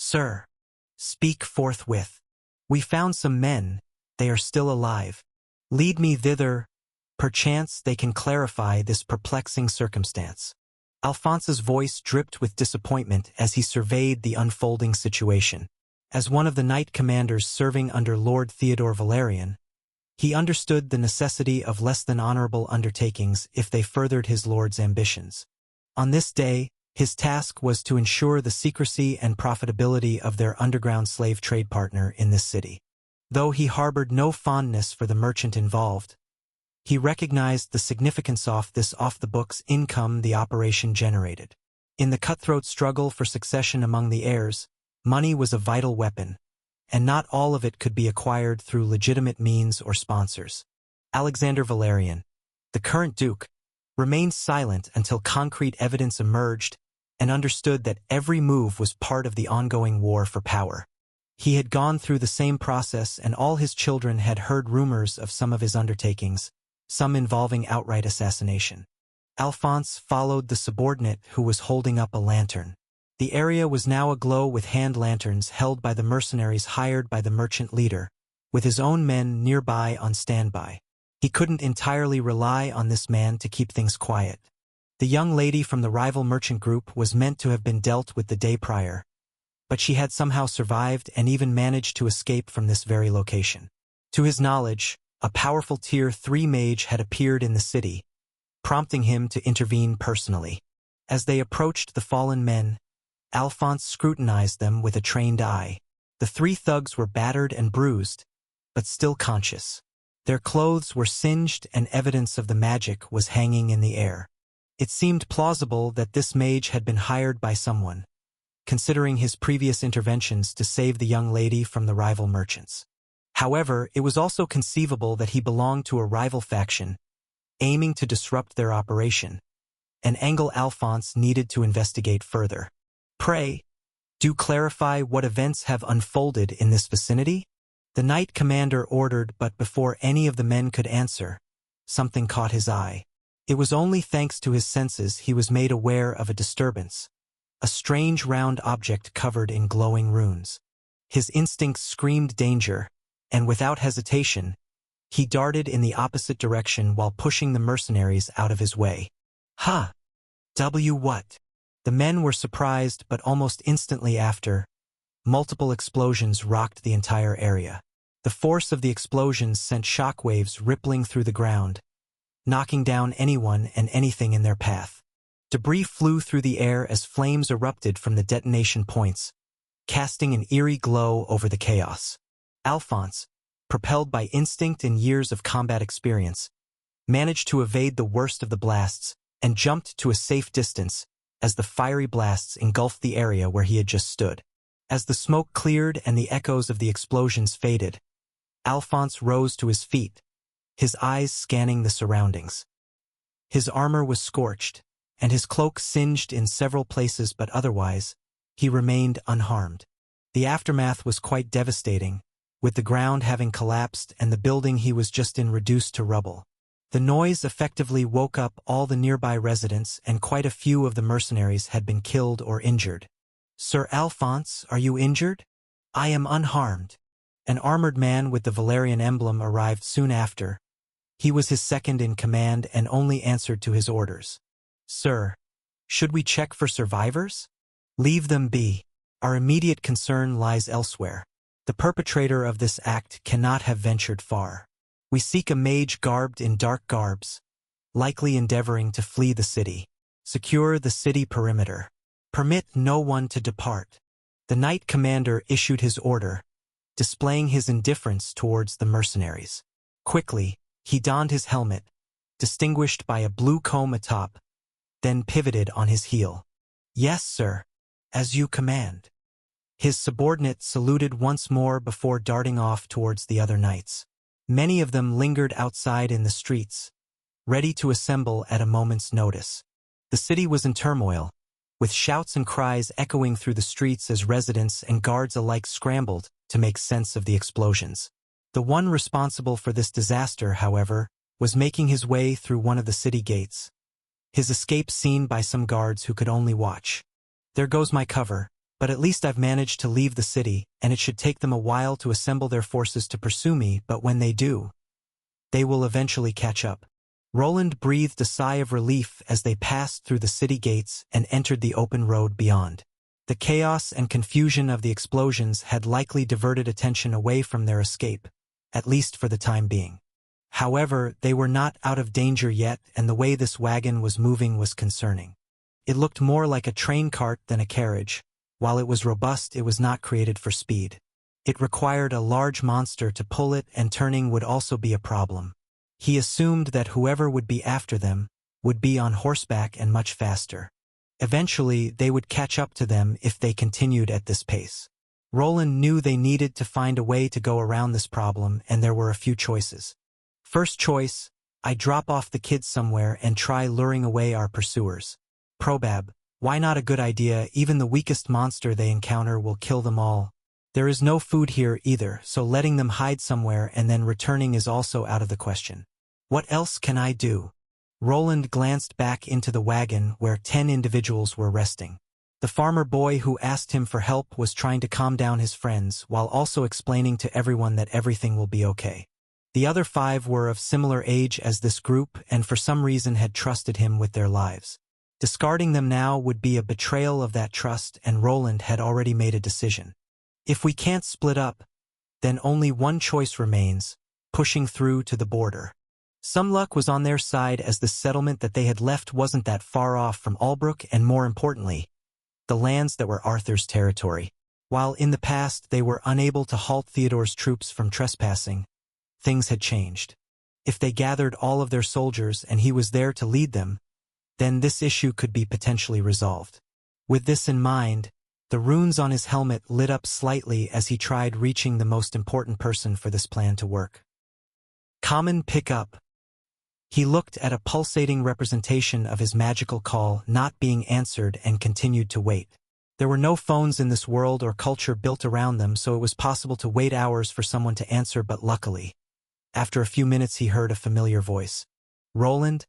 "Sir, speak forthwith. We found some men, they are still alive. Lead me thither, perchance they can clarify this perplexing circumstance." Alphonse's voice dripped with disappointment as he surveyed the unfolding situation. As one of the knight commanders serving under Lord Theodore Valerian, he understood the necessity of less than honorable undertakings if they furthered his lord's ambitions. On this day, his task was to ensure the secrecy and profitability of their underground slave trade partner in this city. Though he harbored no fondness for the merchant involved, he recognized the significance of this off-the-books income the operation generated. In the cutthroat struggle for succession among the heirs, money was a vital weapon, and not all of it could be acquired through legitimate means or sponsors. Alexander Valerian, the current duke, remained silent until concrete evidence emerged and understood that every move was part of the ongoing war for power. He had gone through the same process, and all his children had heard rumors of some of his undertakings, some involving outright assassination. Alphonse followed the subordinate who was holding up a lantern. The area was now aglow with hand lanterns held by the mercenaries hired by the merchant leader, with his own men nearby on standby. He couldn't entirely rely on this man to keep things quiet. The young lady from the rival merchant group was meant to have been dealt with the day prior, but she had somehow survived and even managed to escape from this very location. To his knowledge, a powerful Tier 3 mage had appeared in the city, prompting him to intervene personally. As they approached the fallen men, Alphonse scrutinized them with a trained eye. The three thugs were battered and bruised, but still conscious. Their clothes were singed and evidence of the magic was hanging in the air. It seemed plausible that this mage had been hired by someone, considering his previous interventions to save the young lady from the rival merchants. However, it was also conceivable that he belonged to a rival faction, aiming to disrupt their operation, an angle Alphonse needed to investigate further. "Pray, do clarify what events have unfolded in this vicinity?" The knight commander ordered, but before any of the men could answer, something caught his eye. It was only thanks to his senses he was made aware of a disturbance, a strange round object covered in glowing runes. His instincts screamed danger, and without hesitation, he darted in the opposite direction while pushing the mercenaries out of his way. "Ha! What?" The men were surprised, but almost instantly after, multiple explosions rocked the entire area. The force of the explosions sent shockwaves rippling through the ground, knocking down anyone and anything in their path. Debris flew through the air as flames erupted from the detonation points, casting an eerie glow over the chaos. Alphonse, propelled by instinct and years of combat experience, managed to evade the worst of the blasts and jumped to a safe distance as the fiery blasts engulfed the area where he had just stood. As the smoke cleared and the echoes of the explosions faded, Alphonse rose to his feet, his eyes scanning the surroundings. His armor was scorched, and his cloak singed in several places, but otherwise, he remained unharmed. The aftermath was quite devastating, with the ground having collapsed and the building he was just in reduced to rubble. The noise effectively woke up all the nearby residents, and quite a few of the mercenaries had been killed or injured. "Sir Alphonse, are you injured?" "I am unharmed." An armored man with the Valerian emblem arrived soon after. He was his second in command and only answered to his orders. "Sir, should we check for survivors?" "Leave them be. Our immediate concern lies elsewhere. The perpetrator of this act cannot have ventured far. We seek a mage garbed in dark garbs, likely endeavoring to flee the city. Secure the city perimeter. Permit no one to depart." The knight commander issued his order, displaying his indifference towards the mercenaries. Quickly, he donned his helmet, distinguished by a blue comb atop, then pivoted on his heel. "Yes, sir, as you command." His subordinate saluted once more before darting off towards the other knights. Many of them lingered outside in the streets, ready to assemble at a moment's notice. The city was in turmoil, with shouts and cries echoing through the streets as residents and guards alike scrambled to make sense of the explosions. The one responsible for this disaster, however, was making his way through one of the city gates, his escape seen by some guards who could only watch. "There goes my cover," But at least I've managed to leave the city, and it should take them a while to assemble their forces to pursue me, but when they do, they will eventually catch up. Roland breathed a sigh of relief as they passed through the city gates and entered the open road beyond. The chaos and confusion of the explosions had likely diverted attention away from their escape, at least for the time being. However, they were not out of danger yet, and the way this wagon was moving was concerning. It looked more like a train cart than a carriage. While it was robust, it was not created for speed. It required a large monster to pull it, and turning would also be a problem. He assumed that whoever would be after them would be on horseback and much faster. Eventually, they would catch up to them if they continued at this pace. Roland knew they needed to find a way to go around this problem, and there were a few choices. First choice, I drop off the kids somewhere and try luring away our pursuers. Probab, why not a good idea? Even the weakest monster they encounter will kill them all. There is no food here either, so letting them hide somewhere and then returning is also out of the question. What else can I do? Roland glanced back into the wagon where 10 individuals were resting. The farmer boy who asked him for help was trying to calm down his friends while also explaining to everyone that everything will be okay. The other 5 were of similar age as this group and for some reason had trusted him with their lives. Discarding them now would be a betrayal of that trust, and Roland had already made a decision. If we can't split up, then only one choice remains, pushing through to the border. Some luck was on their side as the settlement that they had left wasn't that far off from Albrook, and more importantly, the lands that were Arthur's territory. While in the past they were unable to halt Theodore's troops from trespassing, things had changed. If they gathered all of their soldiers and he was there to lead them, then this issue could be potentially resolved. With this in mind, the runes on his helmet lit up slightly as he tried reaching the most important person for this plan to work. Common pickup. He looked at a pulsating representation of his magical call not being answered and continued to wait. There were no phones in this world or culture built around them, so it was possible to wait hours for someone to answer, but luckily, after a few minutes he heard a familiar voice. Roland?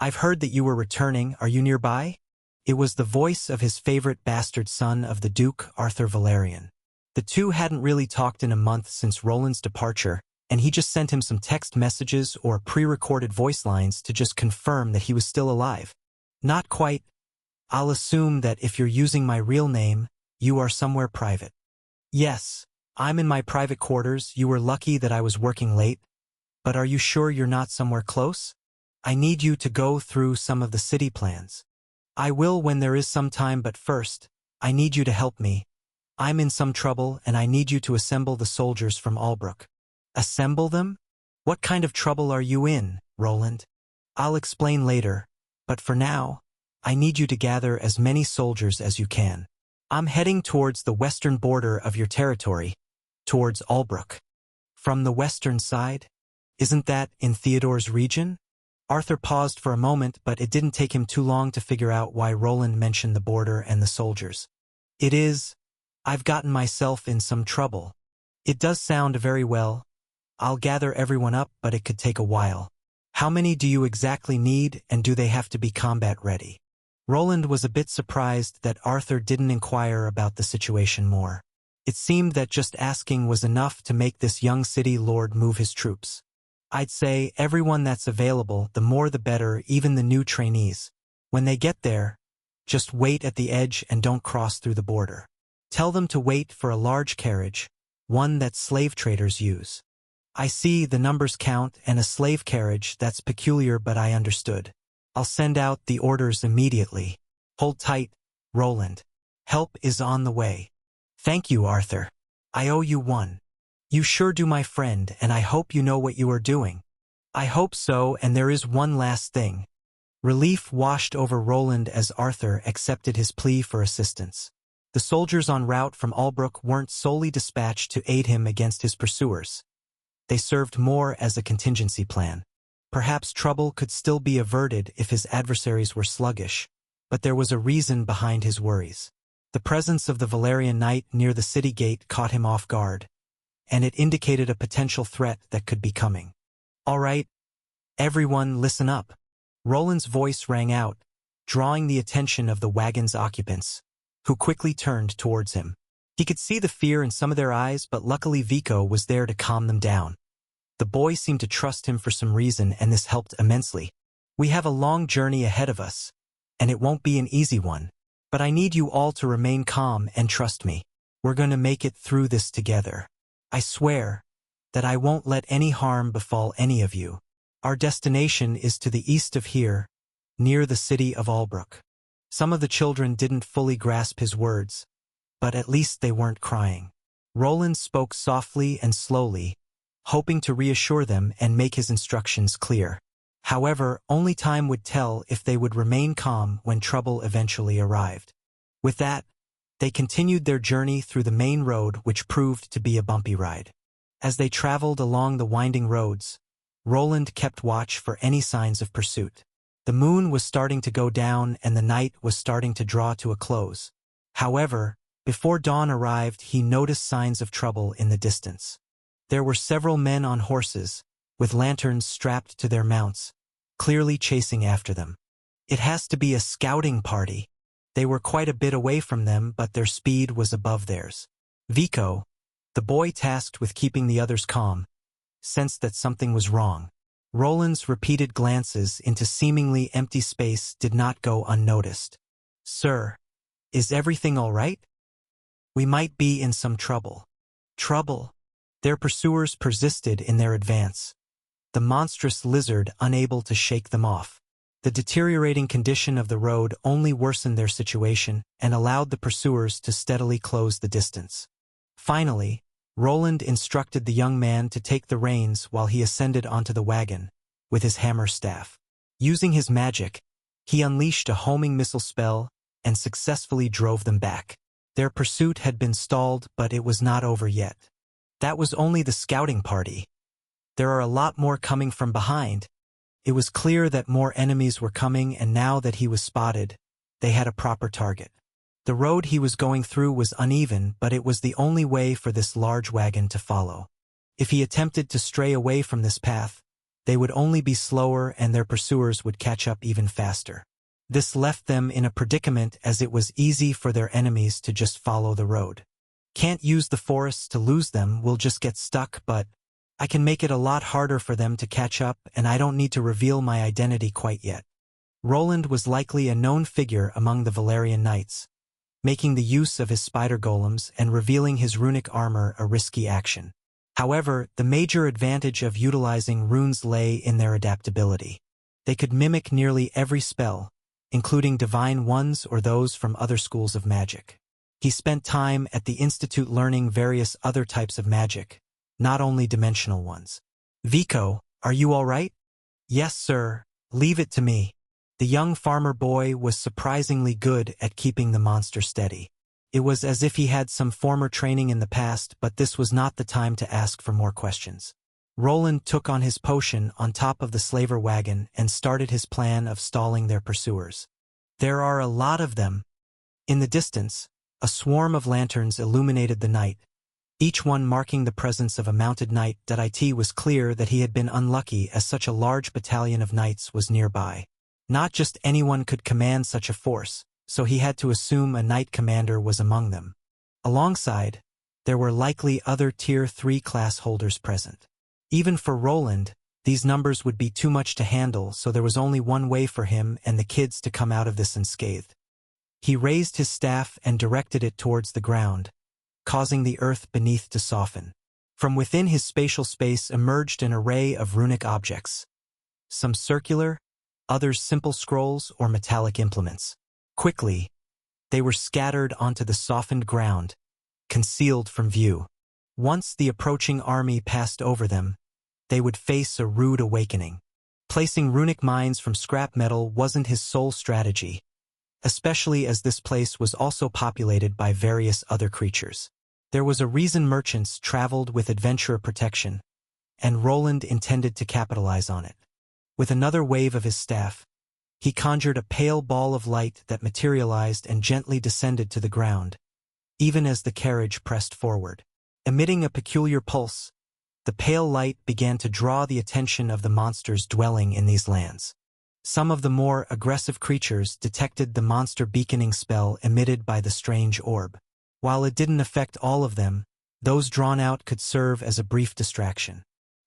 I've heard that you were returning. Are you nearby? It was the voice of his favorite bastard son of the Duke, Arthur Valerian. The two hadn't really talked in a month since Roland's departure, and he just sent him some text messages or pre-recorded voice lines to just confirm that he was still alive. Not quite. I'll assume that if you're using my real name, you are somewhere private. Yes, I'm in my private quarters. You were lucky that I was working late. But are you sure you're not somewhere close? I need you to go through some of the city plans. I will when there is some time, but first, I need you to help me. I'm in some trouble and I need you to assemble the soldiers from Albrook. Assemble them? What kind of trouble are you in, Roland? I'll explain later, but for now, I need you to gather as many soldiers as you can. I'm heading towards the western border of your territory, towards Albrook. From the western side? Isn't that in Theodore's region? Arthur paused for a moment, but it didn't take him too long to figure out why Roland mentioned the border and the soldiers. It is. I've gotten myself in some trouble. It does sound very well. I'll gather everyone up, but it could take a while. How many do you exactly need, and do they have to be combat ready? Roland was a bit surprised that Arthur didn't inquire about the situation more. It seemed that just asking was enough to make this young city lord move his troops. I'd say everyone that's available, the more the better, even the new trainees. When they get there, just wait at the edge and don't cross through the border. Tell them to wait for a large carriage, one that slave traders use. I see the numbers count and a slave carriage. That's peculiar, but I understood. I'll send out the orders immediately. Hold tight, Roland. Help is on the way. Thank you, Arthur. I owe you one. You sure do, my friend, and I hope you know what you are doing. I hope so, and there is one last thing. Relief washed over Roland as Arthur accepted his plea for assistance. The soldiers en route from Albrook weren't solely dispatched to aid him against his pursuers. They served more as a contingency plan. Perhaps trouble could still be averted if his adversaries were sluggish, but there was a reason behind his worries. The presence of the Valerian knight near the city gate caught him off guard, and it indicated a potential threat that could be coming. All right, everyone listen up. Roland's voice rang out, drawing the attention of the wagon's occupants. who quickly turned towards him. He could see the fear in some of their eyes, but luckily Vico was there to calm them down. The boy seemed to trust him for some reason, and this helped immensely. "We have a long journey ahead of us, and it won't be an easy one. But I need you all to remain calm and trust me. We're going to make it through this together. I swear that I won't let any harm befall any of you. Our destination is to the east of here, near the city of Albrook." Some of the children didn't fully grasp his words, but at least they weren't crying. Roland spoke softly and slowly, hoping to reassure them and make his instructions clear. However, only time would tell if they would remain calm when trouble eventually arrived. With that, they continued their journey through the main road, which proved to be a bumpy ride. As they traveled along the winding roads, Roland kept watch for any signs of pursuit. The moon was starting to go down and the night was starting to draw to a close. However, before dawn arrived, he noticed signs of trouble in the distance. There were several men on horses, with lanterns strapped to their mounts, clearly chasing after them. It has to be a scouting party. They were quite a bit away from them, but their speed was above theirs. Vico, the boy tasked with keeping the others calm, sensed that something was wrong. Roland's repeated glances into seemingly empty space did not go unnoticed. "Sir, is everything all right? We might be in some trouble." Trouble? Their pursuers persisted in their advance, the monstrous lizard unable to shake them off. The deteriorating condition of the road only worsened their situation and allowed the pursuers to steadily close the distance. Finally, Roland instructed the young man to take the reins while he ascended onto the wagon with his hammer staff. Using his magic, he unleashed a homing missile spell and successfully drove them back. Their pursuit had been stalled, but it was not over yet. That was only the scouting party. There are a lot more coming from behind. It was clear that more enemies were coming, and now that he was spotted, they had a proper target. The road he was going through was uneven, but it was the only way for this large wagon to follow. If he attempted to stray away from this path, they would only be slower and their pursuers would catch up even faster. This left them in a predicament, as it was easy for their enemies to just follow the road. "Can't use the forests to lose them, we'll just get stuck, but I can make it a lot harder for them to catch up, and I don't need to reveal my identity quite yet." Roland was likely a known figure among the Valerian knights, making the use of his spider golems and revealing his runic armor a risky action. However, the major advantage of utilizing runes lay in their adaptability. They could mimic nearly every spell, including divine ones or those from other schools of magic. He spent time at the Institute learning various other types of magic, not only dimensional ones. "Vico, are you all right?" "Yes, sir. Leave it to me." The young farmer boy was surprisingly good at keeping the monster steady. It was as if he had some former training in the past, but this was not the time to ask for more questions. Roland took on his potion on top of the slaver wagon and started his plan of stalling their pursuers. There are a lot of them. In the distance, a swarm of lanterns illuminated the night, each one marking the presence of a mounted knight. It was clear that he had been unlucky, as such a large battalion of knights was nearby. Not just anyone could command such a force, so he had to assume a knight commander was among them. Alongside, there were likely other Tier 3 class holders present. Even for Roland, these numbers would be too much to handle, so there was only one way for him and the kids to come out of this unscathed. He raised his staff and directed it towards the ground, causing the earth beneath to soften. From within his spatial space emerged an array of runic objects, some circular, others simple scrolls or metallic implements. Quickly, they were scattered onto the softened ground, concealed from view. Once the approaching army passed over them, they would face a rude awakening. Placing runic mines from scrap metal wasn't his sole strategy, especially as this place was also populated by various other creatures. There was a reason merchants traveled with adventurer protection, and Roland intended to capitalize on it. With another wave of his staff, he conjured a pale ball of light that materialized and gently descended to the ground, even as the carriage pressed forward. Emitting a peculiar pulse, the pale light began to draw the attention of the monsters dwelling in these lands. Some of the more aggressive creatures detected the monster beaconing spell emitted by the strange orb. While it didn't affect all of them, those drawn out could serve as a brief distraction.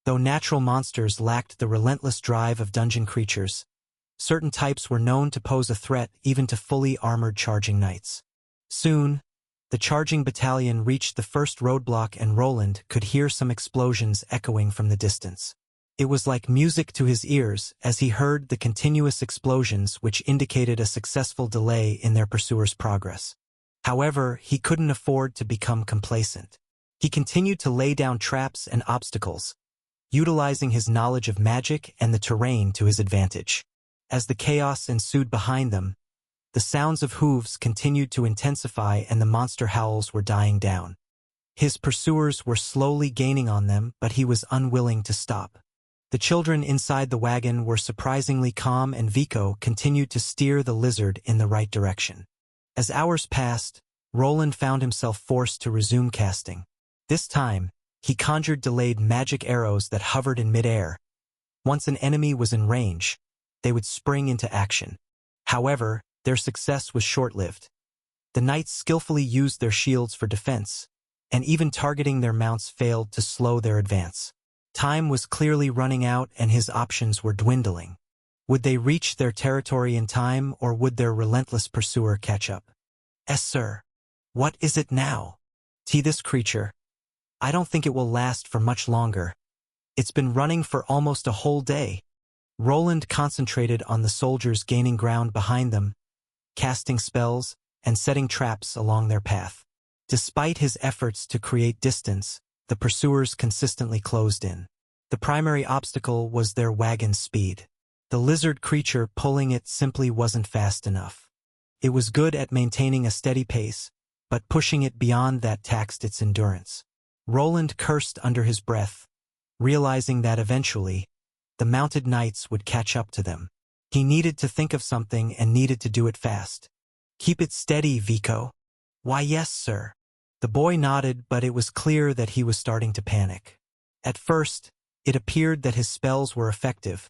Though natural monsters lacked the relentless drive of dungeon creatures, certain types were known to pose a threat even to fully armored charging knights. Soon, the charging battalion reached the first roadblock and Roland could hear some explosions echoing from the distance. It was like music to his ears as he heard the continuous explosions which indicated a successful delay in their pursuers' progress. However, he couldn't afford to become complacent. He continued to lay down traps and obstacles, utilizing his knowledge of magic and the terrain to his advantage. As the chaos ensued behind them, the sounds of hooves continued to intensify and the monster howls were dying down. His pursuers were slowly gaining on them, but he was unwilling to stop. The children inside the wagon were surprisingly calm and Vico continued to steer the lizard in the right direction. As hours passed, Roland found himself forced to resume casting. This time, he conjured delayed magic arrows that hovered in midair. Once an enemy was in range, they would spring into action. However, their success was short-lived. The knights skillfully used their shields for defense, and even targeting their mounts failed to slow their advance. Time was clearly running out and his options were dwindling. Would they reach their territory in time or would their relentless pursuer catch up? Sir. What is it now? This creature. I don't think it will last for much longer. It's been running for almost a whole day. Roland concentrated on the soldiers gaining ground behind them, casting spells and setting traps along their path. Despite his efforts to create distance, the pursuers consistently closed in. The primary obstacle was their wagon's speed. The lizard creature pulling it simply wasn't fast enough. It was good at maintaining a steady pace, but pushing it beyond that taxed its endurance. Roland cursed under his breath, realizing that eventually, the mounted knights would catch up to them. He needed to think of something and needed to do it fast. Keep it steady, Vico. Why, yes, sir. The boy nodded, but it was clear that he was starting to panic. At first, it appeared that his spells were effective,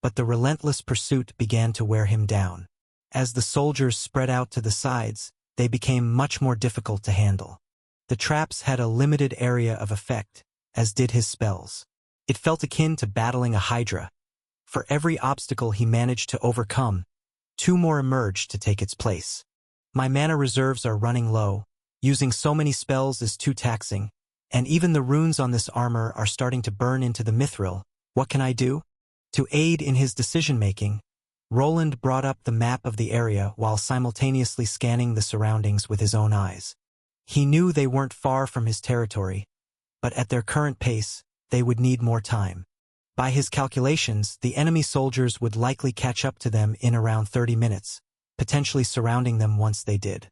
but the relentless pursuit began to wear him down. As the soldiers spread out to the sides, they became much more difficult to handle. The traps had a limited area of effect, as did his spells. It felt akin to battling a hydra. For every obstacle he managed to overcome, 2 more emerged to take its place. My mana reserves are running low. Using so many spells is too taxing, and even the runes on this armor are starting to burn into the mithril. What can I do? To aid in his decision-making, Roland brought up the map of the area while simultaneously scanning the surroundings with his own eyes. He knew they weren't far from his territory, but at their current pace, they would need more time. By his calculations, the enemy soldiers would likely catch up to them in around 30 minutes, potentially surrounding them once they did.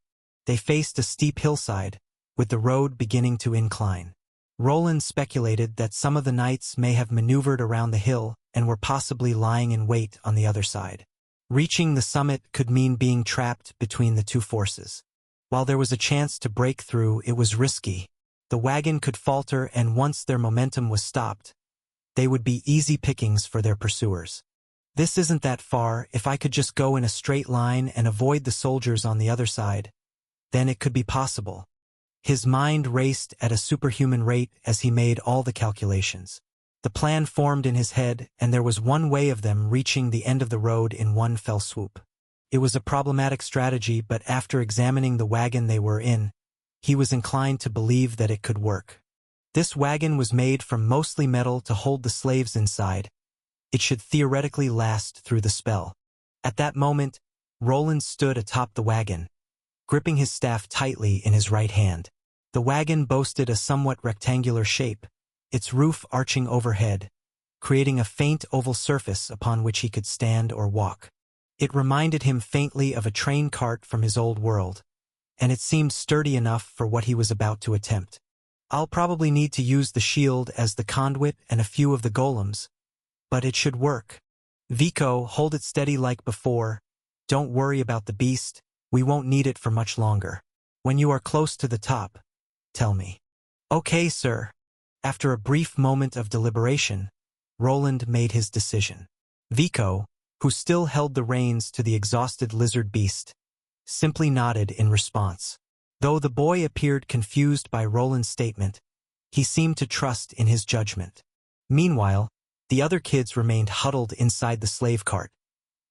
They faced a steep hillside, with the road beginning to incline. Roland speculated that some of the knights may have maneuvered around the hill and were possibly lying in wait on the other side. Reaching the summit could mean being trapped between the two forces. While there was a chance to break through, it was risky. The wagon could falter, and once their momentum was stopped, they would be easy pickings for their pursuers. This isn't that far. If I could just go in a straight line and avoid the soldiers on the other side, then it could be possible. His mind raced at a superhuman rate as he made all the calculations. The plan formed in his head, and there was one way of them reaching the end of the road in one fell swoop. It was a problematic strategy, but after examining the wagon they were in, he was inclined to believe that it could work. This wagon was made from mostly metal to hold the slaves inside. It should theoretically last through the spell. At that moment, Roland stood atop the wagon, gripping his staff tightly in his right hand. The wagon boasted a somewhat rectangular shape, its roof arching overhead, creating a faint oval surface upon which he could stand or walk. It reminded him faintly of a train cart from his old world, and it seemed sturdy enough for what he was about to attempt. I'll probably need to use the shield as the conduit and a few of the golems, but it should work. Vico, hold it steady like before. Don't worry about the beast. We won't need it for much longer. When you are close to the top, tell me. Okay, sir. After a brief moment of deliberation, Roland made his decision. Vico, who still held the reins to the exhausted lizard beast, simply nodded in response. Though the boy appeared confused by Roland's statement, he seemed to trust in his judgment. Meanwhile, the other kids remained huddled inside the slave cart,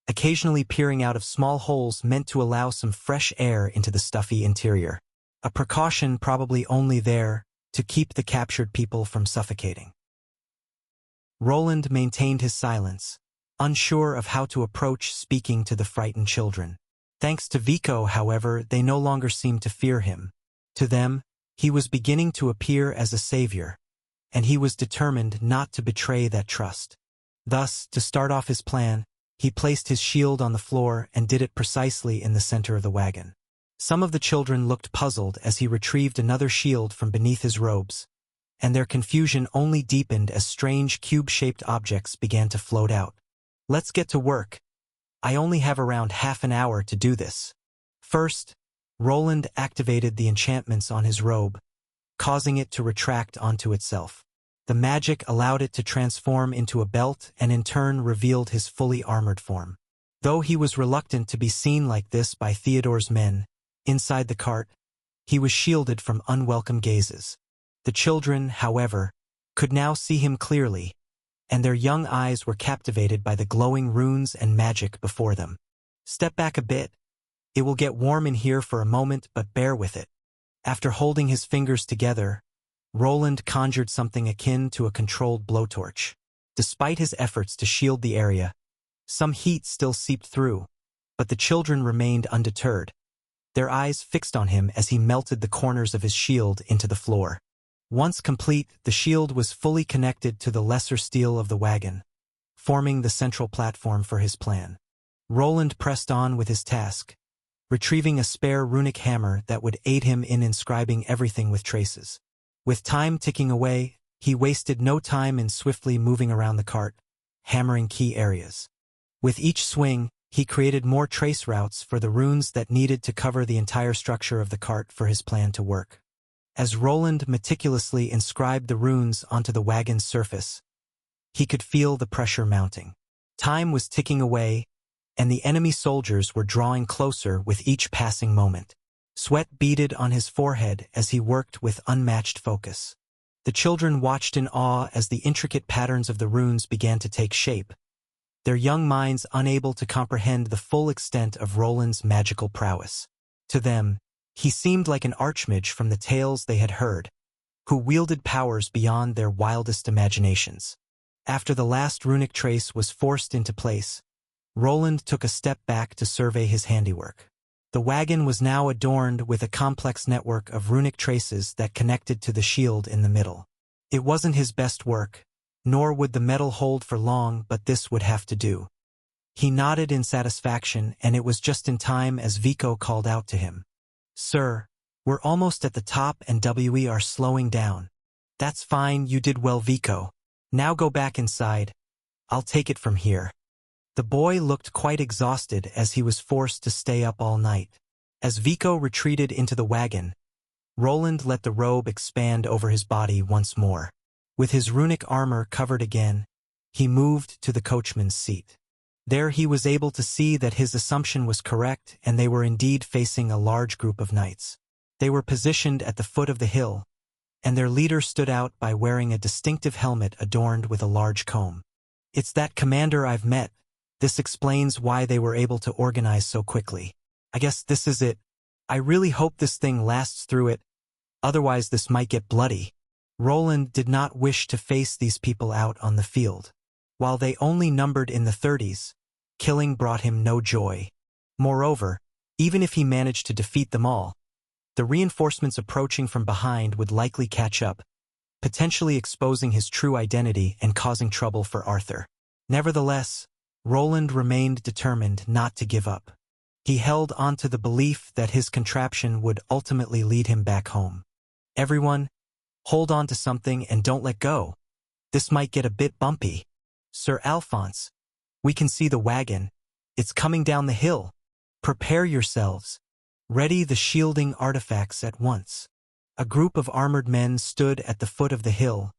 occasionally peering out of small holes meant to allow some fresh air into the stuffy interior. A precaution probably only there to keep the captured people from suffocating. Roland maintained his silence, unsure of how to approach speaking to the frightened children. Thanks to Vico, however, they no longer seemed to fear him. To them, he was beginning to appear as a savior, and he was determined not to betray that trust. Thus, to start off his plan, he placed his shield on the floor and did it precisely in the center of the wagon. Some of the children looked puzzled as he retrieved another shield from beneath his robes, and their confusion only deepened as strange cube-shaped objects began to float out. "Let's get to work. I only have around half an hour to do this." First, Roland activated the enchantments on his robe, causing it to retract onto itself. The magic allowed it to transform into a belt and in turn revealed his fully armored form. Though he was reluctant to be seen like this by Theodore's men, inside the cart, he was shielded from unwelcome gazes. The children, however, could now see him clearly, and their young eyes were captivated by the glowing runes and magic before them. "Step back a bit. It will get warm in here for a moment, but bear with it." After holding his fingers together, Roland conjured something akin to a controlled blowtorch. Despite his efforts to shield the area, some heat still seeped through, but the children remained undeterred, their eyes fixed on him as he melted the corners of his shield into the floor. Once complete, the shield was fully connected to the lesser steel of the wagon, forming the central platform for his plan. Roland pressed on with his task, retrieving a spare runic hammer that would aid him in inscribing everything with traces. With time ticking away, he wasted no time in swiftly moving around the cart, hammering key areas. With each swing, he created more trace routes for the runes that needed to cover the entire structure of the cart for his plan to work. As Roland meticulously inscribed the runes onto the wagon's surface, he could feel the pressure mounting. Time was ticking away, and the enemy soldiers were drawing closer with each passing moment. Sweat beaded on his forehead as he worked with unmatched focus. The children watched in awe as the intricate patterns of the runes began to take shape, their young minds unable to comprehend the full extent of Roland's magical prowess. To them, he seemed like an archmage from the tales they had heard, who wielded powers beyond their wildest imaginations. After the last runic trace was forced into place, Roland took a step back to survey his handiwork. The wagon was now adorned with a complex network of runic traces that connected to the shield in the middle. It wasn't his best work, nor would the metal hold for long, but this would have to do. He nodded in satisfaction, and it was just in time as Vico called out to him. "Sir, we're almost at the top and we are slowing down." "That's fine, you did well, Vico. Now go back inside. I'll take it from here." The boy looked quite exhausted as he was forced to stay up all night. As Vico retreated into the wagon, Roland let the robe expand over his body once more. With his runic armor covered again, he moved to the coachman's seat. There he was able to see that his assumption was correct, and they were indeed facing a large group of knights. They were positioned at the foot of the hill, and their leader stood out by wearing a distinctive helmet adorned with a large comb. "It's that commander I've met. This explains why they were able to organize so quickly. I guess this is it. I really hope this thing lasts through it, otherwise this might get bloody." Roland did not wish to face these people out on the field. While they only numbered in the 30s, killing brought him no joy. Moreover, even if he managed to defeat them all, the reinforcements approaching from behind would likely catch up, potentially exposing his true identity and causing trouble for Arthur. Nevertheless, Roland remained determined not to give up. He held onto the belief that his contraption would ultimately lead him back home. "Everyone, hold on to something and don't let go. This might get a bit bumpy. Sir Alphonse, we can see the wagon. It's coming down the hill. Prepare yourselves. Ready the shielding artifacts at once." A group of armored men stood at the foot of the hill,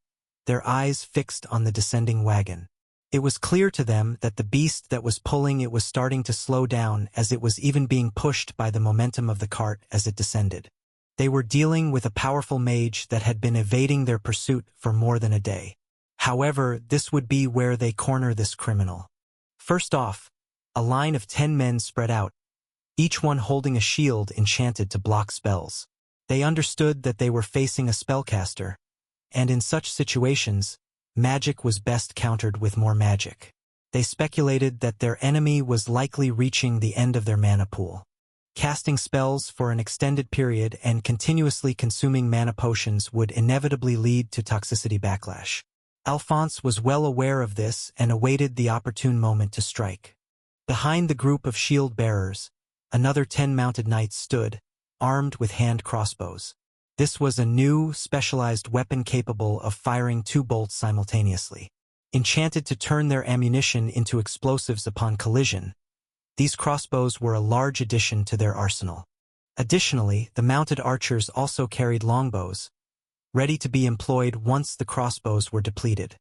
their eyes fixed on the descending wagon. It was clear to them that the beast that was pulling it was starting to slow down, as it was even being pushed by the momentum of the cart as it descended. They were dealing with a powerful mage that had been evading their pursuit for more than a day. However, this would be where they corner this criminal. First off, a line of 10 men spread out, each one holding a shield enchanted to block spells. They understood that they were facing a spellcaster, and in such situations, magic was best countered with more magic. They speculated that their enemy was likely reaching the end of their mana pool. Casting spells for an extended period and continuously consuming mana potions would inevitably lead to toxicity backlash. Alphonse was well aware of this and awaited the opportune moment to strike. Behind the group of shield-bearers, another 10 mounted knights stood, armed with hand crossbows. This was a new, specialized weapon capable of firing 2 bolts simultaneously. Enchanted to turn their ammunition into explosives upon collision, these crossbows were a large addition to their arsenal. Additionally, the mounted archers also carried longbows, ready to be employed once the crossbows were depleted.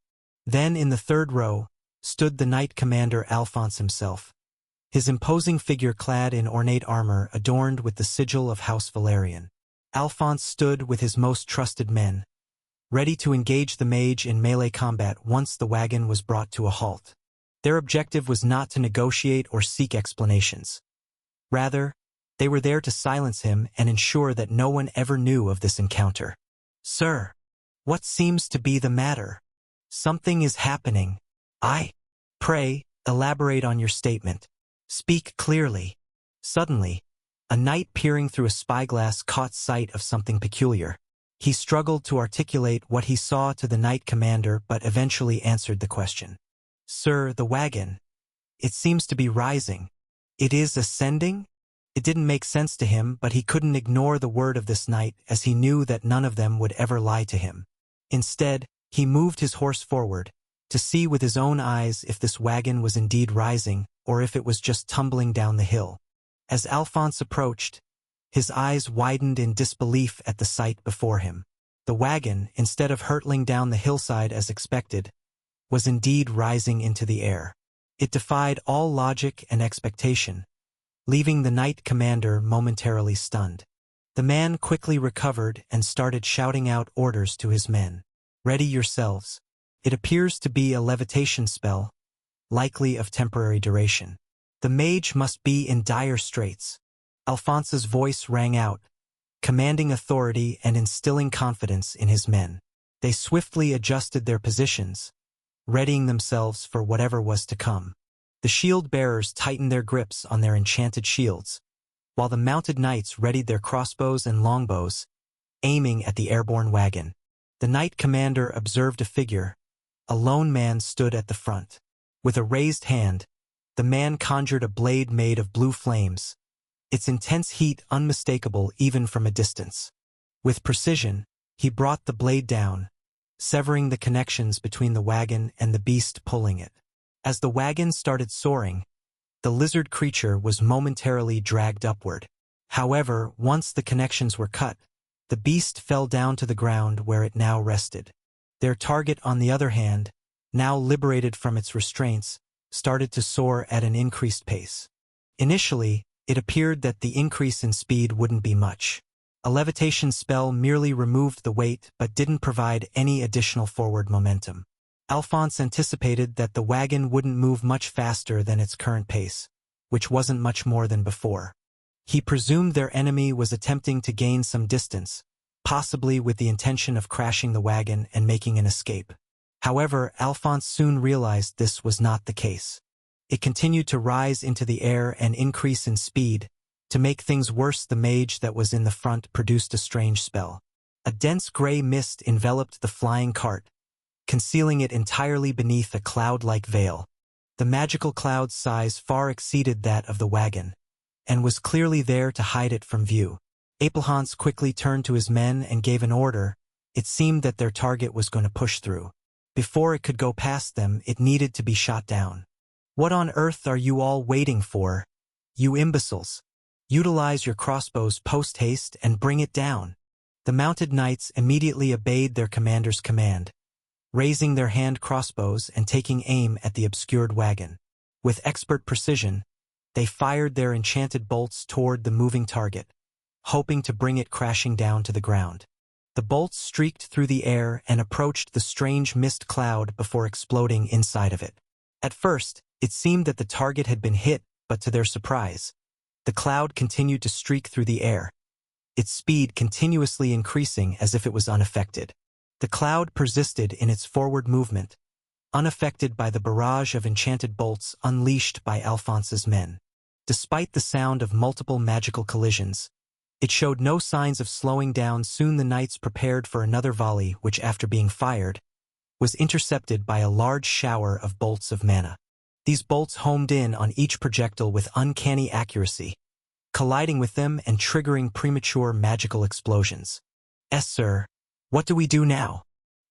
Then in the third row stood the knight commander Alphonse himself, his imposing figure clad in ornate armor adorned with the sigil of House Valerian. Alphonse stood with his most trusted men, ready to engage the mage in melee combat once the wagon was brought to a halt. Their objective was not to negotiate or seek explanations. Rather, they were there to silence him and ensure that no one ever knew of this encounter. "Sir, what seems to be the matter? Something is happening. Pray, elaborate on your statement. Speak clearly." Suddenly, a knight peering through a spyglass caught sight of something peculiar. He struggled to articulate what he saw to the knight commander but eventually answered the question. "Sir, the wagon. It seems to be rising. It is ascending?" It didn't make sense to him, but he couldn't ignore the word of this knight, as he knew that none of them would ever lie to him. Instead, he moved his horse forward, to see with his own eyes if this wagon was indeed rising, or if it was just tumbling down the hill. As Alphonse approached, his eyes widened in disbelief at the sight before him. The wagon, instead of hurtling down the hillside as expected, was indeed rising into the air. It defied all logic and expectation, leaving the knight commander momentarily stunned. The man quickly recovered and started shouting out orders to his men. "Ready yourselves. It appears to be a levitation spell, likely of temporary duration. The mage must be in dire straits." Alphonse's voice rang out, commanding authority and instilling confidence in his men. They swiftly adjusted their positions, readying themselves for whatever was to come. The shield-bearers tightened their grips on their enchanted shields, while the mounted knights readied their crossbows and longbows, aiming at the airborne wagon. The knight commander observed a figure. A lone man stood at the front. With a raised hand, the man conjured a blade made of blue flames, its intense heat unmistakable even from a distance. With precision, he brought the blade down, severing the connections between the wagon and the beast pulling it. As the wagon started soaring, the lizard creature was momentarily dragged upward. However, once the connections were cut, the beast fell down to the ground where it now rested. Their target, on the other hand, now liberated from its restraints, started to soar at an increased pace. Initially, it appeared that the increase in speed wouldn't be much. A levitation spell merely removed the weight but didn't provide any additional forward momentum. Alphonse anticipated that the wagon wouldn't move much faster than its current pace, which wasn't much more than before. He presumed their enemy was attempting to gain some distance, possibly with the intention of crashing the wagon and making an escape. However, Alphonse soon realized this was not the case. It continued to rise into the air and increase in speed. To make things worse, the mage that was in the front produced a strange spell. A dense gray mist enveloped the flying cart, concealing it entirely beneath a cloud-like veil. The magical cloud's size far exceeded that of the wagon, and was clearly there to hide it from view. Alphonse quickly turned to his men and gave an order. It seemed that their target was going to push through. Before it could go past them, it needed to be shot down. "What on earth are you all waiting for, you imbeciles? Utilize your crossbows post-haste and bring it down." The mounted knights immediately obeyed their commander's command, raising their hand crossbows and taking aim at the obscured wagon. With expert precision, they fired their enchanted bolts toward the moving target, hoping to bring it crashing down to the ground. The bolts streaked through the air and approached the strange mist cloud before exploding inside of it. At first, it seemed that the target had been hit, but to their surprise, the cloud continued to streak through the air, its speed continuously increasing as if it was unaffected. The cloud persisted in its forward movement, unaffected by the barrage of enchanted bolts unleashed by Alphonse's men. Despite the sound of multiple magical collisions, it showed no signs of slowing down. Soon the knights prepared for another volley which, after being fired, was intercepted by a large shower of bolts of mana. These bolts homed in on each projectile with uncanny accuracy, colliding with them and triggering premature magical explosions. Sir, what do we do now?"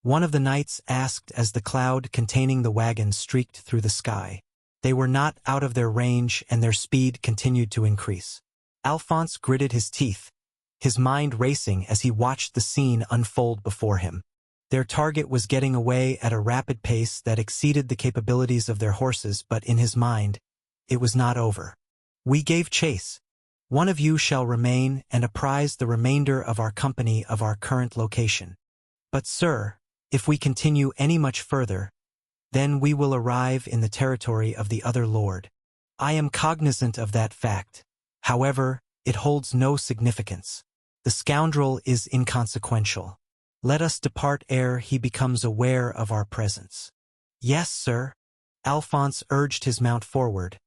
one of the knights asked as the cloud containing the wagon streaked through the sky. They were not out of their range and their speed continued to increase. Alphonse gritted his teeth, his mind racing as he watched the scene unfold before him. Their target was getting away at a rapid pace that exceeded the capabilities of their horses, but in his mind, it was not over. "We gave chase. One of you shall remain and apprise the remainder of our company of our current location. But sir, if we continue any much further, then we will arrive in the territory of the other lord. I am cognizant of that fact. However, it holds no significance. The scoundrel is inconsequential. Let us depart ere he becomes aware of our presence." "Yes, sir." Alphonse urged his mount forward,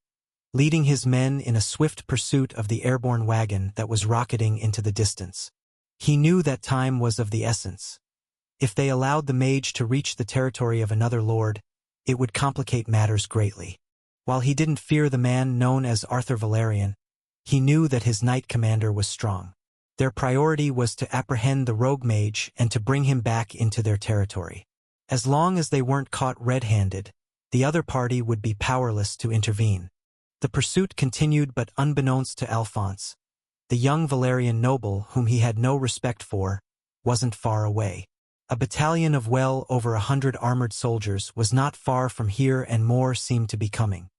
leading his men in a swift pursuit of the airborne wagon that was rocketing into the distance. He knew that time was of the essence. If they allowed the mage to reach the territory of another lord, it would complicate matters greatly. While he didn't fear the man known as Arthur Valerian, he knew that his knight commander was strong. Their priority was to apprehend the rogue mage and to bring him back into their territory. As long as they weren't caught red-handed, the other party would be powerless to intervene. The pursuit continued, but unbeknownst to Alphonse, the young Valerian noble, whom he had no respect for, wasn't far away. A battalion of well over 100 armored soldiers was not far from here, and more seemed to be coming.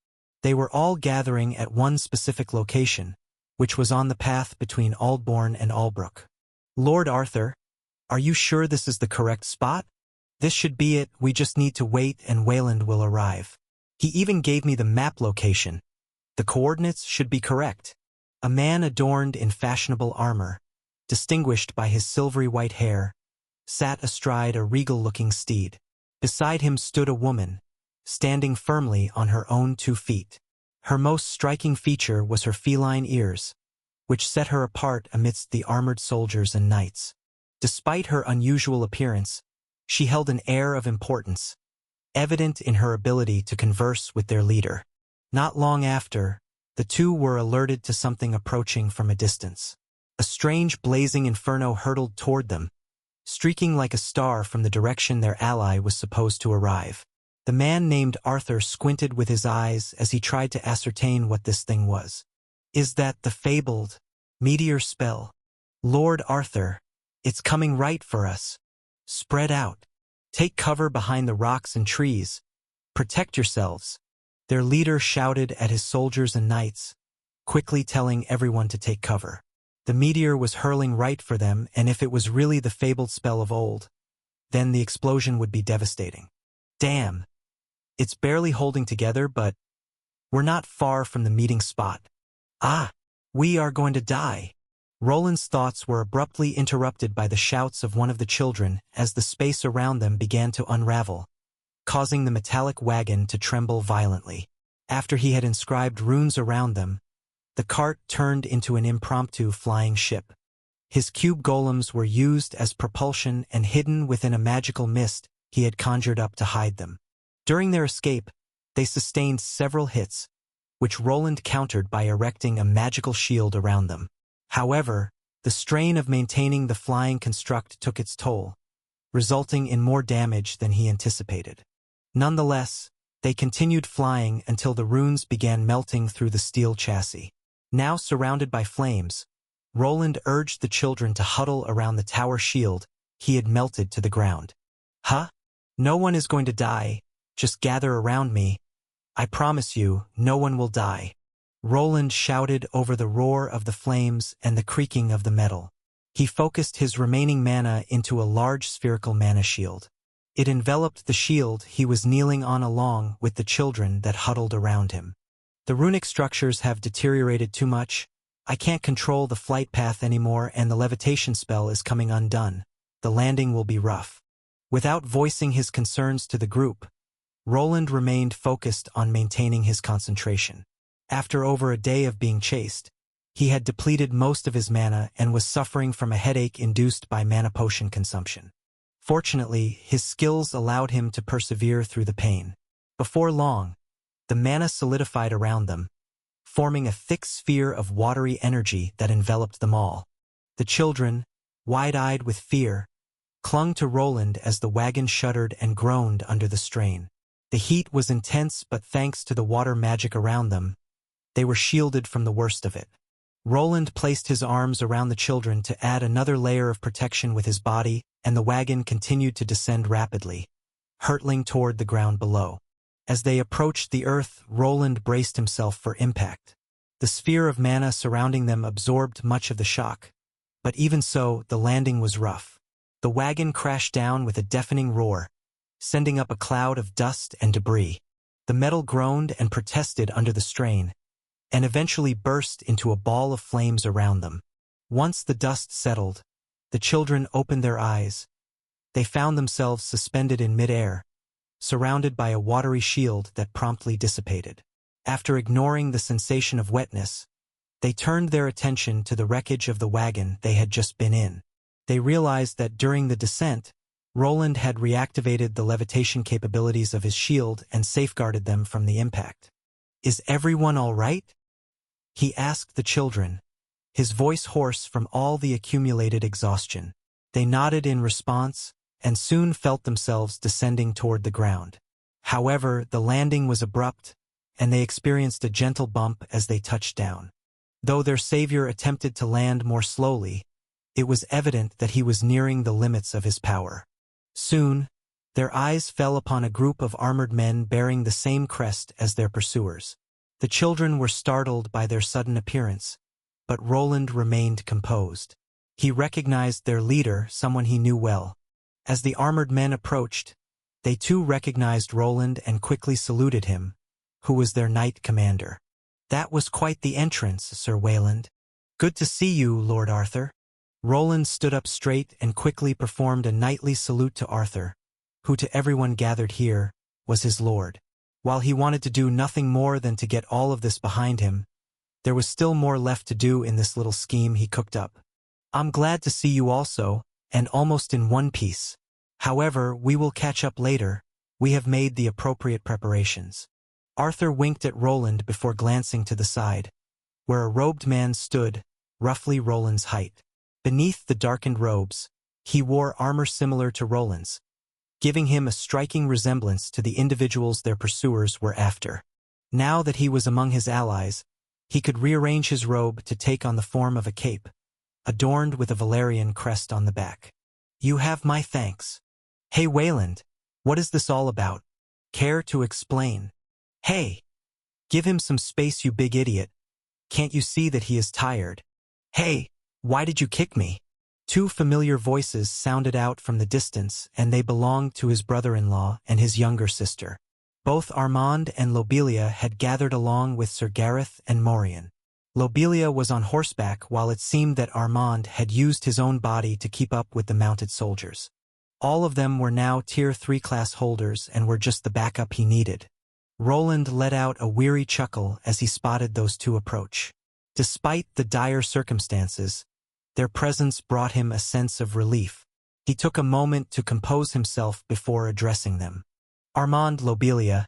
They were all gathering at one specific location, which was on the path between Aldbourne and Albrook. "Lord Arthur, are you sure this is the correct spot?" "This should be it. We just need to wait and Wayland will arrive. He even gave me the map location. The coordinates should be correct." A man adorned in fashionable armor, distinguished by his silvery white hair, sat astride a regal-looking steed. Beside him stood a woman, standing firmly on her own 2 feet. Her most striking feature was her feline ears, which set her apart amidst the armored soldiers and knights. Despite her unusual appearance, she held an air of importance, evident in her ability to converse with their leader. Not long after, the two were alerted to something approaching from a distance. A strange blazing inferno hurtled toward them, streaking like a star from the direction their ally was supposed to arrive. The man named Arthur squinted with his eyes as he tried to ascertain what this thing was. "Is that the fabled meteor spell? Lord Arthur, it's coming right for us. Spread out. Take cover behind the rocks and trees. Protect yourselves." Their leader shouted at his soldiers and knights, quickly telling everyone to take cover. The meteor was hurling right for them, and if it was really the fabled spell of old, then the explosion would be devastating. "Damn. It's barely holding together, but we're not far from the meeting spot. Ah, we are going to die." Roland's thoughts were abruptly interrupted by the shouts of one of the children as the space around them began to unravel, causing the metallic wagon to tremble violently. After he had inscribed runes around them, the cart turned into an impromptu flying ship. His cube golems were used as propulsion and hidden within a magical mist he had conjured up to hide them. During their escape, they sustained several hits, which Roland countered by erecting a magical shield around them. However, the strain of maintaining the flying construct took its toll, resulting in more damage than he anticipated. Nonetheless, they continued flying until the runes began melting through the steel chassis. Now surrounded by flames, Roland urged the children to huddle around the tower shield he had melted to the ground. "Huh? No one is going to die, just gather around me. I promise you, no one will die. Roland shouted over the roar of the flames and the creaking of the metal. He focused his remaining mana into a large spherical mana shield. It enveloped the shield he was kneeling on along with the children that huddled around him. The runic structures have deteriorated too much. I can't control the flight path anymore and the levitation spell is coming undone. The landing will be rough. Without voicing his concerns to the group, Roland remained focused on maintaining his concentration. After over a day of being chased, he had depleted most of his mana and was suffering from a headache induced by mana potion consumption. Fortunately, his skills allowed him to persevere through the pain. Before long, the mana solidified around them, forming a thick sphere of watery energy that enveloped them all. The children, wide-eyed with fear, clung to Roland as the wagon shuddered and groaned under the strain. The heat was intense, but thanks to the water magic around them, they were shielded from the worst of it. Roland placed his arms around the children to add another layer of protection with his body, and the wagon continued to descend rapidly, hurtling toward the ground below. As they approached the earth, Roland braced himself for impact. The sphere of mana surrounding them absorbed much of the shock, but even so, the landing was rough. The wagon crashed down with a deafening roar, sending up a cloud of dust and debris. The metal groaned and protested under the strain, and eventually burst into a ball of flames around them. Once the dust settled, the children opened their eyes. They found themselves suspended in midair, surrounded by a watery shield that promptly dissipated. After ignoring the sensation of wetness, they turned their attention to the wreckage of the wagon they had just been in. They realized that during the descent, Roland had reactivated the levitation capabilities of his shield and safeguarded them from the impact. "Is everyone all right?" he asked the children, his voice hoarse from all the accumulated exhaustion. They nodded in response, and soon felt themselves descending toward the ground. However, the landing was abrupt, and they experienced a gentle bump as they touched down. Though their savior attempted to land more slowly, it was evident that he was nearing the limits of his power. Soon, their eyes fell upon a group of armored men bearing the same crest as their pursuers. The children were startled by their sudden appearance, but Roland remained composed. He recognized their leader, someone he knew well. As the armored men approached, they too recognized Roland and quickly saluted him, who was their knight commander. "That was quite the entrance, Sir Wayland. Good to see you, Lord Arthur." Roland stood up straight and quickly performed a knightly salute to Arthur, who to everyone gathered here, was his lord. While he wanted to do nothing more than to get all of this behind him, there was still more left to do in this little scheme he cooked up. "I'm glad to see you also, and almost in one piece. However, we will catch up later. We have made the appropriate preparations." Arthur winked at Roland before glancing to the side, where a robed man stood, roughly Roland's height. Beneath the darkened robes, he wore armor similar to Roland's, giving him a striking resemblance to the individuals their pursuers were after. Now that he was among his allies, he could rearrange his robe to take on the form of a cape, adorned with a Valerian crest on the back. "You have my thanks." "Hey Wayland, what is this all about? Care to explain?" "Hey! Give him some space, you big idiot. Can't you see that he is tired?" "Hey! Why did you kick me?" Two familiar voices sounded out from the distance, and they belonged to his brother-in-law and his younger sister. Both Armand and Lobelia had gathered along with Sir Gareth and Morian. Lobelia was on horseback, while it seemed that Armand had used his own body to keep up with the mounted soldiers. All of them were now Tier 3 class holders and were just the backup he needed. Roland let out a weary chuckle as he spotted those two approach. Despite the dire circumstances, their presence brought him a sense of relief. He took a moment to compose himself before addressing them. "Armand, Lobelia,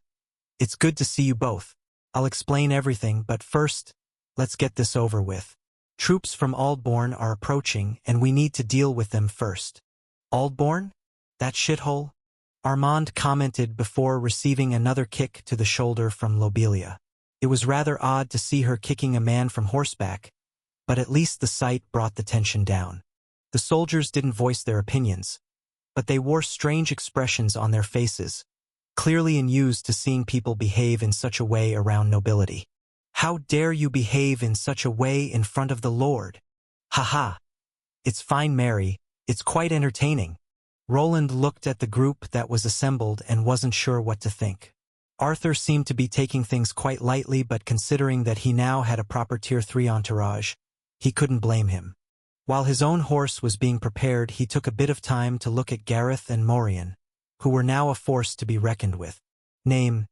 it's good to see you both. I'll explain everything, but first, let's get this over with. Troops from Aldbourne are approaching, and we need to deal with them first." "Aldbourne? That shithole?" Armand commented before receiving another kick to the shoulder from Lobelia. It was rather odd to see her kicking a man from horseback, but at least the sight brought the tension down. The soldiers didn't voice their opinions. but they wore strange expressions on their faces, clearly unused to seeing people behave in such a way around nobility. "How dare you behave in such a way in front of the Lord? Ha ha! It's fine, Mary, it's quite entertaining." Roland looked at the group that was assembled and wasn't sure what to think. Arthur seemed to be taking things quite lightly, but considering that he now had a proper Tier 3 entourage, he couldn't blame him. While his own horse was being prepared, he took a bit of time to look at Gareth and Morian, who were now a force to be reckoned with. Name: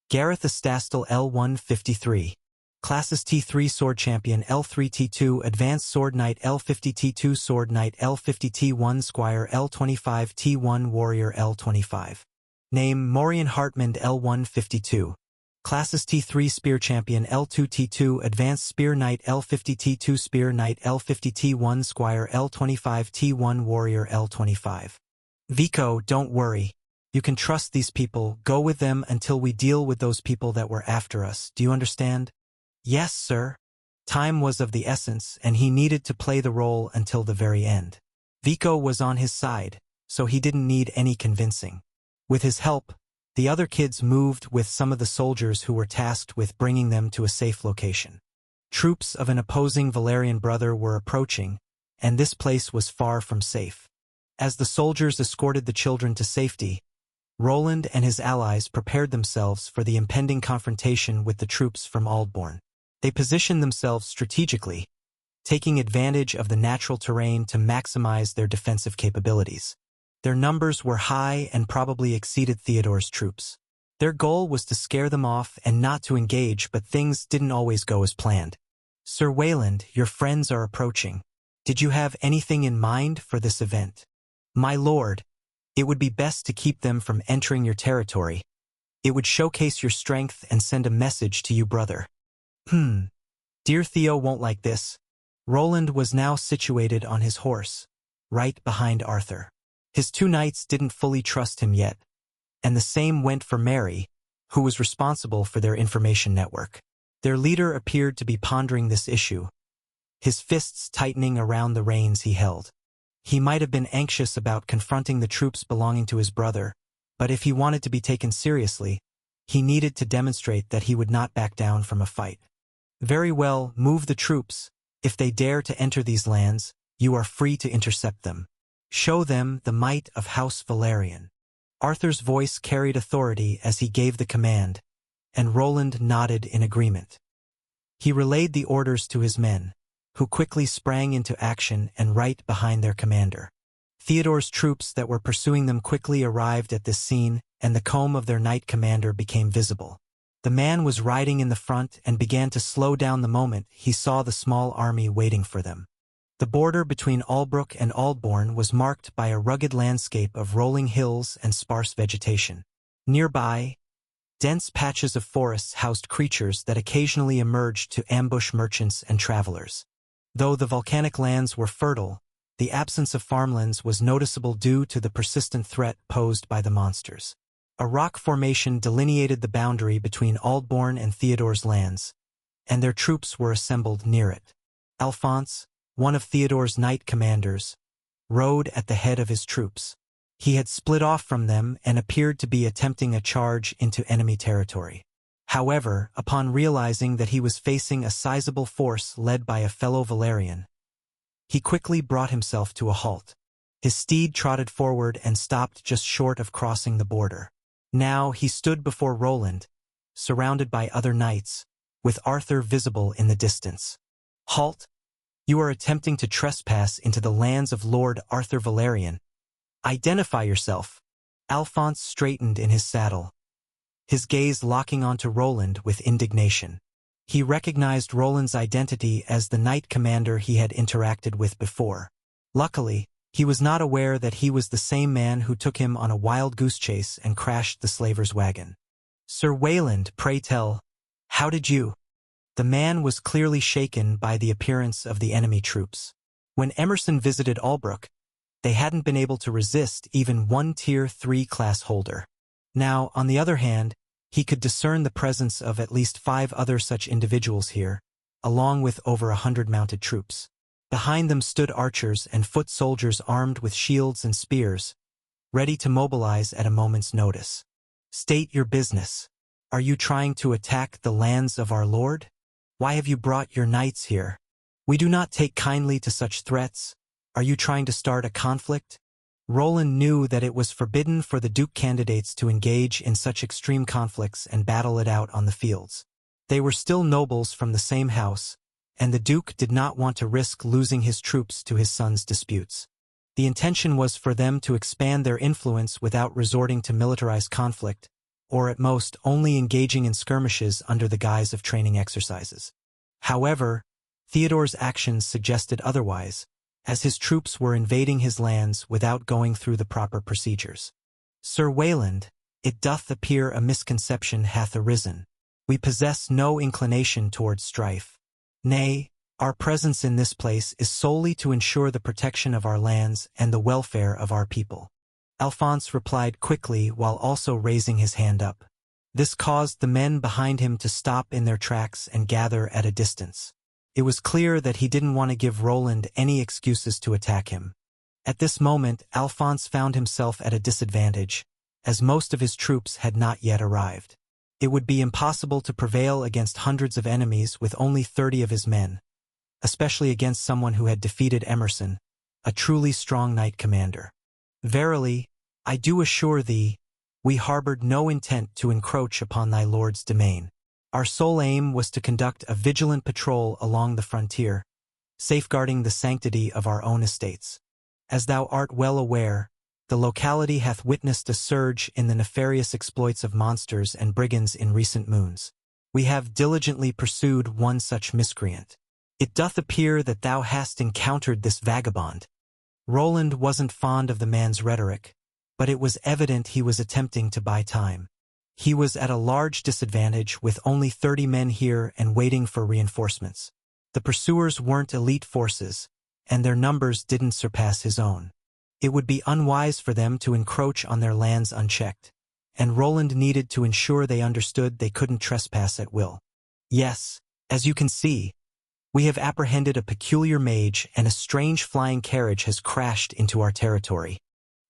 Gareth Astastal L153. Classes T3 Sword Champion L3 T2 Advanced Sword Knight L50 T2 Sword Knight L50 T1 Squire L25 T1 Warrior L25. Name: Morian Hartmand L152. Classes T3 Spear Champion L2 T2 Advanced Spear Knight L50 T2 Spear Knight L50 T1 Squire L25 T1 Warrior L25. Vico, don't worry. You can trust these people. Go with them until we deal with those people that were after us. Do you understand? Yes, sir. Time was of the essence, and he needed to play the role until the very end. Vico was on his side, so he didn't need any convincing. With his help, the other kids moved with some of the soldiers who were tasked with bringing them to a safe location. Troops of an opposing Valerian brother were approaching, and this place was far from safe. As the soldiers escorted the children to safety, Roland and his allies prepared themselves for the impending confrontation with the troops from Aldbourne. They positioned themselves strategically, taking advantage of the natural terrain to maximize their defensive capabilities. Their numbers were high and probably exceeded Theodore's troops. Their goal was to scare them off and not to engage, but things didn't always go as planned. "Sir Wayland, your friends are approaching. Did you have anything in mind for this event?" "My lord, it would be best to keep them from entering your territory. It would showcase your strength and send a message to you, brother." Dear Theo won't like this. Roland was now situated on his horse, right behind Arthur. His two knights didn't fully trust him yet, and the same went for Mary, who was responsible for their information network. Their leader appeared to be pondering this issue, his fists tightening around the reins he held. He might have been anxious about confronting the troops belonging to his brother, but if he wanted to be taken seriously, he needed to demonstrate that he would not back down from a fight. "Very well, move the troops. If they dare to enter these lands, you are free to intercept them. Show them the might of House Valerian." Arthur's voice carried authority as he gave the command, and Roland nodded in agreement. He relayed the orders to his men, who quickly sprang into action and right behind their commander. Theodore's troops that were pursuing them quickly arrived at this scene, and the comb of their knight commander became visible. The man was riding in the front and began to slow down the moment he saw the small army waiting for them. The border between Albrook and Aldbourne was marked by a rugged landscape of rolling hills and sparse vegetation. Nearby, dense patches of forests housed creatures that occasionally emerged to ambush merchants and travelers. Though the volcanic lands were fertile, the absence of farmlands was noticeable due to the persistent threat posed by the monsters. A rock formation delineated the boundary between Aldbourne and Theodore's lands, and their troops were assembled near it. Alphonse, one of Theodore's knight commanders, rode at the head of his troops. He had split off from them and appeared to be attempting a charge into enemy territory. However, upon realizing that he was facing a sizable force led by a fellow Valerian, he quickly brought himself to a halt. His steed trotted forward and stopped just short of crossing the border. Now he stood before Roland, surrounded by other knights, with Arthur visible in the distance. "Halt! You are attempting to trespass into the lands of Lord Arthur Valerian. Identify yourself." Alphonse straightened in his saddle, his gaze locking onto Roland with indignation. He recognized Roland's identity as the knight commander he had interacted with before. Luckily, he was not aware that he was the same man who took him on a wild goose chase and crashed the slaver's wagon. "Sir Wayland, pray tell, how did you—" The man was clearly shaken by the appearance of the enemy troops. When Emerson visited Albrook, they hadn't been able to resist even one Tier 3 class holder. Now, on the other hand, he could discern the presence of at least 5 other such individuals here, along with over 100 mounted troops. Behind them stood archers and foot soldiers armed with shields and spears, ready to mobilize at a moment's notice. State your business. Are you trying to attack the lands of our lord? Why have you brought your knights here? We do not take kindly to such threats. Are you trying to start a conflict? Roland knew that it was forbidden for the Duke candidates to engage in such extreme conflicts and battle it out on the fields. They were still nobles from the same house, and the Duke did not want to risk losing his troops to his son's disputes. The intention was for them to expand their influence without resorting to militarized conflict, or at most only engaging in skirmishes under the guise of training exercises. However, Theodore's actions suggested otherwise, as his troops were invading his lands without going through the proper procedures. Sir Wayland, it doth appear a misconception hath arisen. We possess no inclination towards strife. Nay, our presence in this place is solely to ensure the protection of our lands and the welfare of our people. Alphonse replied quickly while also raising his hand up. This caused the men behind him to stop in their tracks and gather at a distance. It was clear that he didn't want to give Roland any excuses to attack him. At this moment, Alphonse found himself at a disadvantage, as most of his troops had not yet arrived. It would be impossible to prevail against hundreds of enemies with only 30 of his men, especially against someone who had defeated Emerson, a truly strong knight commander. Verily, I do assure thee, we harbored no intent to encroach upon thy lord's domain. Our sole aim was to conduct a vigilant patrol along the frontier, safeguarding the sanctity of our own estates. As thou art well aware, the locality hath witnessed a surge in the nefarious exploits of monsters and brigands in recent moons. We have diligently pursued one such miscreant. It doth appear that thou hast encountered this vagabond. Roland wasn't fond of the man's rhetoric, but it was evident he was attempting to buy time. He was at a large disadvantage with only 30 men here and waiting for reinforcements. The pursuers weren't elite forces, and their numbers didn't surpass his own. It would be unwise for them to encroach on their lands unchecked, and Roland needed to ensure they understood they couldn't trespass at will. Yes, as you can see, we have apprehended a peculiar mage, and a strange flying carriage has crashed into our territory.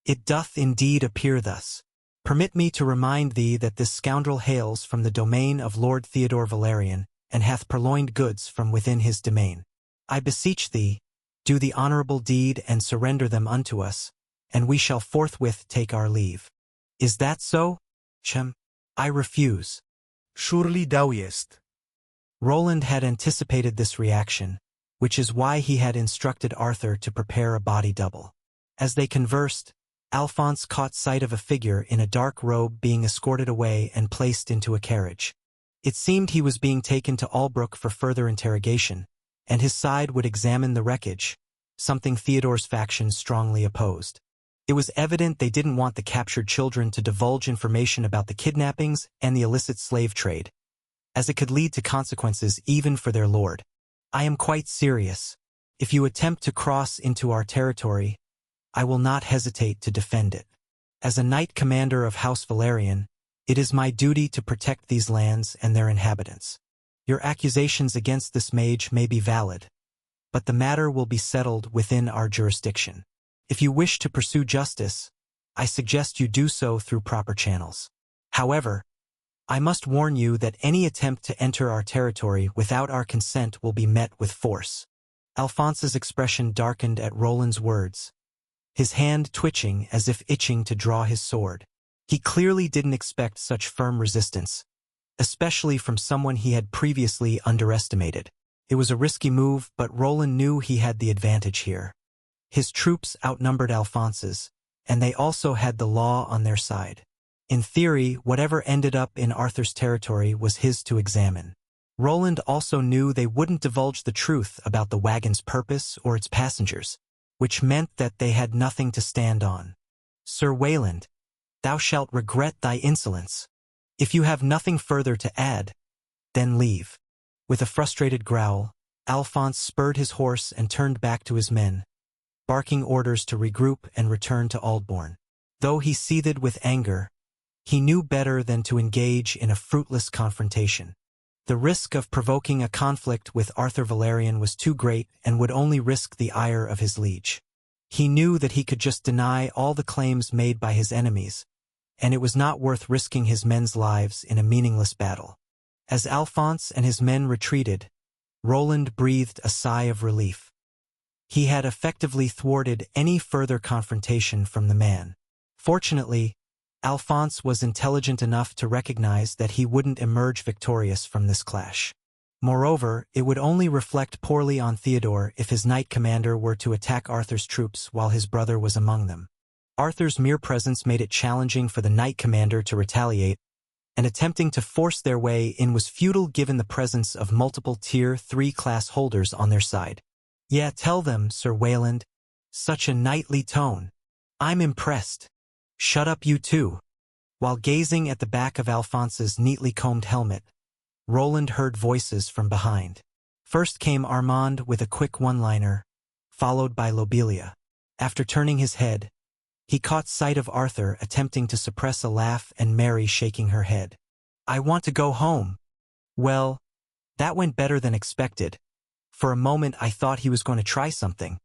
It doth indeed appear thus. Permit me to remind thee that this scoundrel hails from the domain of Lord Theodore Valerian, and hath purloined goods from within his domain. I beseech thee, do the honorable deed and surrender them unto us, and we shall forthwith take our leave. Is that so? Chem? I refuse. Surely thou jest. Roland had anticipated this reaction, which is why he had instructed Arthur to prepare a body double. As they conversed, Alphonse caught sight of a figure in a dark robe being escorted away and placed into a carriage. It seemed he was being taken to Albrook for further interrogation, and his side would examine the wreckage, something Theodore's faction strongly opposed. It was evident they didn't want the captured children to divulge information about the kidnappings and the illicit slave trade, as it could lead to consequences even for their lord. I am quite serious. If you attempt to cross into our territory, I will not hesitate to defend it. As a knight commander of House Valerian, it is my duty to protect these lands and their inhabitants. Your accusations against this mage may be valid, but the matter will be settled within our jurisdiction. If you wish to pursue justice, I suggest you do so through proper channels. However, I must warn you that any attempt to enter our territory without our consent will be met with force. Alphonse's expression darkened at Roland's words, his hand twitching as if itching to draw his sword. He clearly didn't expect such firm resistance, especially from someone he had previously underestimated. It was a risky move, but Roland knew he had the advantage here. His troops outnumbered Alphonse's, and they also had the law on their side. In theory, whatever ended up in Arthur's territory was his to examine. Roland also knew they wouldn't divulge the truth about the wagon's purpose or its passengers, which meant that they had nothing to stand on. Sir Wayland, thou shalt regret thy insolence. If you have nothing further to add, then leave. With a frustrated growl, Alphonse spurred his horse and turned back to his men, barking orders to regroup and return to Aldbourne. Though he seethed with anger, he knew better than to engage in a fruitless confrontation. The risk of provoking a conflict with Arthur Valerian was too great and would only risk the ire of his liege. He knew that he could just deny all the claims made by his enemies, and it was not worth risking his men's lives in a meaningless battle. As Alphonse and his men retreated, Roland breathed a sigh of relief. He had effectively thwarted any further confrontation from the man. Fortunately, Alphonse was intelligent enough to recognize that he wouldn't emerge victorious from this clash. Moreover, it would only reflect poorly on Theodore if his knight commander were to attack Arthur's troops while his brother was among them. Arthur's mere presence made it challenging for the knight commander to retaliate, and attempting to force their way in was futile given the presence of multiple Tier 3 class holders on their side. "Yeah, tell them, Sir Wayland." Such a knightly tone. "I'm impressed." "Shut up, you two." While gazing at the back of Alphonse's neatly combed helmet, Roland heard voices from behind. First came Armand with a quick one-liner, followed by Lobelia. After turning his head, he caught sight of Arthur attempting to suppress a laugh and Mary shaking her head. "I want to go home." Well, that went better than expected. For a moment I thought he was going to try something.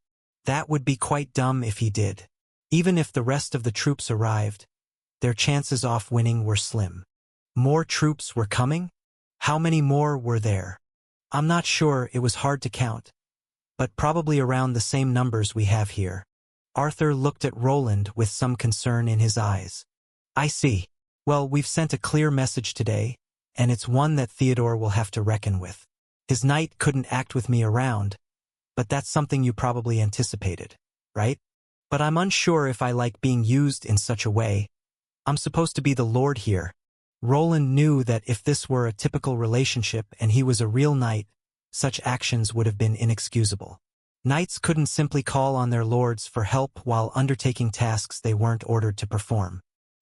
That would be quite dumb if he did. Even if the rest of the troops arrived, their chances of winning were slim. More troops were coming? How many more were there? I'm not sure, it was hard to count. But probably around the same numbers we have here. Arthur looked at Roland with some concern in his eyes. "I see. Well, we've sent a clear message today, and it's one that Theodore will have to reckon with. His knight couldn't act with me around, but that's something you probably anticipated, right? But I'm unsure if I like being used in such a way. I'm supposed to be the lord here." Roland knew that if this were a typical relationship and he was a real knight, such actions would have been inexcusable. Knights couldn't simply call on their lords for help while undertaking tasks they weren't ordered to perform.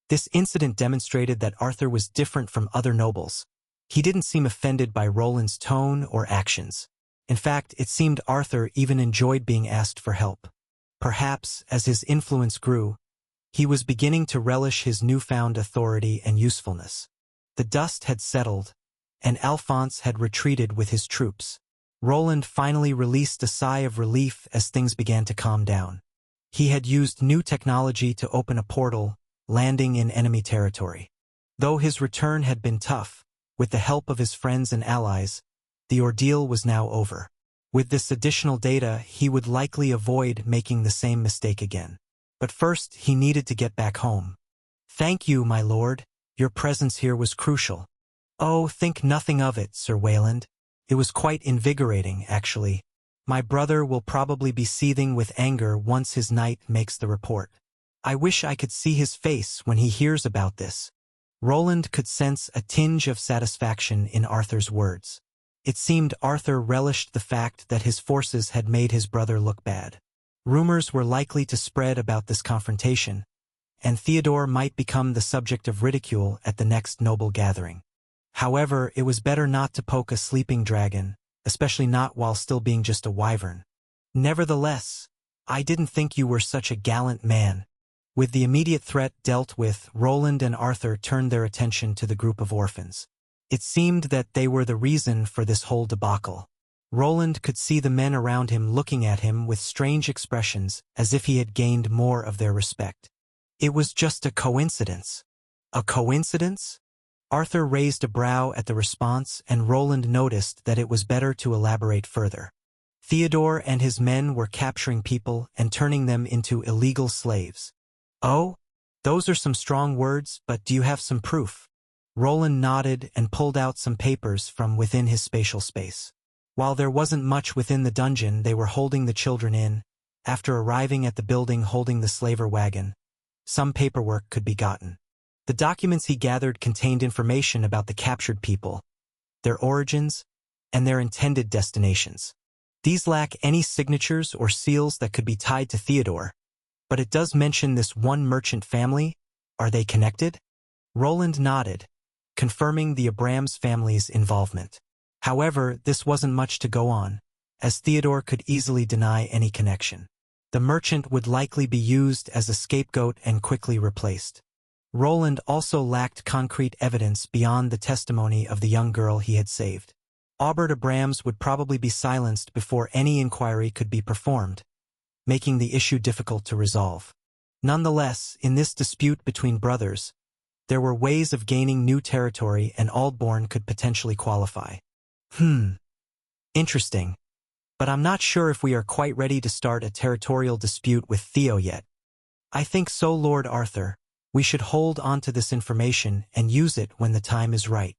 This incident demonstrated that Arthur was different from other nobles. He didn't seem offended by Roland's tone or actions. In fact, it seemed Arthur even enjoyed being asked for help. Perhaps, as his influence grew, he was beginning to relish his newfound authority and usefulness. The dust had settled, and Alphonse had retreated with his troops. Roland finally released a sigh of relief as things began to calm down. He had used new technology to open a portal, landing in enemy territory. Though his return had been tough, with the help of his friends and allies, the ordeal was now over. With this additional data, he would likely avoid making the same mistake again. But first, he needed to get back home. "Thank you, my lord. Your presence here was crucial." "Oh, think nothing of it, Sir Wayland. It was quite invigorating, actually. My brother will probably be seething with anger once his knight makes the report. I wish I could see his face when he hears about this." Roland could sense a tinge of satisfaction in Arthur's words. It seemed Arthur relished the fact that his forces had made his brother look bad. Rumors were likely to spread about this confrontation, and Theodore might become the subject of ridicule at the next noble gathering. However, it was better not to poke a sleeping dragon, especially not while still being just a wyvern. "Nevertheless, I didn't think you were such a gallant man." With the immediate threat dealt with, Roland and Arthur turned their attention to the group of orphans. It seemed that they were the reason for this whole debacle. Roland could see the men around him looking at him with strange expressions, as if he had gained more of their respect. It was just a coincidence. A coincidence? Arthur raised a brow at the response, and Roland noticed that it was better to elaborate further. Theodore and his men were capturing people and turning them into illegal slaves. "Oh? Those are some strong words, but do you have some proof?" Roland nodded and pulled out some papers from within his spatial space. While there wasn't much within the dungeon they were holding the children in, after arriving at the building holding the slaver wagon, some paperwork could be gotten. The documents he gathered contained information about the captured people, their origins, and their intended destinations. These lack any signatures or seals that could be tied to Theodore, but it does mention this one merchant family. Are they connected? Roland nodded, confirming the Abrams family's involvement. However, this wasn't much to go on, as Theodore could easily deny any connection. The merchant would likely be used as a scapegoat and quickly replaced. Roland also lacked concrete evidence beyond the testimony of the young girl he had saved. Aubert Abrams would probably be silenced before any inquiry could be performed, making the issue difficult to resolve. Nonetheless, in this dispute between brothers, there were ways of gaining new territory and Aldbourne could potentially qualify. Interesting. But I'm not sure if we are quite ready to start a territorial dispute with Theo yet. I think so, Lord Arthur. We should hold on to this information and use it when the time is right.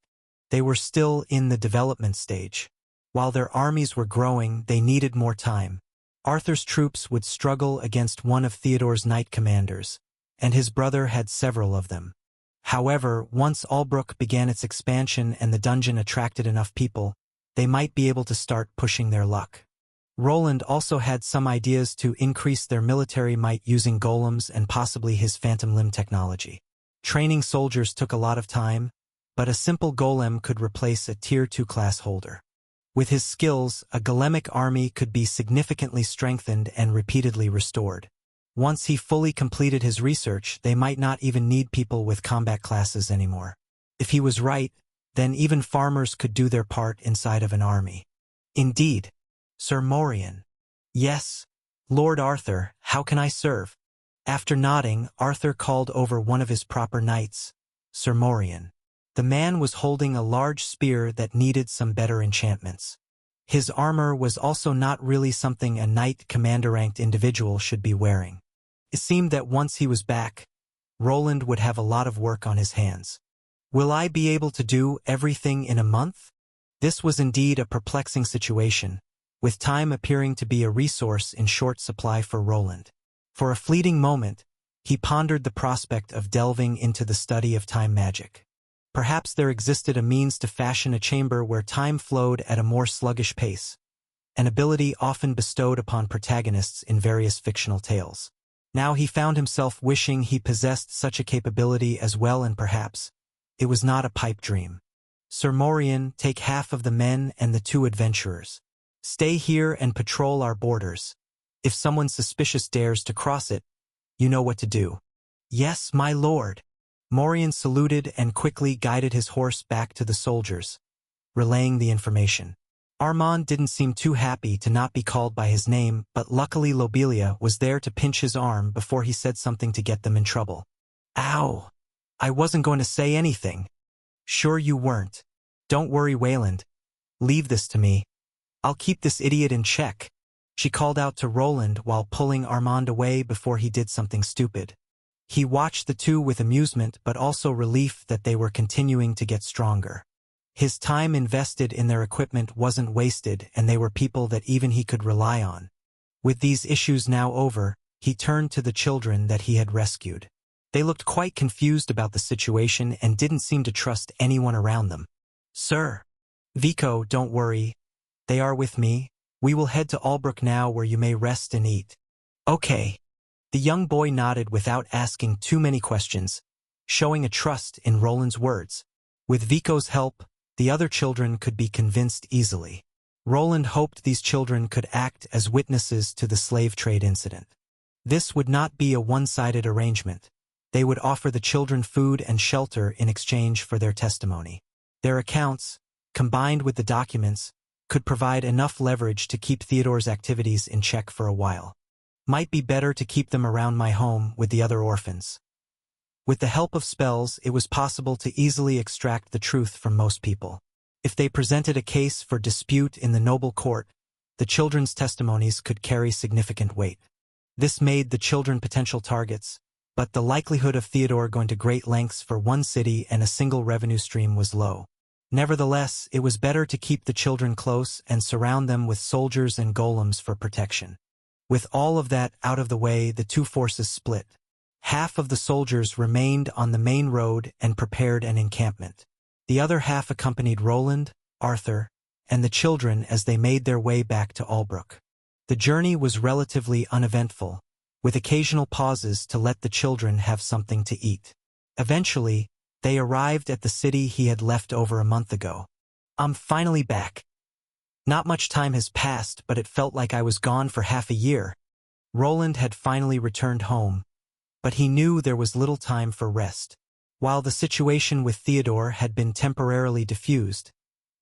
They were still in the development stage. While their armies were growing, they needed more time. Arthur's troops would struggle against one of Theodore's knight commanders, and his brother had several of them. However, once Albrook began its expansion and the dungeon attracted enough people, they might be able to start pushing their luck. Roland also had some ideas to increase their military might using golems and possibly his phantom limb technology. Training soldiers took a lot of time, but a simple golem could replace a Tier 2 class holder. With his skills, a golemic army could be significantly strengthened and repeatedly restored. Once he fully completed his research, they might not even need people with combat classes anymore. If he was right, then even farmers could do their part inside of an army. Indeed, Sir Morian. Yes, Lord Arthur, how can I serve? After nodding, Arthur called over one of his proper knights, Sir Morian. The man was holding a large spear that needed some better enchantments. His armor was also not really something a knight commander-ranked individual should be wearing. It seemed that once he was back, Roland would have a lot of work on his hands. Will I be able to do everything in a month? This was indeed a perplexing situation, with time appearing to be a resource in short supply for Roland. For a fleeting moment, he pondered the prospect of delving into the study of time magic. Perhaps there existed a means to fashion a chamber where time flowed at a more sluggish pace, an ability often bestowed upon protagonists in various fictional tales. Now he found himself wishing he possessed such a capability as well, and perhaps it was not a pipe dream. Sir Morian, take half of the men and the 2 adventurers. Stay here and patrol our borders. If someone suspicious dares to cross it, you know what to do. Yes, my lord. Morian saluted and quickly guided his horse back to the soldiers, relaying the information. Armand didn't seem too happy to not be called by his name, but luckily Lobelia was there to pinch his arm before he said something to get them in trouble. Ow! I wasn't going to say anything. Sure you weren't. Don't worry, Wayland. Leave this to me. I'll keep this idiot in check, she called out to Roland while pulling Armand away before he did something stupid. He watched the two with amusement but also relief that they were continuing to get stronger. His time invested in their equipment wasn't wasted, and they were people that even he could rely on. With these issues now over, he turned to the children that he had rescued. They looked quite confused about the situation and didn't seem to trust anyone around them. Sir. Vico, don't worry. They are with me. We will head to Albrook now, where you may rest and eat. Okay. The young boy nodded without asking too many questions, showing a trust in Roland's words. With Vico's help, the other children could be convinced easily. Roland hoped these children could act as witnesses to the slave trade incident. This would not be a one-sided arrangement. They would offer the children food and shelter in exchange for their testimony. Their accounts, combined with the documents, could provide enough leverage to keep Theodore's activities in check for a while. Might be better to keep them around my home with the other orphans. With the help of spells, it was possible to easily extract the truth from most people. If they presented a case for dispute in the noble court, the children's testimonies could carry significant weight. This made the children potential targets, but the likelihood of Theodore going to great lengths for one city and a single revenue stream was low. Nevertheless, it was better to keep the children close and surround them with soldiers and golems for protection. With all of that out of the way, the two forces split. Half of the soldiers remained on the main road and prepared an encampment. The other half accompanied Roland, Arthur, and the children as they made their way back to Albrook. The journey was relatively uneventful, with occasional pauses to let the children have something to eat. Eventually, they arrived at the city he had left over a month ago. I'm finally back. Not much time has passed, but it felt like I was gone for half a year. Roland had finally returned home, but he knew there was little time for rest. While the situation with Theodore had been temporarily diffused,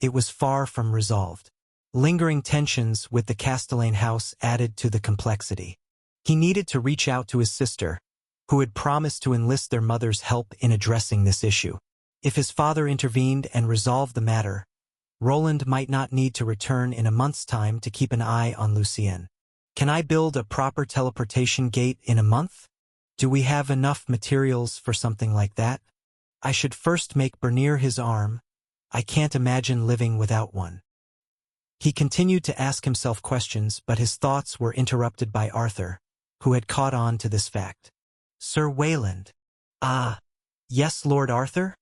it was far from resolved. Lingering tensions with the Castellane house added to the complexity. He needed to reach out to his sister, who had promised to enlist their mother's help in addressing this issue. If his father intervened and resolved the matter, Roland might not need to return in a month's time to keep an eye on Lucien. Can I build a proper teleportation gate in a month? Do we have enough materials for something like that? I should first make Bernier his arm. I can't imagine living without one. He continued to ask himself questions, but his thoughts were interrupted by Arthur, who had caught on to this fact. Sir Wayland. Ah, yes, Lord Arthur?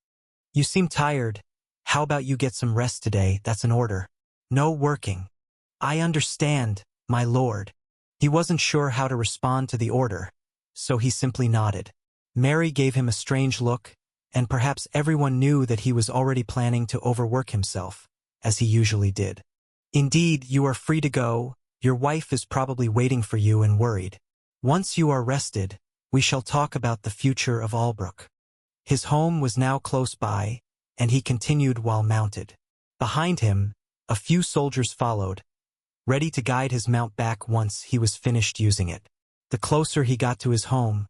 You seem tired. How about you get some rest today? That's an order. No working. I understand, my lord. He wasn't sure how to respond to the order, so he simply nodded. Mary gave him a strange look, and perhaps everyone knew that he was already planning to overwork himself, as he usually did. Indeed, you are free to go. Your wife is probably waiting for you and worried. Once you are rested, we shall talk about the future of Albrook. His home was now close by, and he continued while mounted. Behind him, a few soldiers followed, ready to guide his mount back once he was finished using it. The closer he got to his home,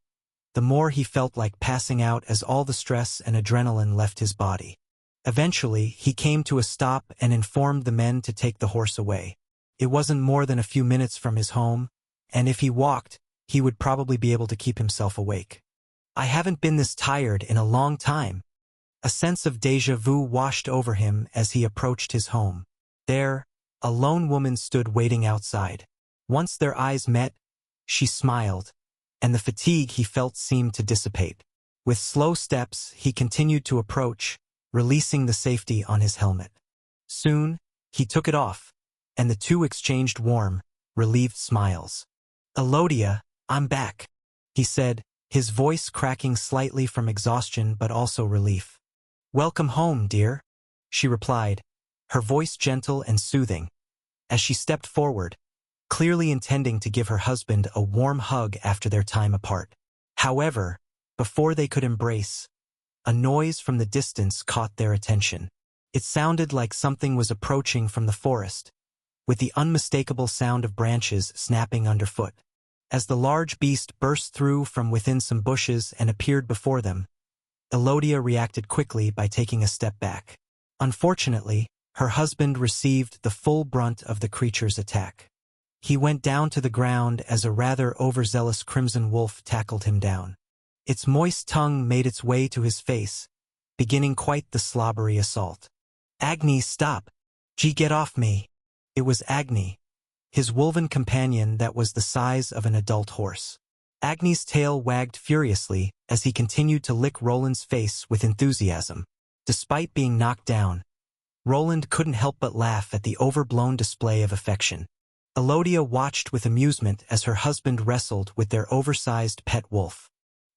the more he felt like passing out as all the stress and adrenaline left his body. Eventually, he came to a stop and informed the men to take the horse away. It wasn't more than a few minutes from his home, and if he walked, he would probably be able to keep himself awake. I haven't been this tired in a long time. A sense of déjà vu washed over him as he approached his home. There, a lone woman stood waiting outside. Once their eyes met, she smiled, and the fatigue he felt seemed to dissipate. With slow steps, he continued to approach, releasing the safety on his helmet. Soon, he took it off, and the two exchanged warm, relieved smiles. Elodia, I'm back, he said, his voice cracking slightly from exhaustion but also relief. Welcome home, dear, she replied, her voice gentle and soothing, as she stepped forward, clearly intending to give her husband a warm hug after their time apart. However, before they could embrace, a noise from the distance caught their attention. It sounded like something was approaching from the forest, with the unmistakable sound of branches snapping underfoot. As the large beast burst through from within some bushes and appeared before them, Elodia reacted quickly by taking a step back. Unfortunately, her husband received the full brunt of the creature's attack. He went down to the ground as a rather overzealous crimson wolf tackled him down. Its moist tongue made its way to his face, beginning quite the slobbery assault. Agni, stop! Get off me! It was Agni, his wolven companion that was the size of an adult horse. Agni's tail wagged furiously as he continued to lick Roland's face with enthusiasm. Despite being knocked down, Roland couldn't help but laugh at the overblown display of affection. Elodia watched with amusement as her husband wrestled with their oversized pet wolf.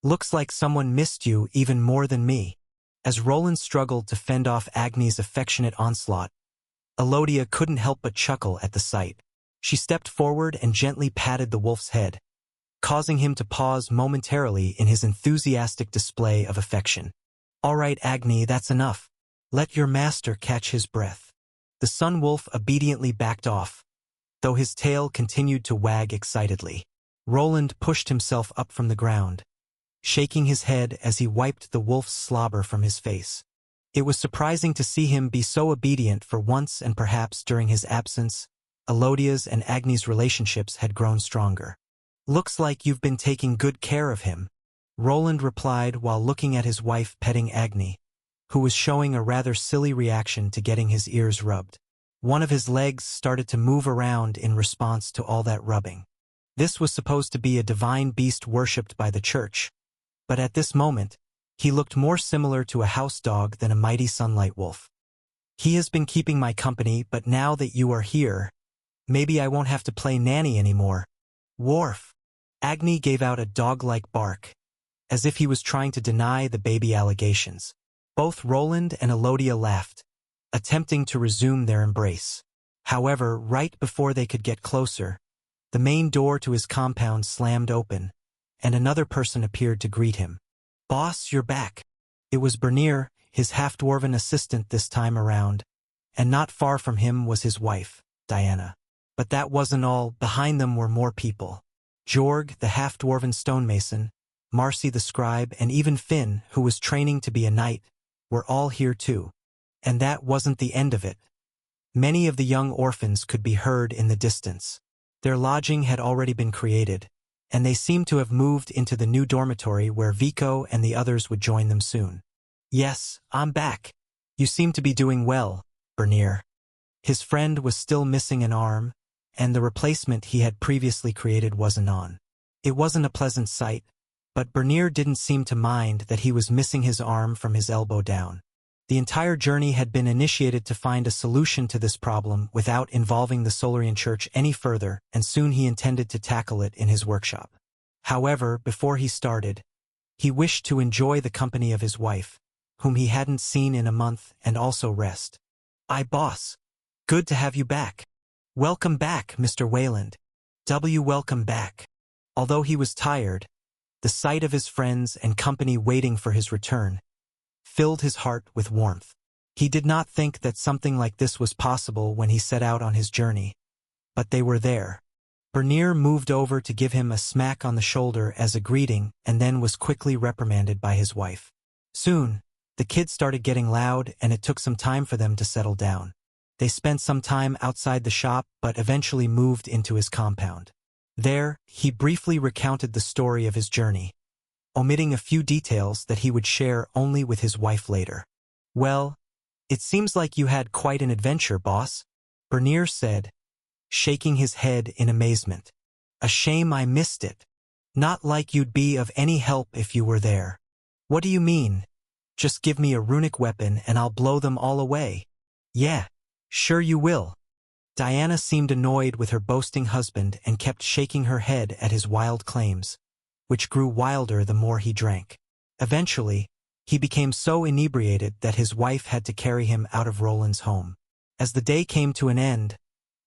Looks like someone missed you even more than me. As Roland struggled to fend off Agni's affectionate onslaught, Elodia couldn't help but chuckle at the sight. She stepped forward and gently patted the wolf's head, causing him to pause momentarily in his enthusiastic display of affection. All right, Agni, that's enough. Let your master catch his breath. The sun wolf obediently backed off, though his tail continued to wag excitedly. Roland pushed himself up from the ground, shaking his head as he wiped the wolf's slobber from his face. It was surprising to see him be so obedient for once, and perhaps during his absence, Elodia's and Agni's relationships had grown stronger. Looks like you've been taking good care of him, Roland replied while looking at his wife petting Agni, who was showing a rather silly reaction to getting his ears rubbed. One of his legs started to move around in response to all that rubbing. This was supposed to be a divine beast worshipped by the church, but at this moment, he looked more similar to a house dog than a mighty sunlight wolf. He has been keeping my company, but now that you are here, maybe I won't have to play nanny anymore. Worf! Agni gave out a dog-like bark, as if he was trying to deny the baby allegations. Both Roland and Elodia laughed, attempting to resume their embrace. However, right before they could get closer, the main door to his compound slammed open, and another person appeared to greet him. Boss, you're back. It was Bernier, his half-dwarven assistant this time around, and not far from him was his wife, Diana. But that wasn't all. Behind them were more people. Jorg, the half-dwarven stonemason, Marcy the scribe, and even Finn, who was training to be a knight, were all here too. And that wasn't the end of it. Many of the young orphans could be heard in the distance. Their lodging had already been created, and they seemed to have moved into the new dormitory where Vico and the others would join them soon. "Yes, I'm back. You seem to be doing well, Bernier." His friend was still missing an arm, and the replacement he had previously created wasn't on. It wasn't a pleasant sight, but Bernier didn't seem to mind that he was missing his arm from his elbow down. The entire journey had been initiated to find a solution to this problem without involving the Solarian Church any further, and soon he intended to tackle it in his workshop. However, before he started, he wished to enjoy the company of his wife, whom he hadn't seen in a month, and also rest. Boss. Good to have you back." "Welcome back, Mr. Wayland. Welcome back." Although he was tired, the sight of his friends and company waiting for his return filled his heart with warmth. He did not think that something like this was possible when he set out on his journey, but they were there. Bernier moved over to give him a smack on the shoulder as a greeting and then was quickly reprimanded by his wife. Soon, the kids started getting loud and it took some time for them to settle down. They spent some time outside the shop but eventually moved into his compound. There, he briefly recounted the story of his journey, omitting a few details that he would share only with his wife later. "Well, it seems like you had quite an adventure, boss," Bernier said, shaking his head in amazement. "A shame I missed it. Not like you'd be of any help if you were there." "What do you mean? Just give me a runic weapon and I'll blow them all away." "Yeah, sure you will." Diana seemed annoyed with her boasting husband and kept shaking her head at his wild claims, which grew wilder the more he drank. Eventually, he became so inebriated that his wife had to carry him out of Roland's home. As the day came to an end,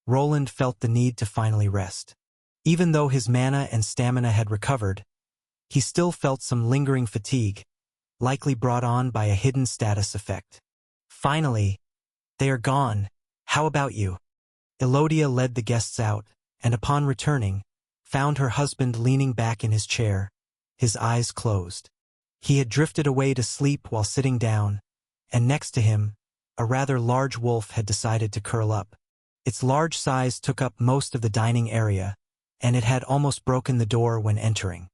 Roland felt the need to finally rest. Even though his mana and stamina had recovered, he still felt some lingering fatigue, likely brought on by a hidden status effect. Finally, "They are gone. How about you?" Elodia led the guests out, and upon returning, found her husband leaning back in his chair, his eyes closed. He had drifted away to sleep while sitting down, and next to him, a rather large wolf had decided to curl up. Its large size took up most of the dining area, and it had almost broken the door when entering.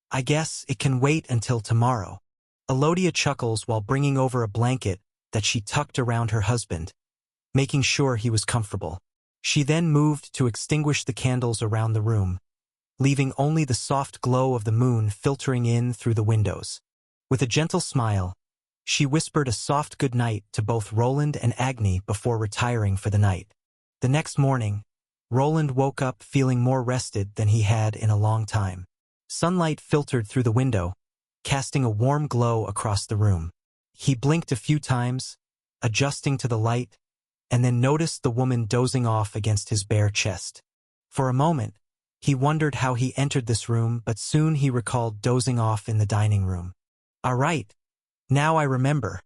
"I guess it can wait until tomorrow." Elodia chuckles while bringing over a blanket that she tucked around her husband, making sure he was comfortable. She then moved to extinguish the candles around the room, leaving only the soft glow of the moon filtering in through the windows. With a gentle smile, she whispered a soft good night to both Roland and Agni before retiring for the night. The next morning, Roland woke up feeling more rested than he had in a long time. Sunlight filtered through the window, casting a warm glow across the room. He blinked a few times, adjusting to the light, and then noticed the woman dozing off against his bare chest. For a moment, he wondered how he entered this room, but soon he recalled dozing off in the dining room. "All right, now I remember."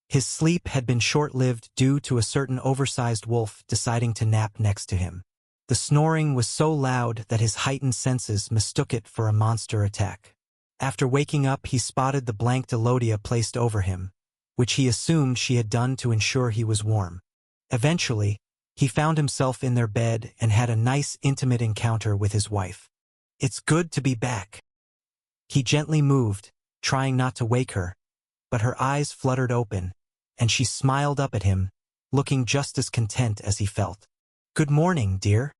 His sleep had been short-lived due to a certain oversized wolf deciding to nap next to him. The snoring was so loud that his heightened senses mistook it for a monster attack. After waking up, he spotted the blanked Elodia placed over him, which he assumed she had done to ensure he was warm. Eventually, he found himself in their bed and had a nice intimate encounter with his wife. "It's good to be back." He gently moved, trying not to wake her, but her eyes fluttered open, and she smiled up at him, looking just as content as he felt. "Good morning, dear."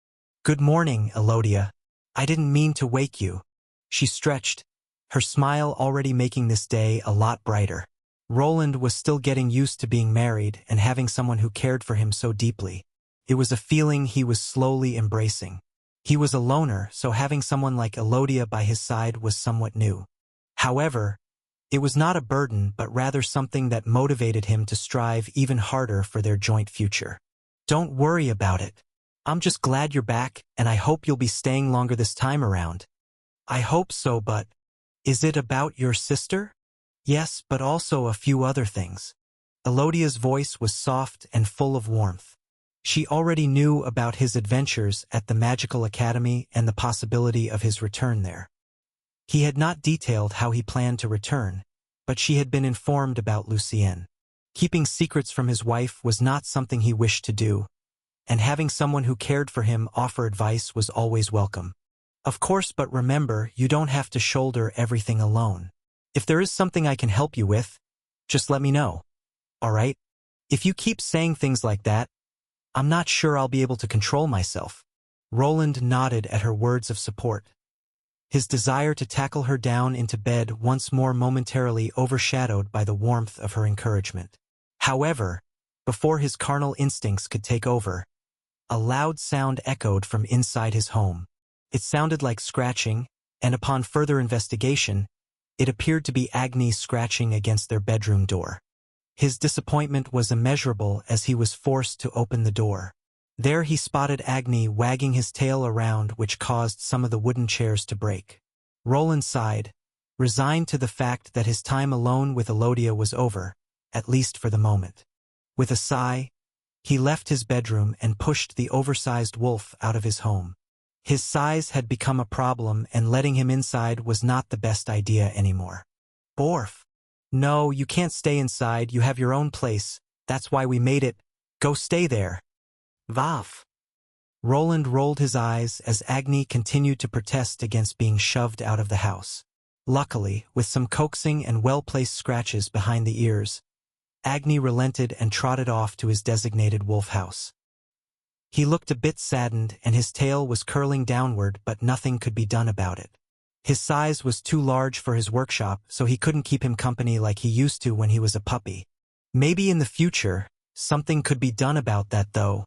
"Good morning, Elodia. I didn't mean to wake you." She stretched, her smile already making this day a lot brighter. Roland was still getting used to being married and having someone who cared for him so deeply. It was a feeling he was slowly embracing. He was a loner, so having someone like Elodia by his side was somewhat new. However, it was not a burden but rather something that motivated him to strive even harder for their joint future. "Don't worry about it. I'm just glad you're back, and I hope you'll be staying longer this time around." "I hope so, but is it about your sister?" "Yes, but also a few other things." Elodia's voice was soft and full of warmth. She already knew about his adventures at the Magical Academy and the possibility of his return there. He had not detailed how he planned to return, but she had been informed about Lucien. Keeping secrets from his wife was not something he wished to do, and having someone who cared for him offer advice was always welcome. Of course, but remember, you don't have to shoulder everything alone. If there is something I can help you with, just let me know. All right? If you keep saying things like that, I'm not sure I'll be able to control myself. Roland nodded at her words of support. His desire to tackle her down into bed once more momentarily overshadowed by the warmth of her encouragement. However, before his carnal instincts could take over, a loud sound echoed from inside his home. It sounded like scratching, and upon further investigation, it appeared to be Agnes scratching against their bedroom door. His disappointment was immeasurable as he was forced to open the door. There he spotted Agnes wagging his tail around, which caused some of the wooden chairs to break. Roland sighed, resigned to the fact that his time alone with Elodia was over, at least for the moment. With a sigh, he left his bedroom and pushed the oversized wolf out of his home. His size had become a problem, and letting him inside was not the best idea anymore. Borf. No, you can't stay inside, you have your own place. That's why we made it. Go stay there. Vav. Roland rolled his eyes as Agnes continued to protest against being shoved out of the house. Luckily, with some coaxing and well-placed scratches behind the ears, Agnes relented and trotted off to his designated wolf house. He looked a bit saddened and his tail was curling downward, but nothing could be done about it. His size was too large for his workshop, so he couldn't keep him company like he used to when he was a puppy. Maybe in the future, something could be done about that though.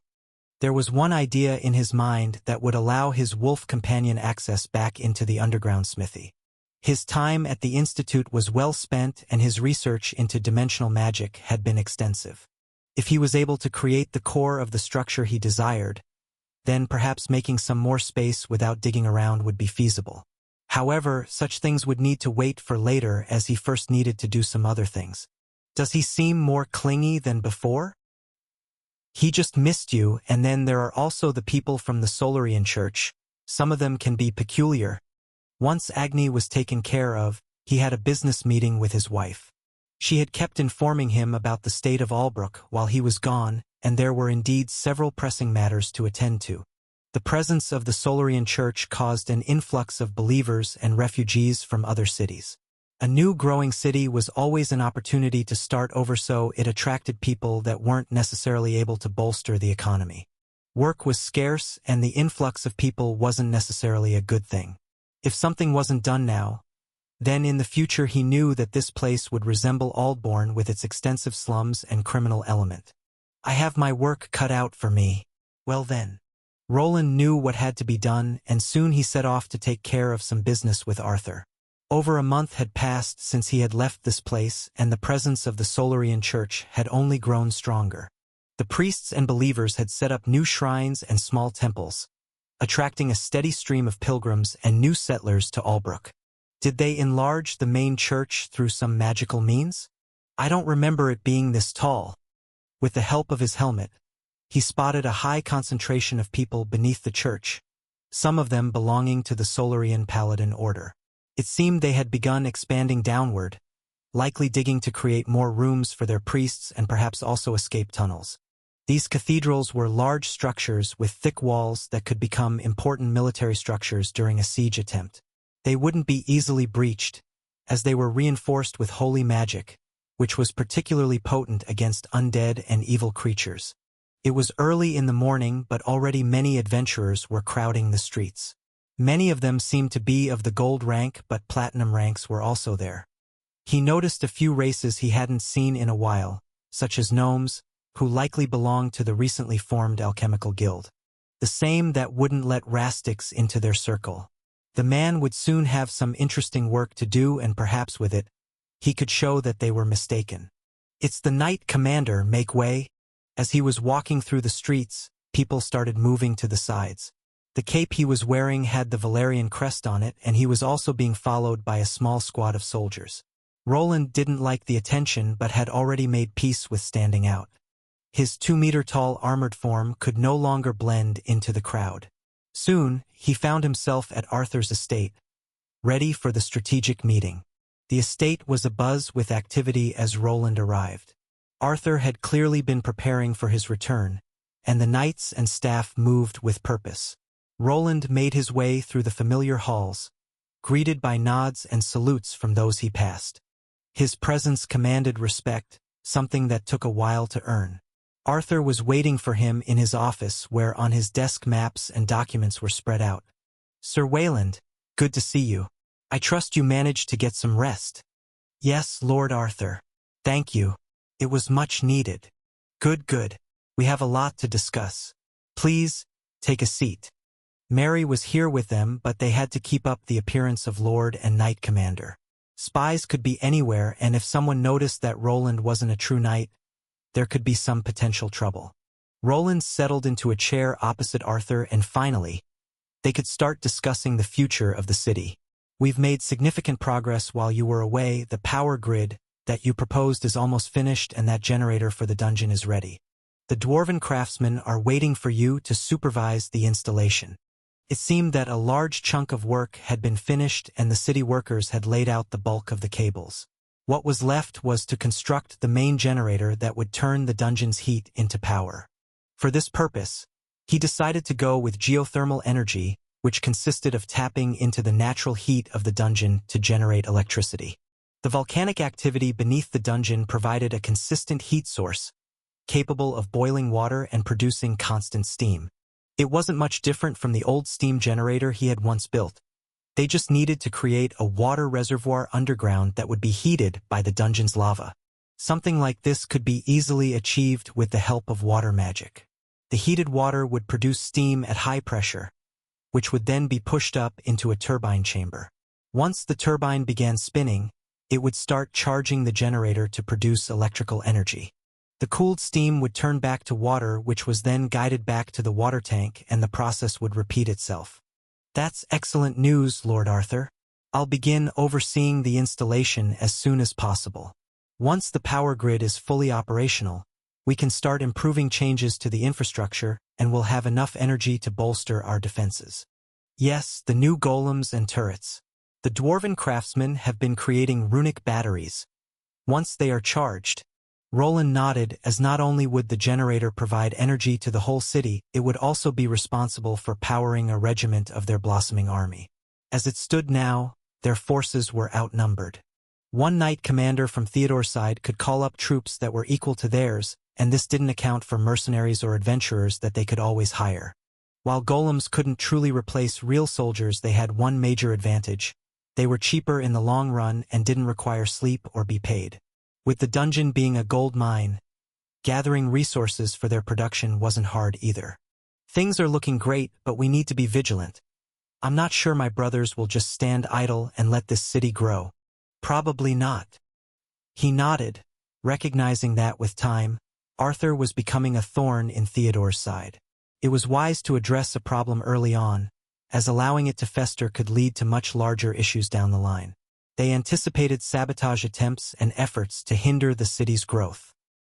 There was one idea in his mind that would allow his wolf companion access back into the underground smithy. His time at the Institute was well spent and his research into dimensional magic had been extensive. If he was able to create the core of the structure he desired, then perhaps making some more space without digging around would be feasible. However, such things would need to wait for later as he first needed to do some other things. Does he seem more clingy than before? He just missed you, and then there are also the people from the Solarian Church. Some of them can be peculiar. Once Agnes was taken care of, he had a business meeting with his wife. She had kept informing him about the state of Albrook while he was gone, and there were indeed several pressing matters to attend to. The presence of the Solarian Church caused an influx of believers and refugees from other cities. A new growing city was always an opportunity to start over, so it attracted people that weren't necessarily able to bolster the economy. Work was scarce and the influx of people wasn't necessarily a good thing. If something wasn't done now, then in the future he knew that this place would resemble Aldbourne with its extensive slums and criminal element. I have my work cut out for me. Well then. Roland knew what had to be done, and soon he set off to take care of some business with Arthur. Over a month had passed since he had left this place, and the presence of the Solarian Church had only grown stronger. The priests and believers had set up new shrines and small temples, attracting a steady stream of pilgrims and new settlers to Albrook. Did they enlarge the main church through some magical means? I don't remember it being this tall. With the help of his helmet, he spotted a high concentration of people beneath the church, some of them belonging to the Solarian Paladin Order. It seemed they had begun expanding downward, likely digging to create more rooms for their priests and perhaps also escape tunnels. These cathedrals were large structures with thick walls that could become important military structures during a siege attempt. They wouldn't be easily breached, as they were reinforced with holy magic, which was particularly potent against undead and evil creatures. It was early in the morning, but already many adventurers were crowding the streets. Many of them seemed to be of the gold rank, but platinum ranks were also there. He noticed a few races he hadn't seen in a while, such as gnomes, who likely belonged to the recently formed alchemical guild. The same that wouldn't let rustics into their circle. The man would soon have some interesting work to do, and perhaps with it, he could show that they were mistaken. It's the Knight Commander, make way. As he was walking through the streets, people started moving to the sides. The cape he was wearing had the Valerian crest on it, and he was also being followed by a small squad of soldiers. Roland didn't like the attention but had already made peace with standing out. His 2-meter-tall armored form could no longer blend into the crowd. Soon, he found himself at Arthur's estate, ready for the strategic meeting. The estate was abuzz with activity as Roland arrived. Arthur had clearly been preparing for his return, and the knights and staff moved with purpose. Roland made his way through the familiar halls, greeted by nods and salutes from those he passed. His presence commanded respect, something that took a while to earn. Arthur was waiting for him in his office where on his desk maps and documents were spread out. "Sir Wayland, good to see you. I trust you managed to get some rest." "Yes, Lord Arthur. Thank you. It was much needed." Good. We have a lot to discuss. Please, take a seat." Mary was here with them, but they had to keep up the appearance of Lord and Knight Commander. Spies could be anywhere, and if someone noticed that Roland wasn't a true knight, there could be some potential trouble. Roland settled into a chair opposite Arthur, and finally, they could start discussing the future of the city. "We've made significant progress while you were away. The power grid that you proposed is almost finished, and that generator for the dungeon is ready. The dwarven craftsmen are waiting for you to supervise the installation." It seemed that a large chunk of work had been finished and the city workers had laid out the bulk of the cables. What was left was to construct the main generator that would turn the dungeon's heat into power. For this purpose, he decided to go with geothermal energy, which consisted of tapping into the natural heat of the dungeon to generate electricity. The volcanic activity beneath the dungeon provided a consistent heat source, capable of boiling water and producing constant steam. It wasn't much different from the old steam generator he had once built. They just needed to create a water reservoir underground that would be heated by the dungeon's lava. Something like this could be easily achieved with the help of water magic. The heated water would produce steam at high pressure, which would then be pushed up into a turbine chamber. Once the turbine began spinning, it would start charging the generator to produce electrical energy. The cooled steam would turn back to water, which was then guided back to the water tank, and the process would repeat itself. "That's excellent news, Lord Arthur. I'll begin overseeing the installation as soon as possible. Once the power grid is fully operational, we can start improving changes to the infrastructure, and we'll have enough energy to bolster our defenses." Yes, the new golems and turrets. The dwarven craftsmen have been creating runic batteries. Once they are charged, Roland nodded, as not only would the generator provide energy to the whole city, it would also be responsible for powering a regiment of their blossoming army. As it stood now, their forces were outnumbered. One knight commander from Theodore's side could call up troops that were equal to theirs, and this didn't account for mercenaries or adventurers that they could always hire. While golems couldn't truly replace real soldiers, they had one major advantage. They were cheaper in the long run and didn't require sleep or be paid. With the dungeon being a gold mine, gathering resources for their production wasn't hard either. "Things are looking great, but we need to be vigilant. I'm not sure my brothers will just stand idle and let this city grow." "Probably not." He nodded, recognizing that with time, Arthur was becoming a thorn in Theodore's side. It was wise to address a problem early on, as allowing it to fester could lead to much larger issues down the line. They anticipated sabotage attempts and efforts to hinder the city's growth.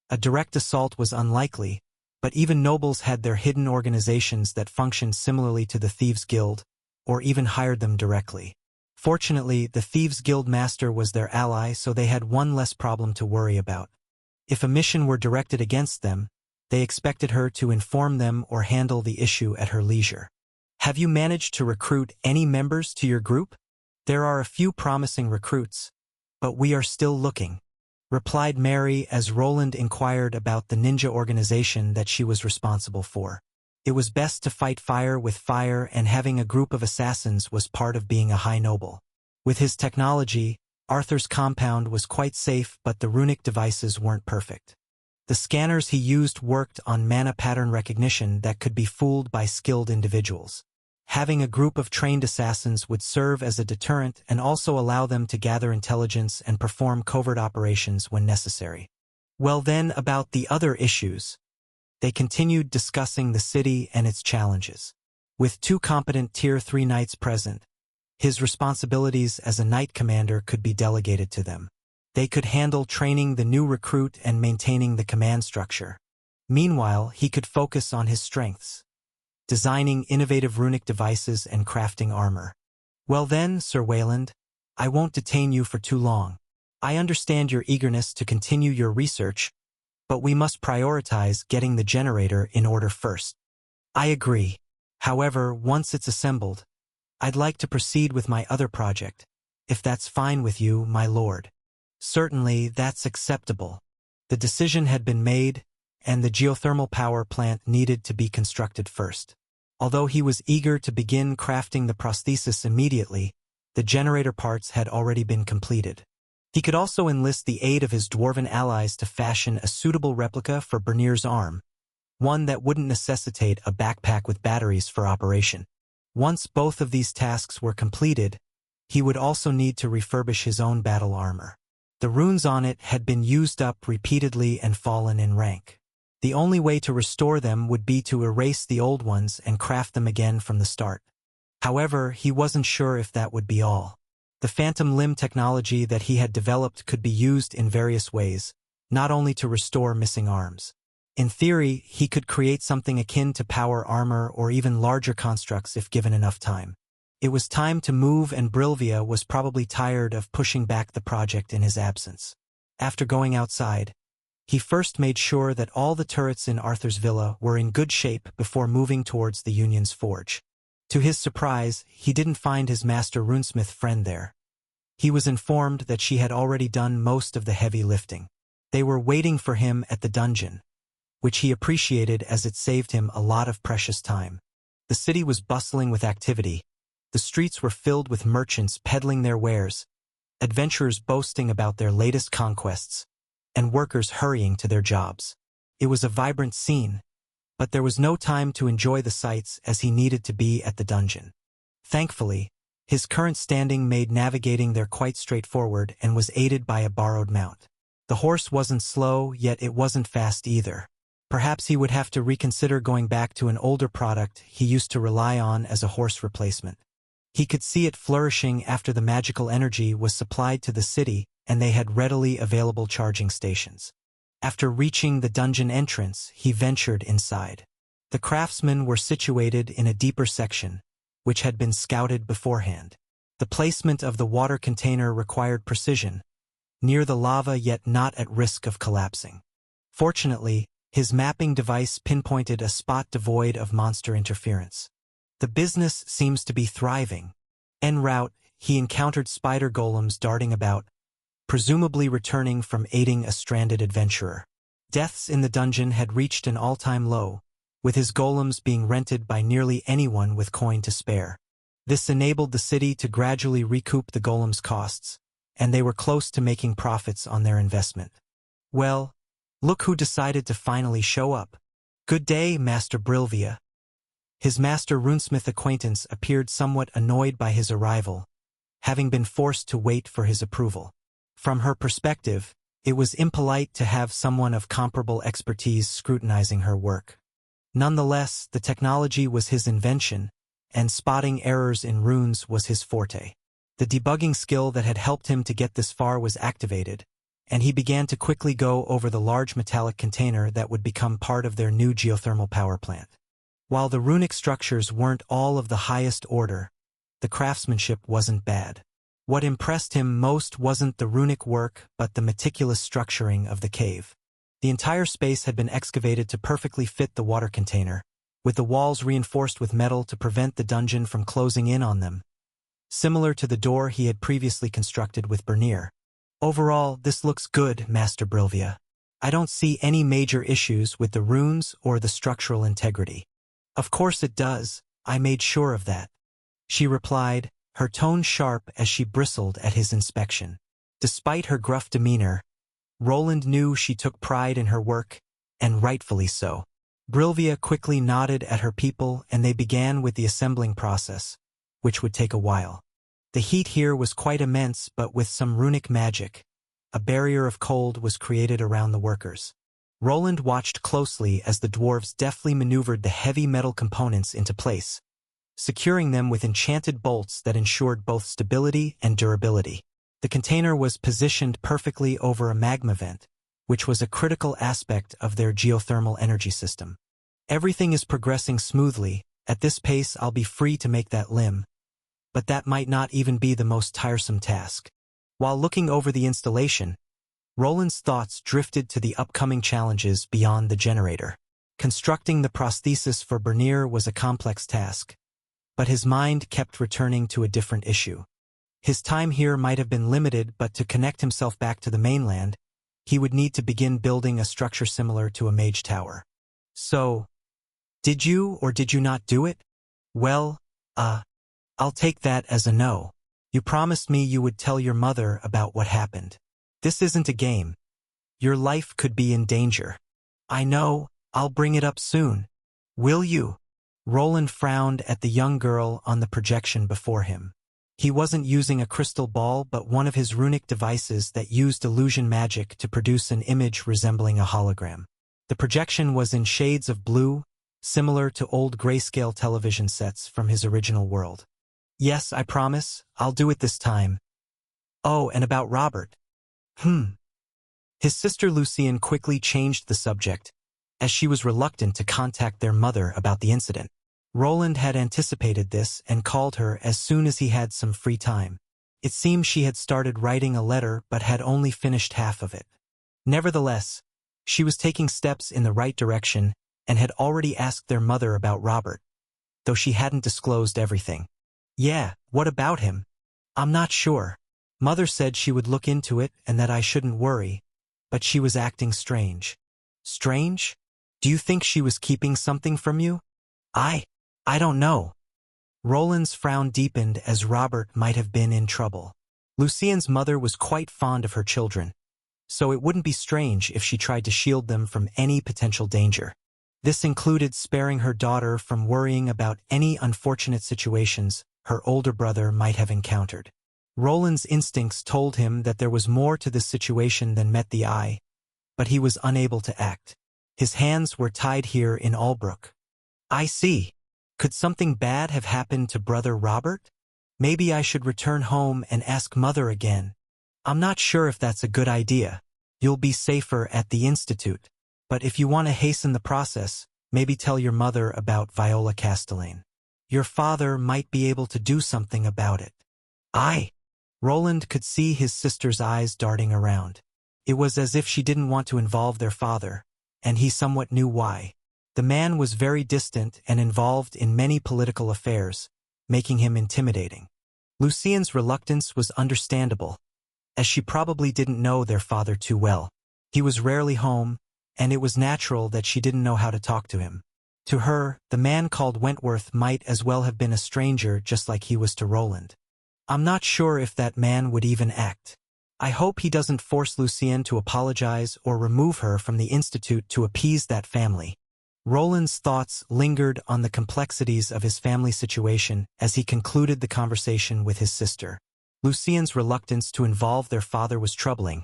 A direct assault was unlikely, but even nobles had their hidden organizations that functioned similarly to the Thieves' Guild, or even hired them directly. Fortunately, the Thieves' Guild master was their ally, so they had one less problem to worry about. If a mission were directed against them, they expected her to inform them or handle the issue at her leisure. "Have you managed to recruit any members to your group?" "There are a few promising recruits, but we are still looking," replied Mary as Roland inquired about the ninja organization that she was responsible for. It was best to fight fire with fire, and having a group of assassins was part of being a high noble. With his technology, Arthur's compound was quite safe, but the runic devices weren't perfect. The scanners he used worked on mana pattern recognition that could be fooled by skilled individuals. Having a group of trained assassins would serve as a deterrent and also allow them to gather intelligence and perform covert operations when necessary. Well then, about the other issues. They continued discussing the city and its challenges. With 2 competent Tier 3 knights present, his responsibilities as a knight commander could be delegated to them. They could handle training the new recruit and maintaining the command structure. Meanwhile, he could focus on his strengths, designing innovative runic devices and crafting armor. Well then, Sir Wayland, I won't detain you for too long. I understand your eagerness to continue your research, but we must prioritize getting the generator in order first. I agree. However, once it's assembled, I'd like to proceed with my other project, if that's fine with you, my lord. Certainly, that's acceptable. The decision had been made, and the geothermal power plant needed to be constructed first. Although he was eager to begin crafting the prosthesis immediately, the generator parts had already been completed. He could also enlist the aid of his dwarven allies to fashion a suitable replica for Bernier's arm, one that wouldn't necessitate a backpack with batteries for operation. Once both of these tasks were completed, he would also need to refurbish his own battle armor. The runes on it had been used up repeatedly and fallen in rank. The only way to restore them would be to erase the old ones and craft them again from the start. However, he wasn't sure if that would be all. The phantom limb technology that he had developed could be used in various ways, not only to restore missing arms. In theory, he could create something akin to power armor or even larger constructs if given enough time. It was time to move, and Brilvia was probably tired of pushing back the project in his absence. After going outside, he first made sure that all the turrets in Arthur's villa were in good shape before moving towards the Union's forge. To his surprise, he didn't find his master runesmith friend there. He was informed that she had already done most of the heavy lifting. They were waiting for him at the dungeon, which he appreciated as it saved him a lot of precious time. The city was bustling with activity. The streets were filled with merchants peddling their wares, adventurers boasting about their latest conquests, and workers hurrying to their jobs. It was a vibrant scene, but there was no time to enjoy the sights as he needed to be at the dungeon. Thankfully, his current standing made navigating there quite straightforward and was aided by a borrowed mount. The horse wasn't slow, yet it wasn't fast either. Perhaps he would have to reconsider going back to an older product he used to rely on as a horse replacement. He could see it flourishing after the magical energy was supplied to the city and they had readily available charging stations. After reaching the dungeon entrance, he ventured inside. The craftsmen were situated in a deeper section, which had been scouted beforehand. The placement of the water container required precision, near the lava yet not at risk of collapsing. Fortunately, his mapping device pinpointed a spot devoid of monster interference. The business seems to be thriving. En route, he encountered spider golems darting about, presumably returning from aiding a stranded adventurer. Deaths in the dungeon had reached an all-time low, with his golems being rented by nearly anyone with coin to spare. This enabled the city to gradually recoup the golems' costs, and they were close to making profits on their investment. Well, look who decided to finally show up. Good day, Master Brilvia. His master runesmith acquaintance appeared somewhat annoyed by his arrival, having been forced to wait for his approval. From her perspective, it was impolite to have someone of comparable expertise scrutinizing her work. Nonetheless, the technology was his invention, and spotting errors in runes was his forte. The debugging skill that had helped him to get this far was activated, and he began to quickly go over the large metallic container that would become part of their new geothermal power plant. While the runic structures weren't all of the highest order, the craftsmanship wasn't bad. What impressed him most wasn't the runic work but the meticulous structuring of the cave. The entire space had been excavated to perfectly fit the water container, with the walls reinforced with metal to prevent the dungeon from closing in on them, similar to the door he had previously constructed with Bernier. Overall, this looks good, Master Brilvia. I don't see any major issues with the runes or the structural integrity. Of course it does, I made sure of that, she replied, her tone sharp as she bristled at his inspection. Despite her gruff demeanor, Roland knew she took pride in her work, and rightfully so. Brilvia quickly nodded at her people and they began with the assembling process, which would take a while. The heat here was quite immense, but with some runic magic, a barrier of cold was created around the workers. Roland watched closely as the dwarves deftly maneuvered the heavy metal components into place, securing them with enchanted bolts that ensured both stability and durability. The container was positioned perfectly over a magma vent, which was a critical aspect of their geothermal energy system. Everything is progressing smoothly. At this pace, I'll be free to make that limb. But that might not even be the most tiresome task. While looking over the installation, Roland's thoughts drifted to the upcoming challenges beyond the generator. Constructing the prosthesis for Bernier was a complex task, but his mind kept returning to a different issue. His time here might have been limited, but to connect himself back to the mainland, he would need to begin building a structure similar to a mage tower. So, did you or did you not do it? Well, I'll take that as a no. You promised me you would tell your mother about what happened. This isn't a game. Your life could be in danger. I know, I'll bring it up soon. Will you? Roland frowned at the young girl on the projection before him. He wasn't using a crystal ball but one of his runic devices that used illusion magic to produce an image resembling a hologram. The projection was in shades of blue, similar to old grayscale television sets from his original world. Yes, I promise, I'll do it this time. Oh, and about Robert. His sister Lucienne quickly changed the subject, as she was reluctant to contact their mother about the incident. Roland had anticipated this and called her as soon as he had some free time. It seemed she had started writing a letter but had only finished half of it. Nevertheless, she was taking steps in the right direction and had already asked their mother about Robert, though she hadn't disclosed everything. Yeah, what about him? I'm not sure. Mother said she would look into it and that I shouldn't worry, but she was acting strange. Strange? Do you think she was keeping something from you? I don't know. Roland's frown deepened as Robert might have been in trouble. Lucien's mother was quite fond of her children, so it wouldn't be strange if she tried to shield them from any potential danger. This included sparing her daughter from worrying about any unfortunate situations her older brother might have encountered. Roland's instincts told him that there was more to this situation than met the eye, but he was unable to act. His hands were tied here in Albrook. I see. Could something bad have happened to Brother Robert? Maybe I should return home and ask Mother again. I'm not sure if that's a good idea. You'll be safer at the Institute. But if you want to hasten the process, maybe tell your mother about Viola Castellane. Your father might be able to do something about it. Roland could see his sister's eyes darting around. It was as if she didn't want to involve their father, and he somewhat knew why. The man was very distant and involved in many political affairs, making him intimidating. Lucien's reluctance was understandable, as she probably didn't know their father too well. He was rarely home, and it was natural that she didn't know how to talk to him. To her, the man called Wentworth might as well have been a stranger just like he was to Roland. I'm not sure if that man would even act. I hope he doesn't force Lucienne to apologize or remove her from the Institute to appease that family. Roland's thoughts lingered on the complexities of his family situation as he concluded the conversation with his sister. Lucien's reluctance to involve their father was troubling,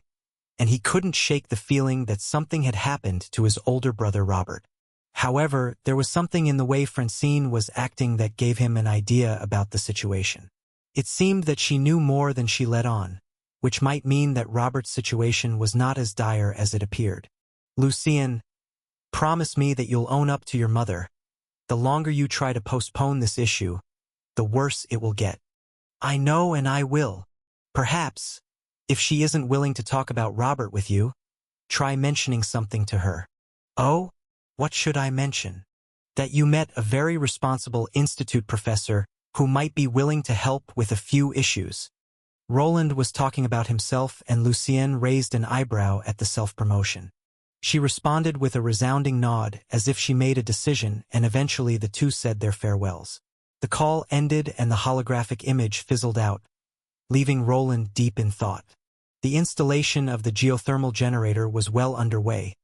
and he couldn't shake the feeling that something had happened to his older brother Robert. However, there was something in the way Francine was acting that gave him an idea about the situation. It seemed that she knew more than she let on, which might mean that Robert's situation was not as dire as it appeared. Lucienne, promise me that you'll own up to your mother. The longer you try to postpone this issue, the worse it will get. I know and I will. Perhaps, if she isn't willing to talk about Robert with you, try mentioning something to her. Oh? What should I mention? That you met a very responsible institute professor who might be willing to help with a few issues. Roland was talking about himself and Lucienne raised an eyebrow at the self-promotion. She responded with a resounding nod as if she made a decision, and eventually the two said their farewells. The call ended and the holographic image fizzled out, leaving Roland deep in thought. The installation of the geothermal generator was well underway,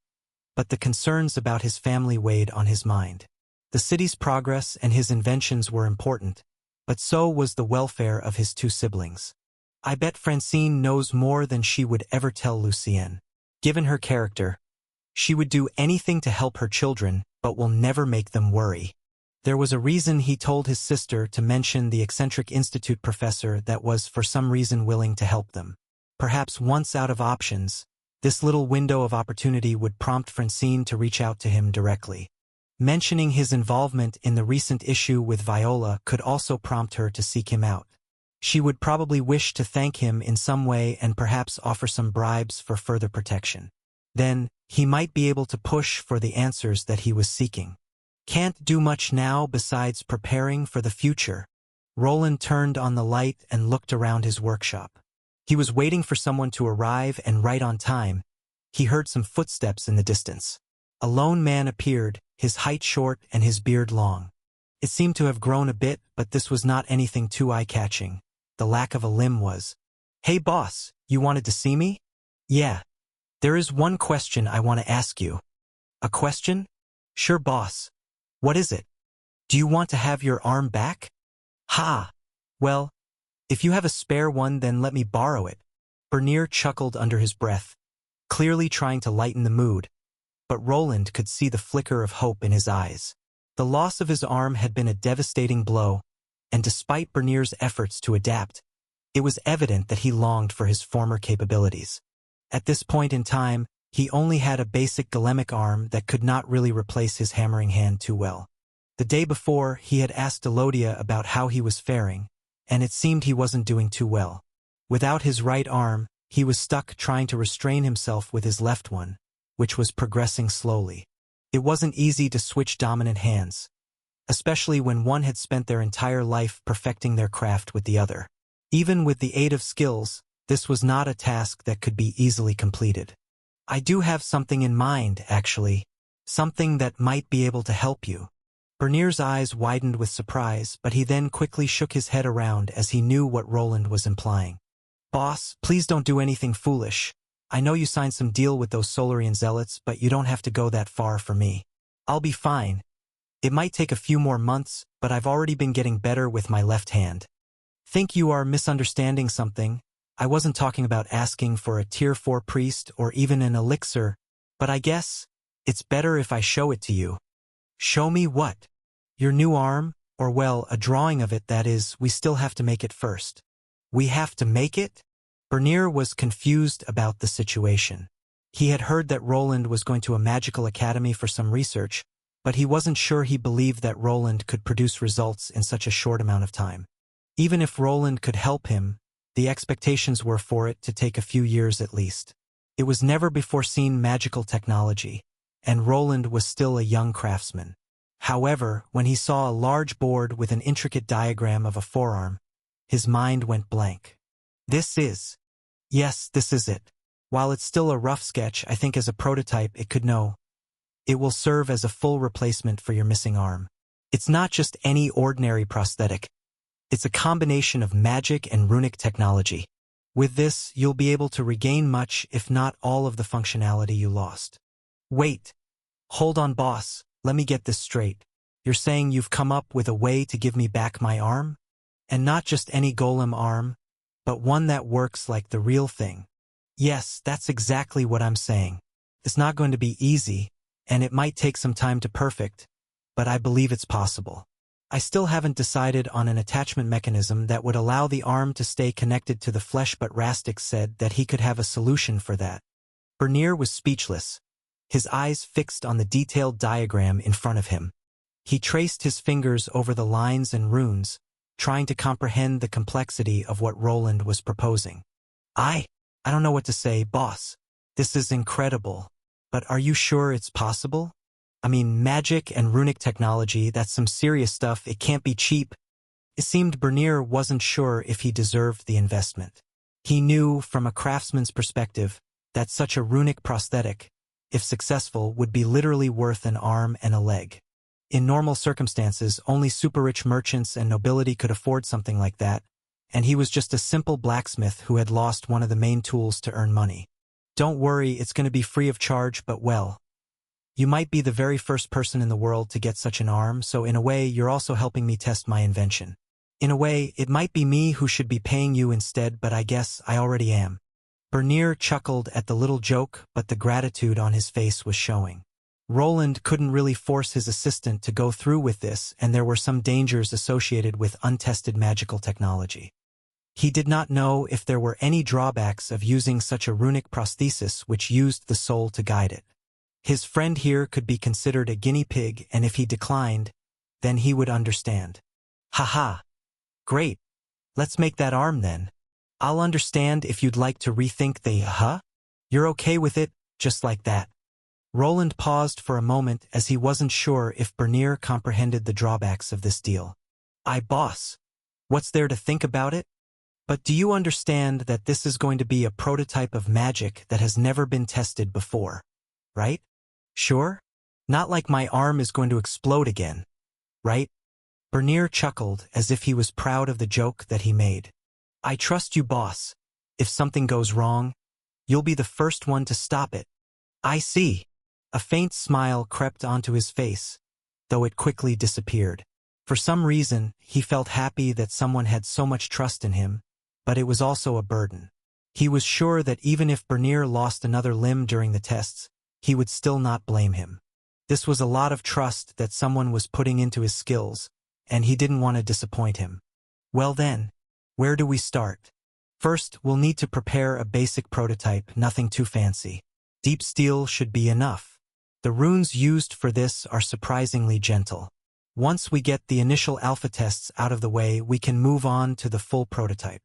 but the concerns about his family weighed on his mind. The city's progress and his inventions were important, but so was the welfare of his two siblings. I bet Francine knows more than she would ever tell Lucienne. Given her character, she would do anything to help her children, but will never make them worry. There was a reason he told his sister to mention the eccentric institute professor that was for some reason willing to help them. Perhaps once out of options, This little window of opportunity would prompt Francine to reach out to him directly. Mentioning his involvement in the recent issue with Viola could also prompt her to seek him out. She would probably wish to thank him in some way and perhaps offer some bribes for further protection. Then, he might be able to push for the answers that he was seeking. Can't do much now besides preparing for the future. Roland turned on the light and looked around his workshop. He was waiting for someone to arrive, and right on time, he heard some footsteps in the distance. A lone man appeared, his height short and his beard long. It seemed to have grown a bit, but this was not anything too eye-catching. The lack of a limb was. "Hey boss, you wanted to see me?" "Yeah. There is one question I want to ask you." "A question?" "Sure boss. What is it? Do you want to have your arm back?" "Ha! Well, if you have a spare one then let me borrow it." Bernier chuckled under his breath, clearly trying to lighten the mood, but Roland could see the flicker of hope in his eyes. The loss of his arm had been a devastating blow, and despite Bernier's efforts to adapt, it was evident that he longed for his former capabilities. At this point in time, he only had a basic golemic arm that could not really replace his hammering hand too well. The day before, he had asked Elodia about how he was faring, and it seemed he wasn't doing too well. Without his right arm, he was stuck trying to restrain himself with his left one, which was progressing slowly. It wasn't easy to switch dominant hands, especially when one had spent their entire life perfecting their craft with the other. Even with the aid of skills, this was not a task that could be easily completed. "I do have something in mind, actually. Something that might be able to help you." Bernier's eyes widened with surprise, but he then quickly shook his head around as he knew what Roland was implying. "Boss, please don't do anything foolish. I know you signed some deal with those Solarian zealots, but you don't have to go that far for me. I'll be fine. It might take a few more months, but I've already been getting better with my left hand." "Think you are misunderstanding something. I wasn't talking about asking for a Tier 4 priest or even an elixir, but I guess it's better if I show it to you." "Show me what?" "Your new arm, or well, a drawing of it, that is. We still have to make it first." "We have to make it?" Bernier was confused about the situation. He had heard that Roland was going to a magical academy for some research, but he wasn't sure he believed that Roland could produce results in such a short amount of time. Even if Roland could help him, the expectations were for it to take a few years at least. It was never before seen magical technology, and Roland was still a young craftsman. However, when he saw a large board with an intricate diagram of a forearm, his mind went blank. Yes, this is it. While it's still a rough sketch, I think as a prototype it will serve as a full replacement for your missing arm. It's not just any ordinary prosthetic. It's a combination of magic and runic technology. With this, you'll be able to regain much, if not all, of the functionality you lost. Wait. Hold on, boss. Let me get this straight. You're saying you've come up with a way to give me back my arm? And not just any golem arm, but one that works like the real thing. Yes, that's exactly what I'm saying. It's not going to be easy, and it might take some time to perfect, but I believe it's possible. I still haven't decided on an attachment mechanism that would allow the arm to stay connected to the flesh, but Rastic said that he could have a solution for that. Bernier was speechless, his eyes fixed on the detailed diagram in front of him. He traced his fingers over the lines and runes, trying to comprehend the complexity of what Roland was proposing. I don't know what to say, boss. This is incredible. But are you sure it's possible? I mean, magic and runic technology, that's some serious stuff. It can't be cheap. It seemed Bernier wasn't sure if he deserved the investment. He knew, from a craftsman's perspective, that such a runic prosthetic, if successful, would be literally worth an arm and a leg. In normal circumstances, only super-rich merchants and nobility could afford something like that, and he was just a simple blacksmith who had lost one of the main tools to earn money. "Don't worry, it's going to be free of charge, but well, you might be the very first person in the world to get such an arm, so in a way you're also helping me test my invention. In a way, it might be me who should be paying you instead, but I guess I already am." Bernier chuckled at the little joke, but the gratitude on his face was showing. Roland couldn't really force his assistant to go through with this, and there were some dangers associated with untested magical technology. He did not know if there were any drawbacks of using such a runic prosthesis which used the soul to guide it. His friend here could be considered a guinea pig, and if he declined, then he would understand. Haha. Great. Let's make that arm then. I'll understand if you'd like to rethink the You're okay with it, just like that. Roland paused for a moment as he wasn't sure if Bernier comprehended the drawbacks of this deal. Boss. What's there to think about it? But do you understand that this is going to be a prototype of magic that has never been tested before, right? Sure? Not like my arm is going to explode again, right? Bernier chuckled as if he was proud of the joke that he made. I trust you, boss. If something goes wrong, you'll be the first one to stop it. I see. A faint smile crept onto his face, though it quickly disappeared. For some reason, he felt happy that someone had so much trust in him, but it was also a burden. He was sure that even if Bernier lost another limb during the tests, he would still not blame him. This was a lot of trust that someone was putting into his skills, and he didn't want to disappoint him. Well then, where do we start? First, we'll need to prepare a basic prototype, nothing too fancy. Deep steel should be enough. The runes used for this are surprisingly gentle. Once we get the initial alpha tests out of the way, we can move on to the full prototype.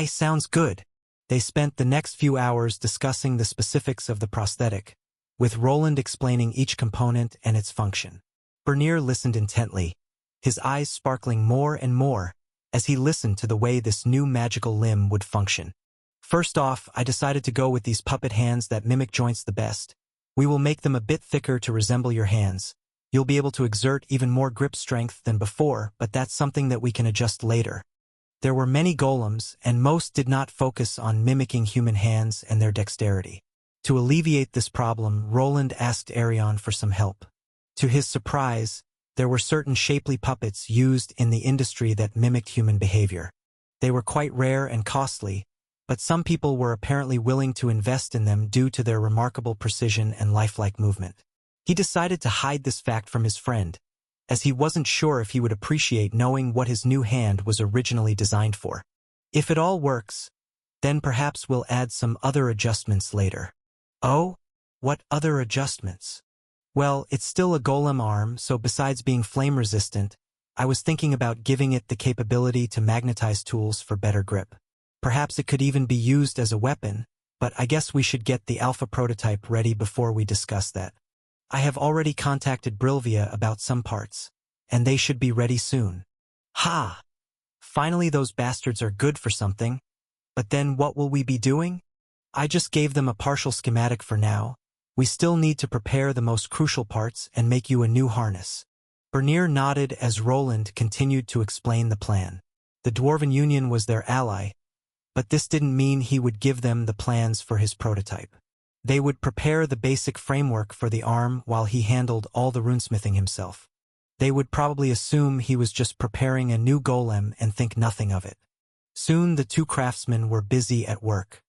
Sounds good. They spent the next few hours discussing the specifics of the prosthetic, with Roland explaining each component and its function. Bernier listened intently, his eyes sparkling more and more as he listened to the way this new magical limb would function. First off, I decided to go with these puppet hands that mimic joints the best. We will make them a bit thicker to resemble your hands. You'll be able to exert even more grip strength than before, but that's something that we can adjust later. There were many golems, and most did not focus on mimicking human hands and their dexterity. To alleviate this problem, Roland asked Arion for some help. To his surprise, there were certain shapely puppets used in the industry that mimicked human behavior. They were quite rare and costly, but some people were apparently willing to invest in them due to their remarkable precision and lifelike movement. He decided to hide this fact from his friend, as he wasn't sure if he would appreciate knowing what his new hand was originally designed for. If it all works, then perhaps we'll add some other adjustments later. Oh? What other adjustments? Well, it's still a golem arm, so besides being flame-resistant, I was thinking about giving it the capability to magnetize tools for better grip. Perhaps it could even be used as a weapon, but I guess we should get the alpha prototype ready before we discuss that. I have already contacted Brilvia about some parts, and they should be ready soon. Ha! Finally those bastards are good for something. But then what will we be doing? I just gave them a partial schematic for now. We still need to prepare the most crucial parts and make you a new harness. Bernier nodded as Roland continued to explain the plan. The Dwarven Union was their ally, but this didn't mean he would give them the plans for his prototype. They would prepare the basic framework for the arm while he handled all the runesmithing himself. They would probably assume he was just preparing a new golem and think nothing of it. Soon the two craftsmen were busy at work.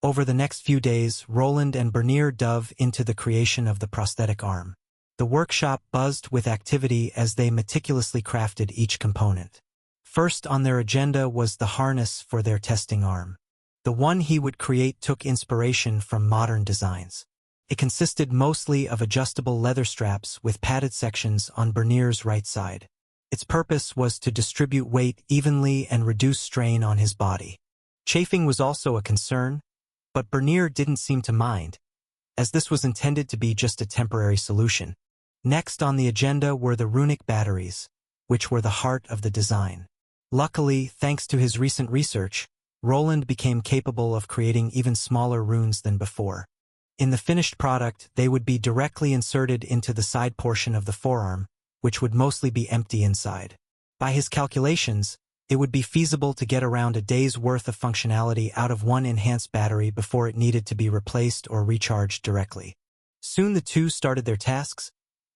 Over the next few days, Roland and Bernier dove into the creation of the prosthetic arm. The workshop buzzed with activity as they meticulously crafted each component. First on their agenda was the harness for their testing arm. The one he would create took inspiration from modern designs. It consisted mostly of adjustable leather straps with padded sections on Bernier's right side. Its purpose was to distribute weight evenly and reduce strain on his body. Chafing was also a concern, but Bernier didn't seem to mind, as this was intended to be just a temporary solution. Next on the agenda were the runic batteries, which were the heart of the design. Luckily, thanks to his recent research, Roland became capable of creating even smaller runes than before. In the finished product, they would be directly inserted into the side portion of the forearm, which would mostly be empty inside. By his calculations, it would be feasible to get around a day's worth of functionality out of one enhanced battery before it needed to be replaced or recharged directly. Soon the two started their tasks.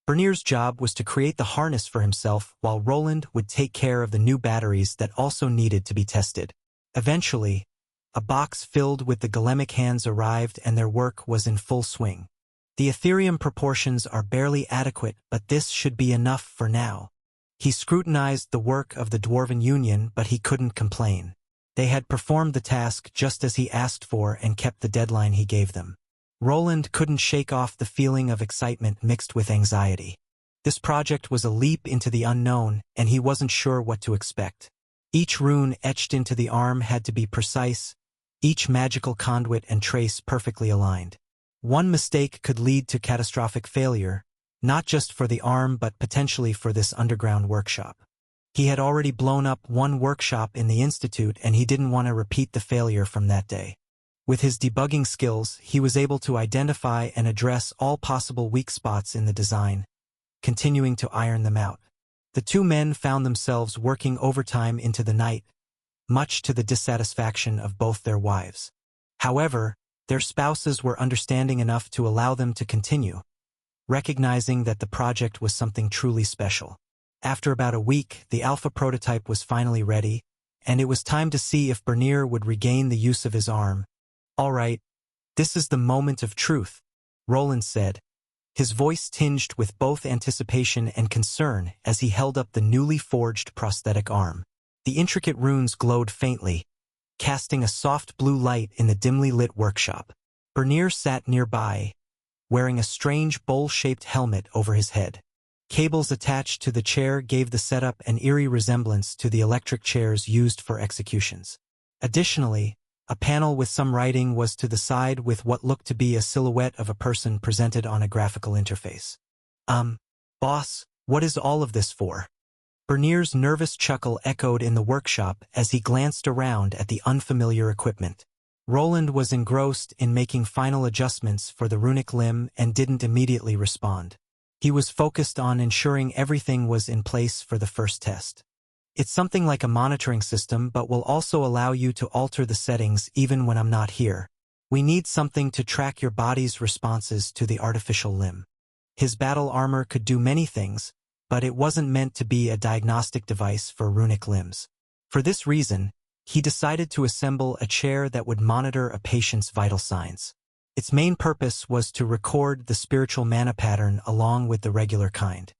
Bernier's job was to create the harness for himself, while Roland would take care of the new batteries that also needed to be tested. Eventually, a box filled with the golemic hands arrived and their work was in full swing. The Ethereum proportions are barely adequate, but this should be enough for now. He scrutinized the work of the Dwarven Union, but he couldn't complain. They had performed the task just as he asked for and kept the deadline he gave them. Roland couldn't shake off the feeling of excitement mixed with anxiety. This project was a leap into the unknown, and he wasn't sure what to expect. Each rune etched into the arm had to be precise, each magical conduit and trace perfectly aligned. One mistake could lead to catastrophic failure, not just for the arm but potentially for this underground workshop. He had already blown up one workshop in the Institute and he didn't want to repeat the failure from that day. With his debugging skills, he was able to identify and address all possible weak spots in the design, continuing to iron them out. The two men found themselves working overtime into the night, much to the dissatisfaction of both their wives. However, their spouses were understanding enough to allow them to continue, recognizing that the project was something truly special. After about a week, the alpha prototype was finally ready, and it was time to see if Bernier would regain the use of his arm. "All right, this is the moment of truth," Roland said, his voice tinged with both anticipation and concern as he held up the newly forged prosthetic arm. The intricate runes glowed faintly, casting a soft blue light in the dimly lit workshop. Bernier sat nearby, wearing a strange bowl-shaped helmet over his head. Cables attached to the chair gave the setup an eerie resemblance to the electric chairs used for executions. Additionally, a panel with some writing was to the side with what looked to be a silhouette of a person presented on a graphical interface. Boss, what is all of this for?" Bernier's nervous chuckle echoed in the workshop as he glanced around at the unfamiliar equipment. Roland was engrossed in making final adjustments for the runic limb and didn't immediately respond. He was focused on ensuring everything was in place for the first test. "It's something like a monitoring system but will also allow you to alter the settings even when I'm not here. We need something to track your body's responses to the artificial limb." His battle armor could do many things, but it wasn't meant to be a diagnostic device for runic limbs. For this reason, he decided to assemble a chair that would monitor a patient's vital signs. Its main purpose was to record the spiritual mana pattern along with the regular kind.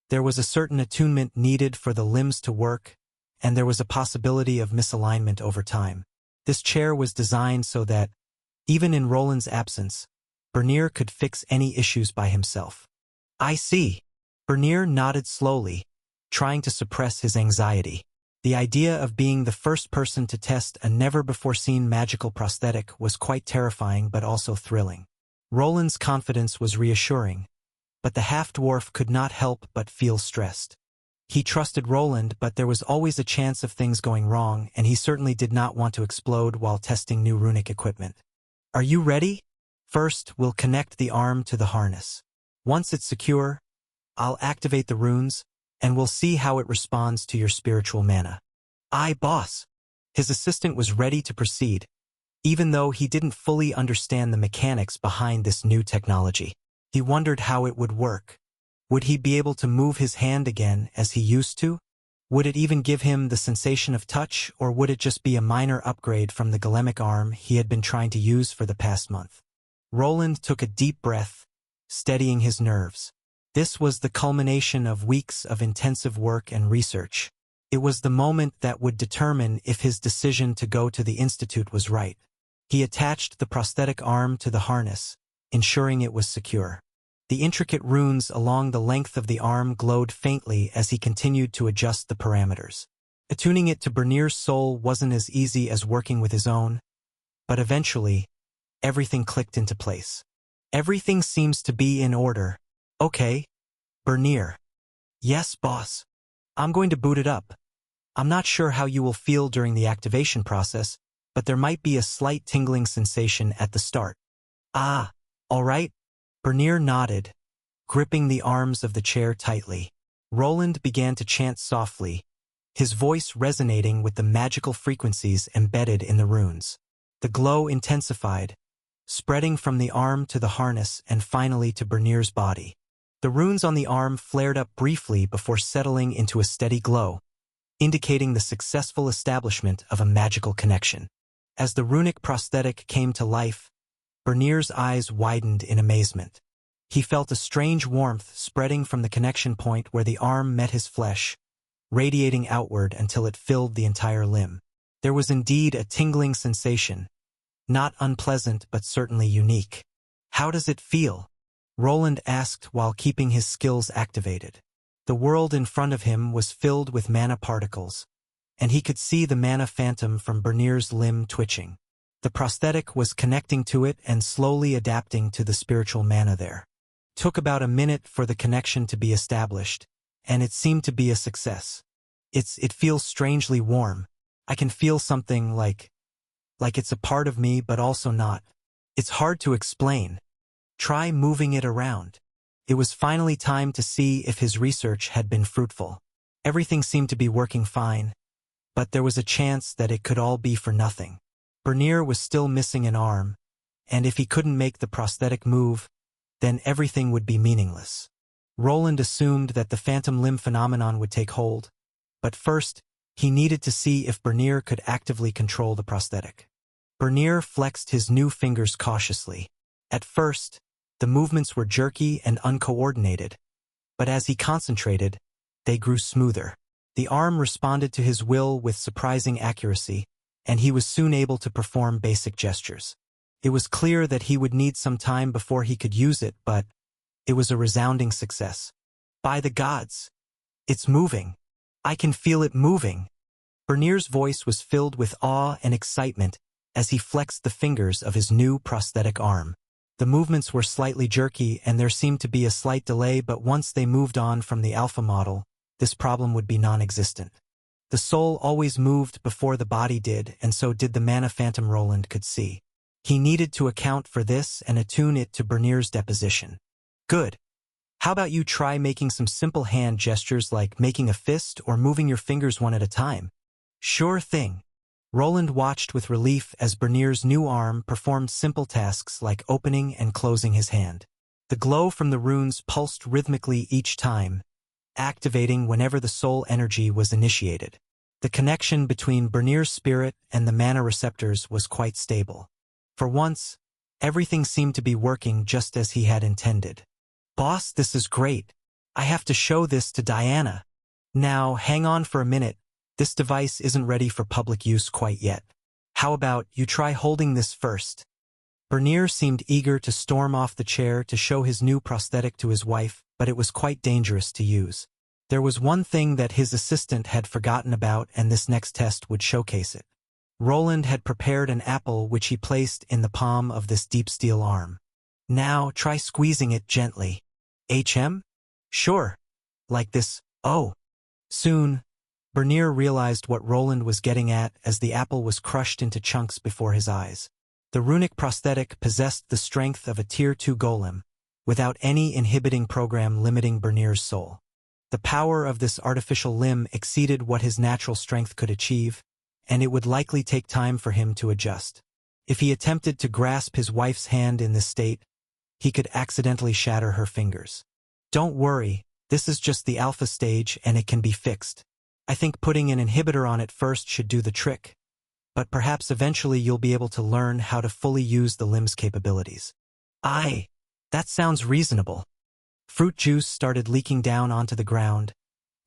There was a certain attunement needed for the limbs to work, and there was a possibility of misalignment over time. This chair was designed so that, even in Roland's absence, Bernier could fix any issues by himself. "I see." Bernier nodded slowly, trying to suppress his anxiety. The idea of being the first person to test a never-before-seen magical prosthetic was quite terrifying but also thrilling. Roland's confidence was reassuring, but the half-dwarf could not help but feel stressed. He trusted Roland, but there was always a chance of things going wrong, and he certainly did not want to explode while testing new runic equipment. "Are you ready? First, we'll connect the arm to the harness. Once it's secure, I'll activate the runes, and we'll see how it responds to your spiritual mana." "Aye, boss." His assistant was ready to proceed, even though he didn't fully understand the mechanics behind this new technology. He wondered how it would work. Would he be able to move his hand again as he used to? Would it even give him the sensation of touch, or would it just be a minor upgrade from the golemic arm he had been trying to use for the past month? Roland took a deep breath, steadying his nerves. This was the culmination of weeks of intensive work and research. It was the moment that would determine if his decision to go to the Institute was right. He attached the prosthetic arm to the harness, ensuring it was secure. The intricate runes along the length of the arm glowed faintly as he continued to adjust the parameters. Attuning it to Bernier's soul wasn't as easy as working with his own, but eventually, everything clicked into place. "Everything seems to be in order. Okay, Bernier." "Yes, boss. I'm going to boot it up. I'm not sure how you will feel during the activation process, but there might be a slight tingling sensation at the start." "Ah, all right." Bernier nodded, gripping the arms of the chair tightly. Roland began to chant softly, his voice resonating with the magical frequencies embedded in the runes. The glow intensified, spreading from the arm to the harness and finally to Bernier's body. The runes on the arm flared up briefly before settling into a steady glow, indicating the successful establishment of a magical connection. As the runic prosthetic came to life, Bernier's eyes widened in amazement. He felt a strange warmth spreading from the connection point where the arm met his flesh, radiating outward until it filled the entire limb. There was indeed a tingling sensation, not unpleasant but certainly unique. How does it feel? Roland asked while keeping his skills activated. The world in front of him was filled with mana particles, and he could see the mana phantom from Bernier's limb twitching. The prosthetic was connecting to it and slowly adapting to the spiritual mana there. Took about a minute for the connection to be established, and it seemed to be a success. It feels strangely warm. I can feel something like it's a part of me but also not. It's hard to explain. Try moving it around. It was finally time to see if his research had been fruitful. Everything seemed to be working fine, but there was a chance that it could all be for nothing. Bernier was still missing an arm, and if he couldn't make the prosthetic move, then everything would be meaningless. Roland assumed that the phantom limb phenomenon would take hold, but first, he needed to see if Bernier could actively control the prosthetic. Bernier flexed his new fingers cautiously. At first, the movements were jerky and uncoordinated, but as he concentrated, they grew smoother. The arm responded to his will with surprising accuracy, and he was soon able to perform basic gestures. It was clear that he would need some time before he could use it, but it was a resounding success. By the gods! It's moving! I can feel it moving! Bernier's voice was filled with awe and excitement as he flexed the fingers of his new prosthetic arm. The movements were slightly jerky and there seemed to be a slight delay, but once they moved on from the alpha model, this problem would be non-existent. The soul always moved before the body did, and so did the mana phantom Roland could see. He needed to account for this and attune it to Bernier's deposition. Good. How about you try making some simple hand gestures like making a fist or moving your fingers one at a time? Sure thing. Roland watched with relief as Bernier's new arm performed simple tasks like opening and closing his hand. The glow from the runes pulsed rhythmically each time, activating whenever the soul energy was initiated. The connection between Bernier's spirit and the mana receptors was quite stable. For once, everything seemed to be working just as he had intended. Boss, this is great. I have to show this to Diana. Now, hang on for a minute. This device isn't ready for public use quite yet. How about you try holding this first? Bernier seemed eager to storm off the chair to show his new prosthetic to his wife, but it was quite dangerous to use. There was one thing that his assistant had forgotten about, and this next test would showcase it. Roland had prepared an apple which he placed in the palm of this deep steel arm. Now try squeezing it gently. Sure. Like this. Oh. Soon, Bernier realized what Roland was getting at as the apple was crushed into chunks before his eyes. The runic prosthetic possessed the strength of a Tier 2 golem, without any inhibiting program limiting Bernier's soul. The power of this artificial limb exceeded what his natural strength could achieve, and it would likely take time for him to adjust. If he attempted to grasp his wife's hand in this state, he could accidentally shatter her fingers. Don't worry, this is just the alpha stage and it can be fixed. I think putting an inhibitor on it first should do the trick, but perhaps eventually you'll be able to learn how to fully use the limb's capabilities. That sounds reasonable. Fruit juice started leaking down onto the ground,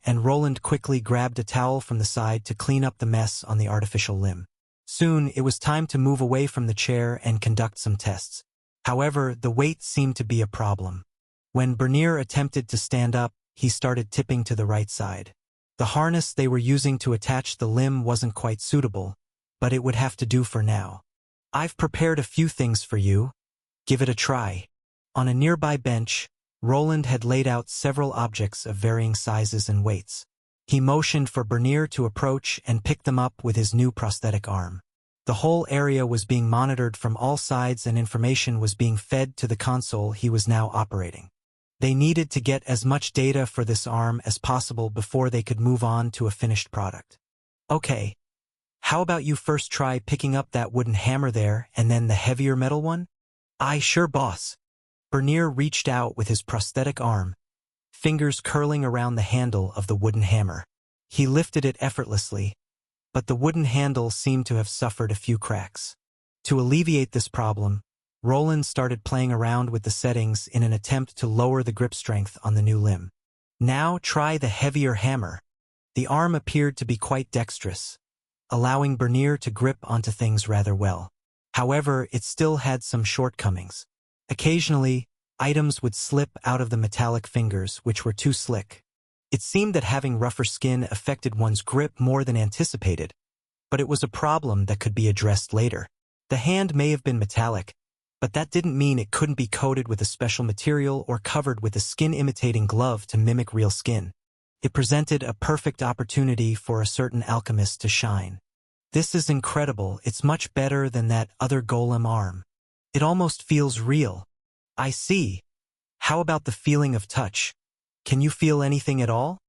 and Roland quickly grabbed a towel from the side to clean up the mess on the artificial limb. Soon, it was time to move away from the chair and conduct some tests. However, the weight seemed to be a problem. When Bernier attempted to stand up, he started tipping to the right side. The harness they were using to attach the limb wasn't quite suitable, but it would have to do for now. I've prepared a few things for you. Give it a try. On a nearby bench, Roland had laid out several objects of varying sizes and weights. He motioned for Bernier to approach and pick them up with his new prosthetic arm. The whole area was being monitored from all sides and information was being fed to the console he was now operating. They needed to get as much data for this arm as possible before they could move on to a finished product. Okay. How about you first try picking up that wooden hammer there and then the heavier metal one? Aye, sure, boss. Bernier reached out with his prosthetic arm, fingers curling around the handle of the wooden hammer. He lifted it effortlessly, but the wooden handle seemed to have suffered a few cracks. To alleviate this problem, Roland started playing around with the settings in an attempt to lower the grip strength on the new limb. Now try the heavier hammer. The arm appeared to be quite dexterous, allowing Bernier to grip onto things rather well. However, it still had some shortcomings. Occasionally, items would slip out of the metallic fingers, which were too slick. It seemed that having rougher skin affected one's grip more than anticipated, but it was a problem that could be addressed later. The hand may have been metallic, but that didn't mean it couldn't be coated with a special material or covered with a skin-imitating glove to mimic real skin. It presented a perfect opportunity for a certain alchemist to shine. This is incredible. It's much better than that other golem arm. It almost feels real. I see. How about the feeling of touch? Can you feel anything at all?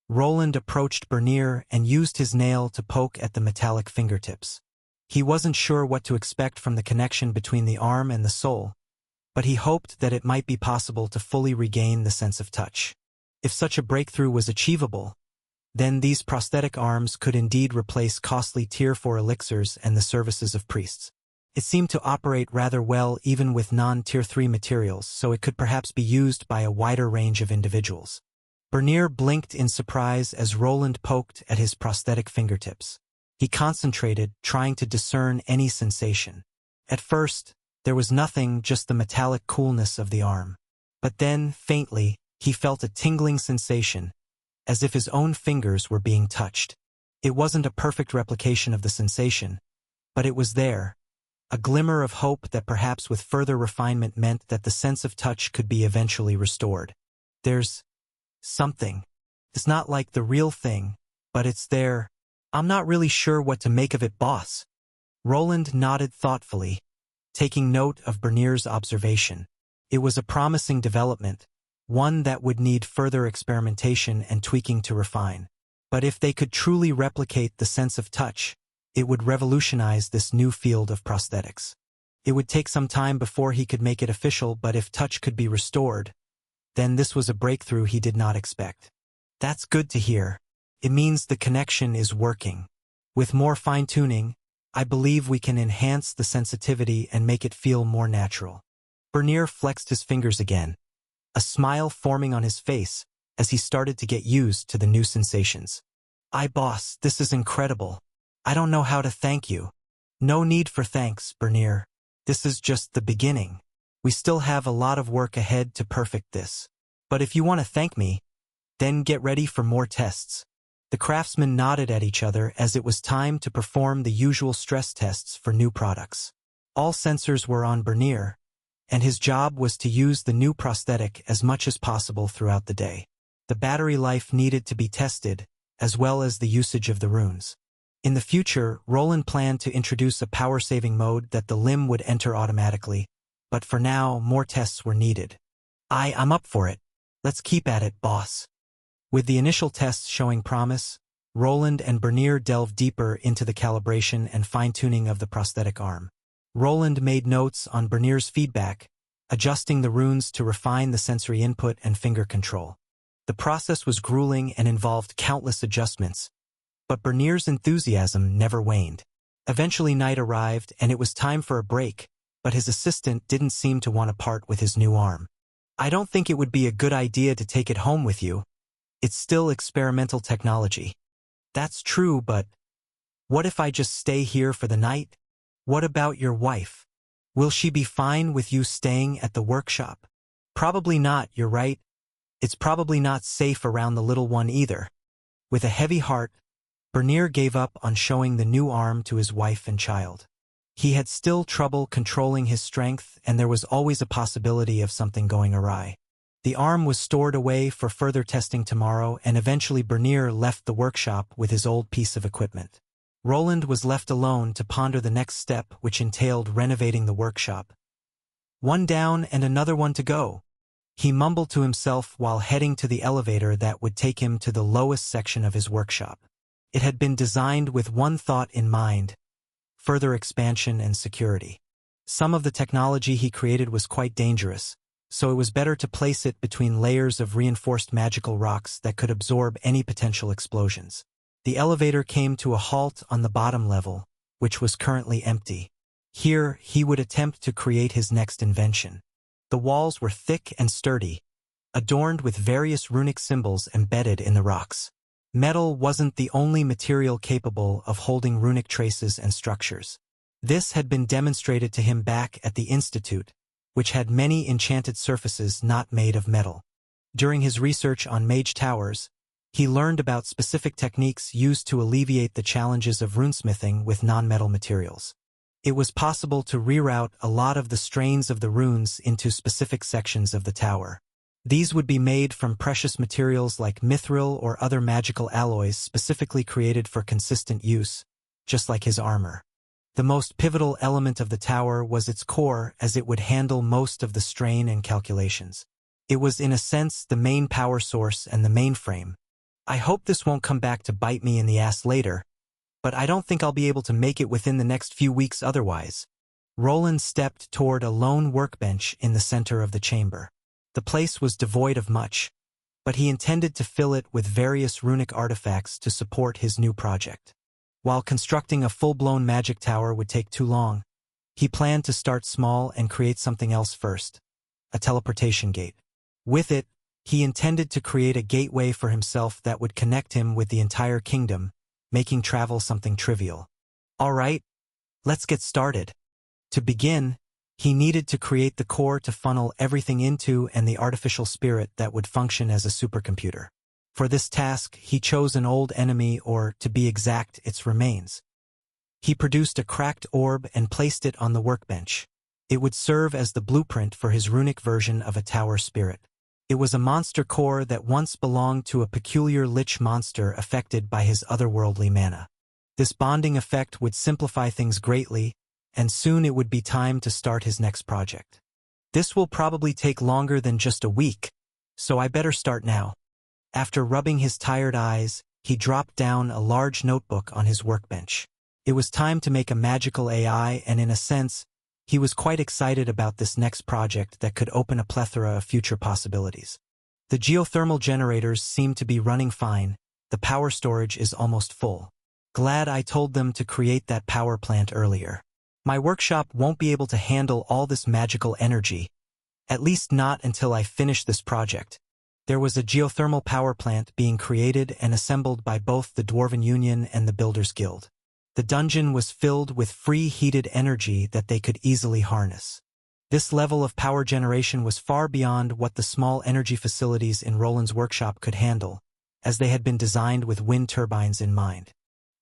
Roland approached Bernier and used his nail to poke at the metallic fingertips. He wasn't sure what to expect from the connection between the arm and the soul, but he hoped that it might be possible to fully regain the sense of touch. If such a breakthrough was achievable, then these prosthetic arms could indeed replace costly Tier 4 elixirs and the services of priests. It seemed to operate rather well even with non-Tier 3 materials, so it could perhaps be used by a wider range of individuals. Bernier blinked in surprise as Roland poked at his prosthetic fingertips. He concentrated, trying to discern any sensation. At first, there was nothing, just the metallic coolness of the arm. But then, faintly, he felt a tingling sensation, as if his own fingers were being touched. It wasn't a perfect replication of the sensation, but it was there, a glimmer of hope that perhaps with further refinement meant that the sense of touch could be eventually restored. There's something. It's not like the real thing, but it's there. I'm not really sure what to make of it, boss. Roland nodded thoughtfully, taking note of Bernier's observation. It was a promising development, one that would need further experimentation and tweaking to refine. But if they could truly replicate the sense of touch, it would revolutionize this new field of prosthetics. It would take some time before he could make it official, but if touch could be restored, then this was a breakthrough he did not expect. That's good to hear. It means the connection is working. With more fine-tuning, I believe we can enhance the sensitivity and make it feel more natural. Bernier flexed his fingers again, a smile forming on his face as he started to get used to the new sensations. Boss, this is incredible. I don't know how to thank you. No need for thanks, Bernier. This is just the beginning. We still have a lot of work ahead to perfect this. But if you want to thank me, then get ready for more tests. The craftsmen nodded at each other as it was time to perform the usual stress tests for new products. All sensors were on Bernier, and his job was to use the new prosthetic as much as possible throughout the day. The battery life needed to be tested, as well as the usage of the runes. In the future, Roland planned to introduce a power-saving mode that the limb would enter automatically, but for now, more tests were needed. I'm up for it. Let's keep at it, boss. With the initial tests showing promise, Roland and Bernier delved deeper into the calibration and fine-tuning of the prosthetic arm. Roland made notes on Bernier's feedback, adjusting the runes to refine the sensory input and finger control. The process was grueling and involved countless adjustments, but Bernier's enthusiasm never waned. Eventually night arrived and it was time for a break, but his assistant didn't seem to want to part with his new arm. I don't think it would be a good idea to take it home with you. It's still experimental technology. That's true, but what if I just stay here for the night? What about your wife? Will she be fine with you staying at the workshop? Probably not, you're right. It's probably not safe around the little one either. With a heavy heart, Bernier gave up on showing the new arm to his wife and child. He had still trouble controlling his strength, and there was always a possibility of something going awry. The arm was stored away for further testing tomorrow, and eventually Bernier left the workshop with his old piece of equipment. Roland was left alone to ponder the next step, which entailed renovating the workshop. One down and another one to go. He mumbled to himself while heading to the elevator that would take him to the lowest section of his workshop. It had been designed with one thought in mind: further expansion and security. Some of the technology he created was quite dangerous, so it was better to place it between layers of reinforced magical rocks that could absorb any potential explosions. The elevator came to a halt on the bottom level, which was currently empty. Here, he would attempt to create his next invention. The walls were thick and sturdy, adorned with various runic symbols embedded in the rocks. Metal wasn't the only material capable of holding runic traces and structures. This had been demonstrated to him back at the Institute, which had many enchanted surfaces not made of metal. During his research on mage towers, he learned about specific techniques used to alleviate the challenges of runesmithing with non-metal materials. It was possible to reroute a lot of the strains of the runes into specific sections of the tower. These would be made from precious materials like mithril or other magical alloys specifically created for consistent use, just like his armor. The most pivotal element of the tower was its core, as it would handle most of the strain and calculations. It was in a sense the main power source and the mainframe. I hope this won't come back to bite me in the ass later, but I don't think I'll be able to make it within the next few weeks otherwise. Roland stepped toward a lone workbench in the center of the chamber. The place was devoid of much, but he intended to fill it with various runic artifacts to support his new project. While constructing a full-blown magic tower would take too long, he planned to start small and create something else first, a teleportation gate. With it, he intended to create a gateway for himself that would connect him with the entire kingdom, making travel something trivial. All right, let's get started. To begin, he needed to create the core to funnel everything into and the artificial spirit that would function as a supercomputer. For this task, he chose an old enemy, or, to be exact, its remains. He produced a cracked orb and placed it on the workbench. It would serve as the blueprint for his runic version of a tower spirit. It was a monster core that once belonged to a peculiar lich monster affected by his otherworldly mana. This bonding effect would simplify things greatly, and soon it would be time to start his next project. This will probably take longer than just a week, so I better start now. After rubbing his tired eyes, he dropped down a large notebook on his workbench. It was time to make a magical AI, and in a sense, he was quite excited about this next project that could open a plethora of future possibilities. The geothermal generators seem to be running fine. The power storage is almost full. Glad I told them to create that power plant earlier. My workshop won't be able to handle all this magical energy, at least not until I finish this project. There was a geothermal power plant being created and assembled by both the Dwarven Union and the Builders Guild. The dungeon was filled with free heated energy that they could easily harness. This level of power generation was far beyond what the small energy facilities in Roland's workshop could handle, as they had been designed with wind turbines in mind.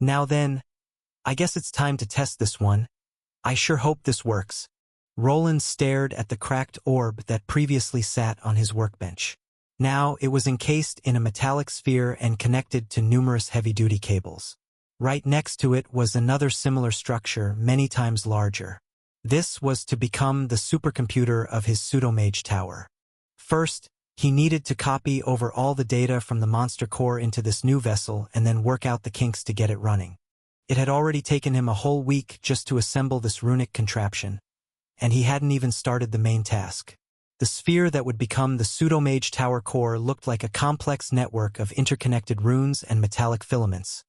Now then, I guess it's time to test this one. I sure hope this works. Roland stared at the cracked orb that previously sat on his workbench. Now it was encased in a metallic sphere and connected to numerous heavy-duty cables. Right next to it was another similar structure, many times larger. This was to become the supercomputer of his pseudo-mage tower. First, he needed to copy over all the data from the monster core into this new vessel and then work out the kinks to get it running. It had already taken him a whole week just to assemble this runic contraption, and he hadn't even started the main task. The sphere that would become the pseudo-mage tower core looked like a complex network of interconnected runes and metallic filaments,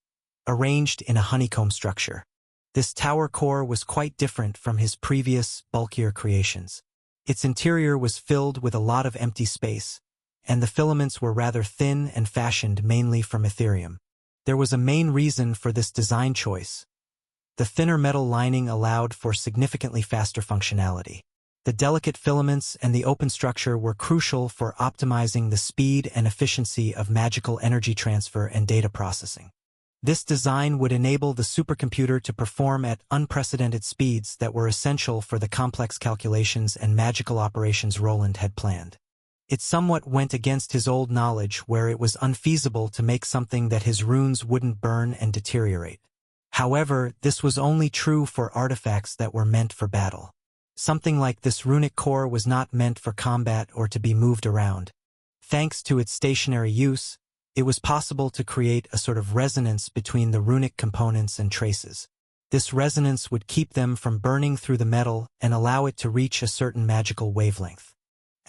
arranged in a honeycomb structure. This tower core was quite different from his previous, bulkier creations. Its interior was filled with a lot of empty space, and the filaments were rather thin and fashioned mainly from Ethereum. There was a main reason for this design choice. The thinner metal lining allowed for significantly faster functionality. The delicate filaments and the open structure were crucial for optimizing the speed and efficiency of magical energy transfer and data processing. This design would enable the supercomputer to perform at unprecedented speeds that were essential for the complex calculations and magical operations Roland had planned. It somewhat went against his old knowledge, where it was unfeasible to make something that his runes wouldn't burn and deteriorate. However, this was only true for artifacts that were meant for battle. Something like this runic core was not meant for combat or to be moved around. Thanks to its stationary use, it was possible to create a sort of resonance between the runic components and traces. This resonance would keep them from burning through the metal and allow it to reach a certain magical wavelength.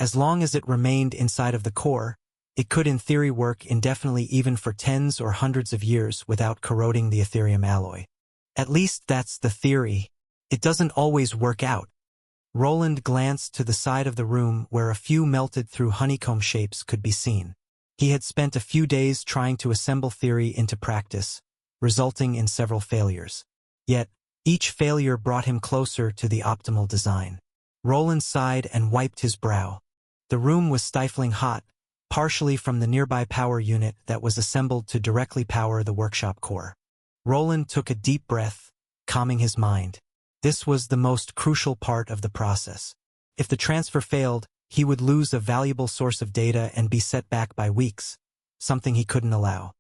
As long as it remained inside of the core, it could in theory work indefinitely, even for tens or hundreds of years, without corroding the Ethereum alloy. At least that's the theory. It doesn't always work out. Roland glanced to the side of the room where a few melted through honeycomb shapes could be seen. He had spent a few days trying to assemble theory into practice, resulting in several failures. Yet, each failure brought him closer to the optimal design. Roland sighed and wiped his brow. The room was stifling hot, partially from the nearby power unit that was assembled to directly power the workshop core. Roland took a deep breath, calming his mind. This was the most crucial part of the process. If the transfer failed, he would lose a valuable source of data and be set back by weeks, something he couldn't allow.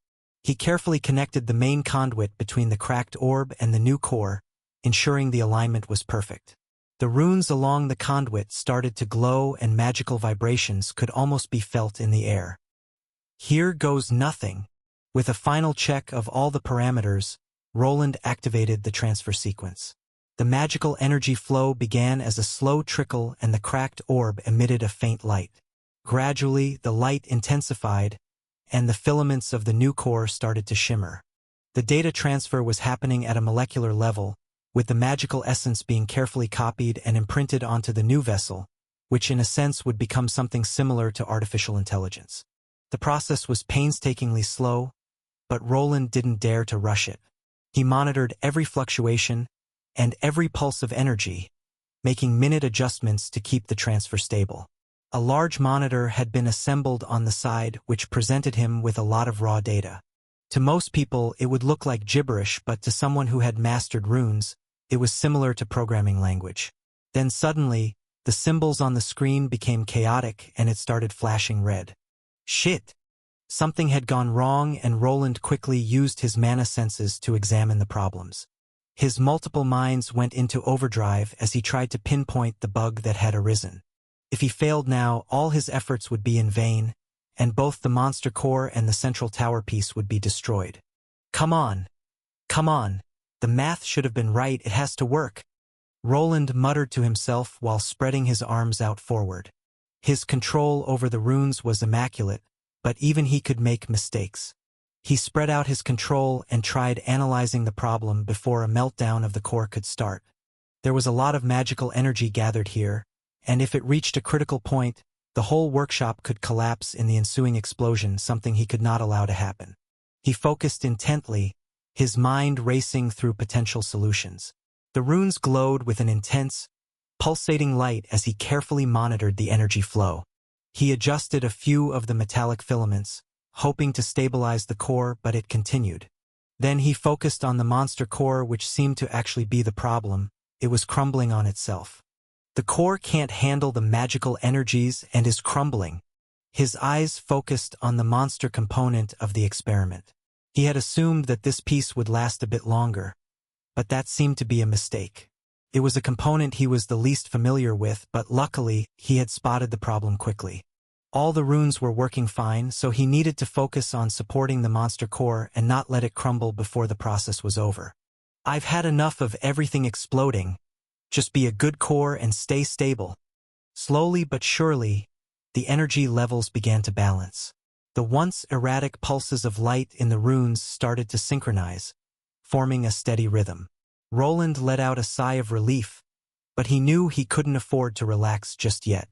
He carefully connected the main conduit between the cracked orb and the new core, ensuring the alignment was perfect. The runes along the conduit started to glow and magical vibrations could almost be felt in the air. Here goes nothing. With a final check of all the parameters, Roland activated the transfer sequence. The magical energy flow began as a slow trickle and the cracked orb emitted a faint light. Gradually, the light intensified, and the filaments of the new core started to shimmer. The data transfer was happening at a molecular level, with the magical essence being carefully copied and imprinted onto the new vessel, which in a sense would become something similar to artificial intelligence. The process was painstakingly slow, but Roland didn't dare to rush it. He monitored every fluctuation and every pulse of energy, making minute adjustments to keep the transfer stable. A large monitor had been assembled on the side which presented him with a lot of raw data. To most people it would look like gibberish, but to someone who had mastered runes, it was similar to programming language. Then suddenly, the symbols on the screen became chaotic and it started flashing red. Shit! Something had gone wrong and Roland quickly used his mana senses to examine the problems. His multiple minds went into overdrive as he tried to pinpoint the bug that had arisen. If he failed now, all his efforts would be in vain, and both the monster core and the central tower piece would be destroyed. Come on! Come on! The math should have been right, it has to work. Roland muttered to himself while spreading his arms out forward. His control over the runes was immaculate, but even he could make mistakes. He spread out his control and tried analyzing the problem before a meltdown of the core could start. There was a lot of magical energy gathered here, and if it reached a critical point, the whole workshop could collapse in the ensuing explosion, something he could not allow to happen. He focused intently, his mind racing through potential solutions. The runes glowed with an intense, pulsating light as he carefully monitored the energy flow. He adjusted a few of the metallic filaments, hoping to stabilize the core, but it continued. Then he focused on the monster core, which seemed to actually be the problem. It was crumbling on itself. The core can't handle the magical energies and is crumbling. His eyes focused on the monster component of the experiment. He had assumed that this piece would last a bit longer, but that seemed to be a mistake. It was a component he was the least familiar with, but luckily, he had spotted the problem quickly. All the runes were working fine, so he needed to focus on supporting the monster core and not let it crumble before the process was over. I've had enough of everything exploding. Just be a good core and stay stable. Slowly but surely, the energy levels began to balance. The once erratic pulses of light in the runes started to synchronize, forming a steady rhythm. Roland let out a sigh of relief, but he knew he couldn't afford to relax just yet.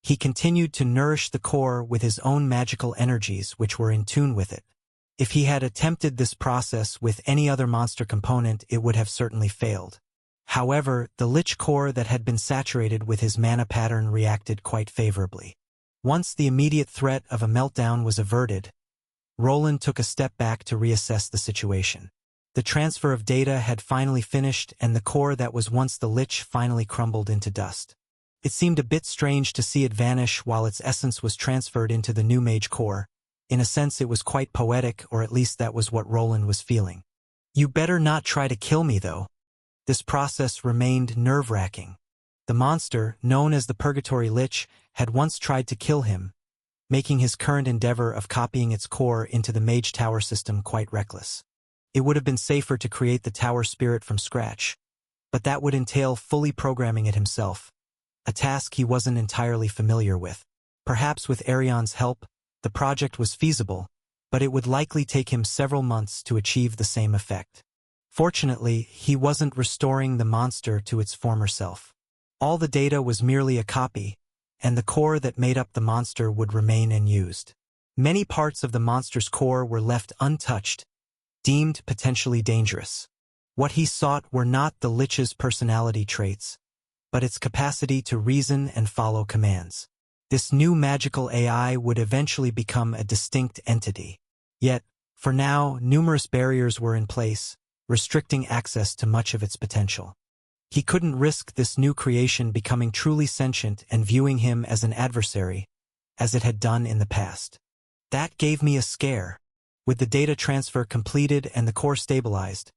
He continued to nourish the core with his own magical energies which were in tune with it. If he had attempted this process with any other monster component, it would have certainly failed. However, the Lich core that had been saturated with his mana pattern reacted quite favorably. Once the immediate threat of a meltdown was averted, Roland took a step back to reassess the situation. The transfer of data had finally finished and the core that was once the Lich finally crumbled into dust. It seemed a bit strange to see it vanish while its essence was transferred into the new mage core. In a sense it was quite poetic, or at least that was what Roland was feeling. You better not try to kill me though. This process remained nerve-wracking. The monster, known as the Purgatory Lich, had once tried to kill him, making his current endeavor of copying its core into the mage tower system quite reckless. It would have been safer to create the tower spirit from scratch, but that would entail fully programming it himself, a task he wasn't entirely familiar with. Perhaps with Arion's help, the project was feasible, but it would likely take him several months to achieve the same effect. Fortunately, he wasn't restoring the monster to its former self. All the data was merely a copy, and the core that made up the monster would remain unused. Many parts of the monster's core were left untouched, deemed potentially dangerous. What he sought were not the Lich's personality traits, but its capacity to reason and follow commands. This new magical AI would eventually become a distinct entity. Yet, for now, numerous barriers were in place, restricting access to much of its potential. He couldn't risk this new creation becoming truly sentient and viewing him as an adversary, as it had done in the past. That gave me a scare. With the data transfer completed and the core stabilized,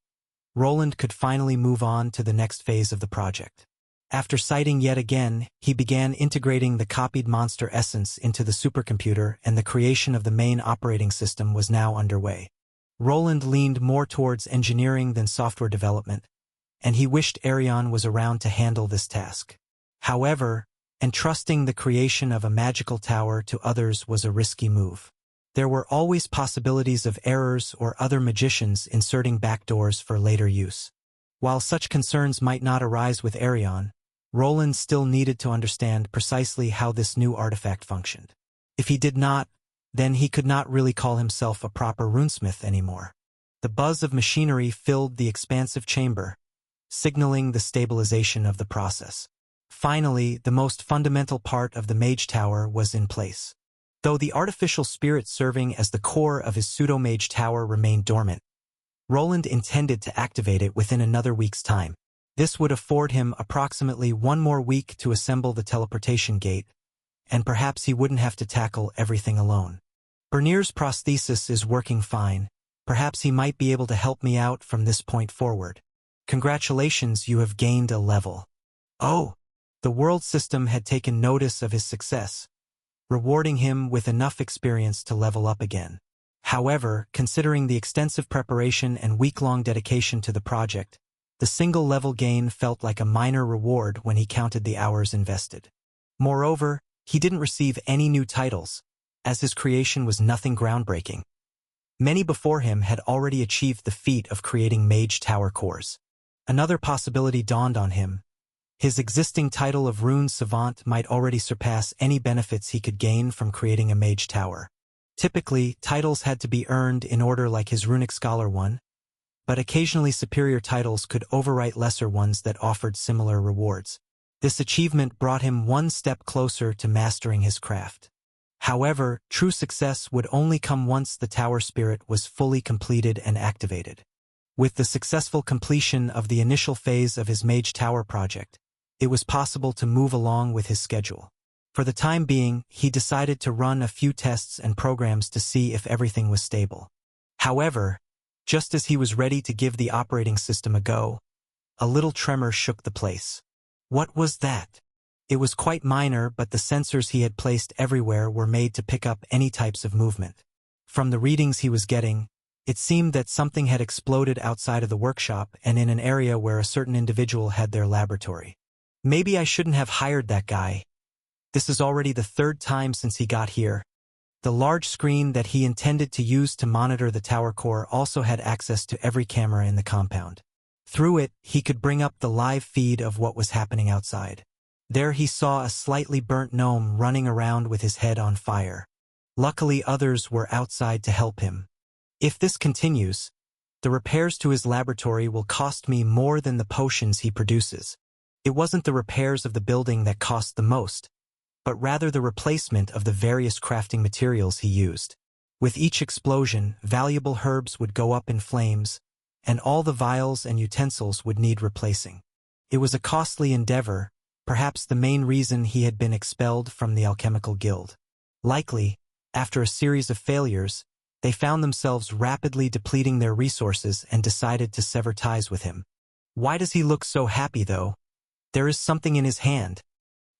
Roland could finally move on to the next phase of the project. After sighting yet again, he began integrating the copied monster essence into the supercomputer, and the creation of the main operating system was now underway. Roland leaned more towards engineering than software development, and he wished Arion was around to handle this task. However, entrusting the creation of a magical tower to others was a risky move. There were always possibilities of errors or other magicians inserting backdoors for later use. While such concerns might not arise with Arion, Roland still needed to understand precisely how this new artifact functioned. If he did not, then he could not really call himself a proper runesmith anymore. The buzz of machinery filled the expansive chamber, signaling the stabilization of the process. Finally, the most fundamental part of the Mage Tower was in place. Though the artificial spirit serving as the core of his pseudo-mage tower remained dormant, Roland intended to activate it within another week's time. This would afford him approximately one more week to assemble the teleportation gate, and perhaps he wouldn't have to tackle everything alone. Bernier's prosthesis is working fine. Perhaps he might be able to help me out from this point forward. Congratulations, you have gained a level. Oh! The world system had taken notice of his success, rewarding him with enough experience to level up again. However, considering the extensive preparation and week-long dedication to the project, the single level gain felt like a minor reward when he counted the hours invested. Moreover, he didn't receive any new titles, as his creation was nothing groundbreaking. Many before him had already achieved the feat of creating Mage Tower cores. Another possibility dawned on him. His existing title of Rune Savant might already surpass any benefits he could gain from creating a Mage Tower. Typically, titles had to be earned in order like his Runic Scholar one, but occasionally superior titles could overwrite lesser ones that offered similar rewards. This achievement brought him one step closer to mastering his craft. However, true success would only come once the tower spirit was fully completed and activated. With the successful completion of the initial phase of his Mage Tower project, it was possible to move along with his schedule. For the time being, he decided to run a few tests and programs to see if everything was stable. However, just as he was ready to give the operating system a go, a little tremor shook the place. What was that? It was quite minor, but the sensors he had placed everywhere were made to pick up any types of movement. From the readings he was getting, it seemed that something had exploded outside of the workshop and in an area where a certain individual had their laboratory. Maybe I shouldn't have hired that guy. This is already the third time since he got here. The large screen that he intended to use to monitor the tower core also had access to every camera in the compound. Through it, he could bring up the live feed of what was happening outside. There he saw a slightly burnt gnome running around with his head on fire. Luckily, others were outside to help him. If this continues, the repairs to his laboratory will cost me more than the potions he produces. It wasn't the repairs of the building that cost the most, but rather the replacement of the various crafting materials he used. With each explosion, valuable herbs would go up in flames, and all the vials and utensils would need replacing. It was a costly endeavor, perhaps the main reason he had been expelled from the alchemical guild. Likely, after a series of failures, they found themselves rapidly depleting their resources and decided to sever ties with him. Why does he look so happy, though? There is something in his hand.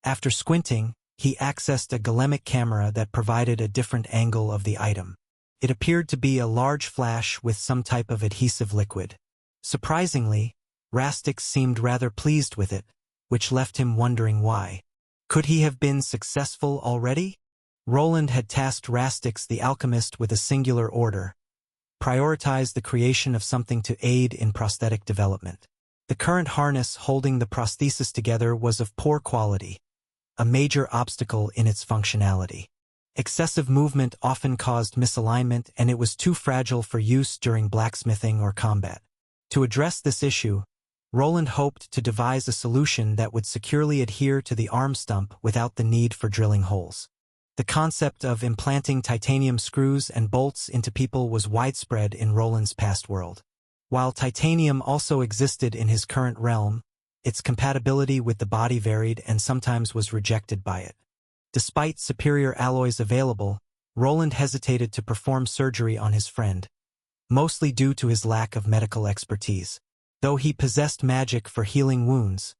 After squinting, he accessed a golemic camera that provided a different angle of the item. It appeared to be a large flash with some type of adhesive liquid. Surprisingly, Rastix seemed rather pleased with it, which left him wondering why. Could he have been successful already? Roland had tasked Rastix the alchemist with a singular order: prioritize the creation of something to aid in prosthetic development. The current harness holding the prosthesis together was of poor quality, a major obstacle in its functionality. Excessive movement often caused misalignment, and it was too fragile for use during blacksmithing or combat. To address this issue, Roland hoped to devise a solution that would securely adhere to the arm stump without the need for drilling holes. The concept of implanting titanium screws and bolts into people was widespread in Roland's past world. While titanium also existed in his current realm, its compatibility with the body varied and sometimes was rejected by it. Despite superior alloys available, Roland hesitated to perform surgery on his friend, mostly due to his lack of medical expertise. Though he possessed magic for healing wounds,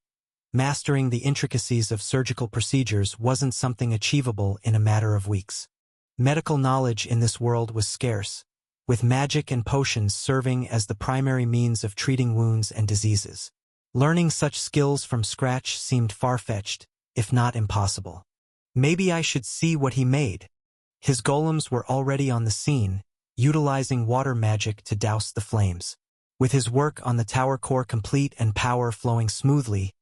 mastering the intricacies of surgical procedures wasn't something achievable in a matter of weeks. Medical knowledge in this world was scarce, with magic and potions serving as the primary means of treating wounds and diseases. Learning such skills from scratch seemed far-fetched, if not impossible. Maybe I should see what he made. His golems were already on the scene, utilizing water magic to douse the flames. With his work on the tower core complete and power flowing smoothly,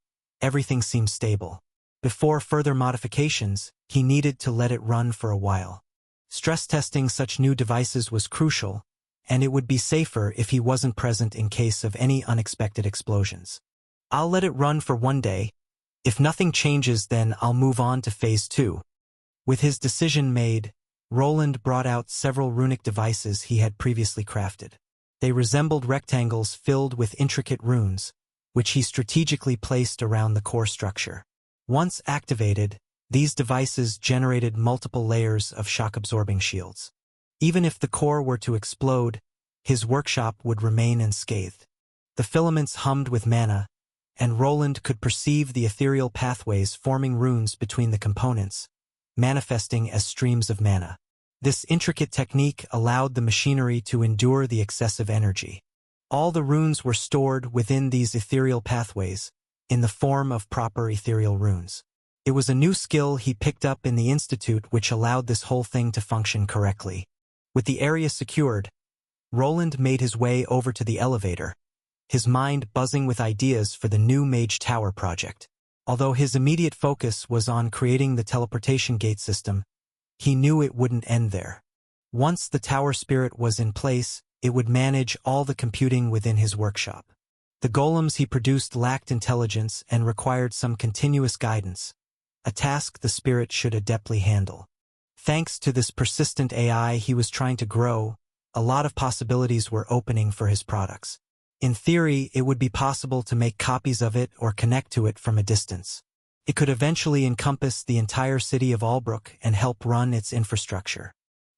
everything seemed stable. Before further modifications, he needed to let it run for a while. Stress testing such new devices was crucial, and it would be safer if he wasn't present in case of any unexpected explosions. I'll let it run for one day. If nothing changes, then I'll move on to Phase 2. With his decision made, Roland brought out several runic devices he had previously crafted. They resembled rectangles filled with intricate runes, which he strategically placed around the core structure. Once activated, these devices generated multiple layers of shock-absorbing shields. Even if the core were to explode, his workshop would remain unscathed. The filaments hummed with mana, and Roland could perceive the ethereal pathways forming runes between the components, manifesting as streams of mana. This intricate technique allowed the machinery to endure the excessive energy. All the runes were stored within these ethereal pathways, in the form of proper ethereal runes. It was a new skill he picked up in the Institute which allowed this whole thing to function correctly. With the area secured, Roland made his way over to the elevator, his mind buzzing with ideas for the new Mage Tower project. Although his immediate focus was on creating the teleportation gate system, he knew it wouldn't end there. Once the tower spirit was in place, it would manage all the computing within his workshop. The golems he produced lacked intelligence and required some continuous guidance, a task the spirit should adeptly handle. Thanks to this persistent AI he was trying to grow, a lot of possibilities were opening for his products. In theory, it would be possible to make copies of it or connect to it from a distance. It could eventually encompass the entire city of Albrook and help run its infrastructure.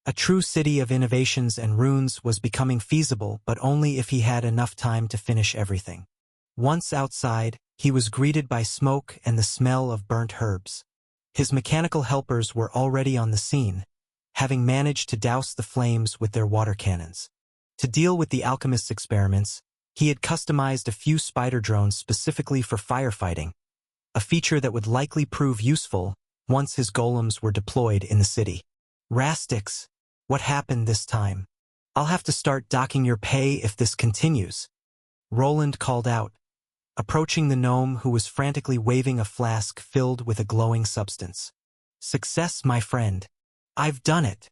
A true city of innovations and runes was becoming feasible, but only if he had enough time to finish everything. Once outside, he was greeted by smoke and the smell of burnt herbs. His mechanical helpers were already on the scene, having managed to douse the flames with their water cannons. To deal with the alchemist's experiments, he had customized a few spider drones specifically for firefighting, a feature that would likely prove useful once his golems were deployed in the city. Rastix, what happened this time? I'll have to start docking your pay if this continues, Roland called out, approaching the gnome who was frantically waving a flask filled with a glowing substance. Success, my friend. I've done it.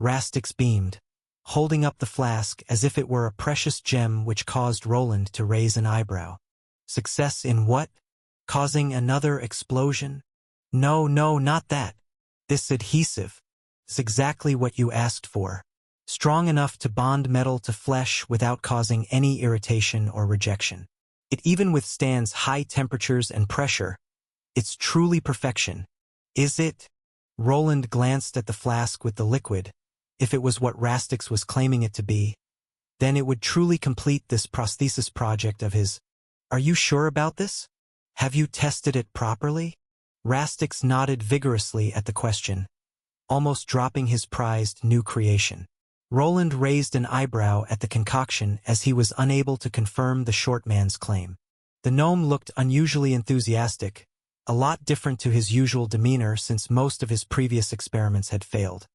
Rastix beamed, holding up the flask as if it were a precious gem which caused Roland to raise an eyebrow. Success in what? Causing another explosion? No, not that. This adhesive is exactly what you asked for. Strong enough to bond metal to flesh without causing any irritation or rejection. It even withstands high temperatures and pressure. It's truly perfection. Is it? Roland glanced at the flask with the liquid. If it was what Rastix was claiming it to be, then it would truly complete this prosthesis project of his. Are you sure about this? Have you tested it properly? Rastix nodded vigorously at the question, almost dropping his prized new creation. Roland raised an eyebrow at the concoction as he was unable to confirm the short man's claim. The gnome looked unusually enthusiastic, a lot different to his usual demeanor since most of his previous experiments had failed.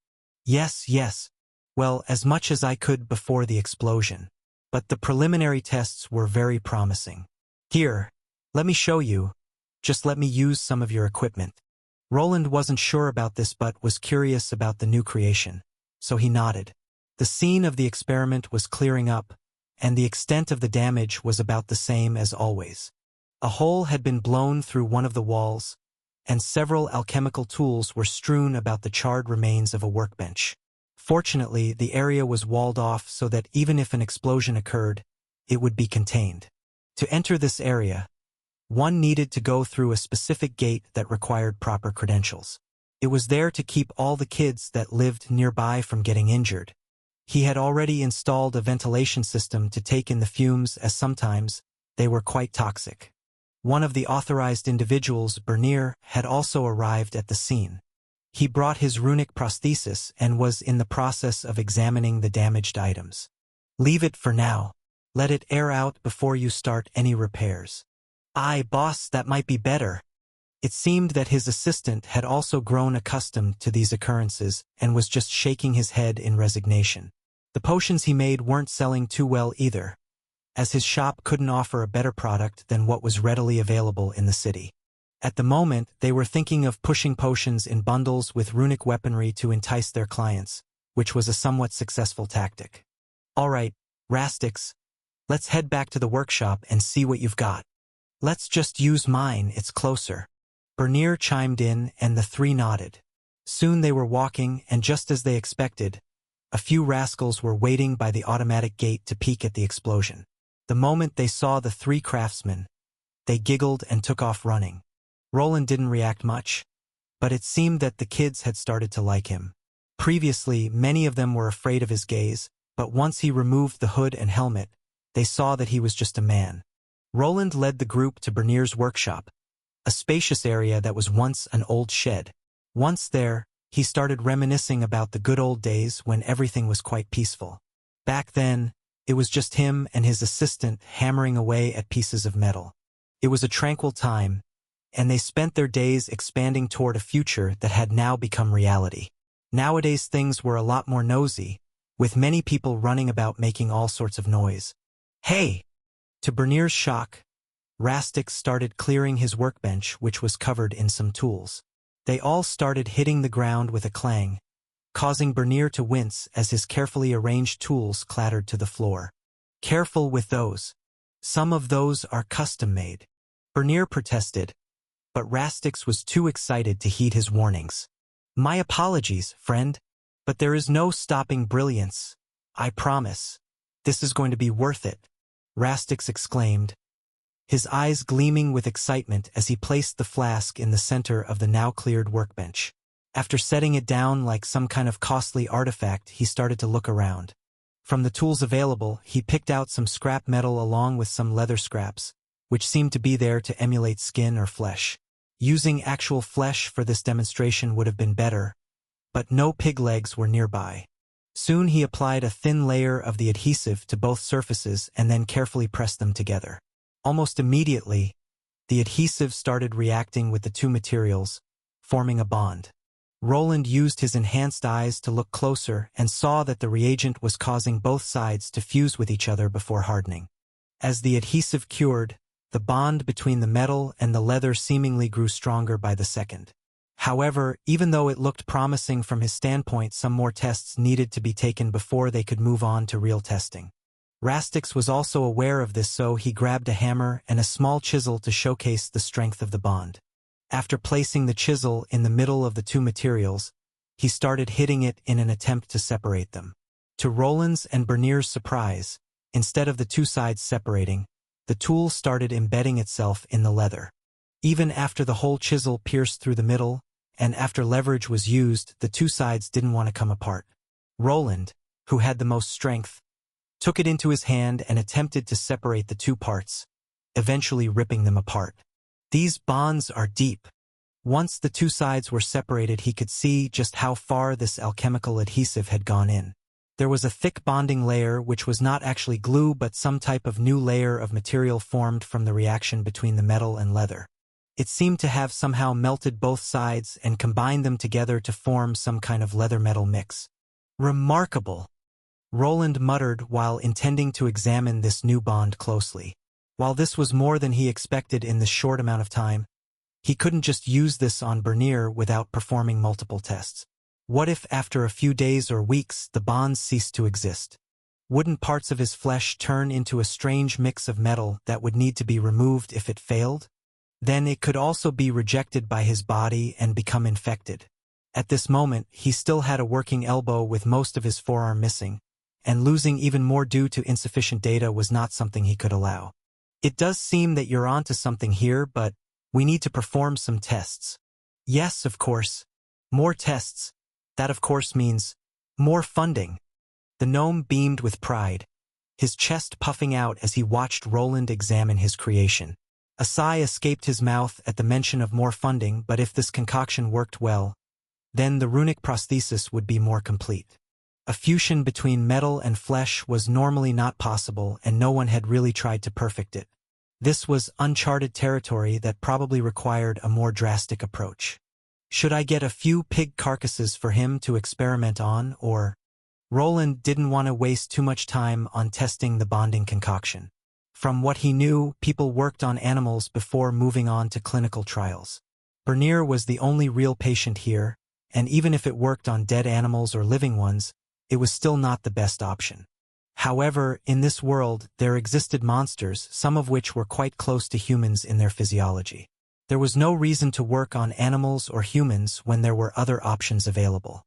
Yes. Well, as much as I could before the explosion. But the preliminary tests were very promising. Here, let me show you. Just let me use some of your equipment. Roland wasn't sure about this but was curious about the new creation, so he nodded. The scene of the experiment was clearing up, and the extent of the damage was about the same as always. A hole had been blown through one of the walls, and several alchemical tools were strewn about the charred remains of a workbench. Fortunately, the area was walled off so that even if an explosion occurred, it would be contained. To enter this area, one needed to go through a specific gate that required proper credentials. It was there to keep all the kids that lived nearby from getting injured. He had already installed a ventilation system to take in the fumes as sometimes they were quite toxic. One of the authorized individuals, Bernier, had also arrived at the scene. He brought his runic prosthesis and was in the process of examining the damaged items. Leave it for now. Let it air out before you start any repairs. Aye, boss, that might be better. It seemed that his assistant had also grown accustomed to these occurrences and was just shaking his head in resignation. The potions he made weren't selling too well either, as his shop couldn't offer a better product than what was readily available in the city. At the moment, they were thinking of pushing potions in bundles with runic weaponry to entice their clients, which was a somewhat successful tactic. All right, Rastix, let's head back to the workshop and see what you've got. Let's just use mine, it's closer. Bernier chimed in and the three nodded. Soon they were walking, and just as they expected, a few rascals were waiting by the automatic gate to peek at the explosion. The moment they saw the three craftsmen, they giggled and took off running. Roland didn't react much, but it seemed that the kids had started to like him. Previously, many of them were afraid of his gaze, but once he removed the hood and helmet, they saw that he was just a man. Roland led the group to Bernier's workshop, a spacious area that was once an old shed. Once there, he started reminiscing about the good old days when everything was quite peaceful. Back then, it was just him and his assistant hammering away at pieces of metal. It was a tranquil time, and they spent their days expanding toward a future that had now become reality. Nowadays things were a lot more nosy, with many people running about making all sorts of noise. Hey! To Bernier's shock, Rastix started clearing his workbench, which was covered in some tools. They all started hitting the ground with a clang, causing Bernier to wince as his carefully arranged tools clattered to the floor. Careful with those. Some of those are custom-made. Bernier protested, but Rastix was too excited to heed his warnings. My apologies, friend, but there is no stopping brilliance. I promise. This is going to be worth it, Rastix exclaimed, his eyes gleaming with excitement as he placed the flask in the center of the now-cleared workbench. After setting it down like some kind of costly artifact, he started to look around. From the tools available, he picked out some scrap metal along with some leather scraps, which seemed to be there to emulate skin or flesh. Using actual flesh for this demonstration would have been better, but no pig legs were nearby. Soon he applied a thin layer of the adhesive to both surfaces and then carefully pressed them together. Almost immediately, the adhesive started reacting with the two materials, forming a bond. Roland used his enhanced eyes to look closer and saw that the reagent was causing both sides to fuse with each other before hardening. As the adhesive cured, the bond between the metal and the leather seemingly grew stronger by the second. However, even though it looked promising from his standpoint, some more tests needed to be taken before they could move on to real testing. Rastix was also aware of this, so he grabbed a hammer and a small chisel to showcase the strength of the bond. After placing the chisel in the middle of the two materials, he started hitting it in an attempt to separate them. To Roland's and Bernier's surprise, instead of the two sides separating, the tool started embedding itself in the leather. Even after the whole chisel pierced through the middle, and after leverage was used, the two sides didn't want to come apart. Roland, who had the most strength, took it into his hand and attempted to separate the two parts, eventually ripping them apart. These bonds are deep. Once the two sides were separated, he could see just how far this alchemical adhesive had gone in. There was a thick bonding layer which was not actually glue but some type of new layer of material formed from the reaction between the metal and leather. It seemed to have somehow melted both sides and combined them together to form some kind of leather-metal mix. Remarkable! Roland muttered while intending to examine this new bond closely. While this was more than he expected in this short amount of time, He couldn't just use this on Bernier without performing multiple tests. What if after a few days or weeks the bonds ceased to exist? Wouldn't parts of his flesh turn into a strange mix of metal that would need to be removed if it failed? Then it could also be rejected by his body and become infected. At this moment, he still had a working elbow with most of his forearm missing, and losing even more due to insufficient data was not something he could allow. It does seem that you're onto something here, but we need to perform some tests. Yes, of course. More tests. That of course means more funding. The gnome beamed with pride, his chest puffing out as he watched Roland examine his creation. A sigh escaped his mouth at the mention of more funding, but if this concoction worked well, then the runic prosthesis would be more complete. A fusion between metal and flesh was normally not possible, and no one had really tried to perfect it. This was uncharted territory that probably required a more drastic approach. Should I get a few pig carcasses for him to experiment on, or? Roland didn't want to waste too much time on testing the bonding concoction. From what he knew, people worked on animals before moving on to clinical trials. Bernier was the only real patient here, and even if it worked on dead animals or living ones, it was still not the best option. However, in this world, there existed monsters, some of which were quite close to humans in their physiology. There was no reason to work on animals or humans when there were other options available.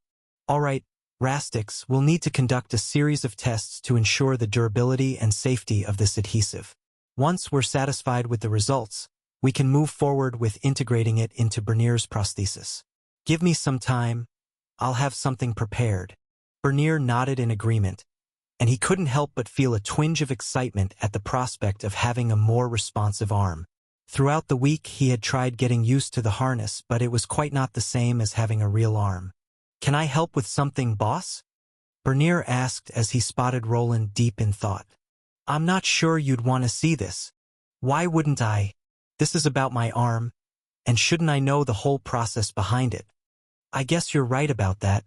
All right, Rastix will need to conduct a series of tests to ensure the durability and safety of this adhesive. Once we're satisfied with the results, we can move forward with integrating it into Bernier's prosthesis. Give me some time. I'll have something prepared. Bernier nodded in agreement, and he couldn't help but feel a twinge of excitement at the prospect of having a more responsive arm. Throughout the week he had tried getting used to the harness, but it was quite not the same as having a real arm. "Can I help with something, boss?" Bernier asked as he spotted Roland deep in thought. "I'm not sure you'd want to see this." "Why wouldn't I? This is about my arm, and shouldn't I know the whole process behind it?" "I guess you're right about that,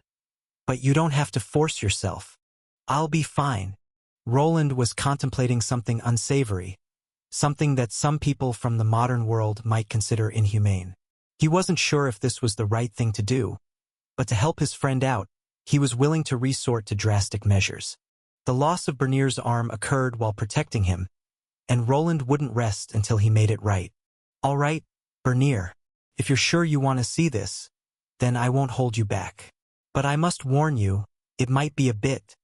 but you don't have to force yourself. I'll be fine." Roland was contemplating something unsavory, something that some people from the modern world might consider inhumane. He wasn't sure if this was the right thing to do, but to help his friend out, he was willing to resort to drastic measures. The loss of Bernier's arm occurred while protecting him, and Roland wouldn't rest until he made it right. "All right, Bernier, if you're sure you want to see this, then I won't hold you back. But I must warn you, it might be a bit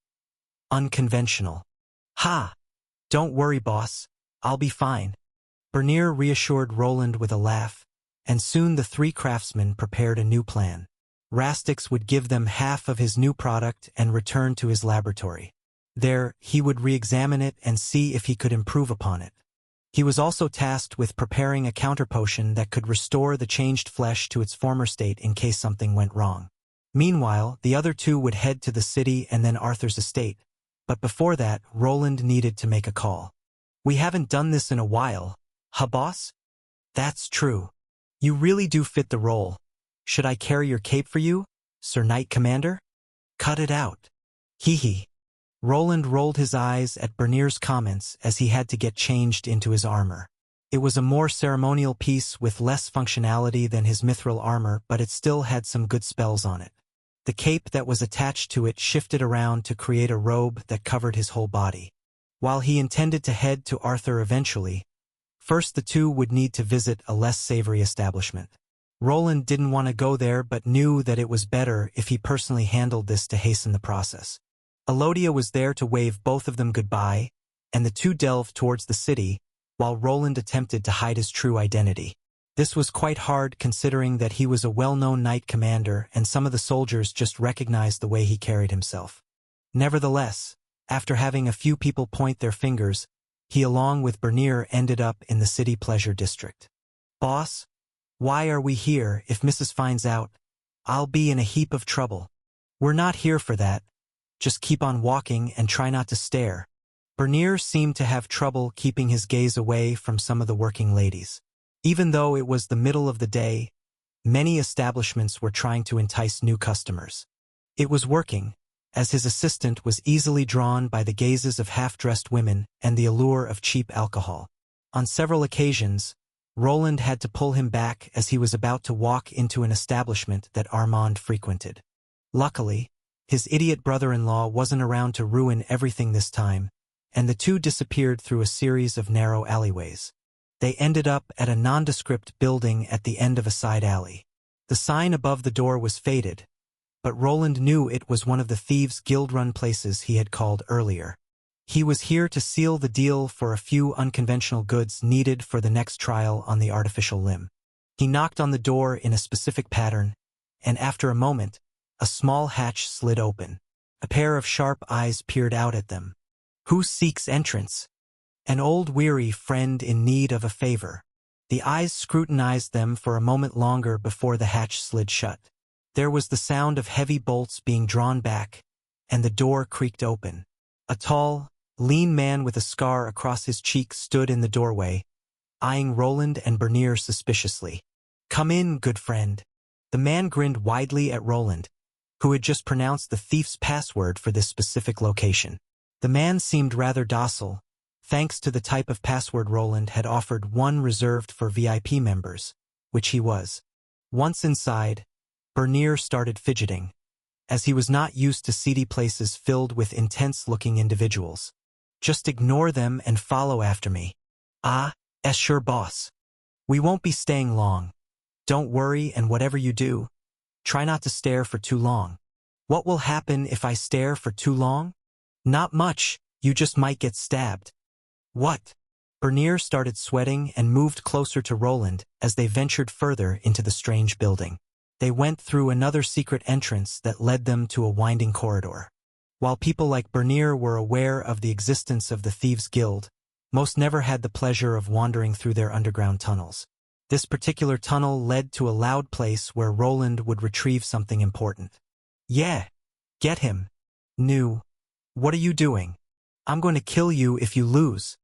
unconventional." "Ha! Don't worry, boss. I'll be fine." Bernier reassured Roland with a laugh, and soon the three craftsmen prepared a new plan. Rastix would give them half of his new product and return to his laboratory. There, he would re-examine it and see if he could improve upon it. He was also tasked with preparing a counter potion that could restore the changed flesh to its former state in case something went wrong. Meanwhile, the other two would head to the city and then Arthur's estate. But before that, Roland needed to make a call. "We haven't done this in a while, huh, boss?" "That's true. You really do fit the role. Should I carry your cape for you, Sir Knight Commander?" "Cut it out." Hee hee. Roland rolled his eyes at Bernier's comments as he had to get changed into his armor. It was a more ceremonial piece with less functionality than his mithril armor, but it still had some good spells on it. The cape that was attached to it shifted around to create a robe that covered his whole body. While he intended to head to Arthur eventually, first the two would need to visit a less savory establishment. Roland didn't want to go there but knew that it was better if he personally handled this to hasten the process. Elodia was there to wave both of them goodbye, and the two delved towards the city, while Roland attempted to hide his true identity. This was quite hard considering that he was a well-known knight commander and some of the soldiers just recognized the way he carried himself. Nevertheless, after having a few people point their fingers, he along with Bernier ended up in the city pleasure district. "Boss, why are we here? If Mrs. finds out, I'll be in a heap of trouble." "We're not here for that. Just keep on walking and try not to stare." Bernier seemed to have trouble keeping his gaze away from some of the working ladies. Even though it was the middle of the day, many establishments were trying to entice new customers. It was working, as his assistant was easily drawn by the gazes of half-dressed women and the allure of cheap alcohol. On several occasions, Roland had to pull him back as he was about to walk into an establishment that Armand frequented. Luckily, his idiot brother-in-law wasn't around to ruin everything this time, and the two disappeared through a series of narrow alleyways. They ended up at a nondescript building at the end of a side alley. The sign above the door was faded, but Roland knew it was one of the thieves' guild-run places he had called earlier. He was here to seal the deal for a few unconventional goods needed for the next trial on the artificial limb. He knocked on the door in a specific pattern, and after a moment, a small hatch slid open. A pair of sharp eyes peered out at them. "Who seeks entrance?" "An old weary friend in need of a favor." The eyes scrutinized them for a moment longer before the hatch slid shut. There was the sound of heavy bolts being drawn back, and the door creaked open. A tall, lean man with a scar across his cheek stood in the doorway, eyeing Roland and Bernier suspiciously. "Come in, good friend." The man grinned widely at Roland, who had just pronounced the thief's password for this specific location. The man seemed rather docile, thanks to the type of password Roland had offered, one reserved for VIP members, which he was. Once inside, Bernier started fidgeting, as he was not used to seedy places filled with intense-looking individuals. "Just ignore them and follow after me." "Ah, sure, boss. We won't be staying long. Don't worry, and whatever you do, try not to stare for too long." "What will happen if I stare for too long?" "Not much, you just might get stabbed." "What?" Bernier started sweating and moved closer to Roland as they ventured further into the strange building. They went through another secret entrance that led them to a winding corridor. While people like Bernier were aware of the existence of the Thieves' Guild, most never had the pleasure of wandering through their underground tunnels. This particular tunnel led to a loud place where Roland would retrieve something important. "Yeah, get him." "New. What are you doing?" "I'm going to kill you if you lose."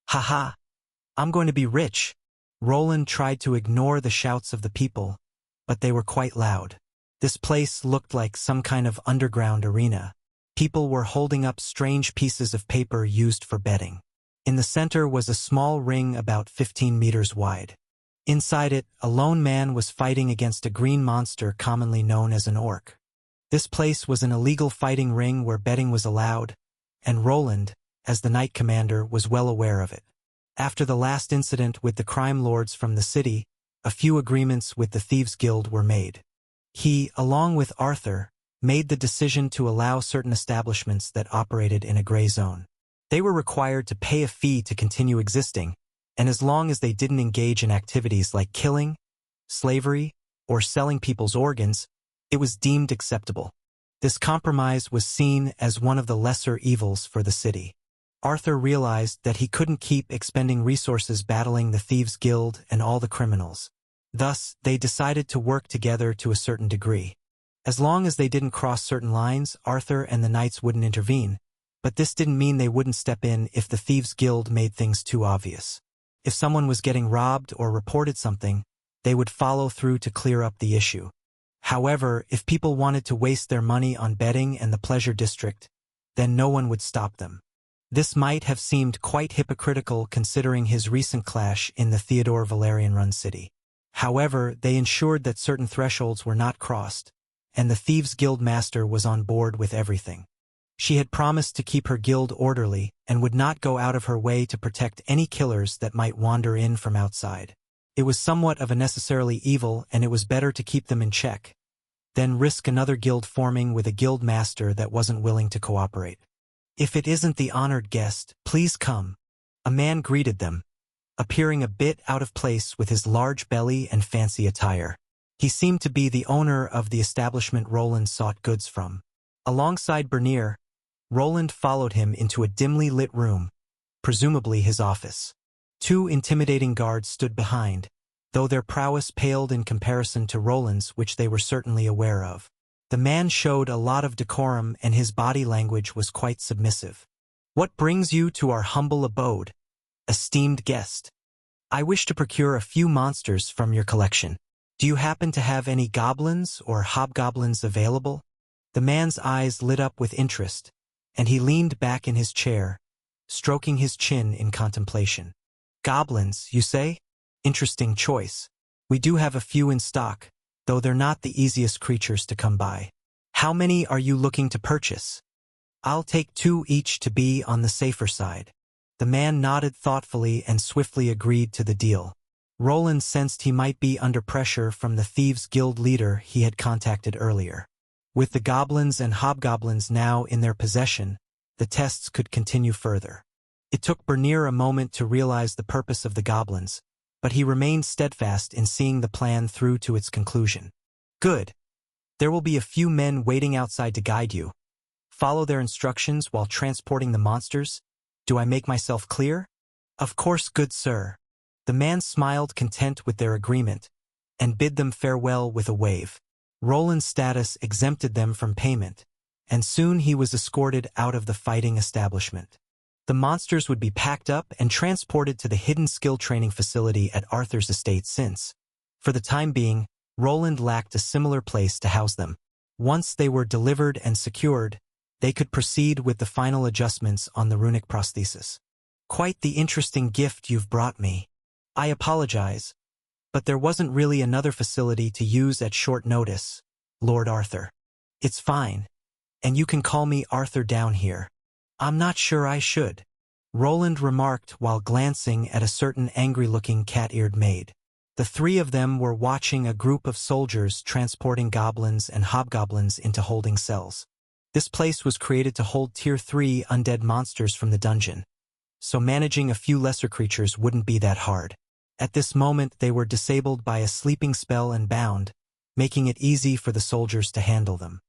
"Haha. I'm going to be rich." Roland tried to ignore the shouts of the people, but they were quite loud. This place looked like some kind of underground arena. People were holding up strange pieces of paper used for betting. In the center was a small ring about 15 meters wide. Inside it, a lone man was fighting against a green monster commonly known as an orc. This place was an illegal fighting ring where betting was allowed, and Roland, as the Knight Commander, was well aware of it. After the last incident with the crime lords from the city, a few agreements with the Thieves' Guild were made. He, along with Arthur, made the decision to allow certain establishments that operated in a gray zone. They were required to pay a fee to continue existing, and as long as they didn't engage in activities like killing, slavery, or selling people's organs, it was deemed acceptable. This compromise was seen as one of the lesser evils for the city. Arthur realized that he couldn't keep expending resources battling the Thieves' Guild and all the criminals. Thus, they decided to work together to a certain degree. As long as they didn't cross certain lines, Arthur and the Knights wouldn't intervene, but this didn't mean they wouldn't step in if the Thieves' Guild made things too obvious. If someone was getting robbed or reported something, they would follow through to clear up the issue. However, if people wanted to waste their money on betting and the pleasure district, then no one would stop them. This might have seemed quite hypocritical considering his recent clash in the Theodore Valerian-run city. However, they ensured that certain thresholds were not crossed, and the Thieves' Guild master was on board with everything. She had promised to keep her guild orderly and would not go out of her way to protect any killers that might wander in from outside. It was somewhat of a necessarily evil, and it was better to keep them in check than risk another guild forming with a guild master that wasn't willing to cooperate. "If it isn't the honored guest, please come." A man greeted them, appearing a bit out of place with his large belly and fancy attire. He seemed to be the owner of the establishment Roland sought goods from. Alongside Bernier, Roland followed him into a dimly lit room, presumably his office. Two intimidating guards stood behind, though their prowess paled in comparison to Roland's, which they were certainly aware of. The man showed a lot of decorum, and his body language was quite submissive. "What brings you to our humble abode, esteemed guest?" "I wish to procure a few monsters from your collection. Do you happen to have any goblins or hobgoblins available?" The man's eyes lit up with interest, and he leaned back in his chair, stroking his chin in contemplation. "Goblins, you say? Interesting choice. We do have a few in stock, though they're not the easiest creatures to come by. How many are you looking to purchase? I'll take 2 each to be on the safer side. The man nodded thoughtfully and swiftly agreed to the deal. Roland sensed he might be under pressure from the Thieves' Guild leader he had contacted earlier. With the goblins and hobgoblins now in their possession, the tests could continue further. It took Bernier a moment to realize the purpose of the goblins, but he remained steadfast in seeing the plan through to its conclusion. Good. There will be a few men waiting outside to guide you. Follow their instructions while transporting the monsters. Do I make myself clear? Of course, good sir. The man smiled content with their agreement, and bid them farewell with a wave. Roland's status exempted them from payment, and soon he was escorted out of the fighting establishment. The monsters would be packed up and transported to the hidden skill training facility at Arthur's estate since, for the time being, Roland lacked a similar place to house them. Once they were delivered and secured, they could proceed with the final adjustments on the runic prosthesis. Quite the interesting gift you've brought me. I apologize, but there wasn't really another facility to use at short notice, Lord Arthur. It's fine, and you can call me Arthur down here. I'm not sure I should, Roland remarked while glancing at a certain angry-looking cat-eared maid. The 3 of them were watching a group of soldiers transporting goblins and hobgoblins into holding cells. This place was created to hold Tier 3 undead monsters from the dungeon, so managing a few lesser creatures wouldn't be that hard. At this moment they were disabled by a sleeping spell and bound, making it easy for the soldiers to handle them.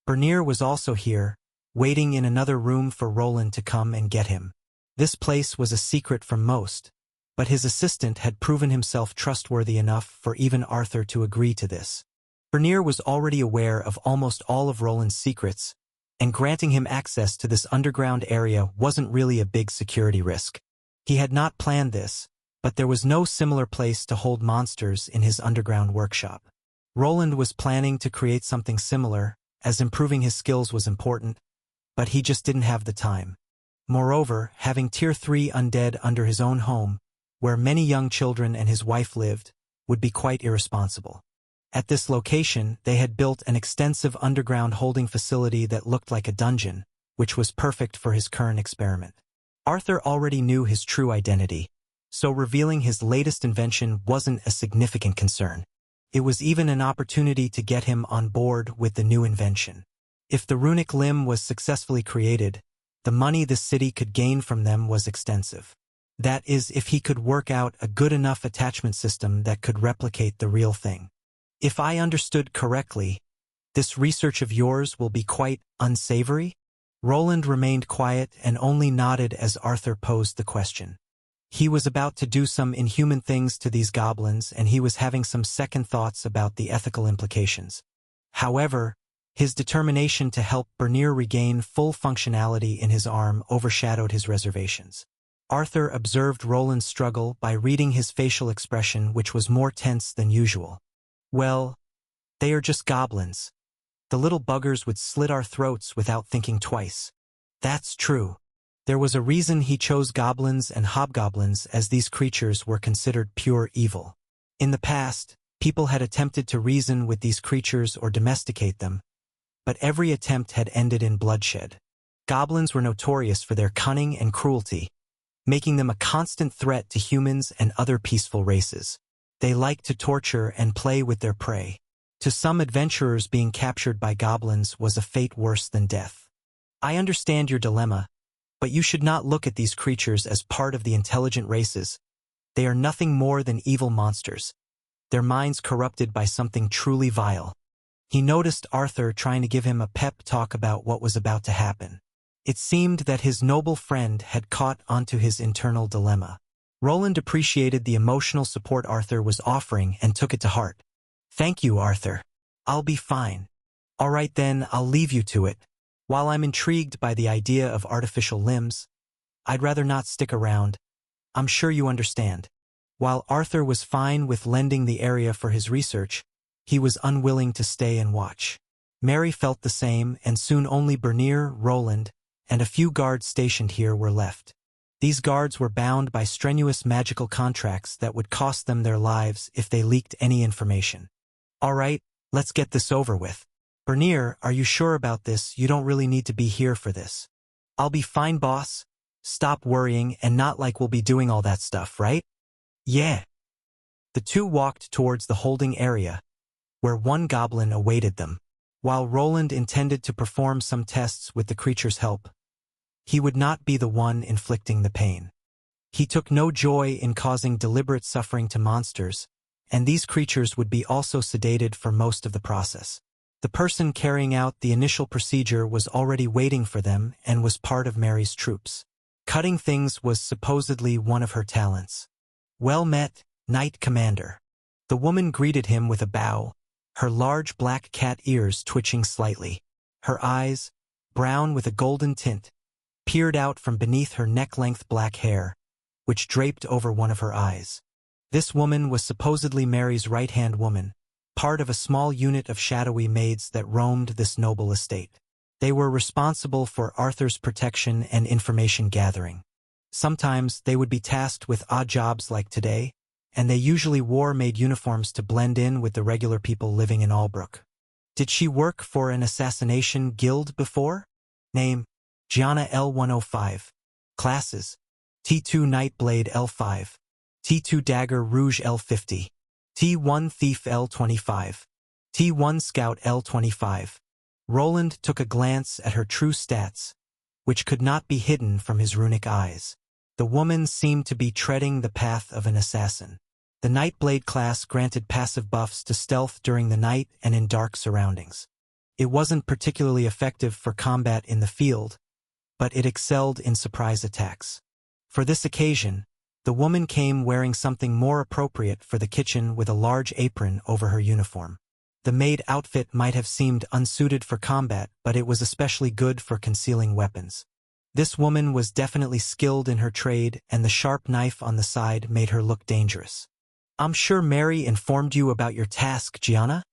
Bernier was also here, waiting in another room for Roland to come and get him. This place was a secret from most, but his assistant had proven himself trustworthy enough for even Arthur to agree to this. Bernier was already aware of almost all of Roland's secrets, and granting him access to this underground area wasn't really a big security risk. He had not planned this, but there was no similar place to hold monsters in his underground workshop. Roland was planning to create something similar, as improving his skills was important, but he just didn't have the time. Moreover, having Tier 3 undead under his own home, where many young children and his wife lived, would be quite irresponsible. At this location, they had built an extensive underground holding facility that looked like a dungeon, which was perfect for his current experiment. Arthur already knew his true identity, so revealing his latest invention wasn't a significant concern. It was even an opportunity to get him on board with the new invention. If the runic limb was successfully created, the money the city could gain from them was extensive. That is, if he could work out a good enough attachment system that could replicate the real thing. If I understood correctly, this research of yours will be quite unsavory? Roland remained quiet and only nodded as Arthur posed the question. He was about to do some inhuman things to these goblins, and he was having some second thoughts about the ethical implications. However, his determination to help Bernier regain full functionality in his arm overshadowed his reservations. Arthur observed Roland's struggle by reading his facial expression, which was more tense than usual. Well, they are just goblins. The little buggers would slit our throats without thinking twice. That's true. There was a reason he chose goblins and hobgoblins, as these creatures were considered pure evil. In the past, people had attempted to reason with these creatures or domesticate them, but every attempt had ended in bloodshed. Goblins were notorious for their cunning and cruelty, making them a constant threat to humans and other peaceful races. They liked to torture and play with their prey. To some adventurers, being captured by goblins was a fate worse than death. I understand your dilemma, but you should not look at these creatures as part of the intelligent races. They are nothing more than evil monsters, their minds corrupted by something truly vile. He noticed Arthur trying to give him a pep talk about what was about to happen. It seemed that his noble friend had caught onto his internal dilemma. Roland appreciated the emotional support Arthur was offering and took it to heart. Thank you, Arthur. I'll be fine. All right then, I'll leave you to it. While I'm intrigued by the idea of artificial limbs, I'd rather not stick around. I'm sure you understand. While Arthur was fine with lending the area for his research, he was unwilling to stay and watch. Mary felt the same, and soon only Bernier, Roland, and a few guards stationed here were left. These guards were bound by strenuous magical contracts that would cost them their lives if they leaked any information. All right, let's get this over with. Bernier, are you sure about this? You don't really need to be here for this. I'll be fine, boss. Stop worrying, and not like we'll be doing all that stuff, right? Yeah. The two walked towards the holding area, where one goblin awaited them. While Roland intended to perform some tests with the creature's help, he would not be the one inflicting the pain. He took no joy in causing deliberate suffering to monsters, and these creatures would be also sedated for most of the process. The person carrying out the initial procedure was already waiting for them and was part of Mary's troops. Cutting things was supposedly one of her talents. Well met, Knight Commander. The woman greeted him with a bow, her large black cat ears twitching slightly. Her eyes, brown with a golden tint, peered out from beneath her neck-length black hair, which draped over one of her eyes. This woman was supposedly Mary's right-hand woman, part of a small unit of shadowy maids that roamed this noble estate. They were responsible for Arthur's protection and information gathering. Sometimes they would be tasked with odd jobs like today, and they usually wore maid uniforms to blend in with the regular people living in Albrook. Did she work for an assassination guild before? Name: Gianna L105. Classes: T2 Nightblade L5. T2 Dagger Rouge L50. T1 Thief L25. T1 Scout L25. Roland took a glance at her true stats, which could not be hidden from his runic eyes. The woman seemed to be treading the path of an assassin. The Nightblade class granted passive buffs to stealth during the night and in dark surroundings. It wasn't particularly effective for combat in the field, but it excelled in surprise attacks. For this occasion, the woman came wearing something more appropriate for the kitchen with a large apron over her uniform. The maid outfit might have seemed unsuited for combat, but it was especially good for concealing weapons. This woman was definitely skilled in her trade, and the sharp knife on the side made her look dangerous. I'm sure Mary informed you about your task, Gianna?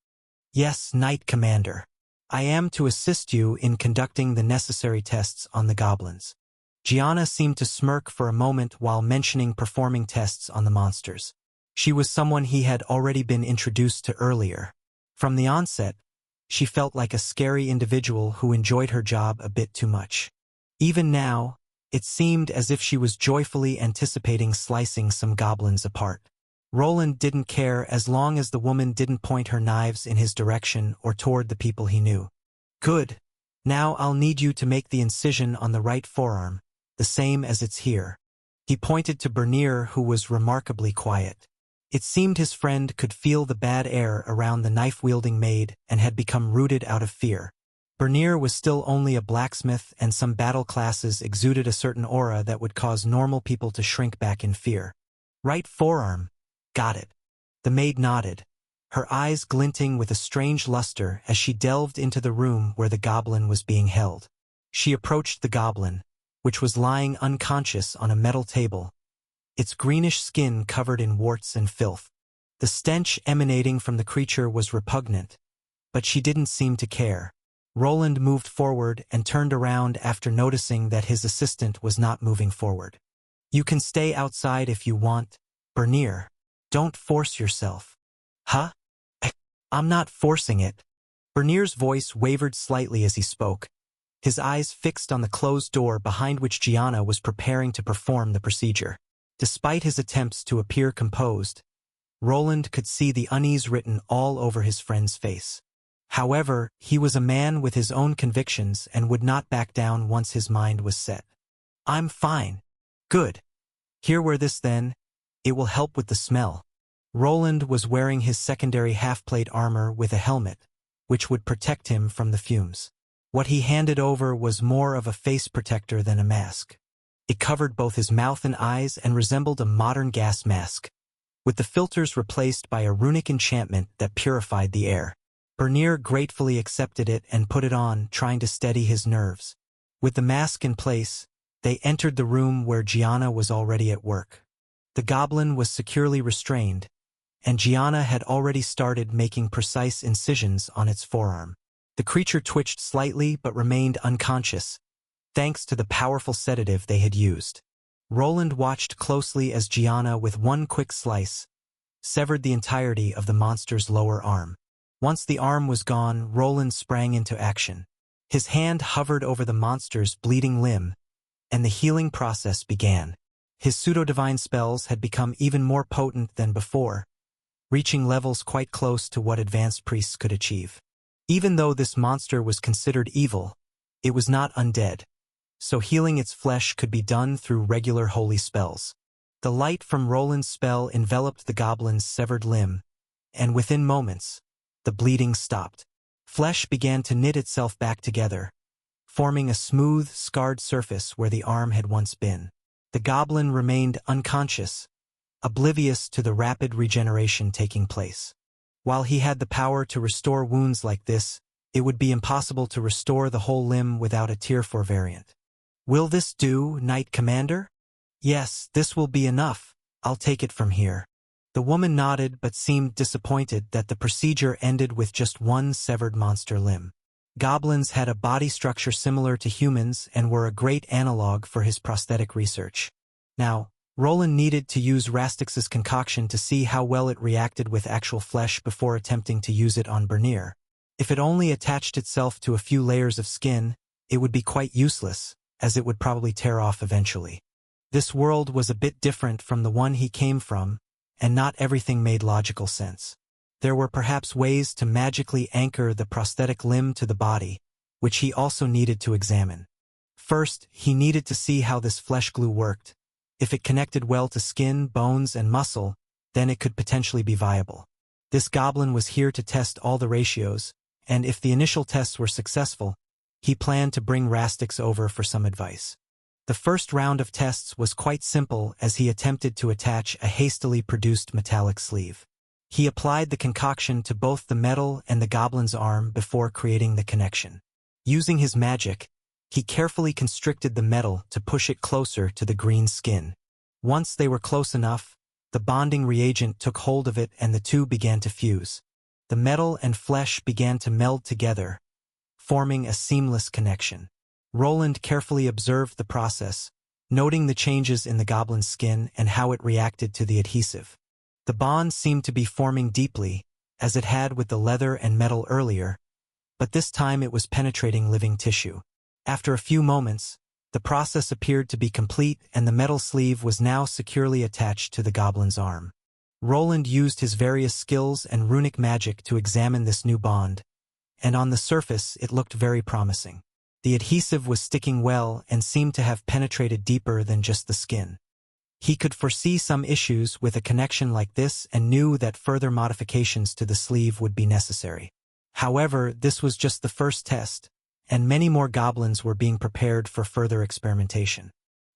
Yes, Knight Commander. I am to assist you in conducting the necessary tests on the goblins. Gianna seemed to smirk for a moment while mentioning performing tests on the monsters. She was someone he had already been introduced to earlier. From the onset, she felt like a scary individual who enjoyed her job a bit too much. Even now, it seemed as if she was joyfully anticipating slicing some goblins apart. Roland didn't care as long as the woman didn't point her knives in his direction or toward the people he knew. Good. Now I'll need you to make the incision on the right forearm, the same as it's here. He pointed to Bernier, who was remarkably quiet. It seemed his friend could feel the bad air around the knife-wielding maid and had become rooted out of fear. Bernier was still only a blacksmith, and some battle classes exuded a certain aura that would cause normal people to shrink back in fear. Right forearm. Got it. The maid nodded, her eyes glinting with a strange luster as she delved into the room where the goblin was being held. She approached the goblin, which was lying unconscious on a metal table, its greenish skin covered in warts and filth. The stench emanating from the creature was repugnant, but she didn't seem to care. Roland moved forward and turned around after noticing that his assistant was not moving forward. You can stay outside if you want, Bernier. Don't force yourself. Huh? I'm not forcing it. Bernier's voice wavered slightly as he spoke, his eyes fixed on the closed door behind which Gianna was preparing to perform the procedure. Despite his attempts to appear composed, Roland could see the unease written all over his friend's face. However, he was a man with his own convictions and would not back down once his mind was set. I'm fine. Good. Here wear this then. It will help with the smell. Roland was wearing his secondary half-plate armor with a helmet, which would protect him from the fumes. What he handed over was more of a face protector than a mask. It covered both his mouth and eyes and resembled a modern gas mask, with the filters replaced by a runic enchantment that purified the air. Bernier gratefully accepted it and put it on, trying to steady his nerves. With the mask in place, they entered the room where Gianna was already at work. The goblin was securely restrained, and Gianna had already started making precise incisions on its forearm. The creature twitched slightly but remained unconscious, thanks to the powerful sedative they had used. Roland watched closely as Gianna, with one quick slice, severed the entirety of the monster's lower arm. Once the arm was gone, Roland sprang into action. His hand hovered over the monster's bleeding limb, and the healing process began. His pseudo-divine spells had become even more potent than before, reaching levels quite close to what advanced priests could achieve. Even though this monster was considered evil, it was not undead, so healing its flesh could be done through regular holy spells. The light from Roland's spell enveloped the goblin's severed limb, and within moments, the bleeding stopped. Flesh began to knit itself back together, forming a smooth, scarred surface where the arm had once been. The goblin remained unconscious, oblivious to the rapid regeneration taking place. While he had the power to restore wounds like this, it would be impossible to restore the whole limb without a Tier 4 variant. "Will this do, Knight Commander?" "Yes, this will be enough. I'll take it from here." The woman nodded but seemed disappointed that the procedure ended with just one severed monster limb. Goblins had a body structure similar to humans and were a great analog for his prosthetic research. Now, Roland needed to use Rastix's concoction to see how well it reacted with actual flesh before attempting to use it on Bernier. If it only attached itself to a few layers of skin, it would be quite useless, as it would probably tear off eventually. This world was a bit different from the one he came from, and not everything made logical sense. There were perhaps ways to magically anchor the prosthetic limb to the body, which he also needed to examine. First, he needed to see how this flesh glue worked. If it connected well to skin, bones, and muscle, then it could potentially be viable. This goblin was here to test all the ratios, and if the initial tests were successful, he planned to bring Rastix over for some advice. The first round of tests was quite simple as he attempted to attach a hastily produced metallic sleeve. He applied the concoction to both the metal and the goblin's arm before creating the connection. Using his magic, he carefully constricted the metal to push it closer to the green skin. Once they were close enough, the bonding reagent took hold of it and the two began to fuse. The metal and flesh began to meld together, forming a seamless connection. Roland carefully observed the process, noting the changes in the goblin's skin and how it reacted to the adhesive. The bond seemed to be forming deeply, as it had with the leather and metal earlier, but this time it was penetrating living tissue. After a few moments, the process appeared to be complete and the metal sleeve was now securely attached to the goblin's arm. Roland used his various skills and runic magic to examine this new bond, and on the surface it looked very promising. The adhesive was sticking well and seemed to have penetrated deeper than just the skin. He could foresee some issues with a connection like this and knew that further modifications to the sleeve would be necessary. However, this was just the first test, and many more goblins were being prepared for further experimentation.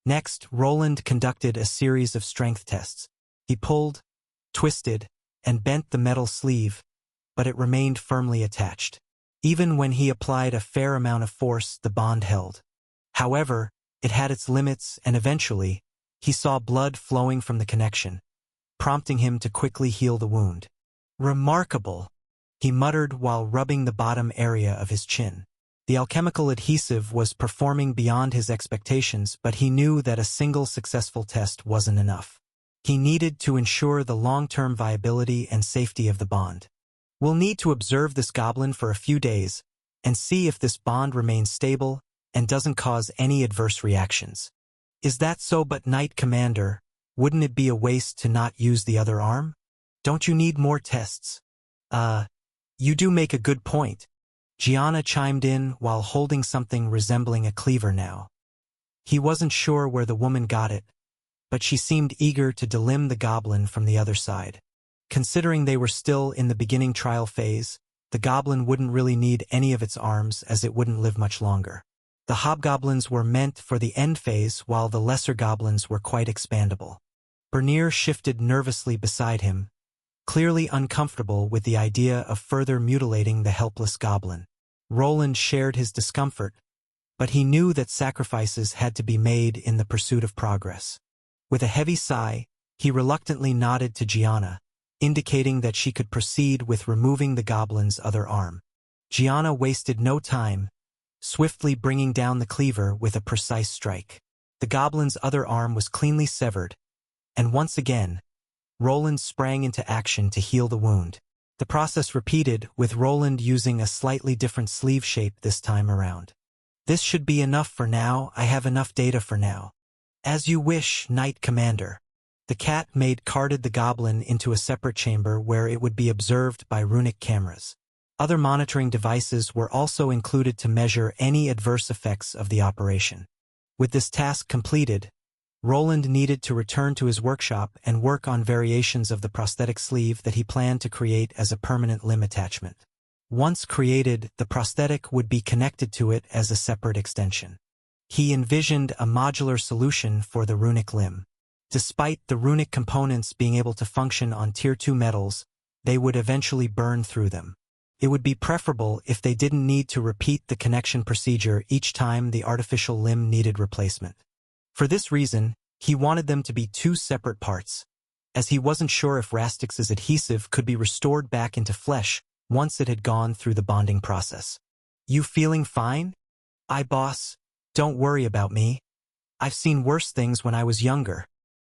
Next, Roland conducted a series of strength tests. He pulled, twisted, and bent the metal sleeve, but it remained firmly attached. Even when he applied a fair amount of force, the bond held. However, it had its limits, and eventually, he saw blood flowing from the connection, prompting him to quickly heal the wound. "Remarkable," he muttered while rubbing the bottom area of his chin. The alchemical adhesive was performing beyond his expectations, but he knew that a single successful test wasn't enough. He needed to ensure the long-term viability and safety of the bond. "We'll need to observe this goblin for a few days and see if this bond remains stable and doesn't cause any adverse reactions." "Is that so? But Knight Commander, wouldn't it be a waste to not use the other arm? Don't you need more tests?" You do make a good point," Gianna chimed in while holding something resembling a cleaver now. He wasn't sure where the woman got it, but she seemed eager to delimb the goblin from the other side. Considering they were still in the beginning trial phase, the goblin wouldn't really need any of its arms as it wouldn't live much longer. The hobgoblins were meant for the end phase while the lesser goblins were quite expandable. Bernier shifted nervously beside him, clearly uncomfortable with the idea of further mutilating the helpless goblin. Roland shared his discomfort, but he knew that sacrifices had to be made in the pursuit of progress. With a heavy sigh, he reluctantly nodded to Gianna, indicating that she could proceed with removing the goblin's other arm. Gianna wasted no time, swiftly bringing down the cleaver with a precise strike. The goblin's other arm was cleanly severed, and once again, Roland sprang into action to heal the wound. The process repeated, with Roland using a slightly different sleeve shape this time around. This should be enough for now. I have enough data for now. As you wish, Knight Commander. The cat maid carted the goblin into a separate chamber where it would be observed by runic cameras. Other monitoring devices were also included to measure any adverse effects of the operation. With this task completed, Roland needed to return to his workshop and work on variations of the prosthetic sleeve that he planned to create as a permanent limb attachment. Once created, the prosthetic would be connected to it as a separate extension. He envisioned a modular solution for the runic limb. Despite the runic components being able to function on Tier 2 metals, they would eventually burn through them. It would be preferable if they didn't need to repeat the connection procedure each time the artificial limb needed replacement. For this reason, he wanted them to be two separate parts, as he wasn't sure if Rastix's adhesive could be restored back into flesh once it had gone through the bonding process. You feeling fine? Boss. Don't worry about me. I've seen worse things when I was younger.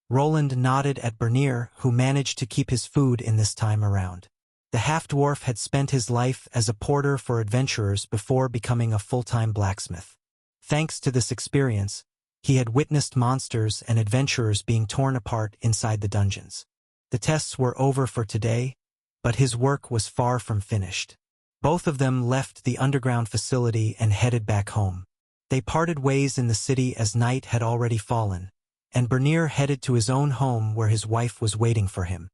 Roland nodded at Bernier, who managed to keep his food in this time around. The half-dwarf had spent his life as a porter for adventurers before becoming a full-time blacksmith. Thanks to this experience, he had witnessed monsters and adventurers being torn apart inside the dungeons. The tests were over for today, but his work was far from finished. Both of them left the underground facility and headed back home. They parted ways in the city as night had already fallen, and Bernier headed to his own home where his wife was waiting for him.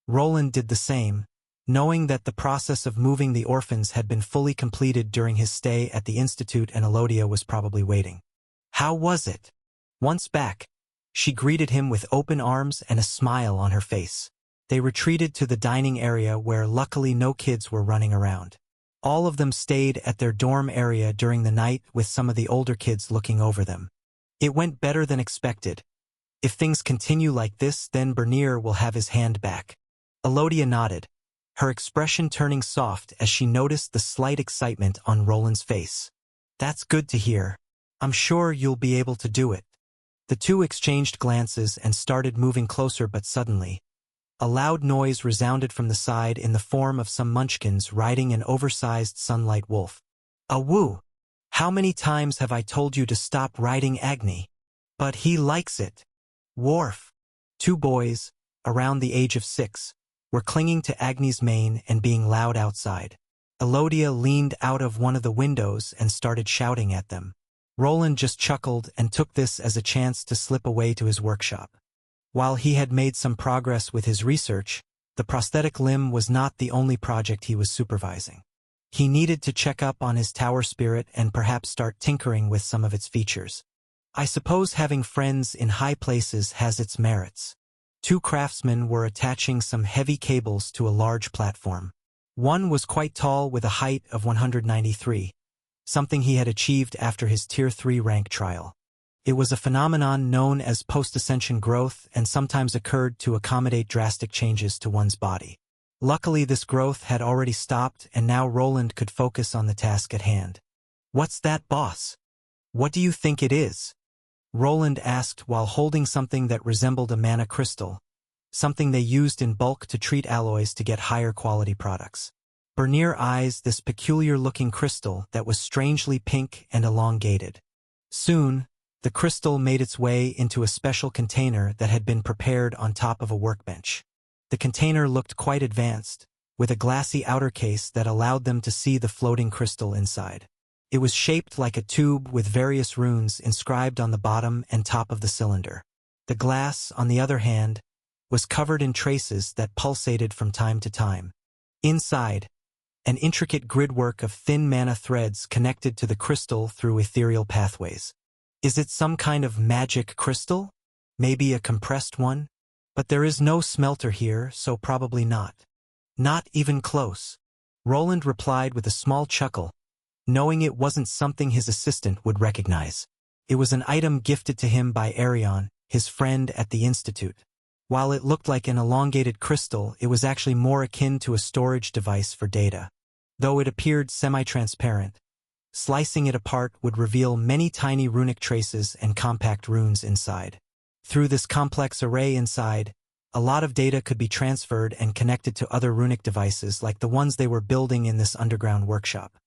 Roland did the same, knowing that the process of moving the orphans had been fully completed during his stay at the Institute and Elodia was probably waiting. How was it? Once back, she greeted him with open arms and a smile on her face. They retreated to the dining area where luckily no kids were running around. All of them stayed at their dorm area during the night with some of the older kids looking over them. It went better than expected. If things continue like this, then Bernier will have his hand back. Elodia nodded, her expression turning soft as she noticed the slight excitement on Roland's face. That's good to hear. I'm sure you'll be able to do it. The two exchanged glances and started moving closer, but suddenly, a loud noise resounded from the side in the form of some munchkins riding an oversized sunlight wolf. Awoo! How many times have I told you to stop riding Agni? But he likes it. Worf. Two boys, around the age of 6, were clinging to Agni's mane and being loud outside. Elodia leaned out of one of the windows and started shouting at them. Roland just chuckled and took this as a chance to slip away to his workshop. While he had made some progress with his research, the prosthetic limb was not the only project he was supervising. He needed to check up on his tower spirit and perhaps start tinkering with some of its features. I suppose having friends in high places has its merits. Two craftsmen were attaching some heavy cables to a large platform. One was quite tall with a height of 193, something he had achieved after his Tier 3 rank trial. It was a phenomenon known as post-ascension growth and sometimes occurred to accommodate drastic changes to one's body. Luckily, this growth had already stopped, and now Roland could focus on the task at hand. What's that, boss? What do you think it is? Roland asked while holding something that resembled a mana crystal, something they used in bulk to treat alloys to get higher quality products. Bernier eyes this peculiar-looking crystal that was strangely pink and elongated. Soon, the crystal made its way into a special container that had been prepared on top of a workbench. The container looked quite advanced, with a glassy outer case that allowed them to see the floating crystal inside. It was shaped like a tube with various runes inscribed on the bottom and top of the cylinder. The glass, on the other hand, was covered in traces that pulsated from time to time. Inside, an intricate gridwork of thin mana threads connected to the crystal through ethereal pathways. Is it some kind of magic crystal? Maybe a compressed one? But there is no smelter here, so probably not. Not even close. Roland replied with a small chuckle, knowing it wasn't something his assistant would recognize. It was an item gifted to him by Arion, his friend at the Institute. While it looked like an elongated crystal, it was actually more akin to a storage device for data. Though it appeared semi-transparent, Slicing it apart would reveal many tiny runic traces and compact runes inside. Through this complex array inside, a lot of data could be transferred and connected to other runic devices like the ones they were building in this underground workshop.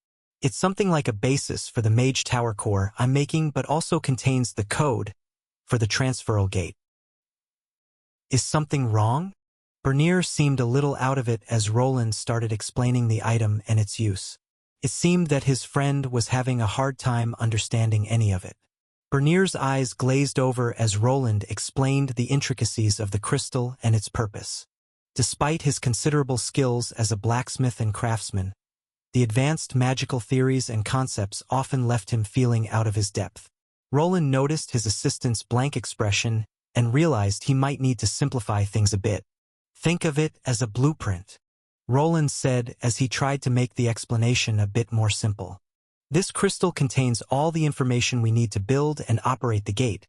It's something like a basis for the Mage Tower core I'm making, but also contains the code for the transferal gate. Is something wrong? Bernier seemed a little out of it as Roland started explaining the item and its use. It seemed that his friend was having a hard time understanding any of it. Bernier's eyes glazed over as Roland explained the intricacies of the crystal and its purpose. Despite his considerable skills as a blacksmith and craftsman, the advanced magical theories and concepts often left him feeling out of his depth. Roland noticed his assistant's blank expression and realized he might need to simplify things a bit. Think of it as a blueprint, Roland said as he tried to make the explanation a bit more simple. This crystal contains all the information we need to build and operate the gate,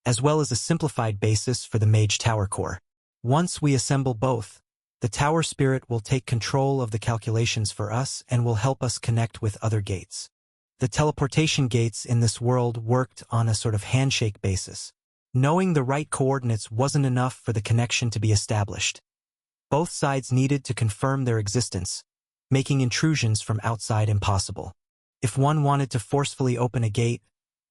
as well as a simplified basis for the Mage Tower core. Once we assemble both, the Tower Spirit will take control of the calculations for us and will help us connect with other gates. The teleportation gates in this world worked on a sort of handshake basis. Knowing the right coordinates wasn't enough for the connection to be established. Both sides needed to confirm their existence, making intrusions from outside impossible. If one wanted to forcefully open a gate,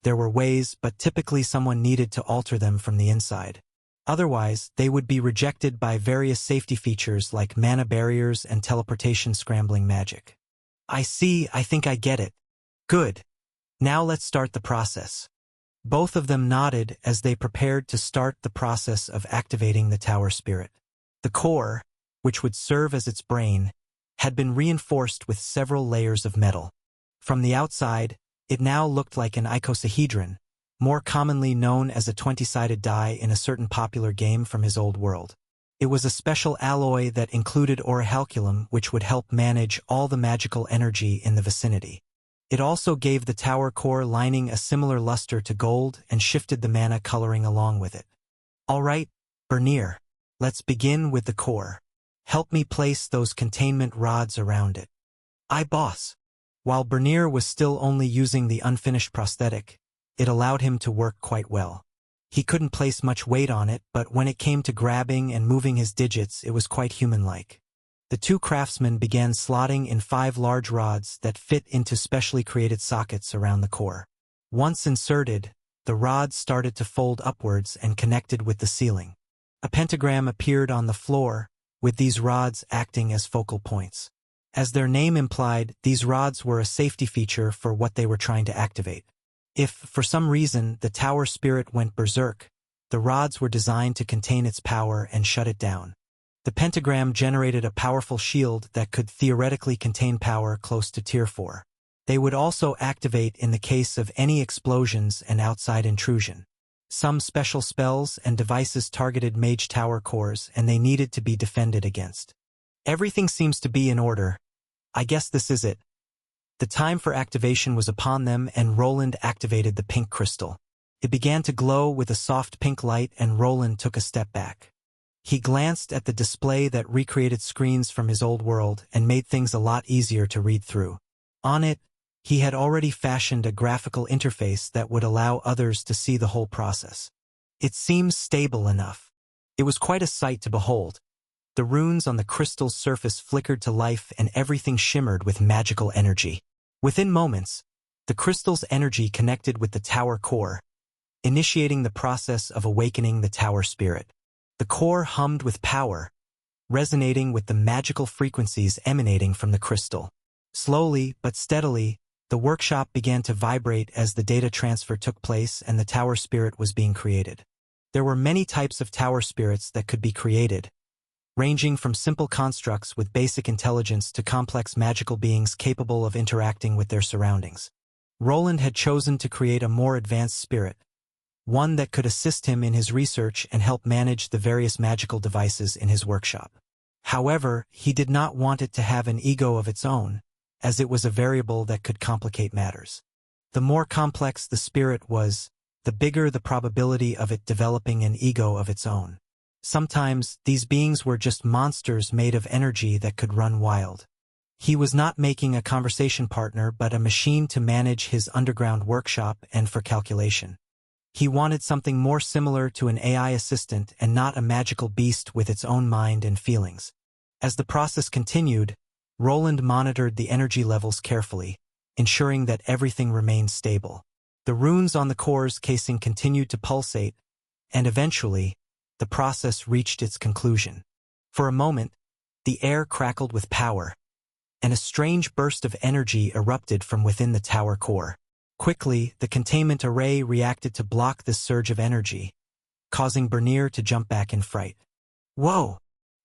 there were ways, but typically someone needed to alter them from the inside. Otherwise, they would be rejected by various safety features like mana barriers and teleportation scrambling magic. I see, I think I get it. Good. Now let's start the process. Both of them nodded as they prepared to start the process of activating the Tower Spirit. The core, which would serve as its brain, had been reinforced with several layers of metal. From the outside, it now looked like an icosahedron, more commonly known as a 20-sided die in a certain popular game from his old world. It was a special alloy that included orichalcum, which would help manage all the magical energy in the vicinity. It also gave the tower core lining a similar luster to gold and shifted the mana coloring along with it. All right, Bernier, let's begin with the core. Help me place those containment rods around it. Aye, boss. While Bernier was still only using the unfinished prosthetic, it allowed him to work quite well. He couldn't place much weight on it, but when it came to grabbing and moving his digits, it was quite human-like. The two craftsmen began slotting in 5 large rods that fit into specially created sockets around the core. Once inserted, the rods started to fold upwards and connected with the ceiling. A pentagram appeared on the floor, with these rods acting as focal points. As their name implied, these rods were a safety feature for what they were trying to activate. If, for some reason, the Tower Spirit went berserk, the rods were designed to contain its power and shut it down. The pentagram generated a powerful shield that could theoretically contain power close to Tier 4. They would also activate in the case of any explosions and outside intrusion. Some special spells and devices targeted Mage Tower cores, and they needed to be defended against. Everything seems to be in order. I guess this is it. The time for activation was upon them, and Roland activated the pink crystal. It began to glow with a soft pink light, and Roland took a step back. He glanced at the display that recreated screens from his old world and made things a lot easier to read through. On it, he had already fashioned a graphical interface that would allow others to see the whole process. It seems stable enough. It was quite a sight to behold. The runes on the crystal's surface flickered to life and everything shimmered with magical energy. Within moments, the crystal's energy connected with the tower core, initiating the process of awakening the Tower Spirit. The core hummed with power, resonating with the magical frequencies emanating from the crystal. Slowly but steadily, the workshop began to vibrate as the data transfer took place and the Tower Spirit was being created. There were many types of Tower Spirits that could be created, ranging from simple constructs with basic intelligence to complex magical beings capable of interacting with their surroundings. Roland had chosen to create a more advanced spirit, one that could assist him in his research and help manage the various magical devices in his workshop. However, he did not want it to have an ego of its own, as it was a variable that could complicate matters. The more complex the spirit was, the bigger the probability of it developing an ego of its own. Sometimes, these beings were just monsters made of energy that could run wild. He was not making a conversation partner but a machine to manage his underground workshop and for calculation. He wanted something more similar to an AI assistant and not a magical beast with its own mind and feelings. As the process continued, Roland monitored the energy levels carefully, ensuring that everything remained stable. The runes on the core's casing continued to pulsate, and eventually, the process reached its conclusion. For a moment, the air crackled with power, and a strange burst of energy erupted from within the tower core. Quickly, the containment array reacted to block this surge of energy, causing Bernier to jump back in fright. "Whoa!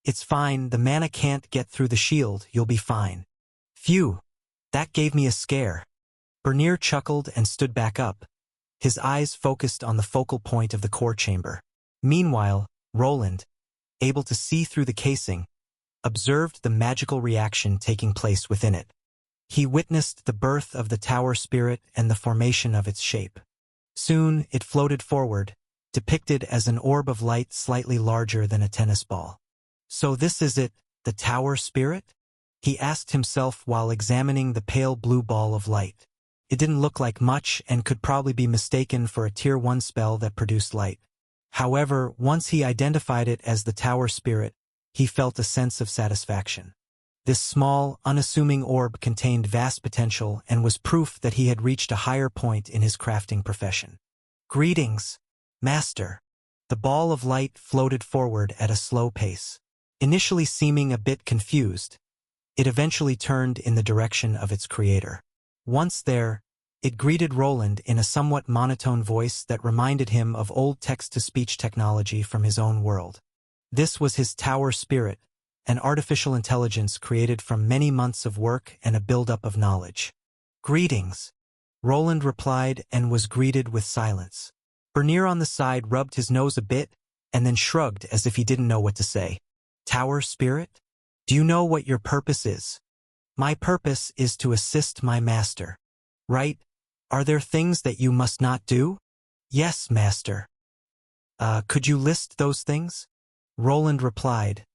It's fine, the mana can't get through the shield, you'll be fine." "Phew! That gave me a scare." Bernier chuckled and stood back up, his eyes focused on the focal point of the core chamber. Meanwhile, Roland, able to see through the casing, observed the magical reaction taking place within it. He witnessed the birth of the tower spirit and the formation of its shape. Soon, it floated forward, depicted as an orb of light slightly larger than a tennis ball. "So this is it, the tower spirit?" he asked himself while examining the pale blue ball of light. It didn't look like much and could probably be mistaken for a Tier 1 spell that produced light. However, once he identified it as the tower spirit, he felt a sense of satisfaction. This small, unassuming orb contained vast potential and was proof that he had reached a higher point in his crafting profession. "Greetings, Master." The ball of light floated forward at a slow pace. Initially seeming a bit confused, it eventually turned in the direction of its creator. Once there, it greeted Roland in a somewhat monotone voice that reminded him of old text-to-speech technology from his own world. This was his tower spirit, an artificial intelligence created from many months of work and a buildup of knowledge. "Greetings," Roland replied and was greeted with silence. Bernier on the side rubbed his nose a bit and then shrugged as if he didn't know what to say. "Tower spirit? Do you know what your purpose is?" "My purpose is to assist my master." "Right? Are there things that you must not do?" "Yes, master." Could you list those things?" Roland replied,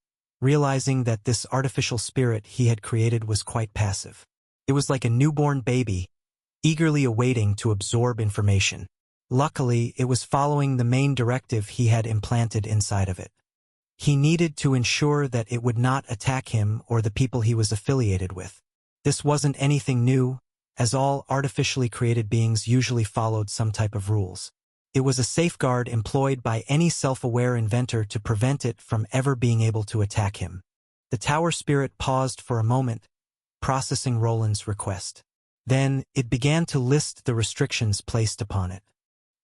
realizing that this artificial spirit he had created was quite passive. It was like a newborn baby, eagerly awaiting to absorb information. Luckily, it was following the main directive he had implanted inside of it. He needed to ensure that it would not attack him or the people he was affiliated with. This wasn't anything new, as all artificially created beings usually followed some type of rules. It was a safeguard employed by any self-aware inventor to prevent it from ever being able to attack him. The tower spirit paused for a moment, processing Roland's request. Then, it began to list the restrictions placed upon it.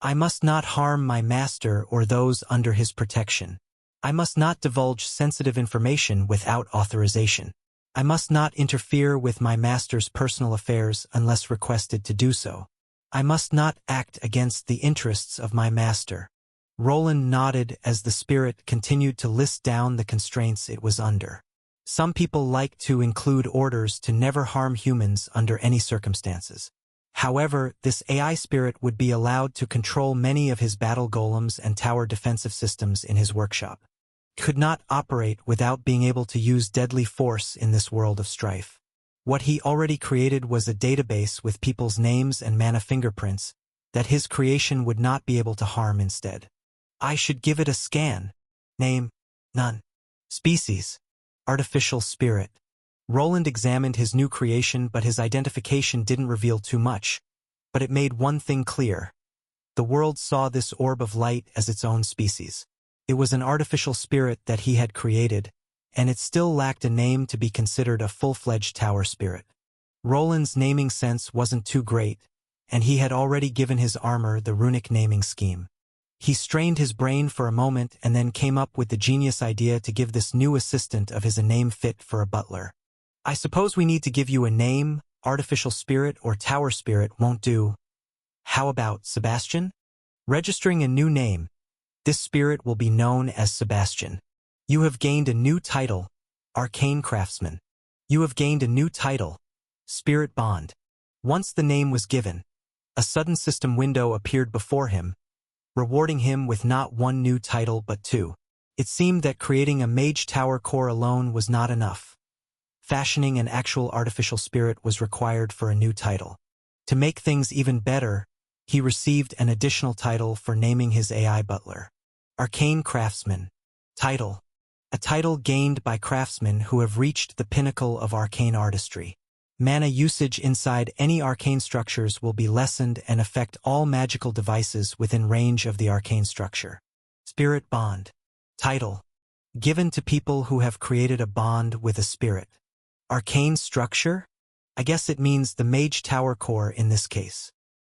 "I must not harm my master or those under his protection. I must not divulge sensitive information without authorization. I must not interfere with my master's personal affairs unless requested to do so. I must not act against the interests of my master." Roland nodded as the spirit continued to list down the constraints it was under. Some people like to include orders to never harm humans under any circumstances. However, this AI spirit would be allowed to control many of his battle golems and tower defensive systems in his workshop. Could not operate without being able to use deadly force in this world of strife. What he already created was a database with people's names and mana fingerprints that his creation would not be able to harm instead. "I should give it a scan. Name? None. Species? Artificial spirit." Roland examined his new creation, but his identification didn't reveal too much. But it made one thing clear. The world saw this orb of light as its own species. It was an artificial spirit that he had created, and it still lacked a name to be considered a full-fledged tower spirit. Roland's naming sense wasn't too great, and he had already given his armor the runic naming scheme. He strained his brain for a moment and then came up with the genius idea to give this new assistant of his a name fit for a butler. "I suppose we need to give you a name. Artificial spirit or tower spirit won't do. How about Sebastian? Registering a new name. This spirit will be known as Sebastian. You have gained a new title, Arcane Craftsman. You have gained a new title, Spirit Bond." Once the name was given, a sudden system window appeared before him, rewarding him with not one new title but two. It seemed that creating a mage tower core alone was not enough. Fashioning an actual artificial spirit was required for a new title. To make things even better, he received an additional title for naming his AI butler. Arcane Craftsman. Title. A title gained by craftsmen who have reached the pinnacle of arcane artistry. Mana usage inside any arcane structures will be lessened and affect all magical devices within range of the arcane structure. Spirit Bond. Title. Given to people who have created a bond with a spirit. Arcane structure? I guess it means the Mage Tower core in this case.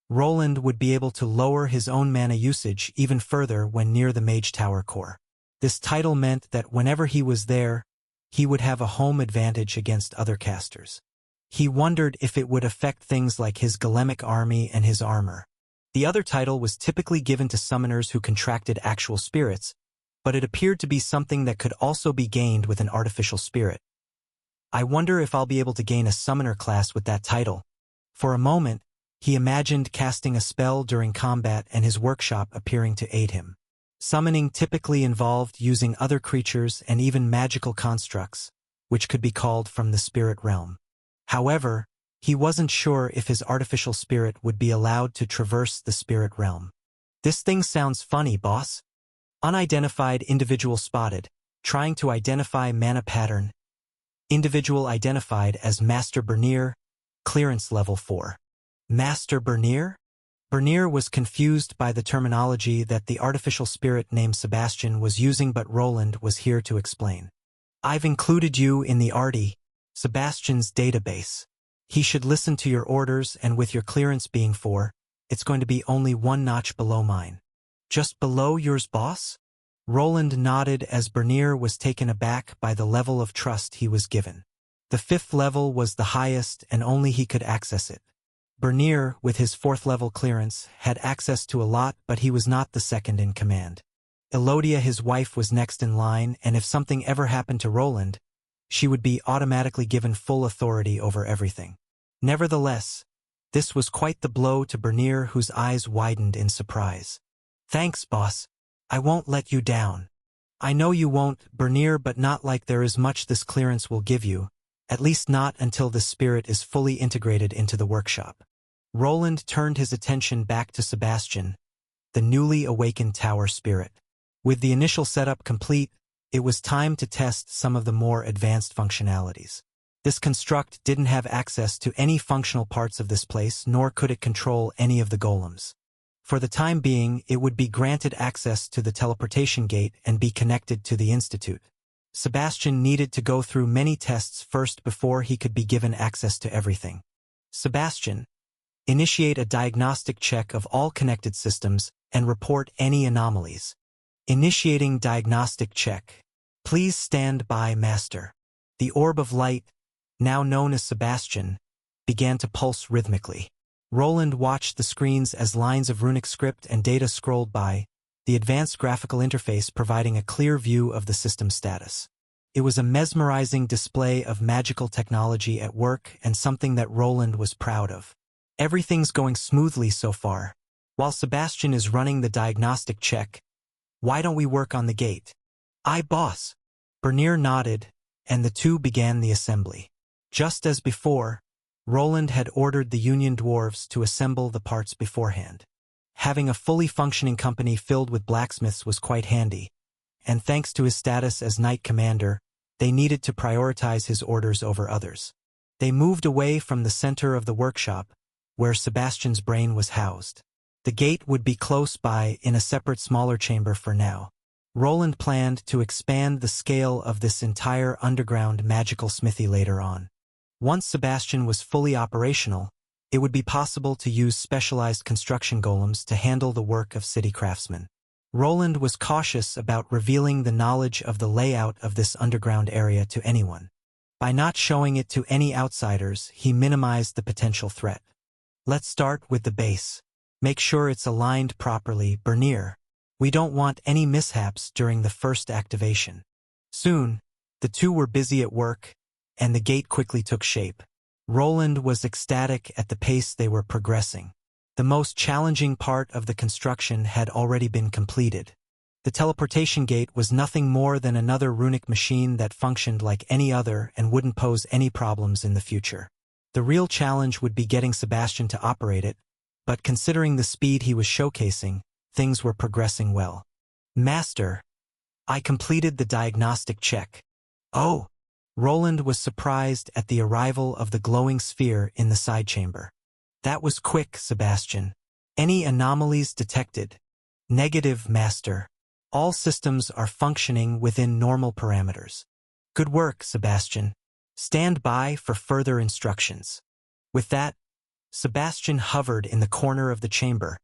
Roland would be able to lower his own mana usage even further when near the Mage Tower core. This title meant that whenever he was there, he would have a home advantage against other casters. He wondered if it would affect things like his golemic army and his armor. The other title was typically given to summoners who contracted actual spirits, but it appeared to be something that could also be gained with an artificial spirit. I wonder if I'll be able to gain a summoner class with that title. For a moment, he imagined casting a spell during combat and his workshop appearing to aid him. Summoning typically involved using other creatures and even magical constructs, which could be called from the spirit realm. However, he wasn't sure if his artificial spirit would be allowed to traverse the spirit realm. This thing sounds funny, boss. Unidentified individual spotted, trying to identify mana pattern. Individual identified as Master Bernier, clearance level 4. Master Bernier? Bernier was confused by the terminology that the artificial spirit named Sebastian was using, but Roland was here to explain. I've included you in the Artie, Sebastian's database. He should listen to your orders, and with your clearance being 4, it's going to be only one notch below mine. Just below yours, boss? Roland nodded as Bernier was taken aback by the level of trust he was given. The 5th level was the highest and only he could access it. Bernier, with his 4th level clearance, had access to a lot, but he was not the second in command. Elodia, his wife, was next in line, and if something ever happened to Roland, she would be automatically given full authority over everything. Nevertheless, this was quite the blow to Bernier, whose eyes widened in surprise. Thanks, boss. I won't let you down. I know you won't, Bernier, but not like there is much this clearance will give you, at least not until the spirit is fully integrated into the workshop. Roland turned his attention back to Sebastian, the newly awakened tower spirit. With the initial setup complete, it was time to test some of the more advanced functionalities. This construct didn't have access to any functional parts of this place, nor could it control any of the golems. For the time being, it would be granted access to the teleportation gate and be connected to the Institute. Sebastian needed to go through many tests first before he could be given access to everything. Sebastian, initiate a diagnostic check of all connected systems and report any anomalies. Initiating diagnostic check. Please stand by, Master. The orb of light, now known as Sebastian, began to pulse rhythmically. Roland watched the screens as lines of runic script and data scrolled by, the advanced graphical interface providing a clear view of the system status. It was a mesmerizing display of magical technology at work and something that Roland was proud of. Everything's going smoothly so far. While Sebastian is running the diagnostic check, why don't we work on the gate? Aye, boss. Bernier nodded, and the two began the assembly. Just as before, Roland had ordered the Union dwarves to assemble the parts beforehand. Having a fully functioning company filled with blacksmiths was quite handy, and thanks to his status as Knight Commander, they needed to prioritize his orders over others. They moved away from the center of the workshop, where Sebastian's brain was housed. The gate would be close by in a separate smaller chamber for now. Roland planned to expand the scale of this entire underground magical smithy later on. Once Sebastian was fully operational, it would be possible to use specialized construction golems to handle the work of city craftsmen. Roland was cautious about revealing the knowledge of the layout of this underground area to anyone. By not showing it to any outsiders, he minimized the potential threat. Let's start with the base. Make sure it's aligned properly, Bernier. We don't want any mishaps during the first activation. Soon, the two were busy at work, and the gate quickly took shape. Roland was ecstatic at the pace they were progressing. The most challenging part of the construction had already been completed. The The teleportation gate was nothing more than another runic machine that functioned like any other and wouldn't pose any problems in the future. The real challenge would be getting Sebastian to operate it, but considering the speed he was showcasing, things were progressing well. Master, I completed the diagnostic check. Oh! Roland was surprised at the arrival of the glowing sphere in the side chamber. That was quick, Sebastian. Any anomalies detected? Negative, Master. All systems are functioning within normal parameters. Good work, Sebastian. Stand by for further instructions. With that, Sebastian hovered in the corner of the chamber,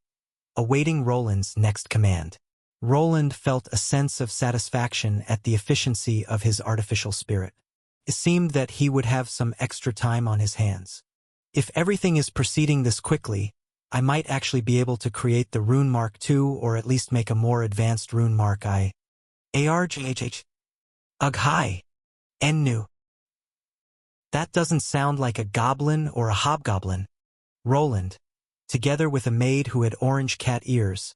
awaiting Roland's next command. Roland felt a sense of satisfaction at the efficiency of his artificial spirit. It seemed that he would have some extra time on his hands. If everything is proceeding this quickly, I might actually be able to create the Rune Mark II or at least make a more advanced Rune Mark I. ARGHH. Ugh, hi. Ennu. That doesn't sound like a goblin or a hobgoblin. Roland, together with a maid who had orange cat ears,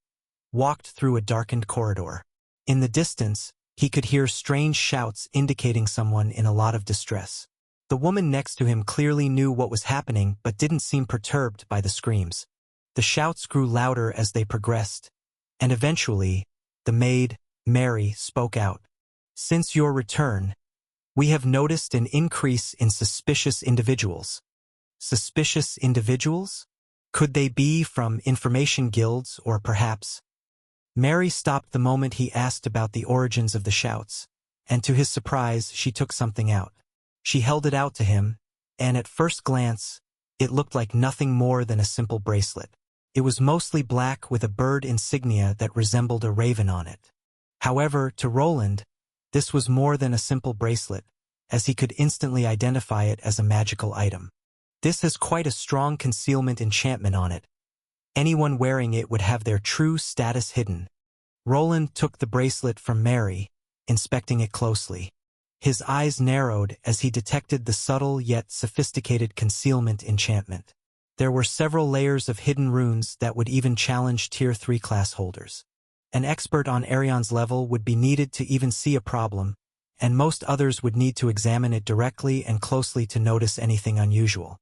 walked through a darkened corridor. In the distance, he could hear strange shouts indicating someone in a lot of distress. The woman next to him clearly knew what was happening but didn't seem perturbed by the screams. The shouts grew louder as they progressed, and eventually, the maid, Mary, spoke out. Since your return, we have noticed an increase in suspicious individuals. Suspicious individuals? Could they be from information guilds or perhaps? Mary stopped the moment he asked about the origins of the shouts, and to his surprise, she took something out. She held it out to him, and at first glance, it looked like nothing more than a simple bracelet. It was mostly black with a bird insignia that resembled a raven on it. However, to Roland, this was more than a simple bracelet, as he could instantly identify it as a magical item. This has quite a strong concealment enchantment on it. Anyone wearing it would have their true status hidden. Roland took the bracelet from Mary, inspecting it closely. His eyes narrowed as he detected the subtle yet sophisticated concealment enchantment. There were several layers of hidden runes that would even challenge Tier 3 class holders. An expert on Arion's level would be needed to even see a problem, and most others would need to examine it directly and closely to notice anything unusual.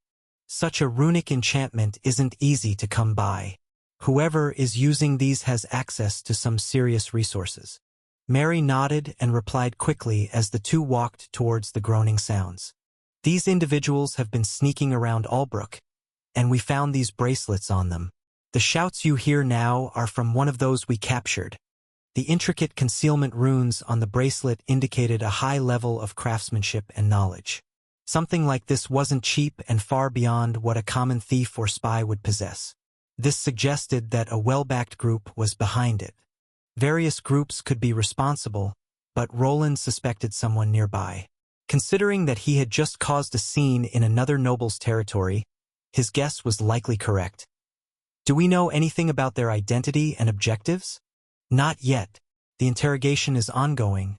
Such a runic enchantment isn't easy to come by. Whoever is using these has access to some serious resources. Mary nodded and replied quickly as the two walked towards the groaning sounds. These individuals have been sneaking around Albrook, and we found these bracelets on them. The shouts you hear now are from one of those we captured. The intricate concealment runes on the bracelet indicated a high level of craftsmanship and knowledge. Something like this wasn't cheap and far beyond what a common thief or spy would possess. This suggested that a well-backed group was behind it. Various groups could be responsible, but Roland suspected someone nearby. Considering that he had just caused a scene in another noble's territory, his guess was likely correct. Do we know anything about their identity and objectives? Not yet. The interrogation is ongoing,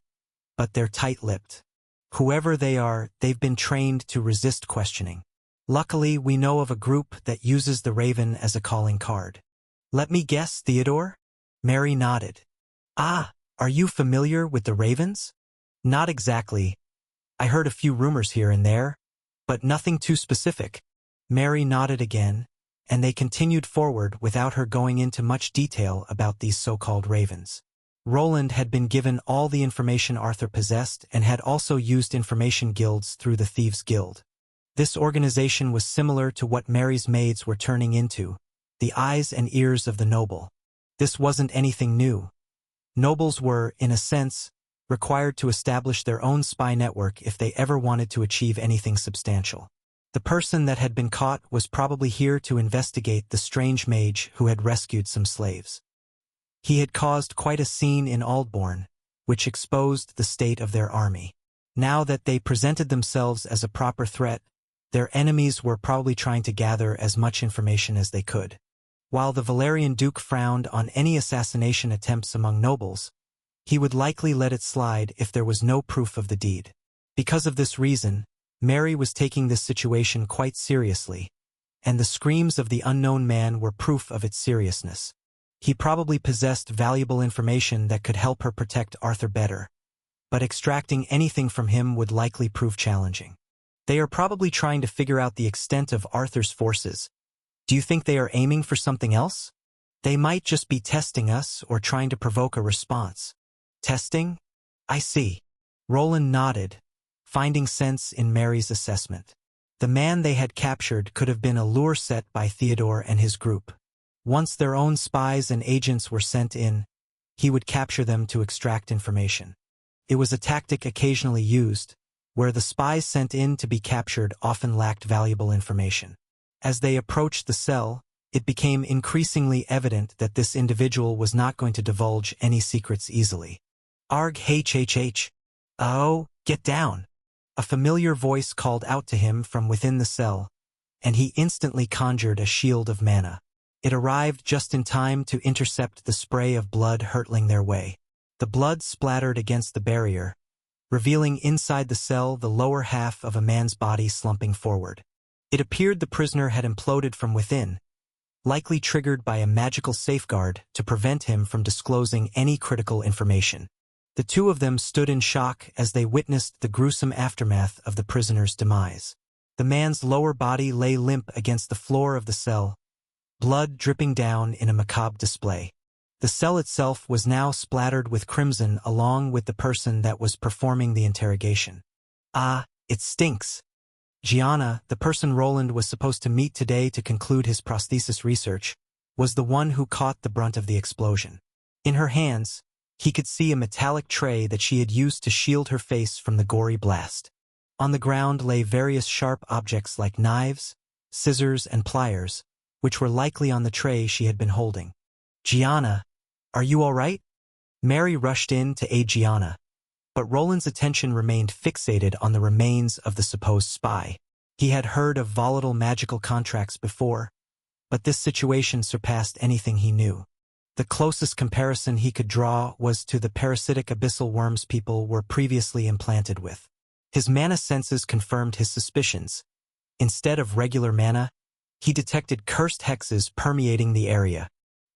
but they're tight-lipped. Whoever they are, they've been trained to resist questioning. Luckily, we know of a group that uses the raven as a calling card. Let me guess, Theodore? Mary nodded. Ah, are you familiar with the ravens? Not exactly. I heard a few rumors here and there, but nothing too specific. Mary nodded again, and they continued forward without her going into much detail about these so-called ravens. Roland had been given all the information Arthur possessed and had also used information guilds through the Thieves' Guild. This organization was similar to what Mary's maids were turning into, the eyes and ears of the noble. This wasn't anything new. Nobles were, in a sense, required to establish their own spy network if they ever wanted to achieve anything substantial. The person that had been caught was probably here to investigate the strange mage who had rescued some slaves. He had caused quite a scene in Aldbourne, which exposed the state of their army. Now that they presented themselves as a proper threat, their enemies were probably trying to gather as much information as they could. While the Valerian Duke frowned on any assassination attempts among nobles, he would likely let it slide if there was no proof of the deed. Because of this reason, Mary was taking this situation quite seriously, and the screams of the unknown man were proof of its seriousness. He probably possessed valuable information that could help her protect Arthur better, but extracting anything from him would likely prove challenging. They are probably trying to figure out the extent of Arthur's forces. Do you think they are aiming for something else? They might just be testing us or trying to provoke a response. Testing? I see. Roland nodded, finding sense in Mary's assessment. The man they had captured could have been a lure set by Theodore and his group. Once their own spies and agents were sent in, he would capture them to extract information. It was a tactic occasionally used, where the spies sent in to be captured often lacked valuable information. As they approached the cell, it became increasingly evident that this individual was not going to divulge any secrets easily. Arg HHH. Oh, get down. A familiar voice called out to him from within the cell, and he instantly conjured a shield of mana. It arrived just in time to intercept the spray of blood hurtling their way. The blood splattered against the barrier, revealing inside the cell the lower half of a man's body slumping forward. It appeared the prisoner had imploded from within, likely triggered by a magical safeguard to prevent him from disclosing any critical information. The two of them stood in shock as they witnessed the gruesome aftermath of the prisoner's demise. The man's lower body lay limp against the floor of the cell, blood dripping down in a macabre display. The cell itself was now splattered with crimson along with the person that was performing the interrogation. Ah, it stinks. Gianna, the person Roland was supposed to meet today to conclude his prosthesis research, was the one who caught the brunt of the explosion. In her hands, he could see a metallic tray that she had used to shield her face from the gory blast. On the ground lay various sharp objects like knives, scissors, and pliers, which were likely on the tray she had been holding. Gianna, are you all right? Mary rushed in to aid Gianna, but Roland's attention remained fixated on the remains of the supposed spy. He had heard of volatile magical contracts before, but this situation surpassed anything he knew. The closest comparison he could draw was to the parasitic abyssal worms people were previously implanted with. His mana senses confirmed his suspicions. Instead of regular mana, he detected cursed hexes permeating the area.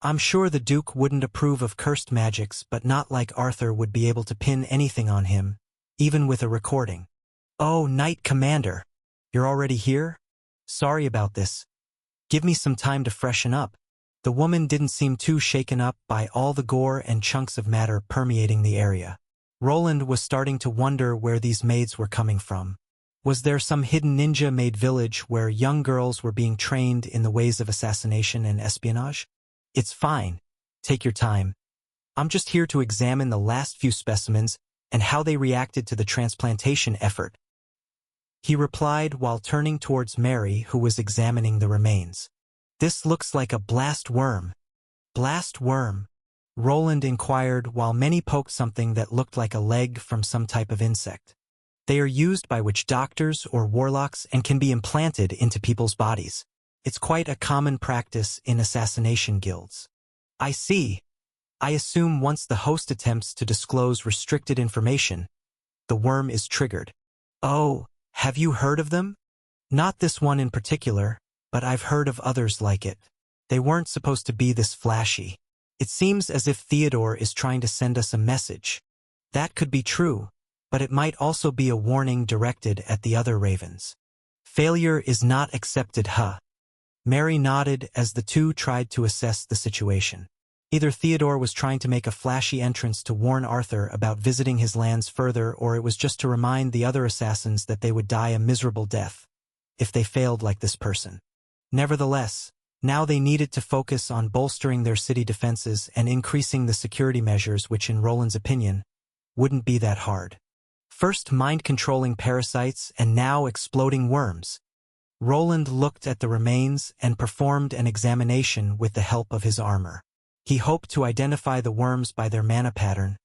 I'm sure the Duke wouldn't approve of cursed magics, but not like Arthur would be able to pin anything on him, even with a recording. Oh, Knight Commander, you're already here? Sorry about this. Give me some time to freshen up. The woman didn't seem too shaken up by all the gore and chunks of matter permeating the area. Roland was starting to wonder where these maids were coming from. Was there some hidden ninja-made village where young girls were being trained in the ways of assassination and espionage? It's fine. Take your time. I'm just here to examine the last few specimens and how they reacted to the transplantation effort, he replied while turning towards Mary, who was examining the remains. This looks like a blast worm. Blast worm? Roland inquired while many poked something that looked like a leg from some type of insect. They are used by witch doctors or warlocks and can be implanted into people's bodies. It's quite a common practice in assassination guilds. I see. I assume once the host attempts to disclose restricted information, the worm is triggered. Oh, have you heard of them? Not this one in particular, but I've heard of others like it. They weren't supposed to be this flashy. It seems as if Theodore is trying to send us a message. That could be true, but it might also be a warning directed at the other ravens. Failure is not accepted, huh? Mary nodded as the two tried to assess the situation. Either Theodore was trying to make a flashy entrance to warn Arthur about visiting his lands further, or it was just to remind the other assassins that they would die a miserable death if they failed like this person. Nevertheless, now they needed to focus on bolstering their city defenses and increasing the security measures, which in Roland's opinion, wouldn't be that hard. First mind-controlling parasites and now exploding worms. Roland looked at the remains and performed an examination with the help of his armor. He hoped to identify the worms by their mana pattern,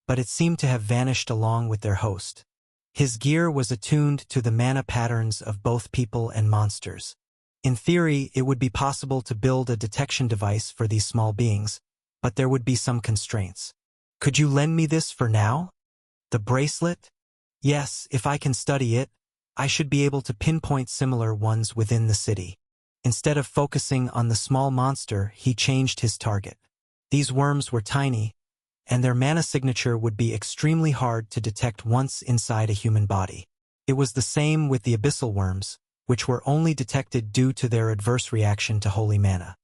but it seemed to have vanished along with their host. His gear was attuned to the mana patterns of both people and monsters. In theory, it would be possible to build a detection device for these small beings, but there would be some constraints. Could you lend me this for now? The bracelet? Yes, if I can study it, I should be able to pinpoint similar ones within the city. Instead of focusing on the small monster, he changed his target. These worms were tiny, and their mana signature would be extremely hard to detect once inside a human body. It was the same with the abyssal worms, which were only detected due to their adverse reaction to holy mana.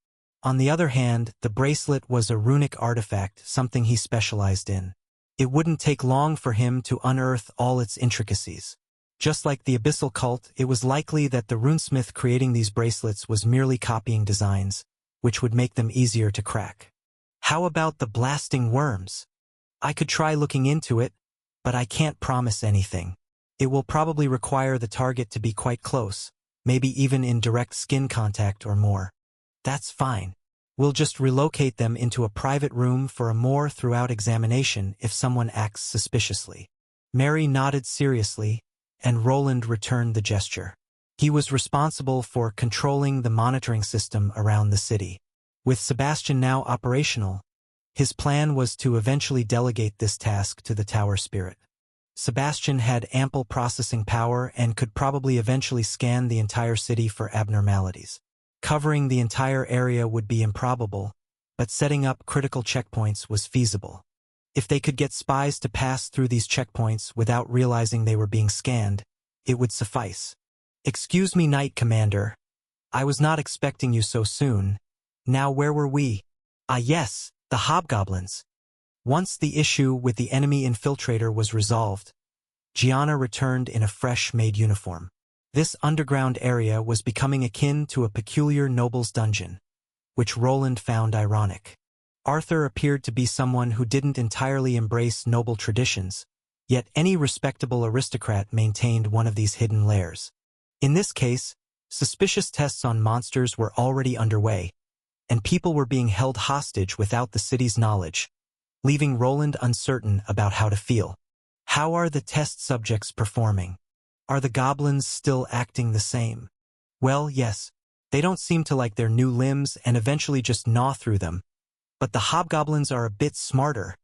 On the other hand, the bracelet was a runic artifact, something he specialized in. It wouldn't take long for him to unearth all its intricacies. Just like the abyssal cult, it was likely that the runesmith creating these bracelets was merely copying designs, which would make them easier to crack. How about the blasting worms? I could try looking into it, but I can't promise anything. It will probably require the target to be quite close, maybe even in direct skin contact or more. That's fine. We'll just relocate them into a private room for a more thorough examination if someone acts suspiciously. Mary nodded seriously, and Roland returned the gesture. He was responsible for controlling the monitoring system around the city. With Sebastian now operational, his plan was to eventually delegate this task to the tower spirit. Sebastian had ample processing power and could probably eventually scan the entire city for abnormalities. Covering the entire area would be improbable, but setting up critical checkpoints was feasible. If they could get spies to pass through these checkpoints without realizing they were being scanned, it would suffice. "Excuse me, Knight Commander. I was not expecting you so soon. Now where were we?" "Ah yes, the hobgoblins." Once the issue with the enemy infiltrator was resolved, Gianna returned in a fresh-made uniform. This underground area was becoming akin to a peculiar noble's dungeon, which Roland found ironic. Arthur appeared to be someone who didn't entirely embrace noble traditions, yet any respectable aristocrat maintained one of these hidden lairs. In this case, suspicious tests on monsters were already underway, and people were being held hostage without the city's knowledge, leaving Roland uncertain about how to feel. How are the test subjects performing? Are the goblins still acting the same? Well, yes, they don't seem to like their new limbs and eventually just gnaw through them. But the hobgoblins are a bit smarter.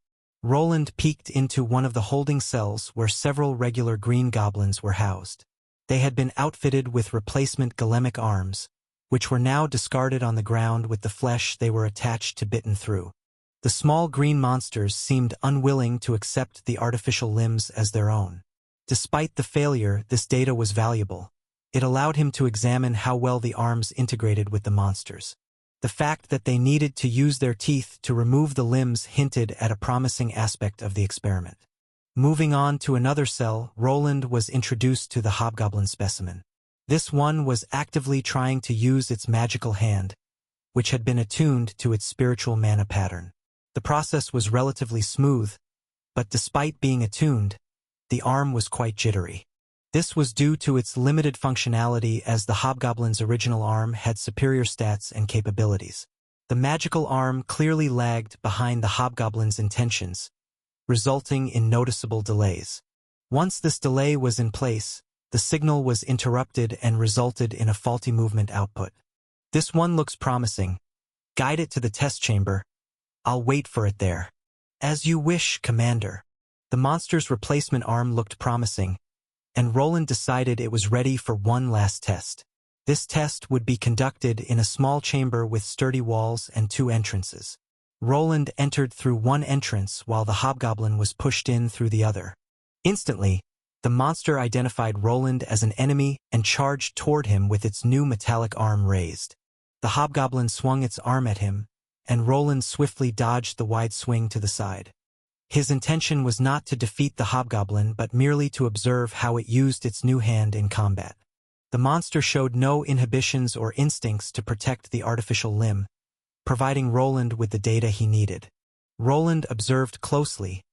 Roland peeked into one of the holding cells where several regular green goblins were housed. They had been outfitted with replacement golemic arms, which were now discarded on the ground with the flesh they were attached to bitten through. The small green monsters seemed unwilling to accept the artificial limbs as their own. Despite the failure, this data was valuable. It allowed him to examine how well the arms integrated with the monsters. The fact that they needed to use their teeth to remove the limbs hinted at a promising aspect of the experiment. Moving on to another cell, Roland was introduced to the hobgoblin specimen. This one was actively trying to use its magical hand, which had been attuned to its spiritual mana pattern. The process was relatively smooth, but despite being attuned, the arm was quite jittery. This was due to its limited functionality as the hobgoblin's original arm had superior stats and capabilities. The magical arm clearly lagged behind the hobgoblin's intentions, resulting in noticeable delays. Once this delay was in place, the signal was interrupted and resulted in a faulty movement output. "This one looks promising. Guide it to the test chamber. I'll wait for it there." "As you wish, Commander." The monster's replacement arm looked promising, and Roland decided it was ready for one last test. This test would be conducted in a small chamber with sturdy walls and 2 entrances. Roland entered through one entrance while the hobgoblin was pushed in through the other. Instantly, the monster identified Roland as an enemy and charged toward him with its new metallic arm raised. The hobgoblin swung its arm at him, and Roland swiftly dodged the wide swing to the side. His intention was not to defeat the hobgoblin but merely to observe how it used its new hand in combat. The monster showed no inhibitions or instincts to protect the artificial limb, providing Roland with the data he needed. Roland observed closely,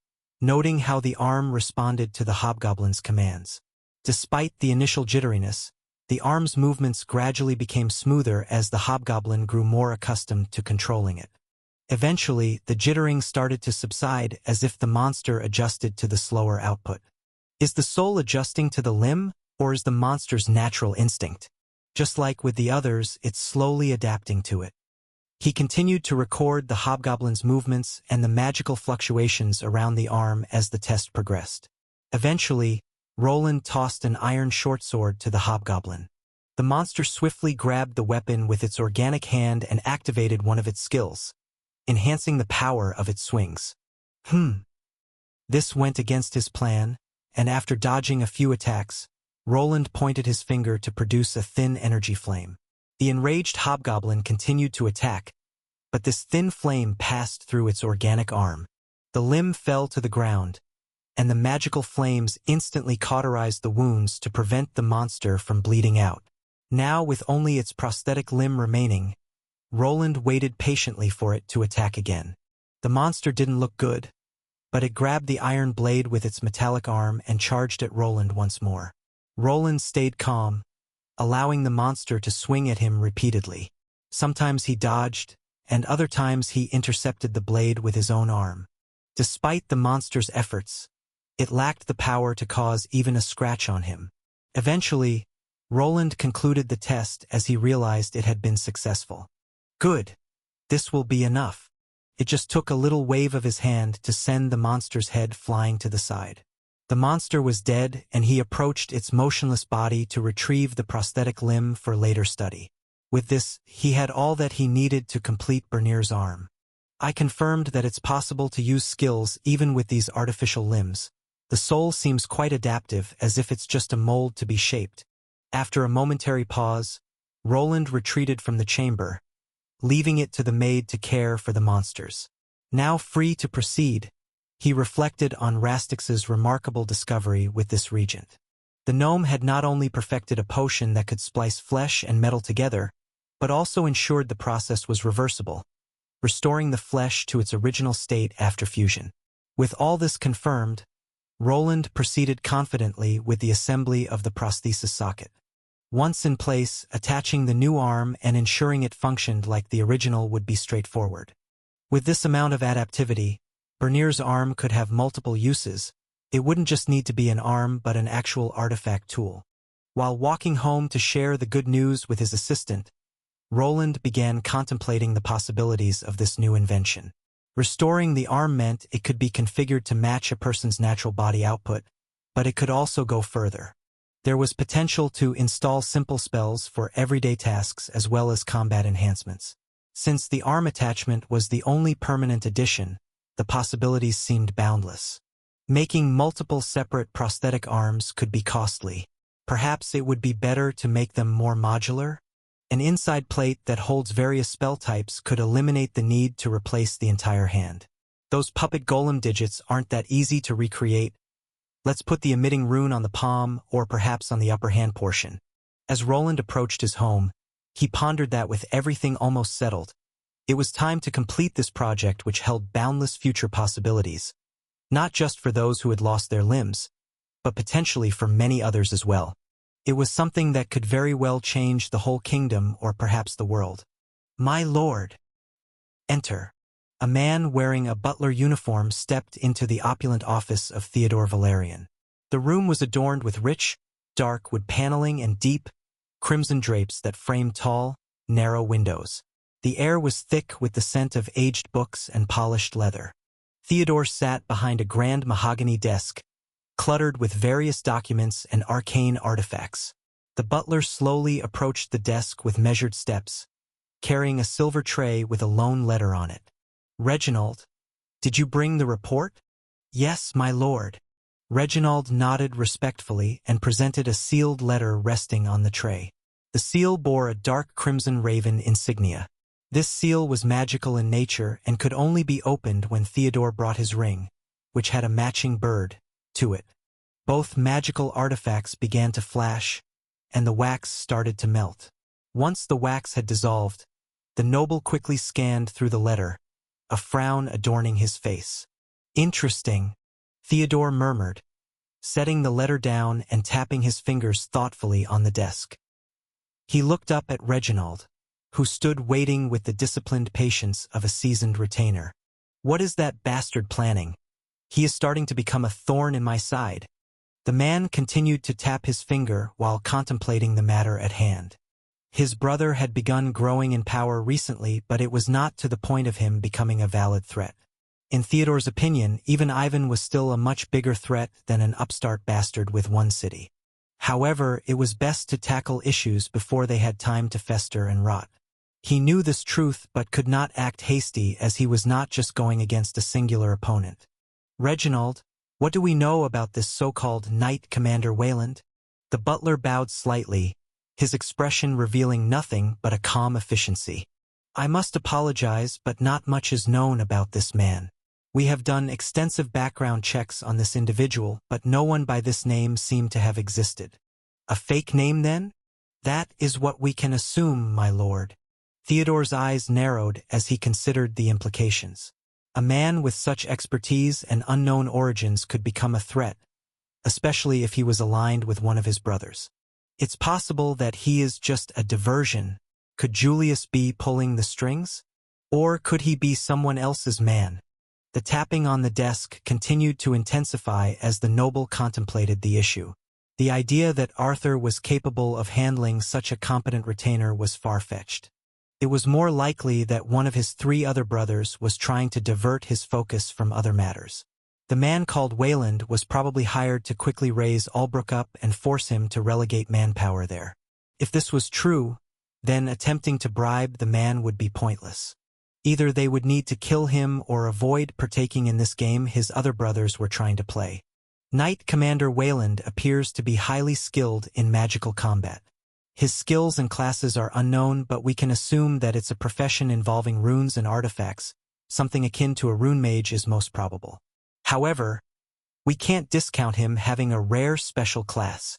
noting how the arm responded to the hobgoblin's commands. Despite the initial jitteriness, the arm's movements gradually became smoother as the hobgoblin grew more accustomed to controlling it. Eventually, the jittering started to subside as if the monster adjusted to the slower output. Is the soul adjusting to the limb, or is the monster's natural instinct? Just like with the others, it's slowly adapting to it. He continued to record the hobgoblin's movements and the magical fluctuations around the arm as the test progressed. Eventually, Roland tossed an iron shortsword to the hobgoblin. The monster swiftly grabbed the weapon with its organic hand and activated one of its skills. enhancing the power of its swings. This went against his plan, and after dodging a few attacks, Roland pointed his finger to produce a thin energy flame. The enraged hobgoblin continued to attack, but this thin flame passed through its organic arm. The limb fell to the ground, and the magical flames instantly cauterized the wounds to prevent the monster from bleeding out. Now, with only its prosthetic limb remaining, Roland waited patiently for it to attack again. The monster didn't look good, but it grabbed the iron blade with its metallic arm and charged at Roland once more. Roland stayed calm, allowing the monster to swing at him repeatedly. Sometimes he dodged, and other times he intercepted the blade with his own arm. Despite the monster's efforts, it lacked the power to cause even a scratch on him. Eventually, Roland concluded the test as he realized it had been successful. Good. This will be enough. It just took a little wave of his hand to send the monster's head flying to the side. The monster was dead, and he approached its motionless body to retrieve the prosthetic limb for later study. With this, he had all that he needed to complete Bernier's arm. I confirmed that it's possible to use skills even with these artificial limbs. The soul seems quite adaptive, as if it's just a mold to be shaped. After a momentary pause, Roland retreated from the chamber, leaving it to the maid to care for the monsters. Now free to proceed, he reflected on Rastix's remarkable discovery with this regent. The gnome had not only perfected a potion that could splice flesh and metal together, but also ensured the process was reversible, restoring the flesh to its original state after fusion. With all this confirmed, Roland proceeded confidently with the assembly of the prosthesis socket. Once in place, attaching the new arm and ensuring it functioned like the original would be straightforward. With this amount of adaptivity, Bernier's arm could have multiple uses. It wouldn't just need to be an arm but an actual artifact tool. While walking home to share the good news with his assistant, Roland began contemplating the possibilities of this new invention. Restoring the arm meant it could be configured to match a person's natural body output, but it could also go further. There was potential to install simple spells for everyday tasks as well as combat enhancements. Since the arm attachment was the only permanent addition, the possibilities seemed boundless. Making multiple separate prosthetic arms could be costly. Perhaps it would be better to make them more modular? An inside plate that holds various spell types could eliminate the need to replace the entire hand. Those puppet golem digits aren't that easy to recreate. Let's put the emitting rune on the palm or perhaps on the upper hand portion. As Roland approached his home, he pondered that with everything almost settled, it was time to complete this project which held boundless future possibilities, not just for those who had lost their limbs, but potentially for many others as well. It was something that could very well change the whole kingdom or perhaps the world. My lord. Enter. A man wearing a butler uniform stepped into the opulent office of Theodore Valerian. The room was adorned with rich, dark wood paneling and deep, crimson drapes that framed tall, narrow windows. The air was thick with the scent of aged books and polished leather. Theodore sat behind a grand mahogany desk, cluttered with various documents and arcane artifacts. The butler slowly approached the desk with measured steps, carrying a silver tray with a lone letter on it. Reginald, did you bring the report? Yes, my lord. Reginald nodded respectfully and presented a sealed letter resting on the tray. The seal bore a dark crimson raven insignia. This seal was magical in nature and could only be opened when Theodore brought his ring, which had a matching bird, to it. Both magical artifacts began to flash, and the wax started to melt. Once the wax had dissolved, the noble quickly scanned through the letter, a frown adorning his face. Interesting, Theodore murmured, setting the letter down and tapping his fingers thoughtfully on the desk. He looked up at Reginald, who stood waiting with the disciplined patience of a seasoned retainer. What is that bastard planning? He is starting to become a thorn in my side. The man continued to tap his finger while contemplating the matter at hand. His brother had begun growing in power recently, but it was not to the point of him becoming a valid threat. In Theodore's opinion, even Ivan was still a much bigger threat than an upstart bastard with one city. However, it was best to tackle issues before they had time to fester and rot. He knew this truth but could not act hasty as he was not just going against a singular opponent. Reginald, what do we know about this so-called Knight Commander Wayland? The butler bowed slightly, his expression revealing nothing but a calm efficiency. I must apologize, but not much is known about this man. We have done extensive background checks on this individual, but no one by this name seemed to have existed. A fake name, then? That is what we can assume, my lord. Theodore's eyes narrowed as he considered the implications. A man with such expertise and unknown origins could become a threat, especially if he was aligned with one of his brothers. It's possible that he is just a diversion. Could Julius be pulling the strings? Or could he be someone else's man? The tapping on the desk continued to intensify as the noble contemplated the issue. The idea that Arthur was capable of handling such a competent retainer was far-fetched. It was more likely that one of his 3 other brothers was trying to divert his focus from other matters. The man called Wayland was probably hired to quickly raise Albrook up and force him to relegate manpower there. If this was true, then attempting to bribe the man would be pointless. Either they would need to kill him or avoid partaking in this game his other brothers were trying to play. Knight Commander Wayland appears to be highly skilled in magical combat. His skills and classes are unknown, but we can assume that it's a profession involving runes and artifacts. Something akin to a rune mage is most probable. However, we can't discount him having a rare special class.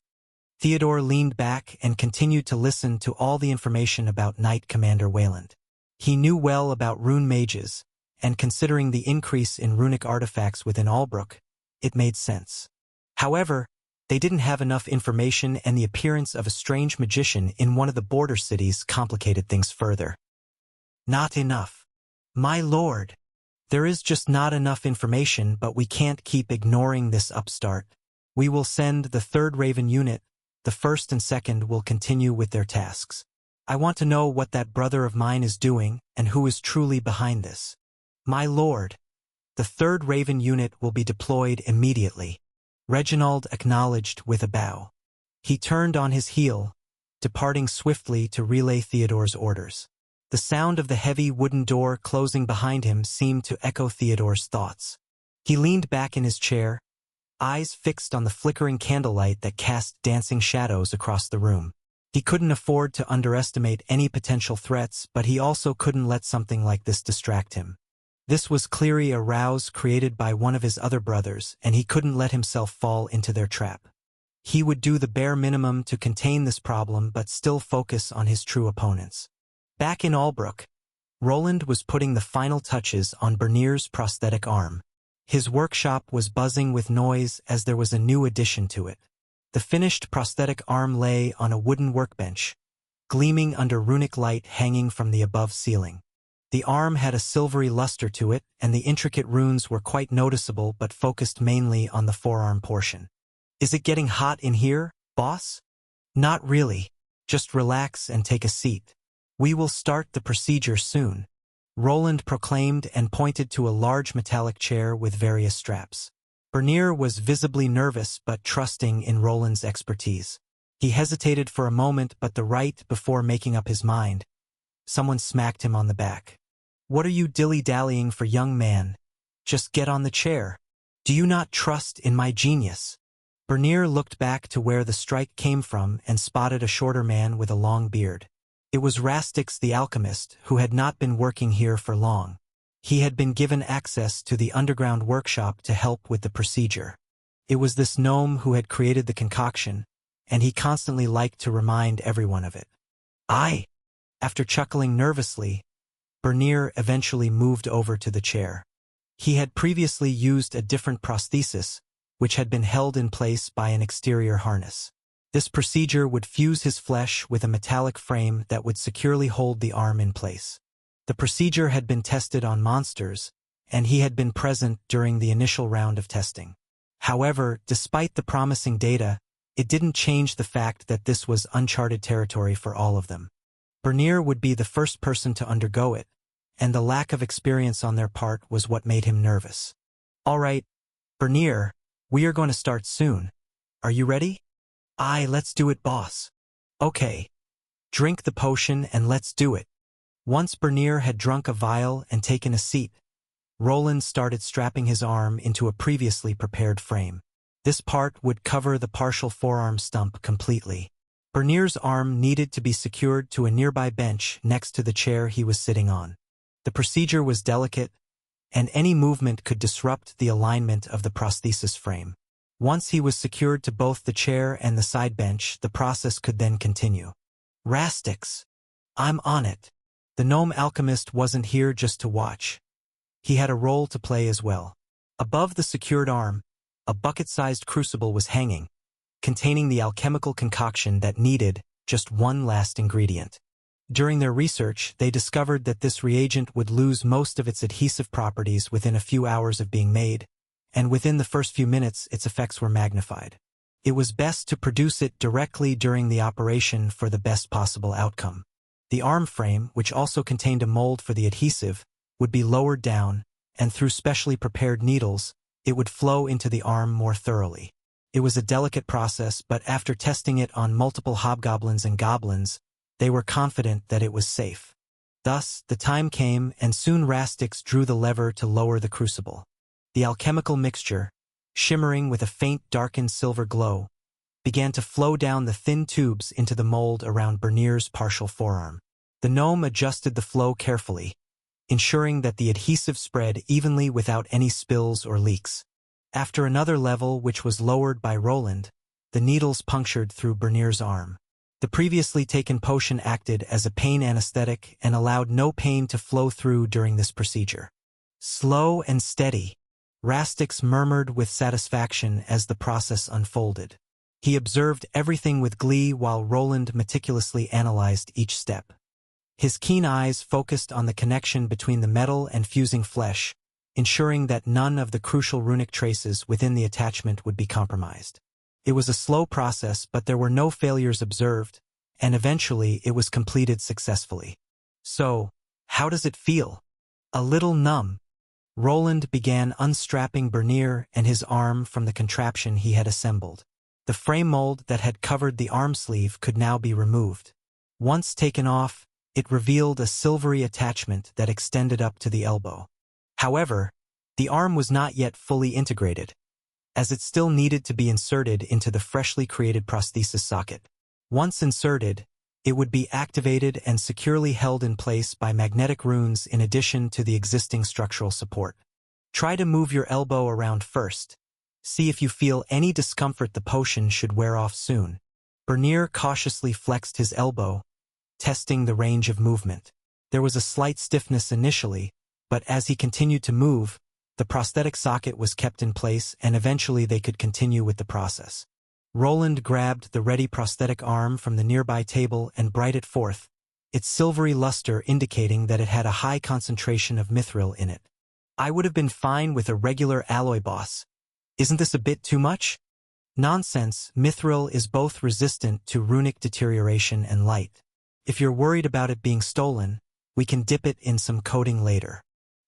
Theodore leaned back and continued to listen to all the information about Knight Commander Wayland. He knew well about rune mages, and considering the increase in runic artifacts within Albrook, it made sense. However, they didn't have enough information, and the appearance of a strange magician in one of the border cities complicated things further. Not enough. My lord, there is just not enough information, but we can't keep ignoring this upstart. We will send the 3rd Raven unit. The 1st and 2nd will continue with their tasks. I want to know what that brother of mine is doing and who is truly behind this. My lord, the 3rd Raven unit will be deployed immediately. Reginald acknowledged with a bow. He turned on his heel, departing swiftly to relay Theodore's orders. The sound of the heavy wooden door closing behind him seemed to echo Theodore's thoughts. He leaned back in his chair, eyes fixed on the flickering candlelight that cast dancing shadows across the room. He couldn't afford to underestimate any potential threats, but he also couldn't let something like this distract him. This was clearly a ruse created by one of his other brothers, and he couldn't let himself fall into their trap. He would do the bare minimum to contain this problem but still focus on his true opponents. Back in Albrook, Roland was putting the final touches on Bernier's prosthetic arm. His workshop was buzzing with noise as there was a new addition to it. The finished prosthetic arm lay on a wooden workbench, gleaming under runic light hanging from the above ceiling. The arm had a silvery luster to it, and the intricate runes were quite noticeable but focused mainly on the forearm portion. Is it getting hot in here, boss? Not really. Just relax and take a seat. We will start the procedure soon, Roland proclaimed and pointed to a large metallic chair with various straps. Bernier was visibly nervous but trusting in Roland's expertise. He hesitated for a moment, but right before making up his mind, someone smacked him on the back. What are you dilly-dallying for, young man? Just get on the chair. Do you not trust in my genius? Bernier looked back to where the strike came from and spotted a shorter man with a long beard. It was Rastix the alchemist, who had not been working here for long. He had been given access to the underground workshop to help with the procedure. It was this gnome who had created the concoction, and he constantly liked to remind everyone of it. After chuckling nervously, Bernier eventually moved over to the chair. He had previously used a different prosthesis, which had been held in place by an exterior harness. This procedure would fuse his flesh with a metallic frame that would securely hold the arm in place. The procedure had been tested on monsters, and he had been present during the initial round of testing. However, despite the promising data, it didn't change the fact that this was uncharted territory for all of them. Bernier would be the first person to undergo it, and the lack of experience on their part was what made him nervous. All right, Bernier, we are going to start soon. Are you ready? Let's do it, boss. Okay. Drink the potion and let's do it. Once Bernier had drunk a vial and taken a seat, Roland started strapping his arm into a previously prepared frame. This part would cover the partial forearm stump completely. Bernier's arm needed to be secured to a nearby bench next to the chair he was sitting on. The procedure was delicate, and any movement could disrupt the alignment of the prosthesis frame. Once he was secured to both the chair and the side bench, the process could then continue. Rastix. I'm on it. The gnome alchemist wasn't here just to watch. He had a role to play as well. Above the secured arm, a bucket-sized crucible was hanging, containing the alchemical concoction that needed just one last ingredient. During their research, they discovered that this reagent would lose most of its adhesive properties within a few hours of being made, and within the first few minutes its effects were magnified. It was best to produce it directly during the operation for the best possible outcome. The arm frame, which also contained a mold for the adhesive, would be lowered down, and through specially prepared needles, it would flow into the arm more thoroughly. It was a delicate process, but after testing it on multiple hobgoblins and goblins, they were confident that it was safe. Thus, the time came, and soon Rastix drew the lever to lower the crucible. The alchemical mixture, shimmering with a faint darkened silver glow, began to flow down the thin tubes into the mold around Bernier's partial forearm. The gnome adjusted the flow carefully, ensuring that the adhesive spread evenly without any spills or leaks. After another level, which was lowered by Roland, the needles punctured through Bernier's arm. The previously taken potion acted as a pain anesthetic and allowed no pain to flow through during this procedure. Slow and steady, Rastix murmured with satisfaction as the process unfolded. He observed everything with glee while Roland meticulously analyzed each step. His keen eyes focused on the connection between the metal and fusing flesh, ensuring that none of the crucial runic traces within the attachment would be compromised. It was a slow process, but there were no failures observed, and eventually it was completed successfully. So, how does it feel? A little numb. Roland began unstrapping Bernier and his arm from the contraption he had assembled. The frame mold that had covered the arm sleeve could now be removed. Once taken off, it revealed a silvery attachment that extended up to the elbow. However, the arm was not yet fully integrated, as it still needed to be inserted into the freshly created prosthesis socket. Once inserted, it would be activated and securely held in place by magnetic runes in addition to the existing structural support. Try to move your elbow around first. See if you feel any discomfort. The potion should wear off soon. Bernier cautiously flexed his elbow, testing the range of movement. There was a slight stiffness initially, but as he continued to move, the prosthetic socket was kept in place and eventually they could continue with the process. Roland grabbed the ready prosthetic arm from the nearby table and brightened it forth, its silvery luster indicating that it had a high concentration of mithril in it. I would have been fine with a regular alloy boss. Isn't this a bit too much? Nonsense, mithril is both resistant to runic deterioration and light. If you're worried about it being stolen, we can dip it in some coating later.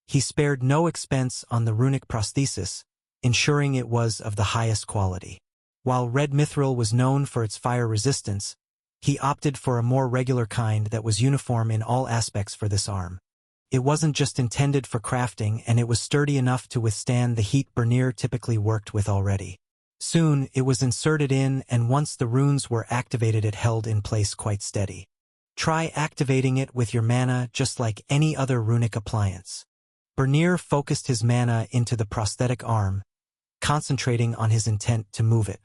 He spared no expense on the runic prosthesis, ensuring it was of the highest quality. While red mithril was known for its fire resistance, he opted for a more regular kind that was uniform in all aspects for this arm. It wasn't just intended for crafting, and it was sturdy enough to withstand the heat Bernier typically worked with already. Soon, it was inserted in, and once the runes were activated, it held in place quite steady. Try activating it with your mana just like any other runic appliance. Bernier focused his mana into the prosthetic arm, concentrating on his intent to move it.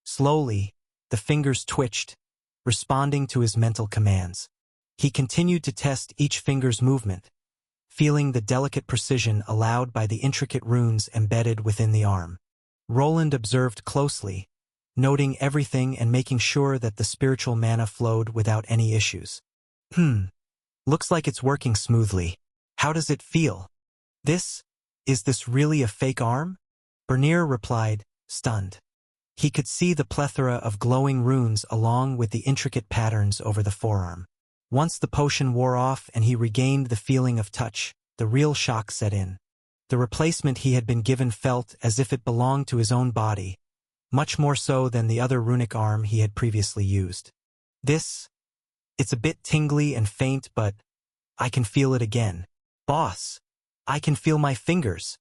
Slowly, the fingers twitched, responding to his mental commands. He continued to test each finger's movement, feeling the delicate precision allowed by the intricate runes embedded within the arm. Roland observed closely, noting everything and making sure that the spiritual mana flowed without any issues. Looks like it's working smoothly. How does it feel? Is this really a fake arm? Bernier replied, stunned. He could see the plethora of glowing runes along with the intricate patterns over the forearm. Once the potion wore off and he regained the feeling of touch, the real shock set in. The replacement he had been given felt as if it belonged to his own body, much more so than the other runic arm he had previously used. It's a bit tingly and faint, but I can feel it again. Boss, I can feel my fingers.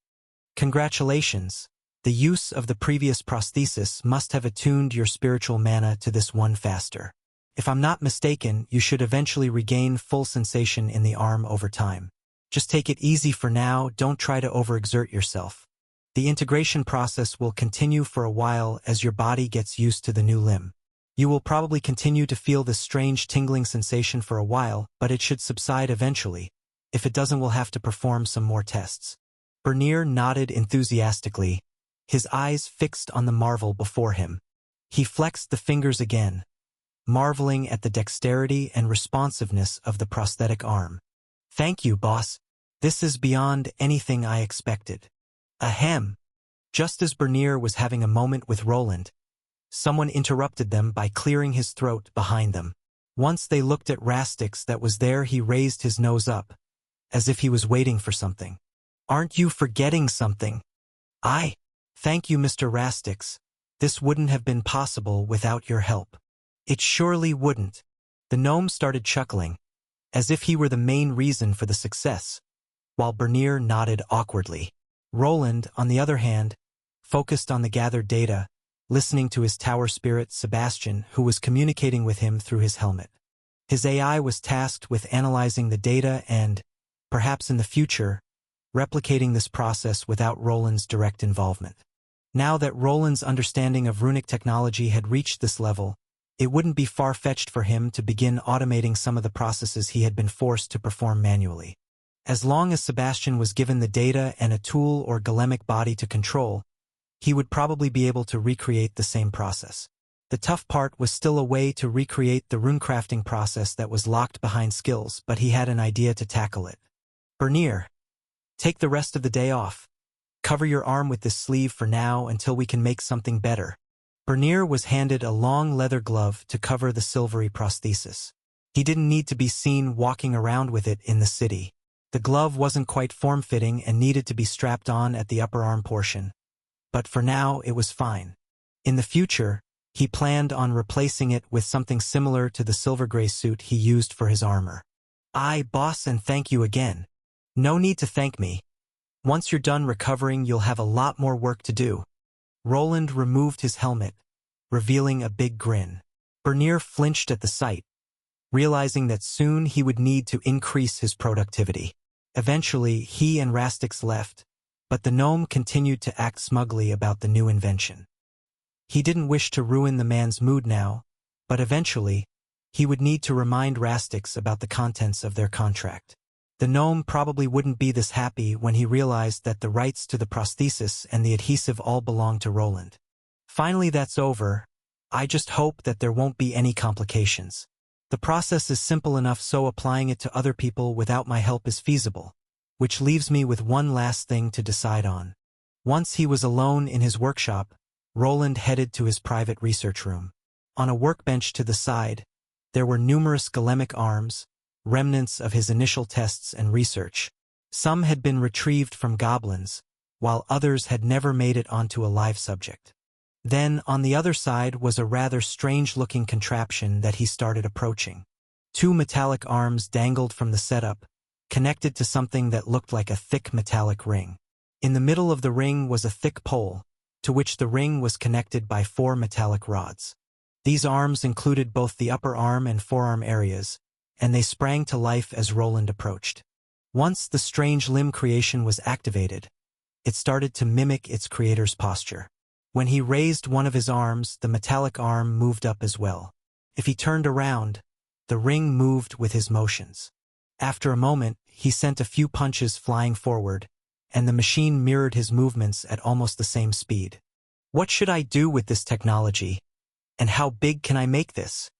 Congratulations. The use of the previous prosthesis must have attuned your spiritual mana to this one faster. If I'm not mistaken, you should eventually regain full sensation in the arm over time. Just take it easy for now, don't try to overexert yourself. The integration process will continue for a while as your body gets used to the new limb. You will probably continue to feel this strange tingling sensation for a while, but it should subside eventually. If it doesn't, we'll have to perform some more tests. Bernier nodded enthusiastically, his eyes fixed on the marvel before him. He flexed the fingers again, marveling at the dexterity and responsiveness of the prosthetic arm. Thank you, boss. This is beyond anything I expected. Ahem. Just as Bernier was having a moment with Roland, someone interrupted them by clearing his throat behind them. Once they looked at Rastix that was there, he raised his nose up, as if he was waiting for something. Aren't you forgetting something? Thank you, Mr. Rastix. This wouldn't have been possible without your help. It surely wouldn't. The gnome started chuckling, as if he were the main reason for the success, while Bernier nodded awkwardly. Roland, on the other hand, focused on the gathered data, listening to his tower spirit, Sebastian, who was communicating with him through his helmet. His AI was tasked with analyzing the data and, perhaps in the future, replicating this process without Roland's direct involvement. Now that Roland's understanding of runic technology had reached this level, it wouldn't be far-fetched for him to begin automating some of the processes he had been forced to perform manually. As long as Sebastian was given the data and a tool or golemic body to control, he would probably be able to recreate the same process. The tough part was still a way to recreate the runecrafting process that was locked behind skills, but he had an idea to tackle it. Bernier, take the rest of the day off. Cover your arm with this sleeve for now until we can make something better. Bernier was handed a long leather glove to cover the silvery prosthesis. He didn't need to be seen walking around with it in the city. The glove wasn't quite form-fitting and needed to be strapped on at the upper arm portion. But for now, it was fine. In the future, he planned on replacing it with something similar to the silver-gray suit he used for his armor. Boss, and thank you again. No need to thank me. Once you're done recovering, you'll have a lot more work to do. Roland removed his helmet, revealing a big grin. Bernier flinched at the sight, realizing that soon he would need to increase his productivity. Eventually, he and Rastix left, but the gnome continued to act smugly about the new invention. He didn't wish to ruin the man's mood now, but eventually, he would need to remind Rastix about the contents of their contract. The gnome probably wouldn't be this happy when he realized that the rights to the prosthesis and the adhesive all belonged to Roland. Finally, that's over. I just hope that there won't be any complications. The process is simple enough, so applying it to other people without my help is feasible, which leaves me with one last thing to decide on. Once he was alone in his workshop, Roland headed to his private research room. On a workbench to the side, there were numerous golemic arms, remnants of his initial tests and research. Some had been retrieved from goblins, while others had never made it onto a live subject. Then, on the other side was a rather strange-looking contraption that he started approaching. Two metallic arms dangled from the setup, connected to something that looked like a thick metallic ring. In the middle of the ring was a thick pole, to which the ring was connected by 4 metallic rods. These arms included both the upper arm and forearm areas, and they sprang to life as Roland approached. Once the strange limb creation was activated, it started to mimic its creator's posture. When he raised one of his arms, the metallic arm moved up as well. If he turned around, the ring moved with his motions. After a moment, he sent a few punches flying forward, and the machine mirrored his movements at almost the same speed. What should I do with this technology? And how big can I make this?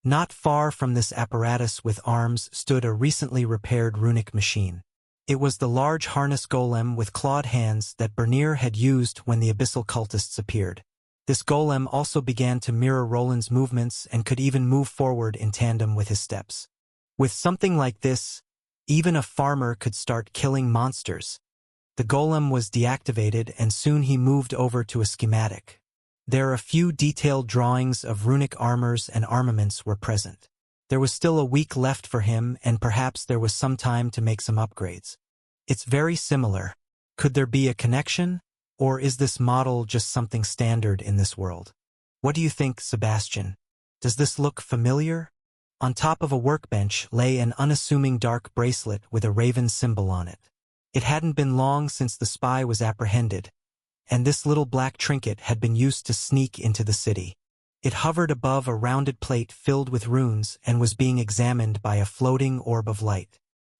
Not far from this apparatus with arms stood a recently repaired runic machine. It was the large harness golem with clawed hands that Bernier had used when the abyssal cultists appeared. This golem also began to mirror Roland's movements and could even move forward in tandem with his steps. With something like this, even a farmer could start killing monsters. The golem was deactivated and soon he moved over to a schematic. There a few detailed drawings of runic armors and armaments were present. There was still a week left for him, and perhaps there was some time to make some upgrades. It's very similar. Could there be a connection? Or is this model just something standard in this world? What do you think, Sebastian? Does this look familiar? On top of a workbench lay an unassuming dark bracelet with a raven symbol on it. It hadn't been long since the spy was apprehended, and this little black trinket had been used to sneak into the city. It hovered above a rounded plate filled with runes and was being examined by a floating orb of light.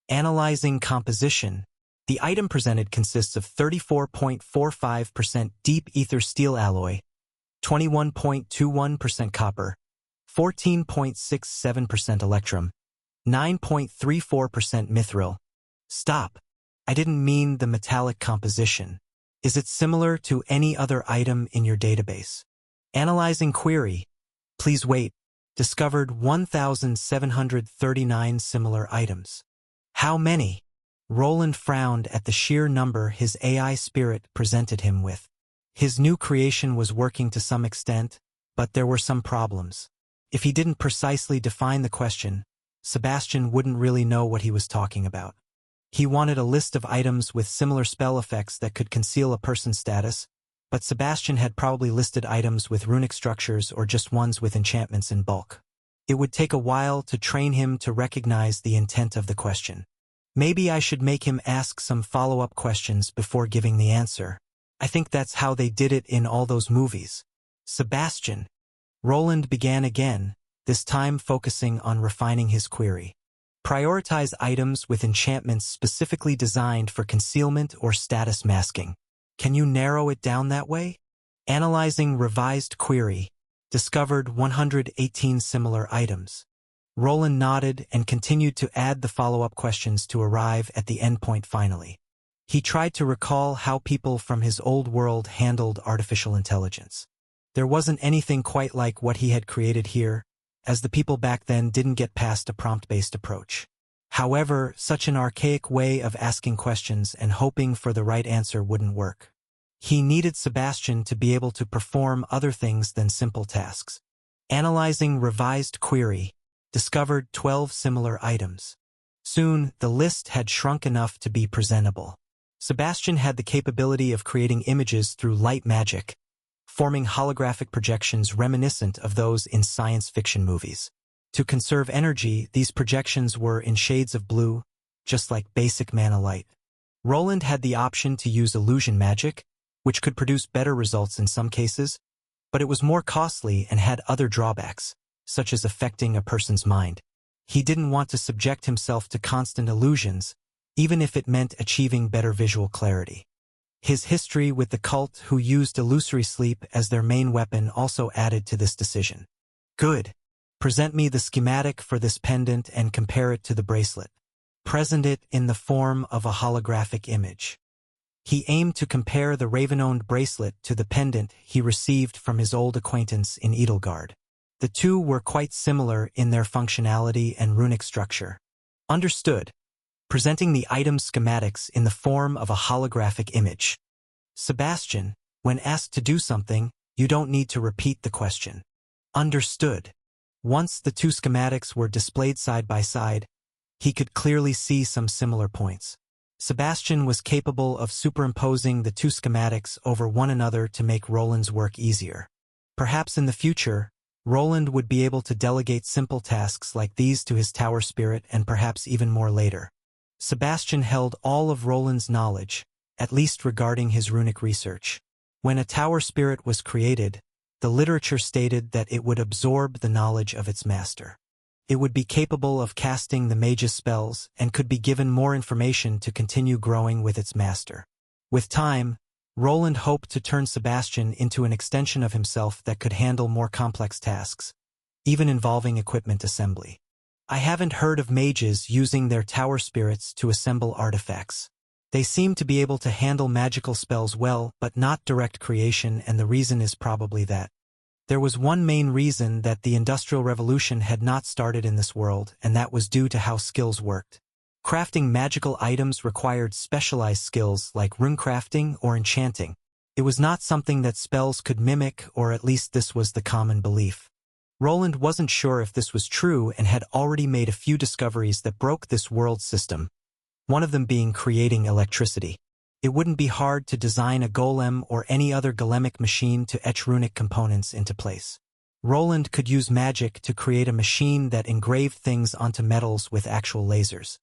Analyzing composition, the item presented consists of 34.45% deep ether steel alloy, 21.21% copper, 14.67% electrum, 9.34% mithril. Stop. I didn't mean the metallic composition. Is it similar to any other item in your database? Analyzing query. Please wait. Discovered 1,739 similar items. How many? Roland frowned at the sheer number his AI spirit presented him with. His new creation was working to some extent, but there were some problems. If he didn't precisely define the question, Sebastian wouldn't really know what he was talking about. He wanted a list of items with similar spell effects that could conceal a person's status, but Sebastian had probably listed items with runic structures or just ones with enchantments in bulk. It would take a while to train him to recognize the intent of the question. Maybe I should make him ask some follow-up questions before giving the answer. I think that's how they did it in all those movies. Sebastian. Roland began again, this time focusing on refining his query. Prioritize items with enchantments specifically designed for concealment or status masking. Can you narrow it down that way? Analyzing revised query. Discovered 118 similar items. Roland nodded and continued to add the follow-up questions to arrive at the endpoint finally. He tried to recall how people from his old world handled artificial intelligence. There wasn't anything quite like what he had created here, as the people back then didn't get past a prompt-based approach. However, such an archaic way of asking questions and hoping for the right answer wouldn't work. He needed Sebastian to be able to perform other things than simple tasks. Analyzing revised query. Discovered 12 similar items. Soon, the list had shrunk enough to be presentable. Sebastian had the capability of creating images through light magic, forming holographic projections reminiscent of those in science fiction movies. To conserve energy, these projections were in shades of blue, just like basic mana light. Roland had the option to use illusion magic, which could produce better results in some cases, but it was more costly and had other drawbacks, such as affecting a person's mind. He didn't want to subject himself to constant illusions, even if it meant achieving better visual clarity. His history with the cult who used illusory sleep as their main weapon also added to this decision. Good. Present me the schematic for this pendant and compare it to the bracelet. Present it in the form of a holographic image. He aimed to compare the raven-owned bracelet to the pendant he received from his old acquaintance in Edelgard. The two were quite similar in their functionality and runic structure. Understood. Presenting the item's schematics in the form of a holographic image. Sebastian, when asked to do something, you don't need to repeat the question. Understood. Once the two schematics were displayed side by side, he could clearly see some similar points. Sebastian was capable of superimposing the two schematics over one another to make Roland's work easier. Perhaps in the future, Roland would be able to delegate simple tasks like these to his tower spirit and perhaps even more later. Sebastian held all of Roland's knowledge, at least regarding his runic research. When a tower spirit was created, the literature stated that it would absorb the knowledge of its master. It would be capable of casting the mage's spells and could be given more information to continue growing with its master. With time, Roland hoped to turn Sebastian into an extension of himself that could handle more complex tasks, even involving equipment assembly. I haven't heard of mages using their tower spirits to assemble artifacts. They seem to be able to handle magical spells well, but not direct creation, and the reason is probably that. There was one main reason that the Industrial Revolution had not started in this world, and that was due to how skills worked. Crafting magical items required specialized skills like rune crafting or enchanting. It was not something that spells could mimic, or at least this was the common belief. Roland wasn't sure if this was true and had already made a few discoveries that broke this world system, one of them being creating electricity. It wouldn't be hard to design a golem or any other golemic machine to etch runic components into place. Roland could use magic to create a machine that engraved things onto metals with actual lasers.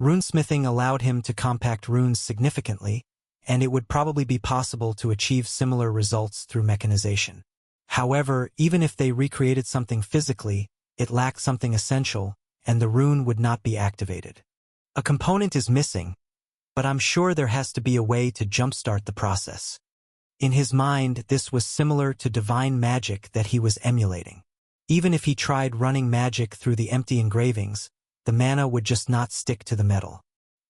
Runesmithing allowed him to compact runes significantly, and it would probably be possible to achieve similar results through mechanization. However, even if they recreated something physically, it lacked something essential, and the rune would not be activated. A component is missing, but I'm sure there has to be a way to jumpstart the process. In his mind, this was similar to divine magic that he was emulating. Even if he tried running magic through the empty engravings, the mana would just not stick to the metal.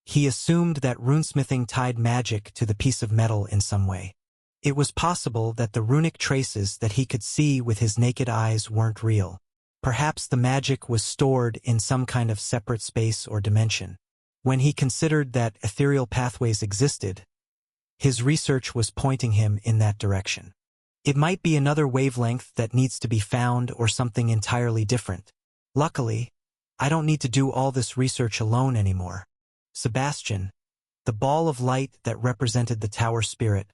He assumed that runesmithing tied magic to the piece of metal in some way. It was possible that the runic traces that he could see with his naked eyes weren't real. Perhaps the magic was stored in some kind of separate space or dimension. When he considered that ethereal pathways existed, his research was pointing him in that direction. It might be another wavelength that needs to be found or something entirely different. Luckily, I don't need to do all this research alone anymore. Sebastian, the ball of light that represented the tower spirit,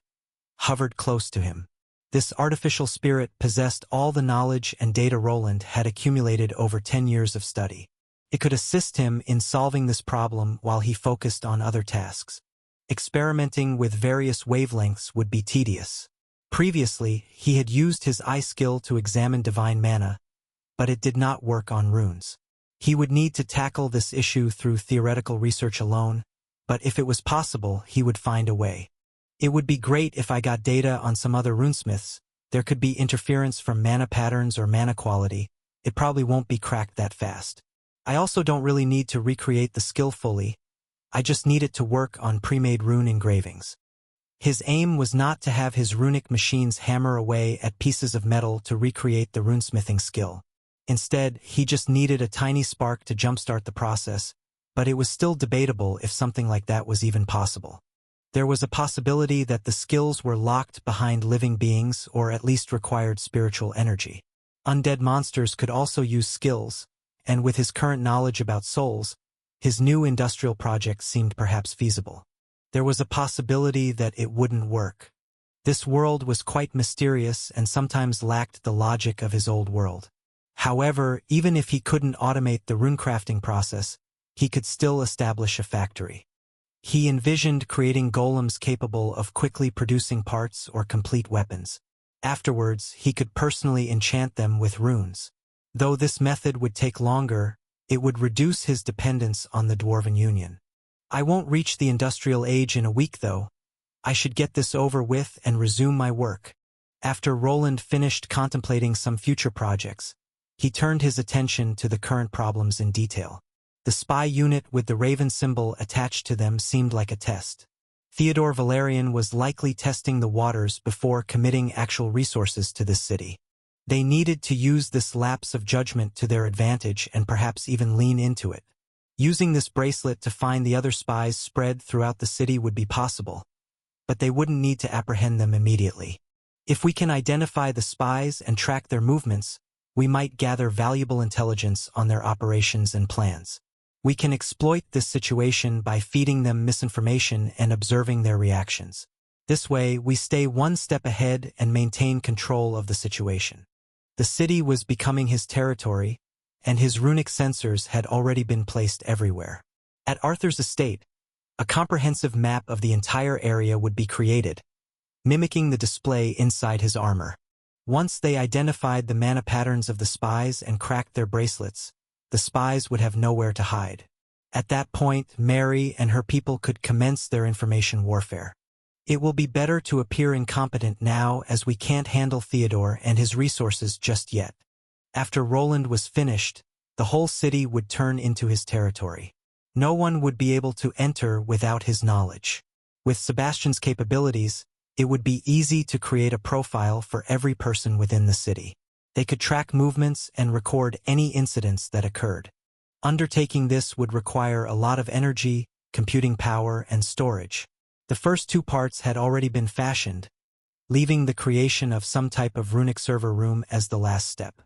hovered close to him. This artificial spirit possessed all the knowledge and data Roland had accumulated over 10 years of study. It could assist him in solving this problem while he focused on other tasks. Experimenting with various wavelengths would be tedious. Previously, he had used his eye skill to examine divine mana, but it did not work on runes. He would need to tackle this issue through theoretical research alone, but if it was possible, he would find a way. It would be great if I got data on some other runesmiths. There could be interference from mana patterns or mana quality. It probably won't be cracked that fast. I also don't really need to recreate the skill fully. I just need it to work on pre-made rune engravings. His aim was not to have his runic machines hammer away at pieces of metal to recreate the runesmithing skill. Instead, he just needed a tiny spark to jumpstart the process, but it was still debatable if something like that was even possible. There was a possibility that the skills were locked behind living beings or at least required spiritual energy. Undead monsters could also use skills, and with his current knowledge about souls, his new industrial project seemed perhaps feasible. There was a possibility that it wouldn't work. This world was quite mysterious and sometimes lacked the logic of his old world. However, even if he couldn't automate the runecrafting process, he could still establish a factory. He envisioned creating golems capable of quickly producing parts or complete weapons. Afterwards, he could personally enchant them with runes. Though this method would take longer, it would reduce his dependence on the Dwarven Union. I won't reach the industrial age in a week, though. I should get this over with and resume my work. After Roland finished contemplating some future projects, he turned his attention to the current problems in detail. The spy unit with the raven symbol attached to them seemed like a test. Theodore Valerian was likely testing the waters before committing actual resources to this city. They needed to use this lapse of judgment to their advantage and perhaps even lean into it. Using this bracelet to find the other spies spread throughout the city would be possible, but they wouldn't need to apprehend them immediately. If we can identify the spies and track their movements, we might gather valuable intelligence on their operations and plans. We can exploit this situation by feeding them misinformation and observing their reactions. This way, we stay one step ahead and maintain control of the situation. The city was becoming his territory, and his runic sensors had already been placed everywhere. At Arthur's estate, a comprehensive map of the entire area would be created, mimicking the display inside his armor. Once they identified the mana patterns of the spies and cracked their bracelets, the spies would have nowhere to hide. At that point, Mary and her people could commence their information warfare. It will be better to appear incompetent now, as we can't handle Theodore and his resources just yet. After Roland was finished, the whole city would turn into his territory. No one would be able to enter without his knowledge. With Sebastian's capabilities, it would be easy to create a profile for every person within the city. They could track movements and record any incidents that occurred. Undertaking this would require a lot of energy, computing power, and storage. The first two parts had already been fashioned, leaving the creation of some type of runic server room as the last step.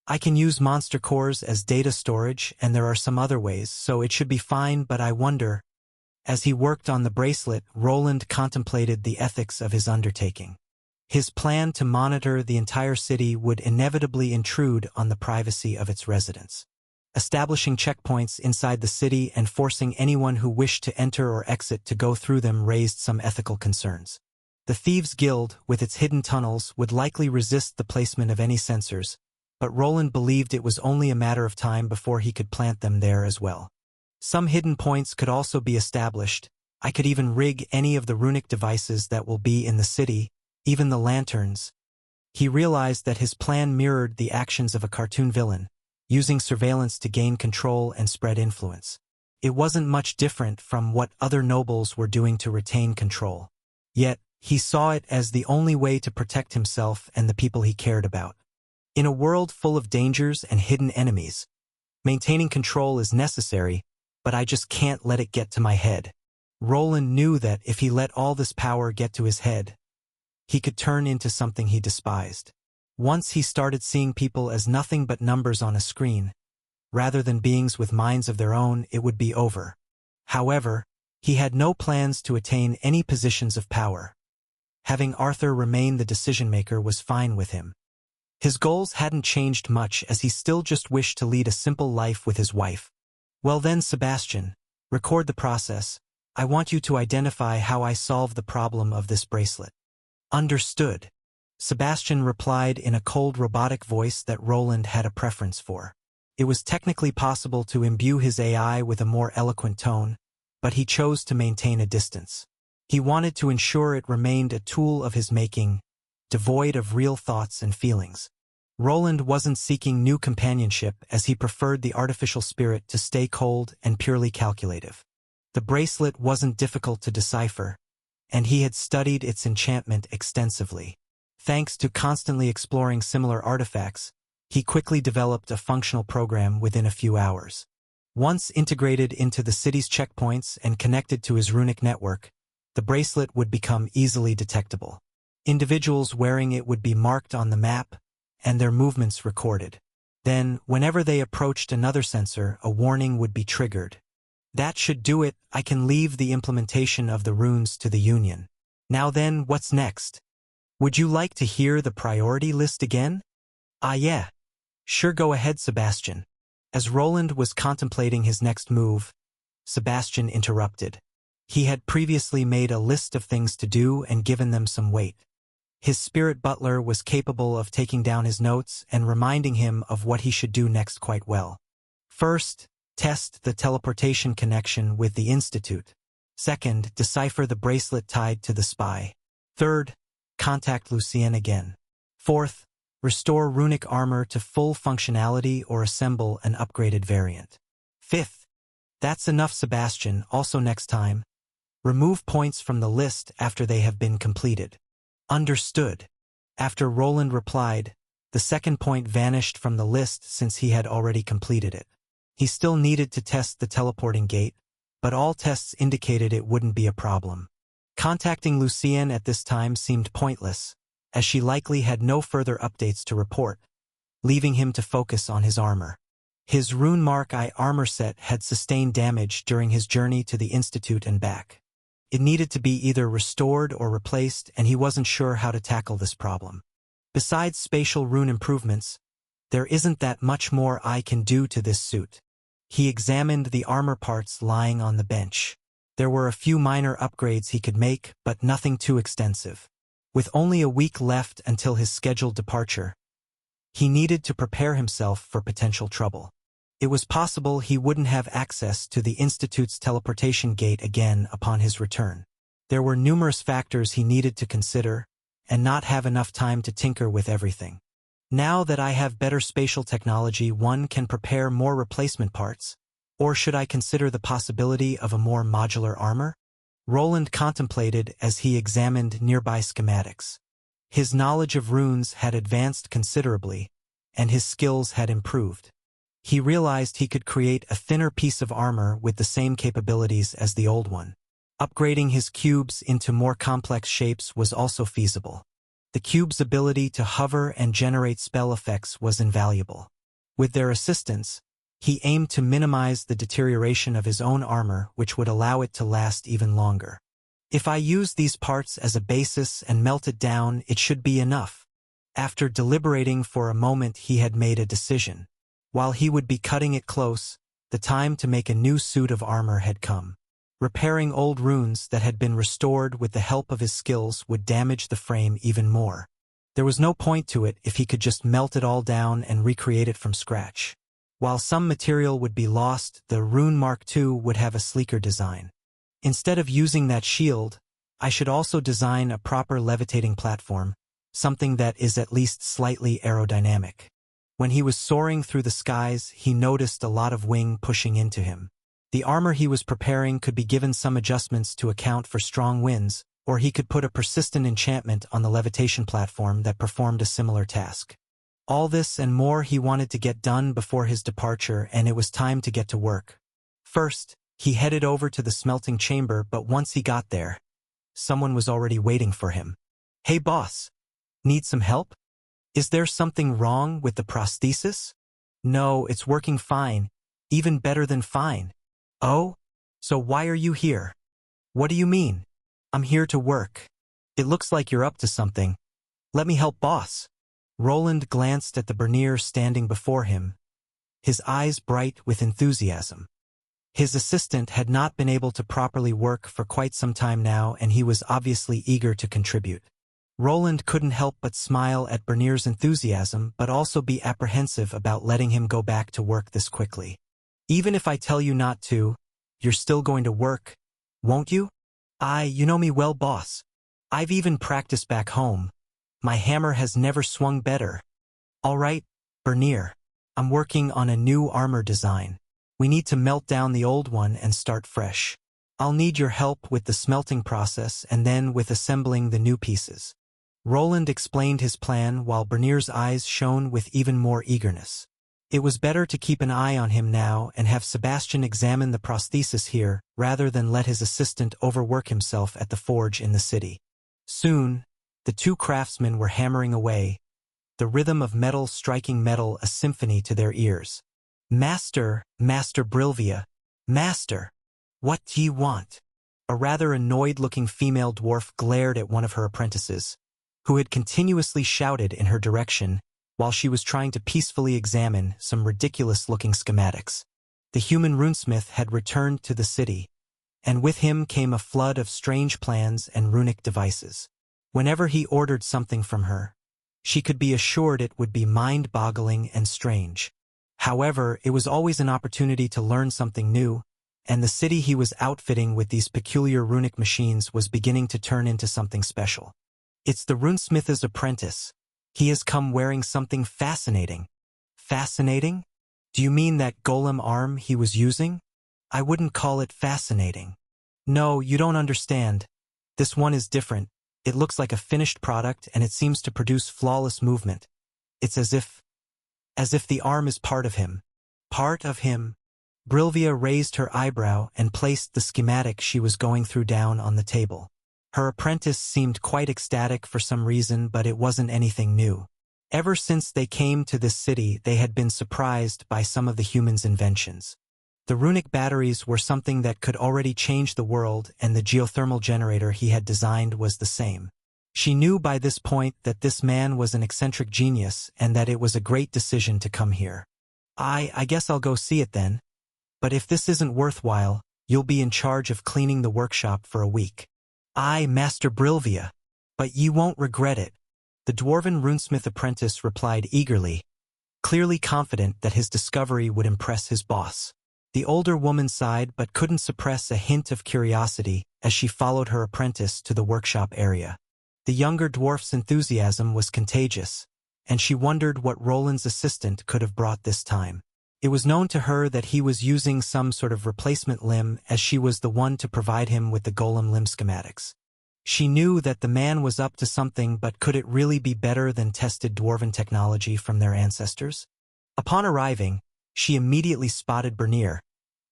I can use monster cores as data storage, and there are some other ways, so it should be fine, but I wonder. As he worked on the bracelet, Roland contemplated the ethics of his undertaking. His plan to monitor the entire city would inevitably intrude on the privacy of its residents. Establishing checkpoints inside the city and forcing anyone who wished to enter or exit to go through them raised some ethical concerns. The Thieves' Guild, with its hidden tunnels, would likely resist the placement of any sensors, but Roland believed it was only a matter of time before he could plant them there as well. Some hidden points could also be established. I could even rig any of the runic devices that will be in the city, even the lanterns. He realized that his plan mirrored the actions of a cartoon villain, using surveillance to gain control and spread influence. It wasn't much different from what other nobles were doing to retain control. Yet, he saw it as the only way to protect himself and the people he cared about. In a world full of dangers and hidden enemies, maintaining control is necessary, but I just can't let it get to my head. Roland knew that if he let all this power get to his head, he could turn into something he despised. Once he started seeing people as nothing but numbers on a screen, rather than beings with minds of their own, it would be over. However, he had no plans to attain any positions of power. Having Arthur remain the decision-maker was fine with him. His goals hadn't changed much, as he still just wished to lead a simple life with his wife. Well then, Sebastian, record the process. I want you to identify how I solve the problem of this bracelet. Understood. Sebastian replied in a cold robotic voice that Roland had a preference for. It was technically possible to imbue his AI with a more eloquent tone, but he chose to maintain a distance. He wanted to ensure it remained a tool of his making, devoid of real thoughts and feelings. Roland wasn't seeking new companionship, as he preferred the artificial spirit to stay cold and purely calculative. The bracelet wasn't difficult to decipher, and he had studied its enchantment extensively. Thanks to constantly exploring similar artifacts, he quickly developed a functional program within a few hours. Once integrated into the city's checkpoints and connected to his runic network, the bracelet would become easily detectable. Individuals wearing it would be marked on the map, and their movements recorded. Then, whenever they approached another sensor, a warning would be triggered. That should do it. I can leave the implementation of the runes to the Union. Now then, what's next? Would you like to hear the priority list again? Ah yeah. Sure, go ahead, Sebastian. As Roland was contemplating his next move, Sebastian interrupted. He had previously made a list of things to do and given them some weight. His spirit butler was capable of taking down his notes and reminding him of what he should do next quite well. First, test the teleportation connection with the Institute. Second, decipher the bracelet tied to the spy. Third, contact Lucien again. Fourth, restore runic armor to full functionality or assemble an upgraded variant. Fifth, that's enough, Sebastian. Also next time, remove points from the list after they have been completed. Understood. After Roland replied, the second point vanished from the list since he had already completed it. He still needed to test the teleporting gate, but all tests indicated it wouldn't be a problem. Contacting Lucien at this time seemed pointless, as she likely had no further updates to report, leaving him to focus on his armor. His Rune Mark I armor set had sustained damage during his journey to the Institute and back. It needed to be either restored or replaced, and he wasn't sure how to tackle this problem. Besides spatial rune improvements, there isn't that much more I can do to this suit. He examined the armor parts lying on the bench. There were a few minor upgrades he could make, but nothing too extensive. With only a week left until his scheduled departure, he needed to prepare himself for potential trouble. It was possible he wouldn't have access to the Institute's teleportation gate again upon his return. There were numerous factors he needed to consider, and not have enough time to tinker with everything. Now that I have better spatial technology, one can prepare more replacement parts, or should I consider the possibility of a more modular armor? Roland contemplated as he examined nearby schematics. His knowledge of runes had advanced considerably, and his skills had improved. He realized he could create a thinner piece of armor with the same capabilities as the old one. Upgrading his cubes into more complex shapes was also feasible. The cube's ability to hover and generate spell effects was invaluable. With their assistance, he aimed to minimize the deterioration of his own armor, which would allow it to last even longer. If I use these parts as a basis and melt it down, it should be enough. After deliberating for a moment, he had made a decision. While he would be cutting it close, the time to make a new suit of armor had come. Repairing old runes that had been restored with the help of his skills would damage the frame even more. There was no point to it if he could just melt it all down and recreate it from scratch. While some material would be lost, the Rune Mark II would have a sleeker design. Instead of using that shield, I should also design a proper levitating platform, something that is at least slightly aerodynamic. When he was soaring through the skies, he noticed a lot of wing pushing into him. The armor he was preparing could be given some adjustments to account for strong winds, or he could put a persistent enchantment on the levitation platform that performed a similar task. All this and more he wanted to get done before his departure, and it was time to get to work. First, he headed over to the smelting chamber, but once he got there, someone was already waiting for him. "Hey boss, need some help? Is there something wrong with the prosthesis?" "No, it's working fine, even better than fine." "Oh? So why are you here?" "What do you mean? I'm here to work. It looks like you're up to something. Let me help boss." Roland glanced at the Bernier standing before him, his eyes bright with enthusiasm. His assistant had not been able to properly work for quite some time now, and he was obviously eager to contribute. Roland couldn't help but smile at Bernier's enthusiasm, but also be apprehensive about letting him go back to work this quickly. "Even if I tell you not to, you're still going to work, won't you?" You know me well, boss. I've even practiced back home. My hammer has never swung better." "All right, Bernier. I'm working on a new armor design. We need to melt down the old one and start fresh. I'll need your help with the smelting process and then with assembling the new pieces." Roland explained his plan while Bernier's eyes shone with even more eagerness. It was better to keep an eye on him now and have Sebastian examine the prosthesis here, rather than let his assistant overwork himself at the forge in the city. Soon, the two craftsmen were hammering away, the rhythm of metal striking metal a symphony to their ears. Master Brilvia, Master, what do you want?" A rather annoyed-looking female dwarf glared at one of her apprentices, who had continuously shouted in her direction while she was trying to peacefully examine some ridiculous-looking schematics. The human runesmith had returned to the city, and with him came a flood of strange plans and runic devices. Whenever he ordered something from her, she could be assured it would be mind-boggling and strange. However, it was always an opportunity to learn something new, and the city he was outfitting with these peculiar runic machines was beginning to turn into something special. "It's the runesmith's apprentice. He has come wearing something fascinating." "Fascinating? Do you mean that golem arm he was using?" "I wouldn't call it fascinating." "No, you don't understand. This one is different. It looks like a finished product, and it seems to produce flawless movement. It's as if the arm is part of him." "Part of him?" Brilvia raised her eyebrow and placed the schematic she was going through down on the table. Her apprentice seemed quite ecstatic for some reason, but it wasn't anything new. Ever since they came to this city, they had been surprised by some of the humans' inventions. The runic batteries were something that could already change the world, and the geothermal generator he had designed was the same. She knew by this point that this man was an eccentric genius and that it was a great decision to come here. I guess I'll go see it then. But if this isn't worthwhile, you'll be in charge of cleaning the workshop for a week." Master Brilvia. But you won't regret it." The dwarven runesmith apprentice replied eagerly, clearly confident that his discovery would impress his boss. The older woman sighed but couldn't suppress a hint of curiosity as she followed her apprentice to the workshop area. The younger dwarf's enthusiasm was contagious, and she wondered what Roland's assistant could have brought this time. It was known to her that he was using some sort of replacement limb, as she was the one to provide him with the golem limb schematics. She knew that the man was up to something, but could it really be better than tested dwarven technology from their ancestors? Upon arriving, she immediately spotted Bernier,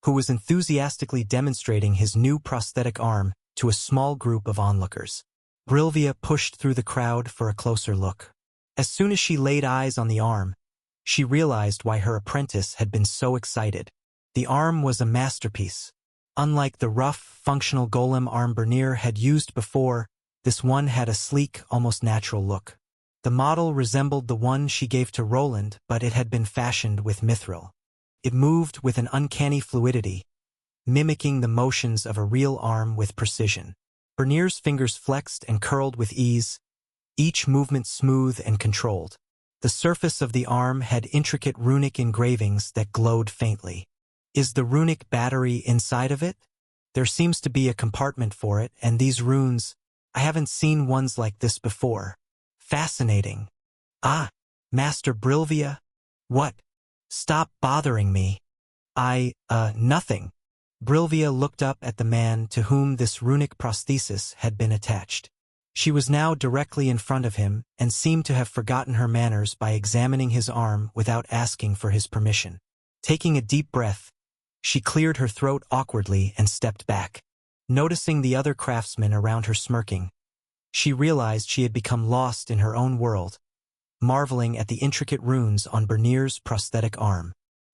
who was enthusiastically demonstrating his new prosthetic arm to a small group of onlookers. Brilvia pushed through the crowd for a closer look. As soon as she laid eyes on the arm, She realized why her apprentice had been so excited. The arm was a masterpiece. Unlike the rough, functional golem arm Bernier had used before, this one had a sleek, almost natural look. The model resembled the one she gave to Roland, but it had been fashioned with mithril. It moved with an uncanny fluidity, mimicking the motions of a real arm with precision. Bernier's fingers flexed and curled with ease, each movement smooth and controlled. The surface of the arm had intricate runic engravings that glowed faintly. Is the runic battery inside of it? There seems to be a compartment for it, and these runes, I haven't seen ones like this before. Fascinating. Ah, Master Brilvia? What? Stop bothering me. Nothing. Brilvia looked up at the man to whom this runic prosthesis had been attached. She was now directly in front of him and seemed to have forgotten her manners by examining his arm without asking for his permission. Taking a deep breath, she cleared her throat awkwardly and stepped back. Noticing the other craftsmen around her smirking, she realized she had become lost in her own world, marveling at the intricate runes on Bernier's prosthetic arm.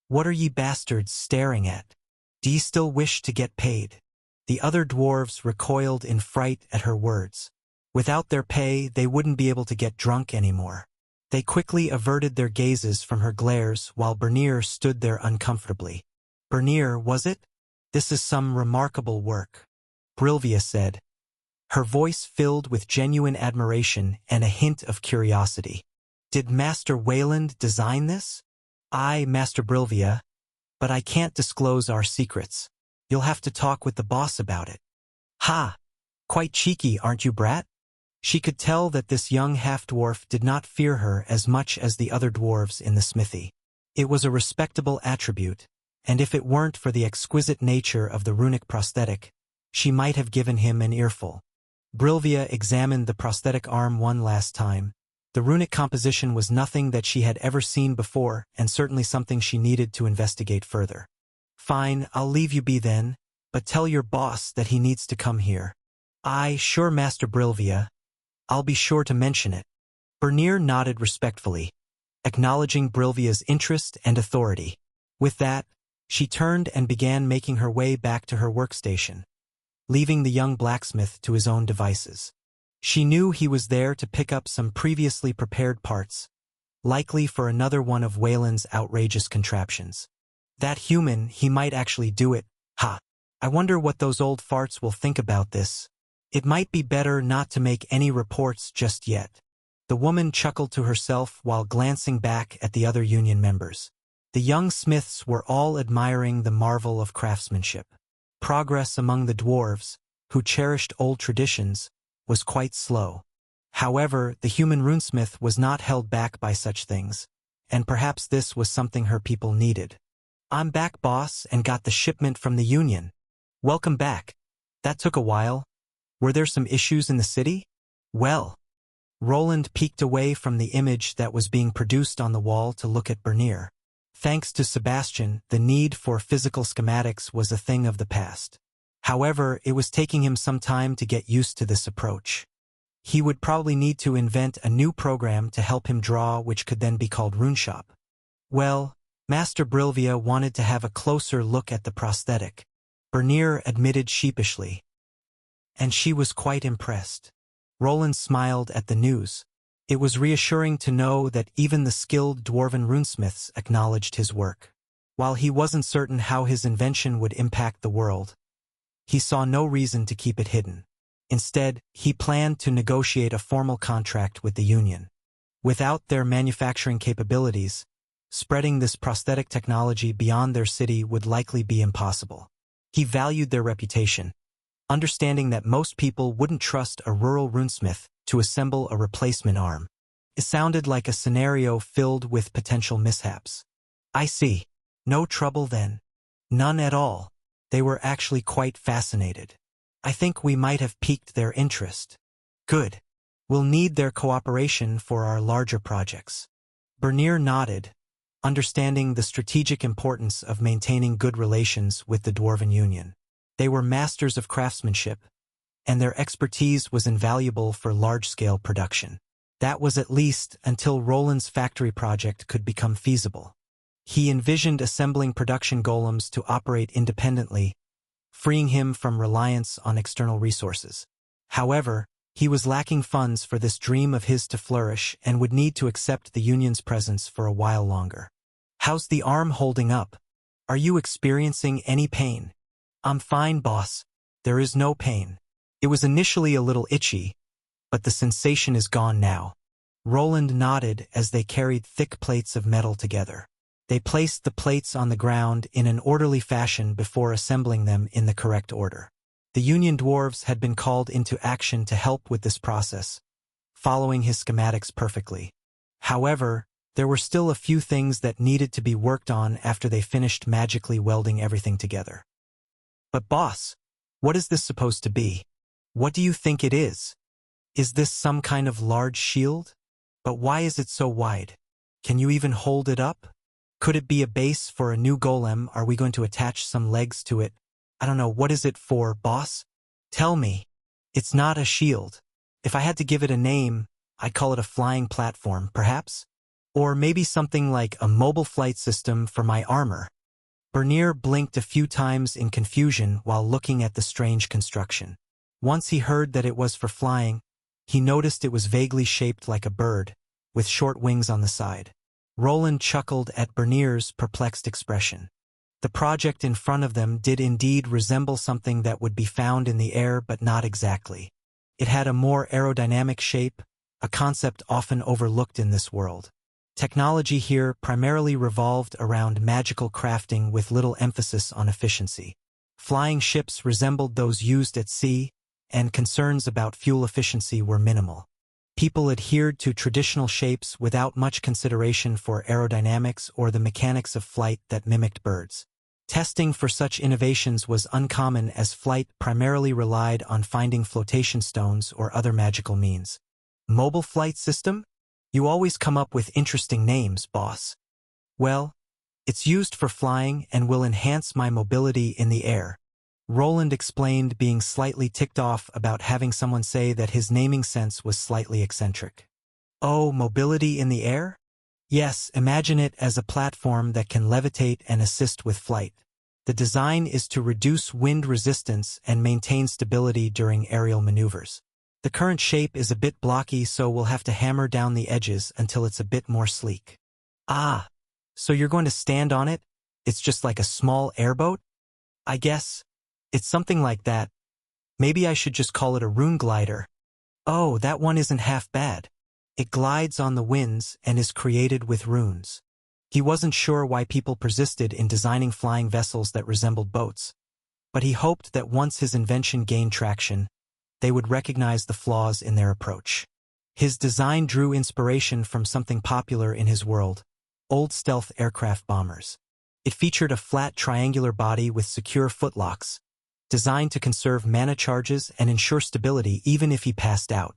What are ye bastards staring at? Do ye still wish to get paid? The other dwarves recoiled in fright at her words. Without their pay, they wouldn't be able to get drunk anymore. They quickly averted their gazes from her glares while Bernier stood there uncomfortably. Bernier, was it? This is some remarkable work, Brilvia said, her voice filled with genuine admiration and a hint of curiosity. Did Master Wayland design this? Aye, Master Brilvia, but I can't disclose our secrets. You'll have to talk with the boss about it. Ha! Quite cheeky, aren't you, brat? She could tell that this young half-dwarf did not fear her as much as the other dwarves in the smithy. It was a respectable attribute, and if it weren't for the exquisite nature of the runic prosthetic, she might have given him an earful. Brilvia examined the prosthetic arm one last time. The runic composition was nothing that she had ever seen before, and certainly something she needed to investigate further. Fine, I'll leave you be then, but tell your boss that he needs to come here. Aye, sure, Master Brilvia. I'll be sure to mention it. Bernier nodded respectfully, acknowledging Brilvia's interest and authority. With that, she turned and began making her way back to her workstation, leaving the young blacksmith to his own devices. She knew he was there to pick up some previously prepared parts, likely for another one of Wayland's outrageous contraptions. That human, he might actually do it. Ha! I wonder what those old farts will think about this. It might be better not to make any reports just yet. The woman chuckled to herself while glancing back at the other union members. The young smiths were all admiring the marvel of craftsmanship. Progress among the dwarves, who cherished old traditions, was quite slow. However, the human runesmith was not held back by such things, and perhaps this was something her people needed. I'm back, boss, and got the shipment from the union. Welcome back. That took a while. Were there some issues in the city? Well, Roland peeked away from the image that was being produced on the wall to look at Bernier. Thanks to Sebastian, the need for physical schematics was a thing of the past. However, it was taking him some time to get used to this approach. He would probably need to invent a new program to help him draw, which could then be called RuneShop. Well, Master Brilvia wanted to have a closer look at the prosthetic, Bernier admitted sheepishly. And she was quite impressed. Roland smiled at the news. It was reassuring to know that even the skilled dwarven runesmiths acknowledged his work. While he wasn't certain how his invention would impact the world, he saw no reason to keep it hidden. Instead, he planned to negotiate a formal contract with the union. Without their manufacturing capabilities, spreading this prosthetic technology beyond their city would likely be impossible. He valued their reputation, understanding that most people wouldn't trust a rural runesmith to assemble a replacement arm. It sounded like a scenario filled with potential mishaps. I see. No trouble then. None at all. They were actually quite fascinated. I think we might have piqued their interest. Good. We'll need their cooperation for our larger projects. Bernier nodded, understanding the strategic importance of maintaining good relations with the Dwarven Union. They were masters of craftsmanship, and their expertise was invaluable for large-scale production. That was at least until Roland's factory project could become feasible. He envisioned assembling production golems to operate independently, freeing him from reliance on external resources. However, he was lacking funds for this dream of his to flourish and would need to accept the Union's presence for a while longer. "How's the arm holding up? Are you experiencing any pain?" "I'm fine, boss. There is no pain. It was initially a little itchy, but the sensation is gone now." Roland nodded as they carried thick plates of metal together. They placed the plates on the ground in an orderly fashion before assembling them in the correct order. The Union dwarves had been called into action to help with this process, following his schematics perfectly. However, there were still a few things that needed to be worked on after they finished magically welding everything together. "But boss, what is this supposed to be? What do you think it is? Is this some kind of large shield? But why is it so wide? Can you even hold it up? Could it be a base for a new golem? Are we going to attach some legs to it? I don't know, what is it for, boss? Tell me." "It's not a shield. If I had to give it a name, I'd call it a flying platform, perhaps? Or maybe something like a mobile flight system for my armor." Bernier blinked a few times in confusion while looking at the strange construction. Once he heard that it was for flying, he noticed it was vaguely shaped like a bird, with short wings on the side. Roland chuckled at Bernier's perplexed expression. The project in front of them did indeed resemble something that would be found in the air, but not exactly. It had a more aerodynamic shape, a concept often overlooked in this world. Technology here primarily revolved around magical crafting with little emphasis on efficiency. Flying ships resembled those used at sea, and concerns about fuel efficiency were minimal. People adhered to traditional shapes without much consideration for aerodynamics or the mechanics of flight that mimicked birds. Testing for such innovations was uncommon, as flight primarily relied on finding flotation stones or other magical means. "Mobile flight system? You always come up with interesting names, boss." "Well, it's used for flying and will enhance my mobility in the air," Roland explained, being slightly ticked off about having someone say that his naming sense was slightly eccentric. "Oh, mobility in the air? Yes, imagine it as a platform that can levitate and assist with flight. The design is to reduce wind resistance and maintain stability during aerial maneuvers. The current shape is a bit blocky, so we'll have to hammer down the edges until it's a bit more sleek." "Ah, so you're going to stand on it? It's just like a small airboat?" "I guess it's something like that. Maybe I should just call it a rune glider." "Oh, that one isn't half bad. It glides on the winds and is created with runes." He wasn't sure why people persisted in designing flying vessels that resembled boats, but he hoped that once his invention gained traction, they would recognize the flaws in their approach. His design drew inspiration from something popular in his world: old stealth aircraft bombers. It featured a flat triangular body with secure footlocks, designed to conserve mana charges and ensure stability even if he passed out.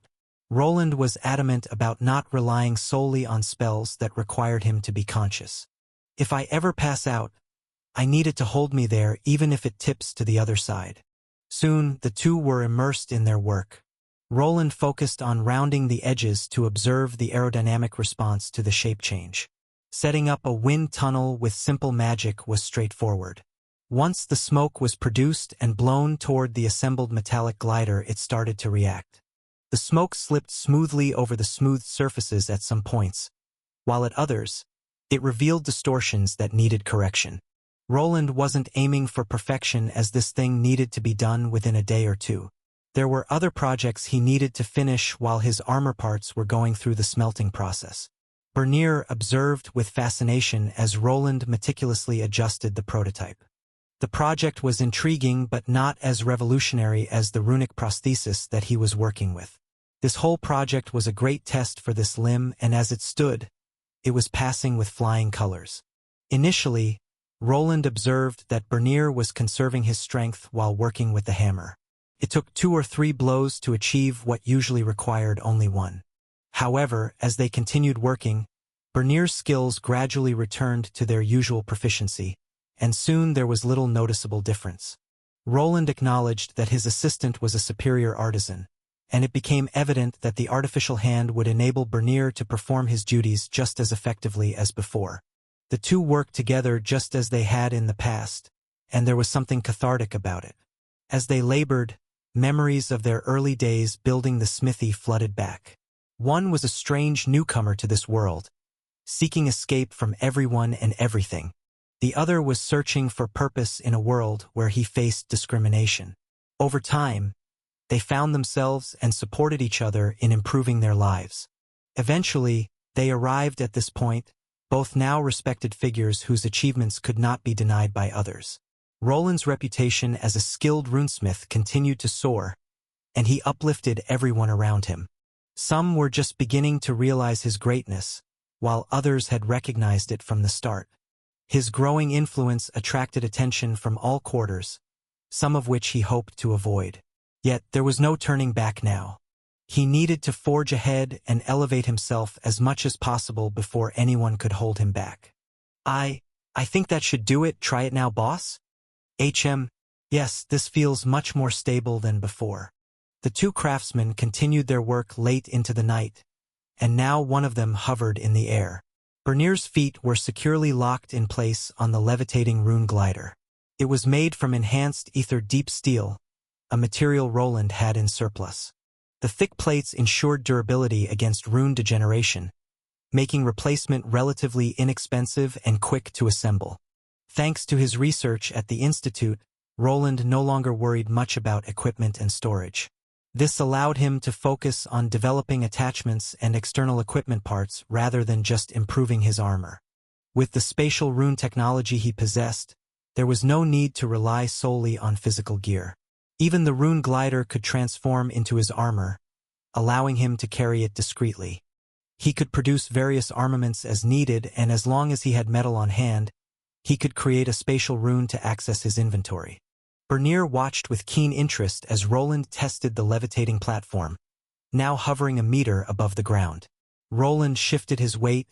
Roland was adamant about not relying solely on spells that required him to be conscious. "If I ever pass out, I need it to hold me there even if it tips to the other side." Soon, the two were immersed in their work. Roland focused on rounding the edges to observe the aerodynamic response to the shape change. Setting up a wind tunnel with simple magic was straightforward. Once the smoke was produced and blown toward the assembled metallic glider, it started to react. The smoke slipped smoothly over the smooth surfaces at some points, while at others, it revealed distortions that needed correction. Roland wasn't aiming for perfection, as this thing needed to be done within a day or two. There were other projects he needed to finish while his armor parts were going through the smelting process. Bernier observed with fascination as Roland meticulously adjusted the prototype. The project was intriguing but not as revolutionary as the runic prosthesis that he was working with. This whole project was a great test for this limb, and as it stood, it was passing with flying colors. Initially, Roland observed that Bernier was conserving his strength while working with the hammer. It took 2 or 3 blows to achieve what usually required only 1. However, as they continued working, Bernier's skills gradually returned to their usual proficiency, and soon there was little noticeable difference. Roland acknowledged that his assistant was a superior artisan, and it became evident that the artificial hand would enable Bernier to perform his duties just as effectively as before. The two worked together just as they had in the past, and there was something cathartic about it. As they labored, memories of their early days building the smithy flooded back. One was a strange newcomer to this world, seeking escape from everyone and everything. The other was searching for purpose in a world where he faced discrimination. Over time, they found themselves and supported each other in improving their lives. Eventually, they arrived at this point, both now respected figures whose achievements could not be denied by others. Roland's reputation as a skilled runesmith continued to soar, and he uplifted everyone around him. Some were just beginning to realize his greatness, while others had recognized it from the start. His growing influence attracted attention from all quarters, some of which he hoped to avoid. Yet there was no turning back now. He needed to forge ahead and elevate himself as much as possible before anyone could hold him back. I think that should do it. Try it now, boss? Yes, this feels much more stable than before. The two craftsmen continued their work late into the night, and now one of them hovered in the air. Bernier's feet were securely locked in place on the levitating rune glider. It was made from enhanced ether deep steel, a material Roland had in surplus. The thick plates ensured durability against rune degeneration, making replacement relatively inexpensive and quick to assemble. Thanks to his research at the Institute, Roland no longer worried much about equipment and storage. This allowed him to focus on developing attachments and external equipment parts rather than just improving his armor. With the spatial rune technology he possessed, there was no need to rely solely on physical gear. Even the rune glider could transform into his armor, allowing him to carry it discreetly. He could produce various armaments as needed, and as long as he had metal on hand, he could create a spatial rune to access his inventory. Bernier watched with keen interest as Roland tested the levitating platform, now hovering a meter above the ground. Roland shifted his weight,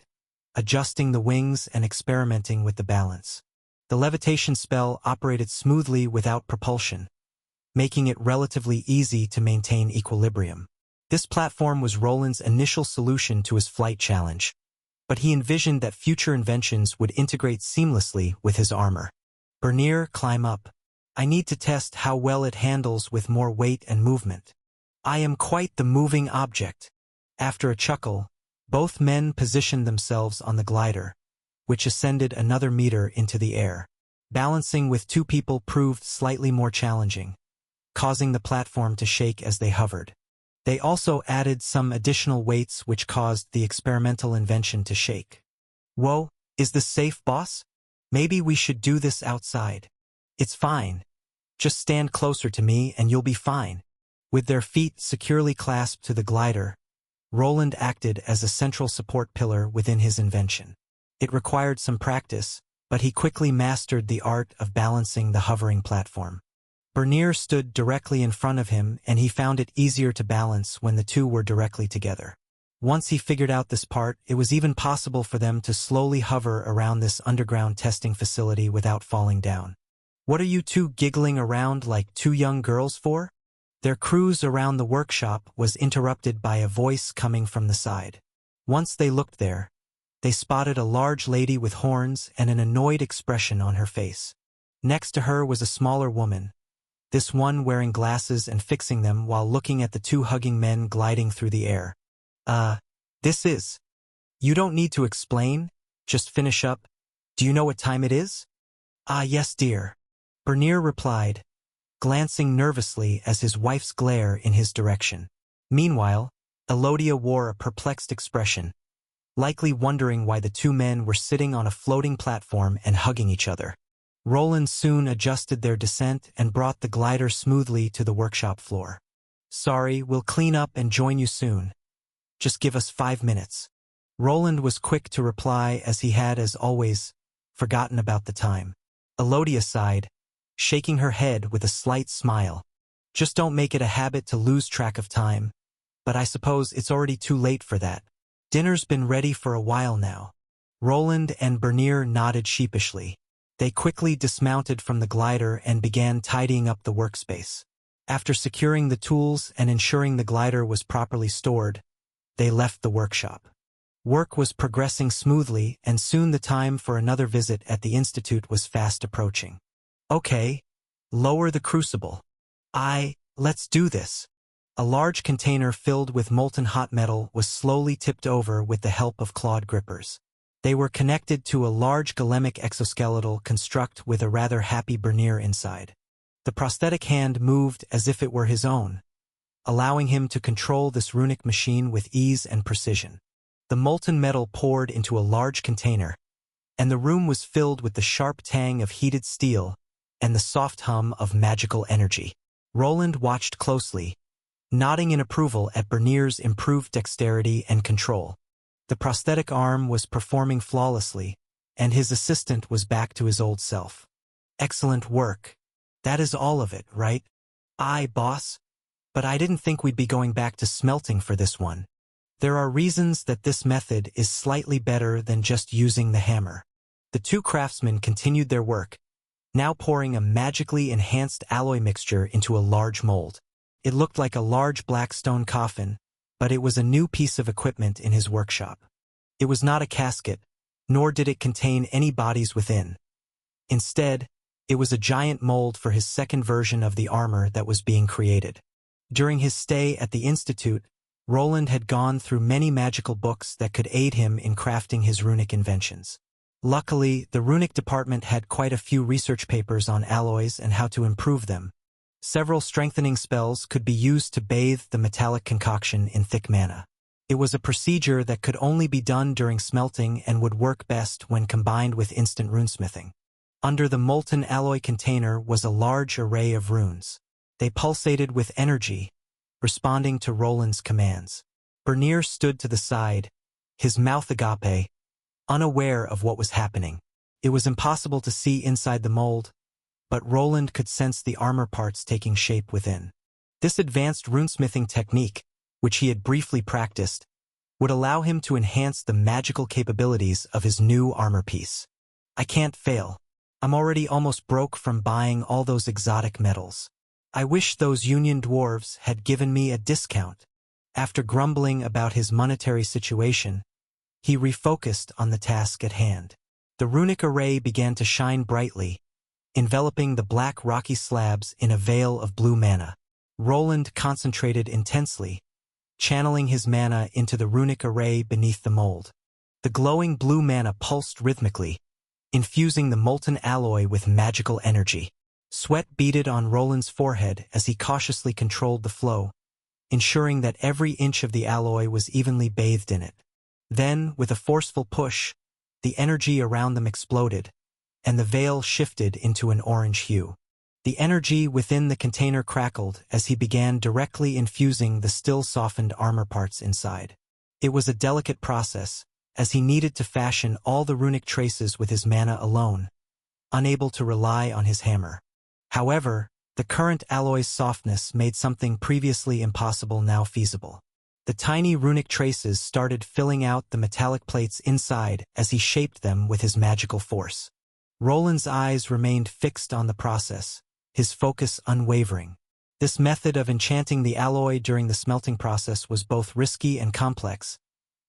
adjusting the wings and experimenting with the balance. The levitation spell operated smoothly without propulsion, making it relatively easy to maintain equilibrium. This platform was Roland's initial solution to his flight challenge, but he envisioned that future inventions would integrate seamlessly with his armor. Bernier, climb up. I need to test how well it handles with more weight and movement. I am quite the moving object. After a chuckle, both men positioned themselves on the glider, which ascended another meter into the air. Balancing with two people proved slightly more challenging, causing the platform to shake as they hovered. They also added some additional weights which caused the experimental invention to shake. Whoa, is this safe, boss? Maybe we should do this outside. It's fine. Just stand closer to me and you'll be fine. With their feet securely clasped to the glider, Roland acted as a central support pillar within his invention. It required some practice, but he quickly mastered the art of balancing the hovering platform. Bernier stood directly in front of him, and he found it easier to balance when the two were directly together. Once he figured out this part, it was even possible for them to slowly hover around this underground testing facility without falling down. What are you two giggling around like two young girls for? Their cruise around the workshop was interrupted by a voice coming from the side. Once they looked there, they spotted a large lady with horns and an annoyed expression on her face. Next to her was a smaller woman, this one wearing glasses and fixing them while looking at the two hugging men gliding through the air. This is... You don't need to explain, just finish up. Do you know what time it is? Yes, dear. Bernier replied, glancing nervously as his wife's glare in his direction. Meanwhile, Elodia wore a perplexed expression, likely wondering why the two men were sitting on a floating platform and hugging each other. Roland soon adjusted their descent and brought the glider smoothly to the workshop floor. Sorry, we'll clean up and join you soon. Just give us 5 minutes. Roland was quick to reply as he had, as always, forgotten about the time. Elodia sighed, shaking her head with a slight smile. Just don't make it a habit to lose track of time. But I suppose it's already too late for that. Dinner's been ready for a while now. Roland and Bernier nodded sheepishly. They quickly dismounted from the glider and began tidying up the workspace. After securing the tools and ensuring the glider was properly stored, they left the workshop. Work was progressing smoothly, and soon the time for another visit at the institute was fast approaching. Okay, lower the crucible. Let's do this. A large container filled with molten hot metal was slowly tipped over with the help of clawed grippers. They were connected to a large golemic exoskeletal construct with a rather happy Bernier inside. The prosthetic hand moved as if it were his own, allowing him to control this runic machine with ease and precision. The molten metal poured into a large container, and the room was filled with the sharp tang of heated steel and the soft hum of magical energy. Roland watched closely, nodding in approval at Bernier's improved dexterity and control. The prosthetic arm was performing flawlessly, and his assistant was back to his old self. Excellent work. That is all of it, right? Aye, boss. But I didn't think we'd be going back to smelting for this one. There are reasons that this method is slightly better than just using the hammer. The two craftsmen continued their work, now pouring a magically enhanced alloy mixture into a large mold. It looked like a large black stone coffin, but it was a new piece of equipment in his workshop. It was not a casket, nor did it contain any bodies within. Instead, it was a giant mold for his second version of the armor that was being created. During his stay at the Institute, Roland had gone through many magical books that could aid him in crafting his runic inventions. Luckily, the runic department had quite a few research papers on alloys and how to improve them. Several strengthening spells could be used to bathe the metallic concoction in thick mana. It was a procedure that could only be done during smelting and would work best when combined with instant runesmithing. Under the molten alloy container was a large array of runes. They pulsated with energy, responding to Roland's commands. Bernier stood to the side, his mouth agape, unaware of what was happening. It was impossible to see inside the mold, but Roland could sense the armor parts taking shape within. This advanced runesmithing technique, which he had briefly practiced, would allow him to enhance the magical capabilities of his new armor piece. I can't fail. I'm already almost broke from buying all those exotic metals. I wish those Union dwarves had given me a discount. After grumbling about his monetary situation, he refocused on the task at hand. The runic array began to shine brightly, enveloping the black rocky slabs in a veil of blue mana. Roland concentrated intensely, channeling his mana into the runic array beneath the mold. The glowing blue mana pulsed rhythmically, infusing the molten alloy with magical energy. Sweat beaded on Roland's forehead as he cautiously controlled the flow, ensuring that every inch of the alloy was evenly bathed in it. Then, with a forceful push, the energy around them exploded, and the veil shifted into an orange hue. The energy within the container crackled as he began directly infusing the still softened armor parts inside. It was a delicate process, as he needed to fashion all the runic traces with his mana alone, unable to rely on his hammer. However, the current alloy's softness made something previously impossible now feasible. The tiny runic traces started filling out the metallic plates inside as he shaped them with his magical force. Roland's eyes remained fixed on the process, his focus unwavering. This method of enchanting the alloy during the smelting process was both risky and complex,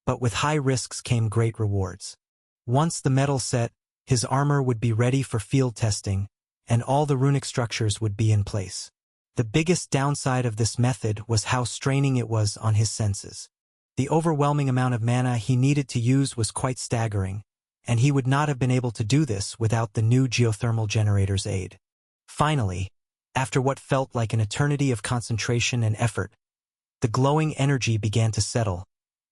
but with high risks came great rewards. Once the metal set, his armor would be ready for field testing, and all the runic structures would be in place. The biggest downside of this method was how straining it was on his senses. The overwhelming amount of mana he needed to use was quite staggering, and he would not have been able to do this without the new geothermal generator's aid. Finally, after what felt like an eternity of concentration and effort, the glowing energy began to settle,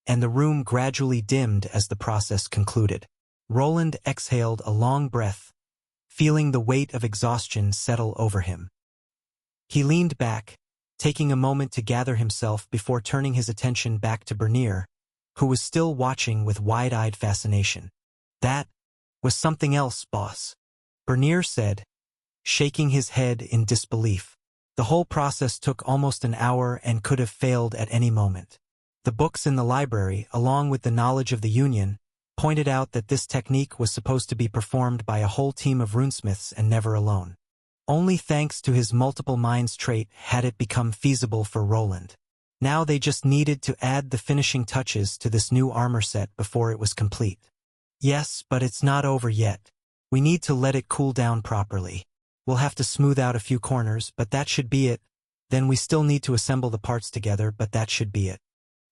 and the room gradually dimmed as the process concluded. Roland exhaled a long breath, feeling the weight of exhaustion settle over him. He leaned back, taking a moment to gather himself before turning his attention back to Bernier, who was still watching with wide-eyed fascination. That was something else, boss, Bernier said, shaking his head in disbelief. The whole process took almost an hour and could have failed at any moment. The books in the library, along with the knowledge of the Union, pointed out that this technique was supposed to be performed by a whole team of runesmiths and never alone. Only thanks to his multiple minds trait had it become feasible for Roland. Now they just needed to add the finishing touches to this new armor set before it was complete. Yes, but it's not over yet. We need to let it cool down properly. We'll have to smooth out a few corners, but that should be it. Then we still need to assemble the parts together, but that should be it.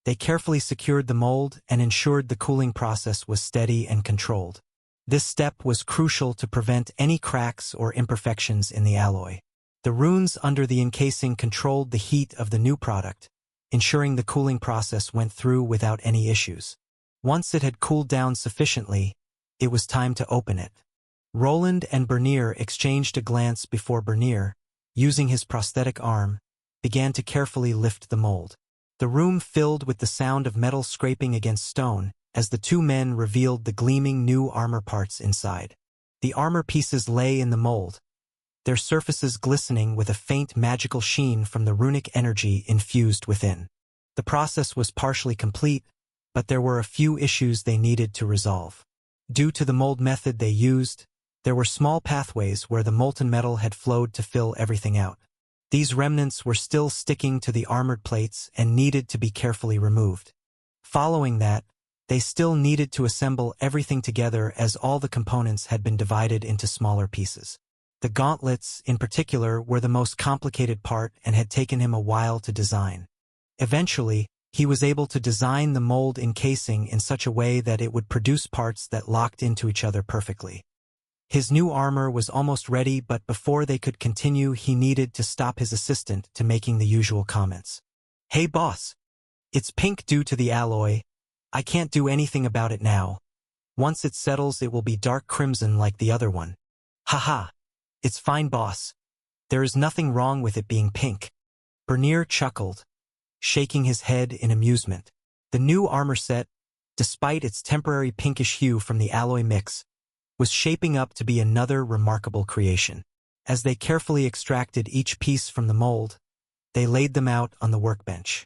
They carefully secured the mold and ensured the cooling process was steady and controlled. This step was crucial to prevent any cracks or imperfections in the alloy. The runes under the encasing controlled the heat of the new product, ensuring the cooling process went through without any issues. Once it had cooled down sufficiently, it was time to open it. Roland and Bernier exchanged a glance before Bernier, using his prosthetic arm, began to carefully lift the mold. The room filled with the sound of metal scraping against stone as the two men revealed the gleaming new armor parts inside. The armor pieces lay in the mold, their surfaces glistening with a faint magical sheen from the runic energy infused within. The process was partially complete, but there were a few issues they needed to resolve. Due to the mold method they used, there were small pathways where the molten metal had flowed to fill everything out. These remnants were still sticking to the armored plates and needed to be carefully removed. Following that, they still needed to assemble everything together as all the components had been divided into smaller pieces. The gauntlets, in particular, were the most complicated part and had taken him a while to design. Eventually, he was able to design the mold encasing in such a way that it would produce parts that locked into each other perfectly. His new armor was almost ready, but before they could continue, he needed to stop his assistant to making the usual comments. "Hey boss, it's pink due to the alloy. I can't do anything about it now. Once it settles it will be dark crimson like the other one." "Haha, it's fine boss. There is nothing wrong with it being pink." Bernier chuckled, shaking his head in amusement. The new armor set, despite its temporary pinkish hue from the alloy mix, was shaping up to be another remarkable creation. As they carefully extracted each piece from the mold, they laid them out on the workbench.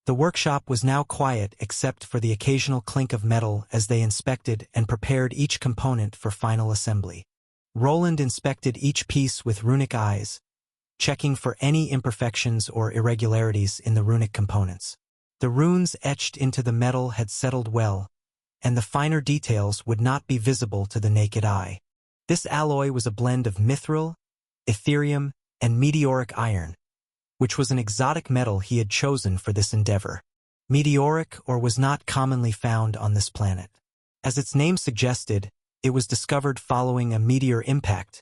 The workshop was now quiet except for the occasional clink of metal as they inspected and prepared each component for final assembly. Roland inspected each piece with runic eyes, checking for any imperfections or irregularities in the runic components. The runes etched into the metal had settled well, and the finer details would not be visible to the naked eye. This alloy was a blend of mithril, etherium, and meteoric iron, which was an exotic metal he had chosen for this endeavor. Meteoric or was not commonly found on this planet. As its name suggested, it was discovered following a meteor impact,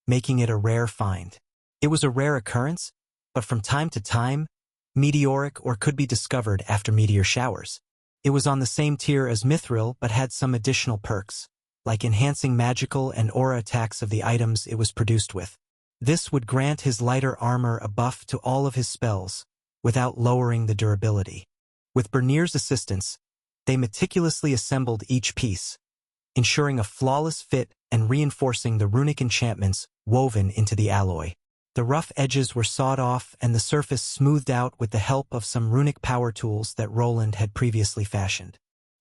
making it a rare find. It was a rare occurrence, but from time to time, meteoric ore could be discovered after meteor showers. It was on the same tier as mithril but had some additional perks, like enhancing magical and aura attacks of the items it was produced with. This would grant his lighter armor a buff to all of his spells, without lowering the durability. With Bernier's assistance, they meticulously assembled each piece, ensuring a flawless fit and reinforcing the runic enchantments woven into the alloy. The rough edges were sawed off and the surface smoothed out with the help of some runic power tools that Roland had previously fashioned.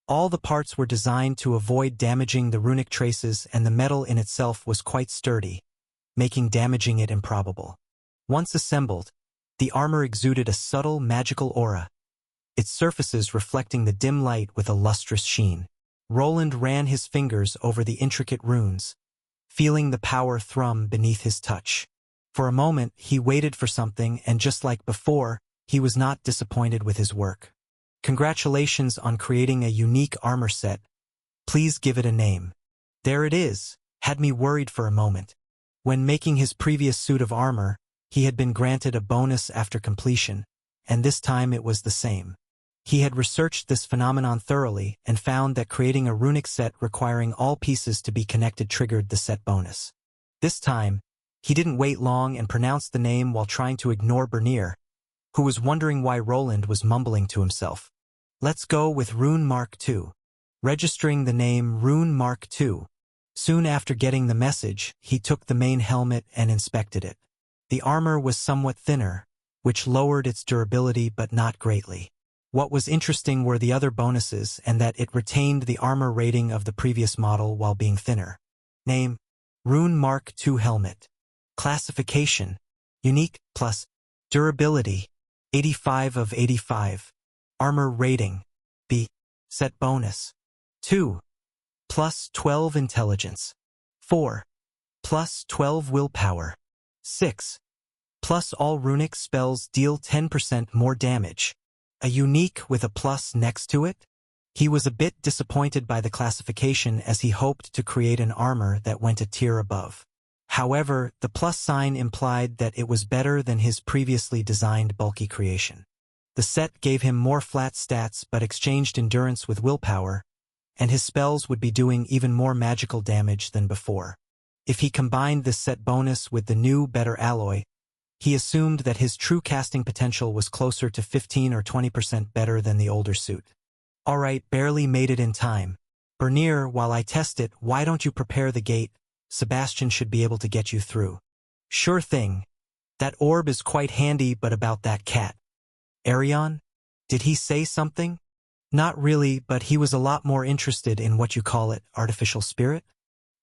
All the parts were designed to avoid damaging the runic traces, and the metal in itself was quite sturdy, making damaging it improbable. Once assembled, the armor exuded a subtle magical aura, its surfaces reflecting the dim light with a lustrous sheen. Roland ran his fingers over the intricate runes, feeling the power thrum beneath his touch. For a moment, he waited for something, and just like before, he was not disappointed with his work. "Congratulations on creating a unique armor set. Please give it a name." "There it is." Had me worried for a moment. When making his previous suit of armor, he had been granted a bonus after completion, and this time it was the same. He had researched this phenomenon thoroughly and found that creating a runic set requiring all pieces to be connected triggered the set bonus. This time, he didn't wait long and pronounced the name while trying to ignore Bernier, who was wondering why Roland was mumbling to himself. "Let's go with Rune Mark II. Registering the name Rune Mark II. Soon after getting the message, he took the main helmet and inspected it. The armor was somewhat thinner, which lowered its durability but not greatly. What was interesting were the other bonuses and that it retained the armor rating of the previous model while being thinner. Name: Rune Mark II Helmet. Classification: Unique plus Durability: 85 of 85. Armor rating: B. Set bonus: 2. Plus 12 intelligence. 4. Plus 12 willpower. 6. Plus all runic spells deal 10% more damage. A unique with a plus next to it? He was a bit disappointed by the classification as he hoped to create an armor that went a tier above. However, the plus sign implied that it was better than his previously designed bulky creation. The set gave him more flat stats but exchanged endurance with willpower, and his spells would be doing even more magical damage than before. If he combined this set bonus with the new, better alloy, he assumed that his true casting potential was closer to 15 or 20% better than the older suit. Alright, barely made it in time. Bernier, while I test it, why don't you prepare the gate? Sebastian should be able to get you through. Sure thing. That orb is quite handy, but about that cat. Arion? Did he say something? Not really, but he was a lot more interested in what you call it, artificial spirit?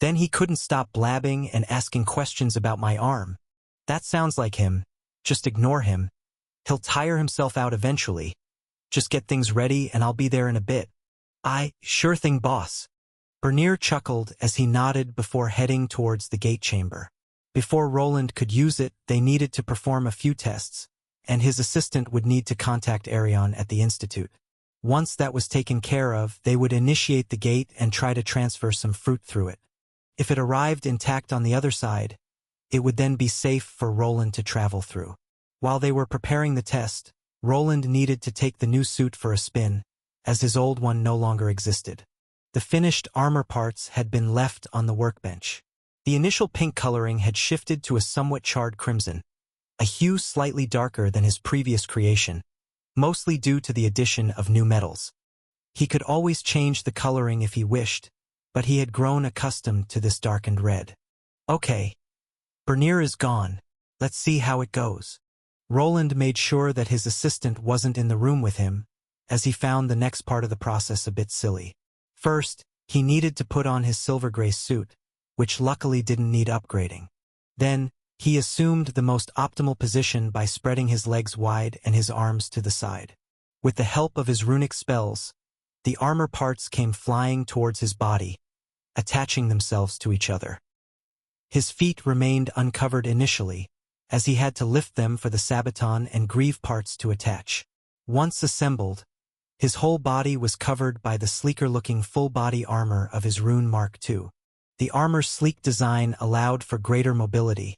Then he couldn't stop blabbing and asking questions about my arm. That sounds like him. Just ignore him. He'll tire himself out eventually. Just get things ready and I'll be there in a bit. Sure thing, boss. Bernier chuckled as he nodded before heading towards the gate chamber. Before Roland could use it, they needed to perform a few tests, and his assistant would need to contact Arion at the Institute. Once that was taken care of, they would initiate the gate and try to transfer some fruit through it. If it arrived intact on the other side, it would then be safe for Roland to travel through. While they were preparing the test, Roland needed to take the new suit for a spin, as his old one no longer existed. The finished armor parts had been left on the workbench. The initial pink coloring had shifted to a somewhat charred crimson, a hue slightly darker than his previous creation, mostly due to the addition of new metals. He could always change the coloring if he wished, but he had grown accustomed to this darkened red. Okay. Bernier is gone. Let's see how it goes. Roland made sure that his assistant wasn't in the room with him, as he found the next part of the process a bit silly. First, he needed to put on his silver-gray suit, which luckily didn't need upgrading. Then, he assumed the most optimal position by spreading his legs wide and his arms to the side. With the help of his runic spells, the armor parts came flying towards his body, attaching themselves to each other. His feet remained uncovered initially, as he had to lift them for the sabaton and greave parts to attach. Once assembled, his whole body was covered by the sleeker-looking full-body armor of his Rune Mark II. The armor's sleek design allowed for greater mobility,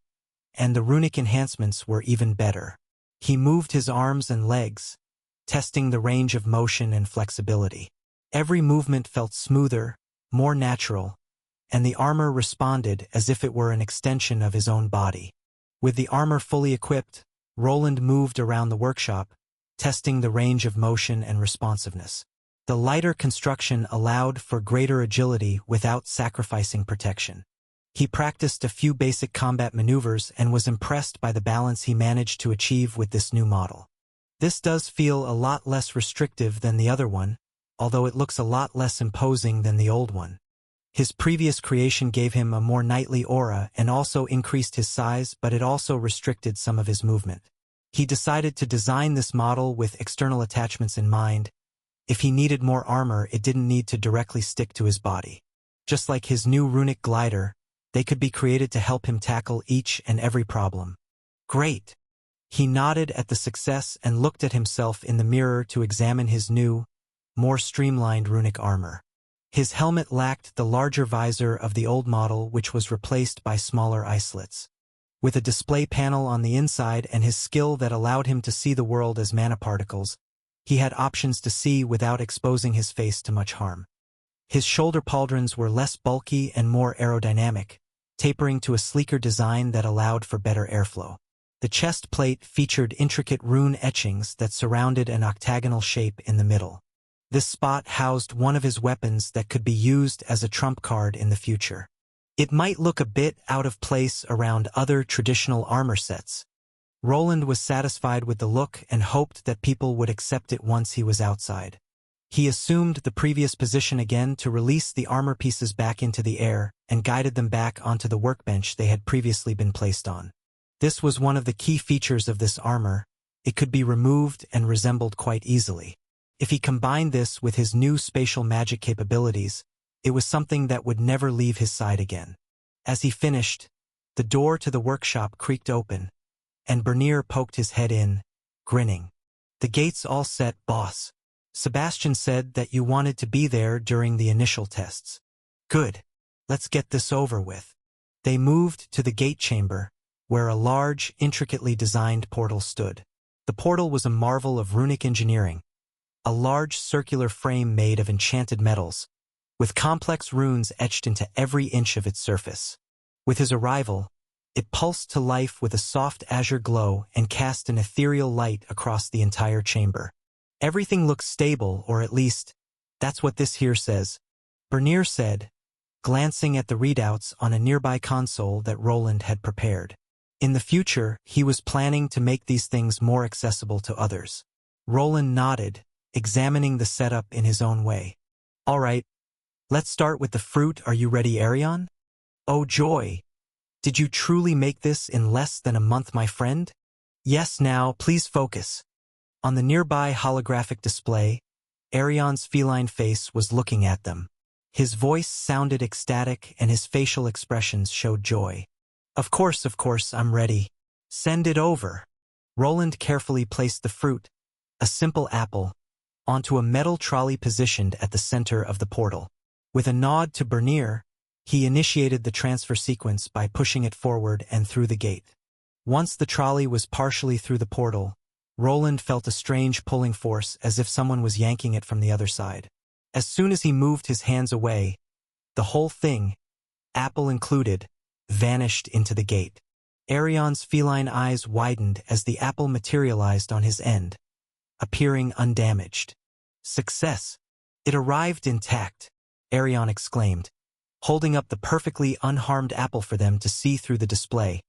and the runic enhancements were even better. He moved his arms and legs, testing the range of motion and flexibility. Every movement felt smoother, more natural, and the armor responded as if it were an extension of his own body. With the armor fully equipped, Roland moved around the workshop, testing the range of motion and responsiveness. The lighter construction allowed for greater agility without sacrificing protection. He practiced a few basic combat maneuvers and was impressed by the balance he managed to achieve with this new model. This does feel a lot less restrictive than the other one, although it looks a lot less imposing than the old one. His previous creation gave him a more knightly aura and also increased his size, but it also restricted some of his movement. He decided to design this model with external attachments in mind. If he needed more armor, it didn't need to directly stick to his body. Just like his new runic glider, they could be created to help him tackle each and every problem. Great! He nodded at the success and looked at himself in the mirror to examine his new, more streamlined runic armor. His helmet lacked the larger visor of the old model, which was replaced by smaller islets. With a display panel on the inside and his skill that allowed him to see the world as mana particles, he had options to see without exposing his face to much harm. His shoulder pauldrons were less bulky and more aerodynamic, tapering to a sleeker design that allowed for better airflow. The chest plate featured intricate rune etchings that surrounded an octagonal shape in the middle. This spot housed one of his weapons that could be used as a trump card in the future. It might look a bit out of place around other traditional armor sets. Roland was satisfied with the look and hoped that people would accept it once he was outside. He assumed the previous position again to release the armor pieces back into the air and guided them back onto the workbench they had previously been placed on. This was one of the key features of this armor. It could be removed and reassembled quite easily. If he combined this with his new spatial magic capabilities, it was something that would never leave his side again. As he finished, the door to the workshop creaked open, and Bernier poked his head in, grinning. "The gate's all set, boss. Sebastian said that you wanted to be there during the initial tests." "Good. Let's get this over with." They moved to the gate chamber, where a large, intricately designed portal stood. The portal was a marvel of runic engineering, a large circular frame made of enchanted metals, with complex runes etched into every inch of its surface. With his arrival, it pulsed to life with a soft azure glow and cast an ethereal light across the entire chamber. "Everything looks stable, or at least, that's what this here says," Bernier said, glancing at the readouts on a nearby console that Roland had prepared. In the future, he was planning to make these things more accessible to others. Roland nodded, examining the setup in his own way. "All right, let's start with the fruit. Are you ready, Arion?" "Oh joy! Did you truly make this in less than a month, my friend?" "Yes, now, please focus." On the nearby holographic display, Arion's feline face was looking at them. His voice sounded ecstatic and his facial expressions showed joy. Of course, I'm ready. Send it over." Roland carefully placed the fruit, a simple apple, onto a metal trolley positioned at the center of the portal. With a nod to Bernier, he initiated the transfer sequence by pushing it forward and through the gate. Once the trolley was partially through the portal, Roland felt a strange pulling force as if someone was yanking it from the other side. As soon as he moved his hands away, the whole thing, apple included, vanished into the gate. Arion's feline eyes widened as the apple materialized on his end, appearing undamaged. "Success! It arrived intact," Arion exclaimed, holding up the perfectly unharmed apple for them to see through the display,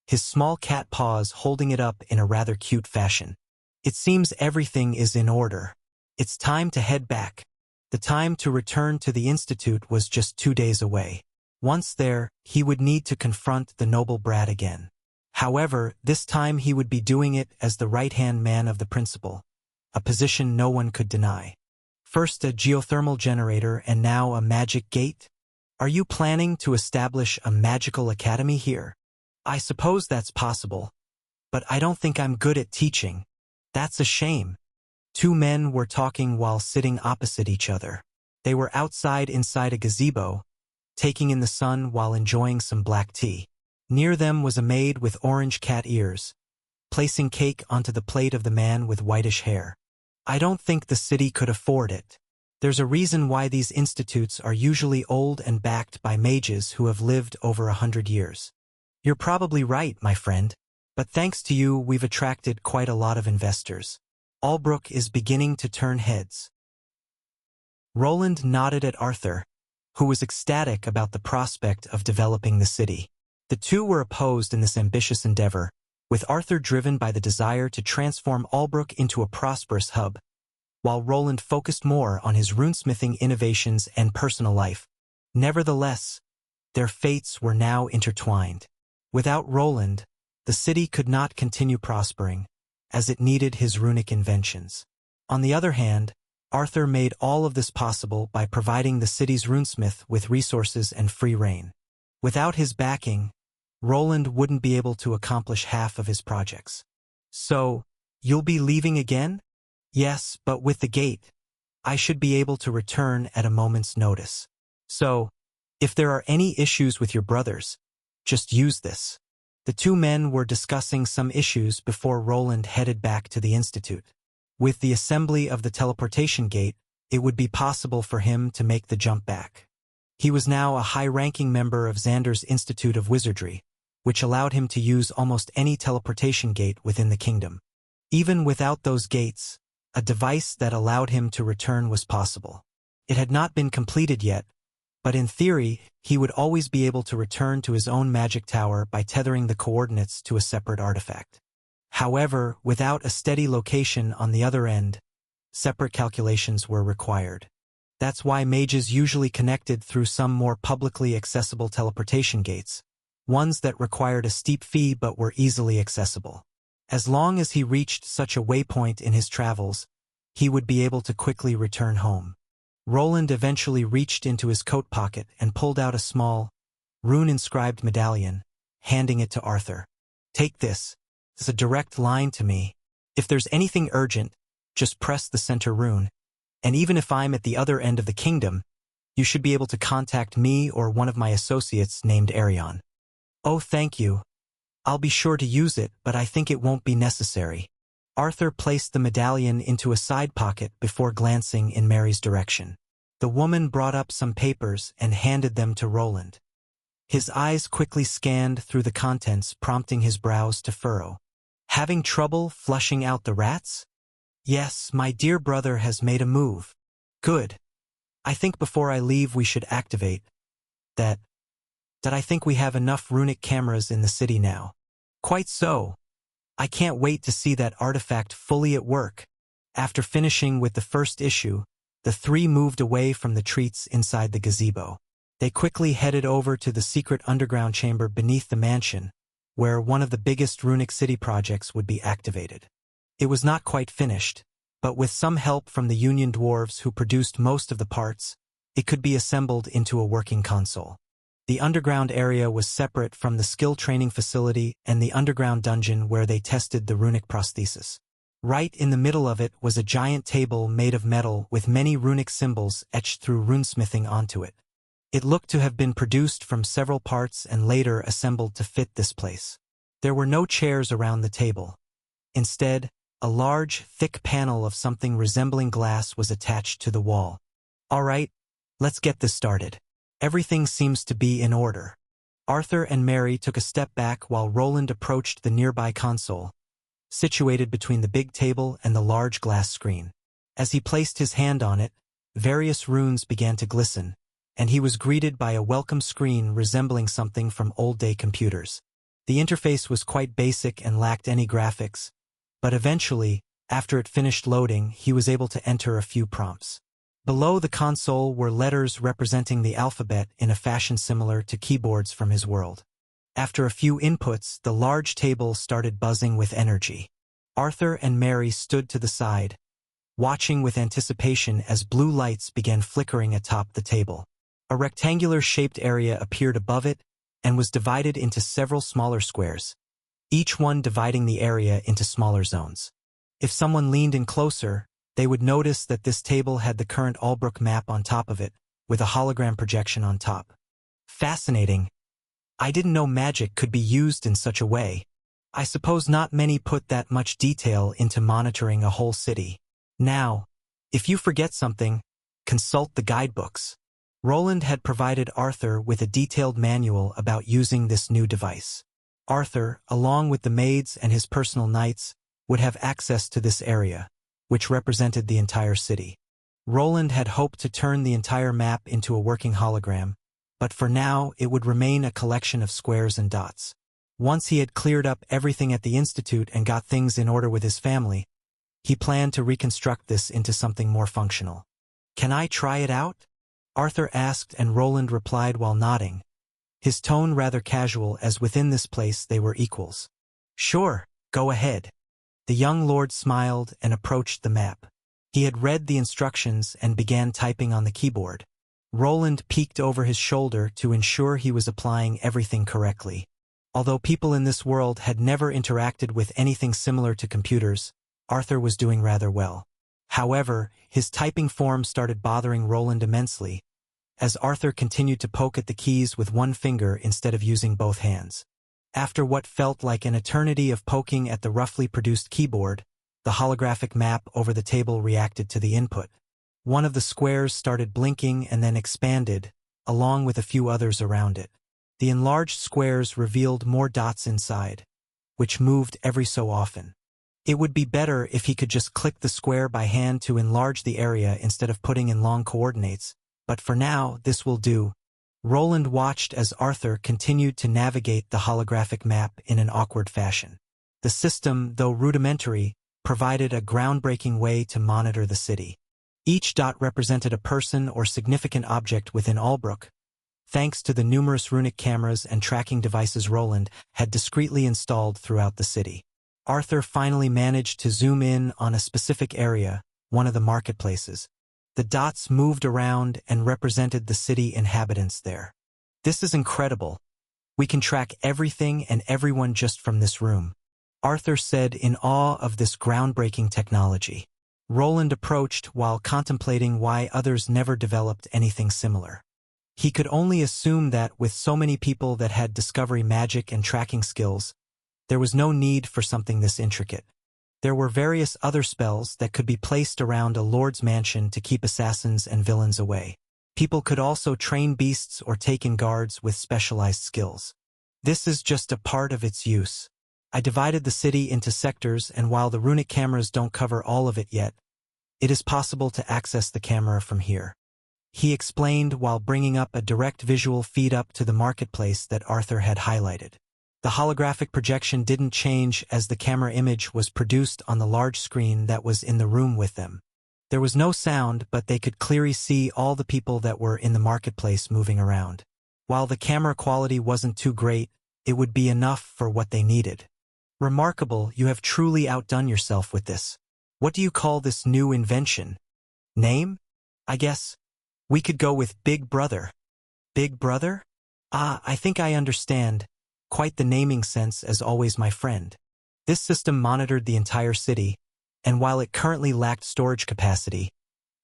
his small cat paws holding it up in a rather cute fashion. "It seems everything is in order. It's time to head back." The time to return to the Institute was just 2 days away. Once there, he would need to confront the noble brat again. However, this time he would be doing it as the right-hand man of the principal, a position no one could deny. First a geothermal generator and now a magic gate? Are you planning to establish a magical academy here? I suppose that's possible, but I don't think I'm good at teaching. That's a shame. Two men were talking while sitting opposite each other. They were outside inside a gazebo, taking in the sun while enjoying some black tea. Near them was a maid with orange cat ears, placing cake onto the plate of the man with whitish hair. "I don't think the city could afford it. There's a reason why these institutes are usually old and backed by mages who have lived over 100 years. You're probably right, my friend, but thanks to you we've attracted quite a lot of investors. Albrook is beginning to turn heads." Roland nodded at Arthur, who was ecstatic about the prospect of developing the city. The two were opposed in this ambitious endeavor, with Arthur driven by the desire to transform Albrook into a prosperous hub, while Roland focused more on his runesmithing innovations and personal life. Nevertheless, their fates were now intertwined. Without Roland, the city could not continue prospering, as it needed his runic inventions. On the other hand, Arthur made all of this possible by providing the city's runesmith with resources and free rein. Without his backing, Roland wouldn't be able to accomplish half of his projects. "So, you'll be leaving again?" "Yes, but with the gate, I should be able to return at a moment's notice. So, if there are any issues with your brothers, just use this." The two men were discussing some issues before Roland headed back to the Institute. With the assembly of the teleportation gate, it would be possible for him to make the jump back. He was now a high-ranking member of Xander's Institute of Wizardry, which allowed him to use almost any teleportation gate within the kingdom. Even without those gates, a device that allowed him to return was possible. It had not been completed yet, but in theory, he would always be able to return to his own magic tower by tethering the coordinates to a separate artifact. However, without a steady location on the other end, separate calculations were required. That's why mages usually connected through some more publicly accessible teleportation gates, ones that required a steep fee but were easily accessible. As long as he reached such a waypoint in his travels, he would be able to quickly return home. Roland eventually reached into his coat pocket and pulled out a small, rune-inscribed medallion, handing it to Arthur. "Take this. It's a direct line to me. If there's anything urgent, just press the center rune. And even if I'm at the other end of the kingdom, you should be able to contact me or one of my associates named Arion." "Oh, thank you. I'll be sure to use it, but I think it won't be necessary." Arthur placed the medallion into a side pocket before glancing in Mary's direction. The woman brought up some papers and handed them to Roland. His eyes quickly scanned through the contents, prompting his brows to furrow. "Having trouble flushing out the rats?" "Yes, my dear brother has made a move." "Good. I think before I leave we should activate that I think we have enough runic cameras in the city now." "Quite so. I can't wait to see that artifact fully at work." After finishing with the first issue, the three moved away from the treats inside the gazebo. They quickly headed over to the secret underground chamber beneath the mansion, where one of the biggest runic city projects would be activated. It was not quite finished, but with some help from the Union dwarves who produced most of the parts, it could be assembled into a working console. The underground area was separate from the skill training facility and the underground dungeon where they tested the runic prosthesis. Right in the middle of it was a giant table made of metal with many runic symbols etched through runesmithing onto it. It looked to have been produced from several parts and later assembled to fit this place. There were no chairs around the table. Instead, a large, thick panel of something resembling glass was attached to the wall. "All right, let's get this started. Everything seems to be in order." Arthur and Mary took a step back while Roland approached the nearby console, situated between the big table and the large glass screen. As he placed his hand on it, various runes began to glisten, and he was greeted by a welcome screen resembling something from old-day computers. The interface was quite basic and lacked any graphics, but eventually, after it finished loading, he was able to enter a few prompts. Below the console were letters representing the alphabet in a fashion similar to keyboards from his world. After a few inputs, the large table started buzzing with energy. Arthur and Mary stood to the side, watching with anticipation as blue lights began flickering atop the table. A rectangular-shaped area appeared above it and was divided into several smaller squares, each one dividing the area into smaller zones. If someone leaned in closer, they would notice that this table had the current Albrook map on top of it, with a hologram projection on top. Fascinating. I didn't know magic could be used in such a way. I suppose not many put that much detail into monitoring a whole city. Now, if you forget something, consult the guidebooks. Roland had provided Arthur with a detailed manual about using this new device. Arthur, along with the maids and his personal knights, would have access to this area, which represented the entire city. Roland had hoped to turn the entire map into a working hologram, but for now it would remain a collection of squares and dots. Once he had cleared up everything at the Institute and got things in order with his family, he planned to reconstruct this into something more functional. "Can I try it out?" Arthur asked, and Roland replied while nodding, his tone rather casual as within this place they were equals. "Sure, go ahead." The young lord smiled and approached the map. He had read the instructions and began typing on the keyboard. Roland peeked over his shoulder to ensure he was applying everything correctly. Although people in this world had never interacted with anything similar to computers, Arthur was doing rather well. However, his typing form started bothering Roland immensely, as Arthur continued to poke at the keys with one finger instead of using both hands. After what felt like an eternity of poking at the roughly produced keyboard, the holographic map over the table reacted to the input. One of the squares started blinking and then expanded, along with a few others around it. The enlarged squares revealed more dots inside, which moved every so often. It would be better if he could just click the square by hand to enlarge the area instead of putting in long coordinates, but for now, this will do. Roland watched as Arthur continued to navigate the holographic map in an awkward fashion. The system, though rudimentary, provided a groundbreaking way to monitor the city. Each dot represented a person or significant object within Albrook, thanks to the numerous runic cameras and tracking devices Roland had discreetly installed throughout the city. Arthur finally managed to zoom in on a specific area, one of the marketplaces. The dots moved around and represented the city inhabitants there. "This is incredible. We can track everything and everyone just from this room," Arthur said in awe of this groundbreaking technology. Roland approached while contemplating why others never developed anything similar. He could only assume that with so many people that had discovery magic and tracking skills, there was no need for something this intricate. There were various other spells that could be placed around a lord's mansion to keep assassins and villains away. People could also train beasts or take in guards with specialized skills. This is just a part of its use. I divided the city into sectors, and while the runic cameras don't cover all of it yet, it is possible to access the camera from here. He explained while bringing up a direct visual feed up to the marketplace that Arthur had highlighted. The holographic projection didn't change as the camera image was produced on the large screen that was in the room with them. There was no sound, but they could clearly see all the people that were in the marketplace moving around. While the camera quality wasn't too great, it would be enough for what they needed. "Remarkable, you have truly outdone yourself with this. What do you call this new invention? Name? I guess we could go with Big Brother." "Big Brother? Ah, I think I understand. Quite the naming sense as always, my friend." This system monitored the entire city, and while it currently lacked storage capacity,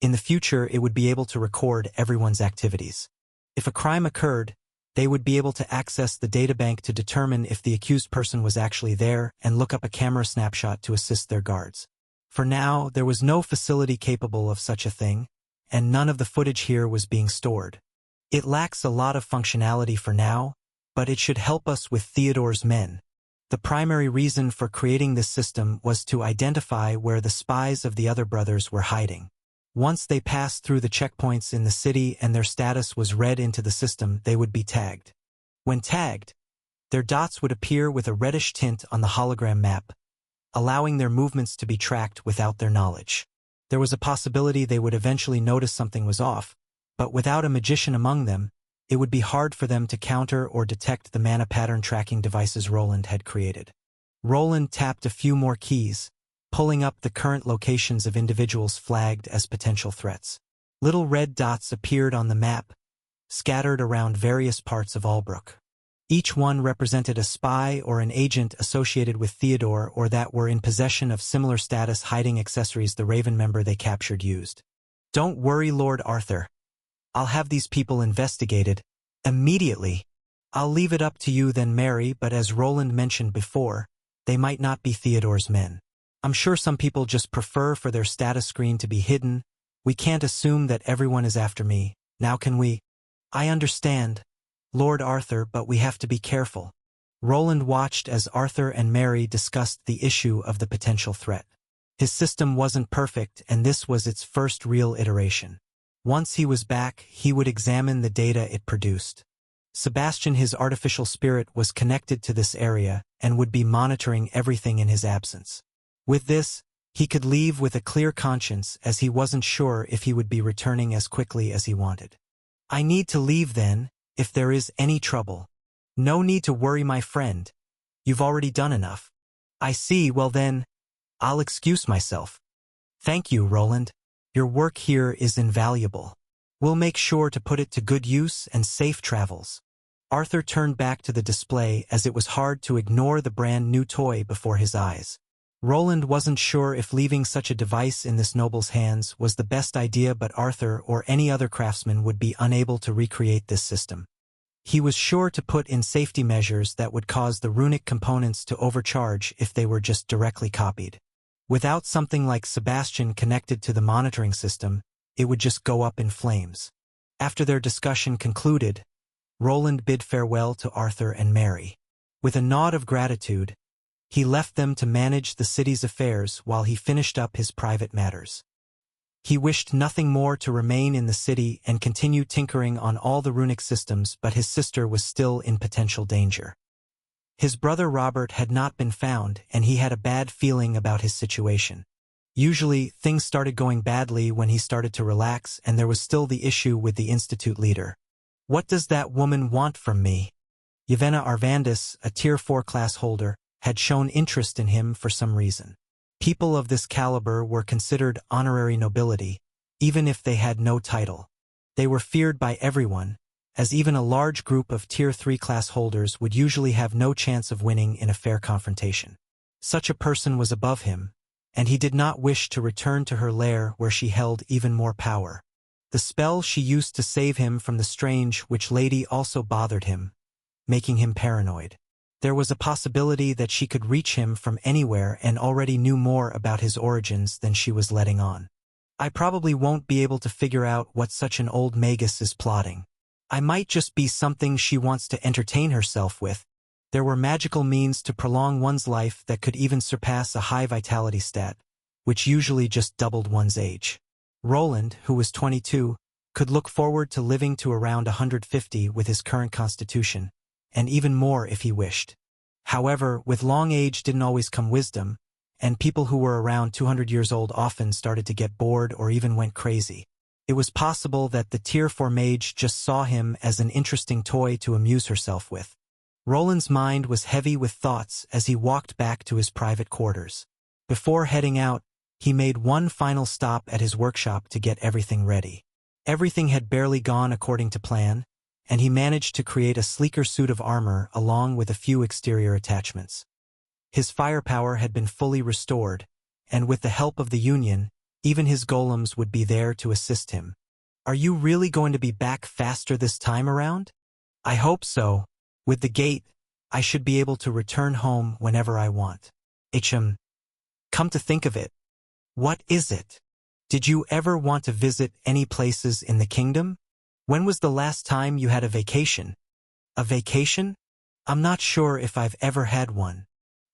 in the future it would be able to record everyone's activities. If a crime occurred, they would be able to access the databank to determine if the accused person was actually there and look up a camera snapshot to assist their guards. For now, there was no facility capable of such a thing, and none of the footage here was being stored. It lacks a lot of functionality for now, but it should help us with Theodore's men. The primary reason for creating this system was to identify where the spies of the other brothers were hiding. Once they passed through the checkpoints in the city and their status was read into the system, they would be tagged. When tagged, their dots would appear with a reddish tint on the hologram map, allowing their movements to be tracked without their knowledge. There was a possibility they would eventually notice something was off, but without a magician among them, it would be hard for them to counter or detect the mana pattern tracking devices Roland had created. Roland tapped a few more keys, pulling up the current locations of individuals flagged as potential threats. Little red dots appeared on the map, scattered around various parts of Albrook. Each one represented a spy or an agent associated with Theodore or that were in possession of similar status hiding accessories the Raven member they captured used. "Don't worry, Lord Arthur. I'll have these people investigated immediately. I'll leave it up to you then, Mary, but as Roland mentioned before, they might not be Theodore's men. I'm sure some people just prefer for their status screen to be hidden. We can't assume that everyone is after me, now can we?" "I understand, Lord Arthur, but we have to be careful." Roland watched as Arthur and Mary discussed the issue of the potential threat. His system wasn't perfect, and this was its first real iteration. Once he was back, he would examine the data it produced. Sebastian, his artificial spirit, was connected to this area and would be monitoring everything in his absence. With this, he could leave with a clear conscience as he wasn't sure if he would be returning as quickly as he wanted. "I need to leave then, if there is any trouble." "No need to worry, my friend. You've already done enough." "I see, well then, I'll excuse myself." "Thank you, Roland. Your work here is invaluable. We'll make sure to put it to good use and safe travels." Arthur turned back to the display as it was hard to ignore the brand new toy before his eyes. Roland wasn't sure if leaving such a device in this noble's hands was the best idea, but Arthur or any other craftsman would be unable to recreate this system. He was sure to put in safety measures that would cause the runic components to overcharge if they were just directly copied. Without something like Sebastian connected to the monitoring system, it would just go up in flames. After their discussion concluded, Roland bid farewell to Arthur and Mary. With a nod of gratitude, he left them to manage the city's affairs while he finished up his private matters. He wished nothing more to remain in the city and continue tinkering on all the runic systems, but his sister was still in potential danger. His brother Robert had not been found, and he had a bad feeling about his situation. Usually, things started going badly when he started to relax, and there was still the issue with the institute leader. What does that woman want from me? Yevena Arvandis, a Tier 4 class holder, had shown interest in him for some reason. People of this caliber were considered honorary nobility, even if they had no title. They were feared by everyone, as even a large group of Tier 3 class holders would usually have no chance of winning in a fair confrontation. Such a person was above him, and he did not wish to return to her lair where she held even more power. The spell she used to save him from the strange witch lady also bothered him, making him paranoid. There was a possibility that she could reach him from anywhere and already knew more about his origins than she was letting on. I probably won't be able to figure out what such an old magus is plotting. I might just be something she wants to entertain herself with. There were magical means to prolong one's life that could even surpass a high vitality stat, which usually just doubled one's age. Roland, who was 22, could look forward to living to around 150 with his current constitution, and even more if he wished. However, with long age didn't always come wisdom, and people who were around 200 years old often started to get bored or even went crazy. It was possible that the Tier 4 mage just saw him as an interesting toy to amuse herself with. Roland's mind was heavy with thoughts as he walked back to his private quarters. Before heading out, he made one final stop at his workshop to get everything ready. Everything had barely gone according to plan, and he managed to create a sleeker suit of armor along with a few exterior attachments. His firepower had been fully restored, and with the help of the Union, even his golems would be there to assist him. Are you really going to be back faster this time around? I hope so. With the gate, I should be able to return home whenever I want. Come to think of it, what is it? Did you ever want to visit any places in the kingdom? When was the last time you had a vacation? A vacation? I'm not sure if I've ever had one.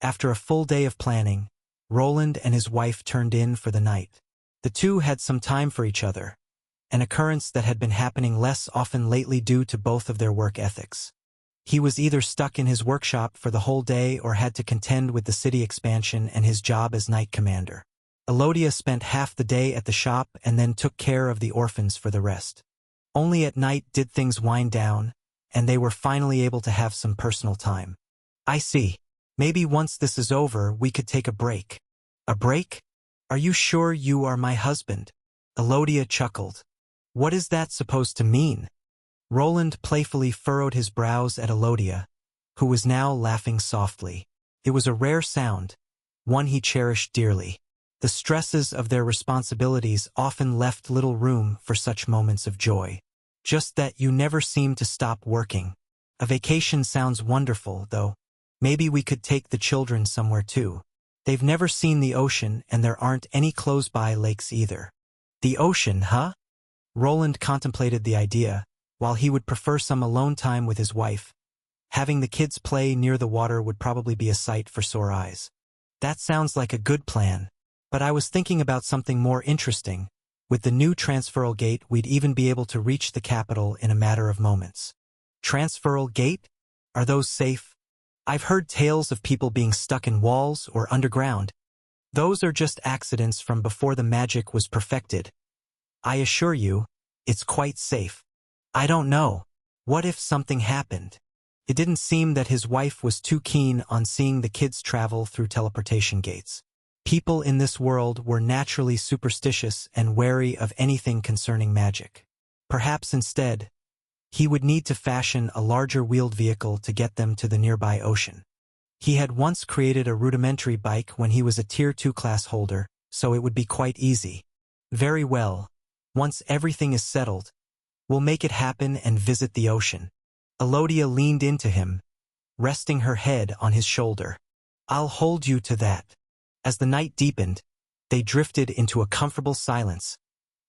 After a full day of planning, Roland and his wife turned in for the night. The two had some time for each other, an occurrence that had been happening less often lately due to both of their work ethics. He was either stuck in his workshop for the whole day or had to contend with the city expansion and his job as night commander. Elodia spent half the day at the shop and then took care of the orphans for the rest. Only at night did things wind down, and they were finally able to have some personal time. I see. Maybe once this is over, we could take a break. A break? Are you sure you are my husband? Elodia chuckled. What is that supposed to mean? Roland playfully furrowed his brows at Elodia, who was now laughing softly. It was a rare sound, one he cherished dearly. The stresses of their responsibilities often left little room for such moments of joy. Just that you never seem to stop working. A vacation sounds wonderful, though. Maybe we could take the children somewhere too. They've never seen the ocean and there aren't any close-by lakes either. The ocean, huh? Roland contemplated the idea, while he would prefer some alone time with his wife. Having the kids play near the water would probably be a sight for sore eyes. That sounds like a good plan. But I was thinking about something more interesting. With the new transferal gate, we'd even be able to reach the capital in a matter of moments. Transferal gate? Are those safe? I've heard tales of people being stuck in walls or underground. Those are just accidents from before the magic was perfected. I assure you, it's quite safe. I don't know. What if something happened? It didn't seem that his wife was too keen on seeing the kids travel through teleportation gates. People in this world were naturally superstitious and wary of anything concerning magic. Perhaps instead, he would need to fashion a larger wheeled vehicle to get them to the nearby ocean. He had once created a rudimentary bike when he was a Tier 2 class holder, so it would be quite easy. Very well. Once everything is settled, we'll make it happen and visit the ocean. Elodia leaned into him, resting her head on his shoulder. I'll hold you to that. As the night deepened, they drifted into a comfortable silence,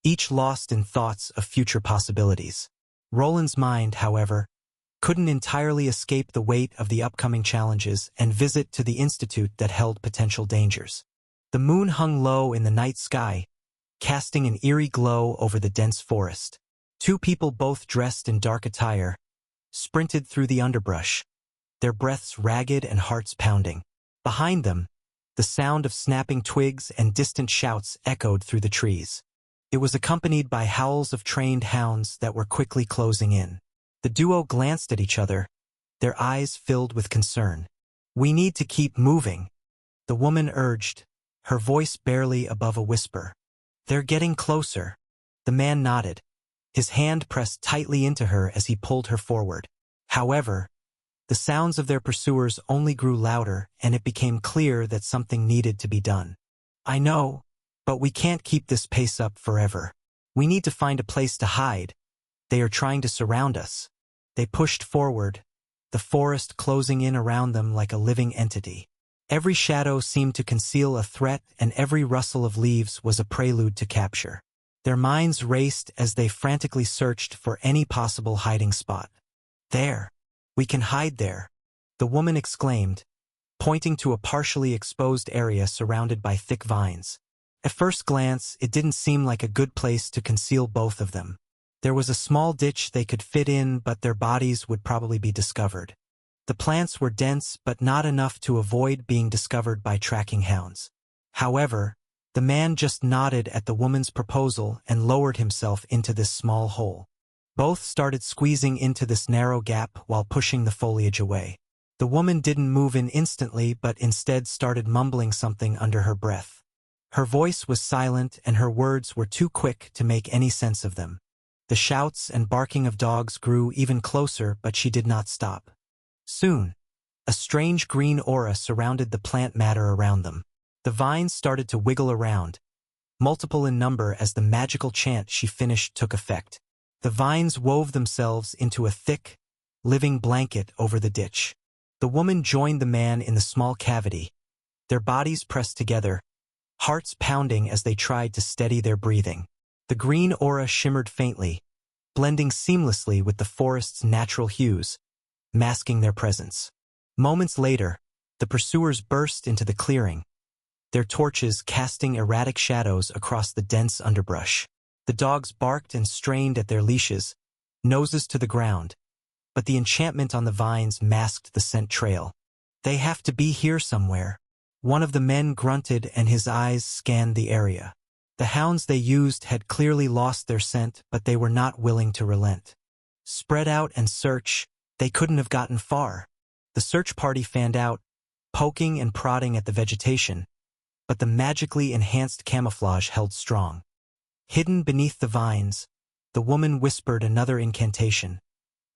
each lost in thoughts of future possibilities. Roland's mind, however, couldn't entirely escape the weight of the upcoming challenges and visit to the institute that held potential dangers. The moon hung low in the night sky, casting an eerie glow over the dense forest. Two people, both dressed in dark attire, sprinted through the underbrush. their breaths ragged and hearts pounding. Behind them, the sound of snapping twigs and distant shouts echoed through the trees. It was accompanied by howls of trained hounds that were quickly closing in. The duo glanced at each other, their eyes filled with concern. "We need to keep moving," the woman urged, her voice barely above a whisper. "They're getting closer." The man nodded, his hand pressed tightly into her as he pulled her forward. However, the sounds of their pursuers only grew louder, and it became clear that something needed to be done. "I know, but we can't keep this pace up forever. We need to find a place to hide. They are trying to surround us." They pushed forward, the forest closing in around them like a living entity. Every shadow seemed to conceal a threat, and every rustle of leaves was a prelude to capture. Their minds raced as they frantically searched for any possible hiding spot. "There! We can hide there!" the woman exclaimed, pointing to a partially exposed area surrounded by thick vines. At first glance, it didn't seem like a good place to conceal both of them. There was a small ditch they could fit in, but their bodies would probably be discovered. The plants were dense, but not enough to avoid being discovered by tracking hounds. However, the man just nodded at the woman's proposal and lowered himself into this small hole. Both started squeezing into this narrow gap while pushing the foliage away. The woman didn't move in instantly, but instead started mumbling something under her breath. Her voice was silent, and her words were too quick to make any sense of them. The shouts and barking of dogs grew even closer, but she did not stop. Soon, a strange green aura surrounded the plant matter around them. The vines started to wiggle around, multiple in number as the magical chant she finished took effect. The vines wove themselves into a thick, living blanket over the ditch. The woman joined the man in the small cavity, their bodies pressed together, hearts pounding as they tried to steady their breathing. The green aura shimmered faintly, blending seamlessly with the forest's natural hues, masking their presence. Moments later, the pursuers burst into the clearing, their torches casting erratic shadows across the dense underbrush. The dogs barked and strained at their leashes, noses to the ground, but the enchantment on the vines masked the scent trail. "They have to be here somewhere." One of the men grunted and his eyes scanned the area. The hounds they used had clearly lost their scent, but they were not willing to relent. Spread out and search, they couldn't have gotten far. The search party fanned out, poking and prodding at the vegetation, but the magically enhanced camouflage held strong. Hidden beneath the vines, the woman whispered another incantation,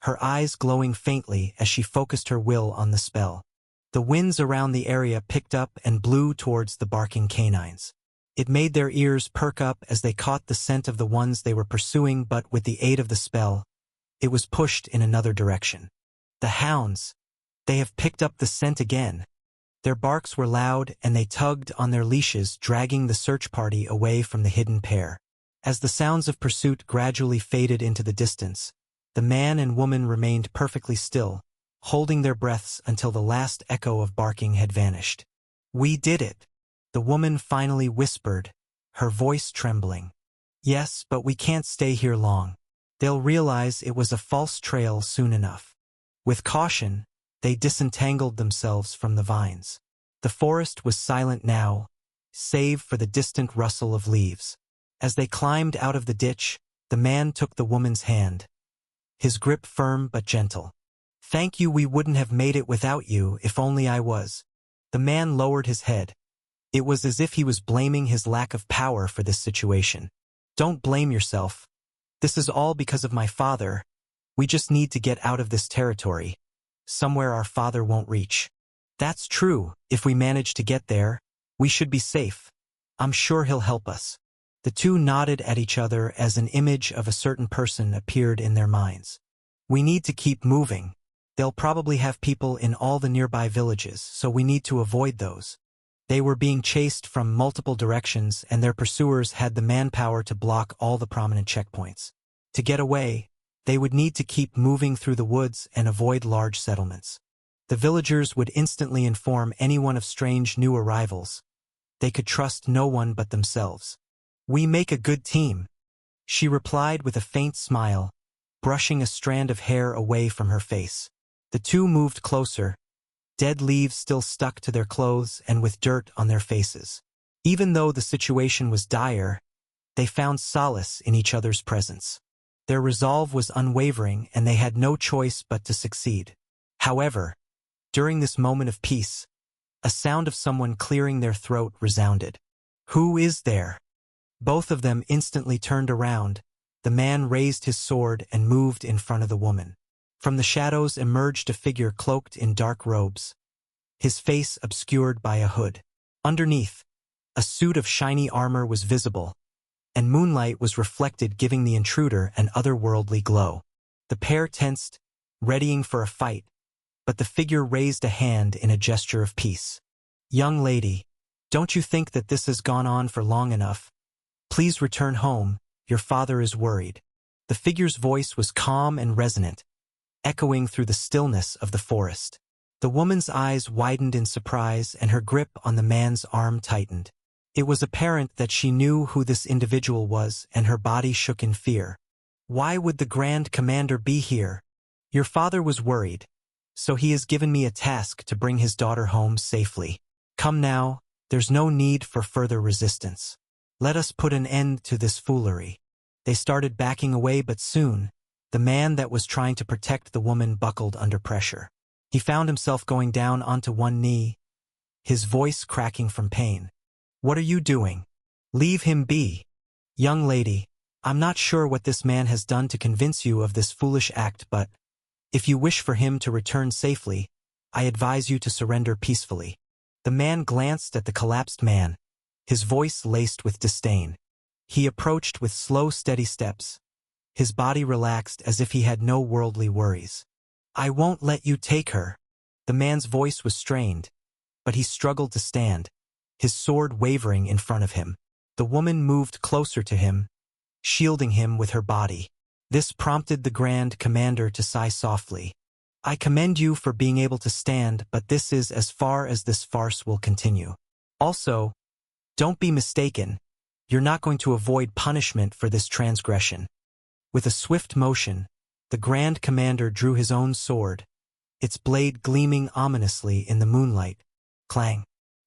her eyes glowing faintly as she focused her will on the spell. The winds around the area picked up and blew towards the barking canines. It made their ears perk up as they caught the scent of the ones they were pursuing, but with the aid of the spell, it was pushed in another direction. The hounds! They have picked up the scent again. Their barks were loud, and they tugged on their leashes, dragging the search party away from the hidden pair. As the sounds of pursuit gradually faded into the distance, the man and woman remained perfectly still, holding their breaths until the last echo of barking had vanished. "We did it," the woman finally whispered, her voice trembling. "Yes, but we can't stay here long. They'll realize it was a false trail soon enough." With caution, they disentangled themselves from the vines. The forest was silent now, save for the distant rustle of leaves. As they climbed out of the ditch, the man took the woman's hand, his grip firm but gentle. "Thank you, we wouldn't have made it without you, if only I was." The man lowered his head. It was as if he was blaming his lack of power for this situation. "Don't blame yourself. This is all because of my father. We just need to get out of this territory, somewhere our father won't reach." "That's true. If we manage to get there, we should be safe. I'm sure he'll help us." The two nodded at each other as an image of a certain person appeared in their minds. "We need to keep moving. They'll probably have people in all the nearby villages, so we need to avoid those." They were being chased from multiple directions, and their pursuers had the manpower to block all the prominent checkpoints. To get away, they would need to keep moving through the woods and avoid large settlements. The villagers would instantly inform anyone of strange new arrivals. They could trust no one but themselves. "We make a good team," she replied with a faint smile, brushing a strand of hair away from her face. The two moved closer, dead leaves still stuck to their clothes and with dirt on their faces. Even though the situation was dire, they found solace in each other's presence. Their resolve was unwavering and they had no choice but to succeed. However, during this moment of peace, a sound of someone clearing their throat resounded. "Who is there?" Both of them instantly turned around. The man raised his sword and moved in front of the woman. From the shadows emerged a figure cloaked in dark robes, his face obscured by a hood. Underneath, a suit of shiny armor was visible, and moonlight was reflected, giving the intruder an otherworldly glow. The pair tensed, readying for a fight, but the figure raised a hand in a gesture of peace. "Young lady, don't you think that this has gone on for long enough? Please return home, your father is worried." The figure's voice was calm and resonant, echoing through the stillness of the forest. The woman's eyes widened in surprise and her grip on the man's arm tightened. It was apparent that she knew who this individual was, and her body shook in fear. "Why would the Grand Commander be here?" "Your father was worried, so he has given me a task to bring his daughter home safely. Come now, there's no need for further resistance. Let us put an end to this foolery." They started backing away, but soon, the man that was trying to protect the woman buckled under pressure. He found himself going down onto one knee, his voice cracking from pain. "What are you doing? Leave him be." "Young lady, I'm not sure what this man has done to convince you of this foolish act, but if you wish for him to return safely, I advise you to surrender peacefully." The man glanced at the collapsed man, his voice laced with disdain. He approached with slow, steady steps, his body relaxed as if he had no worldly worries. "I won't let you take her." The man's voice was strained, but he struggled to stand, his sword wavering in front of him. The woman moved closer to him, shielding him with her body. This prompted the Grand Commander to sigh softly. "I commend you for being able to stand, but this is as far as this farce will continue. Also, don't be mistaken, you're not going to avoid punishment for this transgression." With a swift motion, the Grand Commander drew his own sword, its blade gleaming ominously in the moonlight. Clang!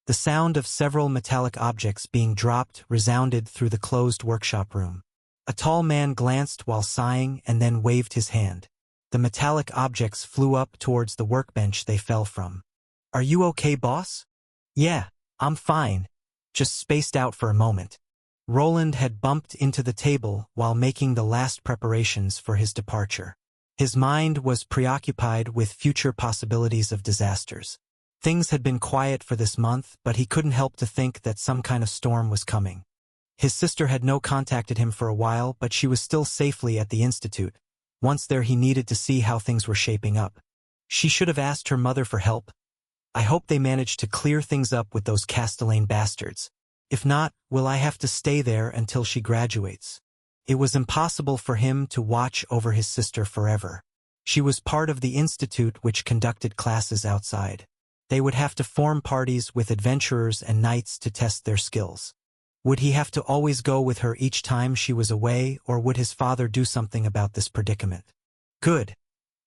The sound of several metallic objects being dropped resounded through the closed workshop room. A tall man glanced while sighing and then waved his hand. The metallic objects flew up towards the workbench they fell from. "Are you okay, boss?" "Yeah, I'm fine. Just spaced out for a moment." Roland had bumped into the table while making the last preparations for his departure. His mind was preoccupied with future possibilities of disasters. Things had been quiet for this month, but he couldn't help to think that some kind of storm was coming. His sister had no contacted him for a while, but she was still safely at the institute. Once there, he needed to see how things were shaping up. She should have asked her mother for help. "I hope they managed to clear things up with those Castellane bastards. If not, will I have to stay there until she graduates?" It was impossible for him to watch over his sister forever. She was part of the institute which conducted classes outside. They would have to form parties with adventurers and knights to test their skills. Would he have to always go with her each time she was away, or would his father do something about this predicament? "Good.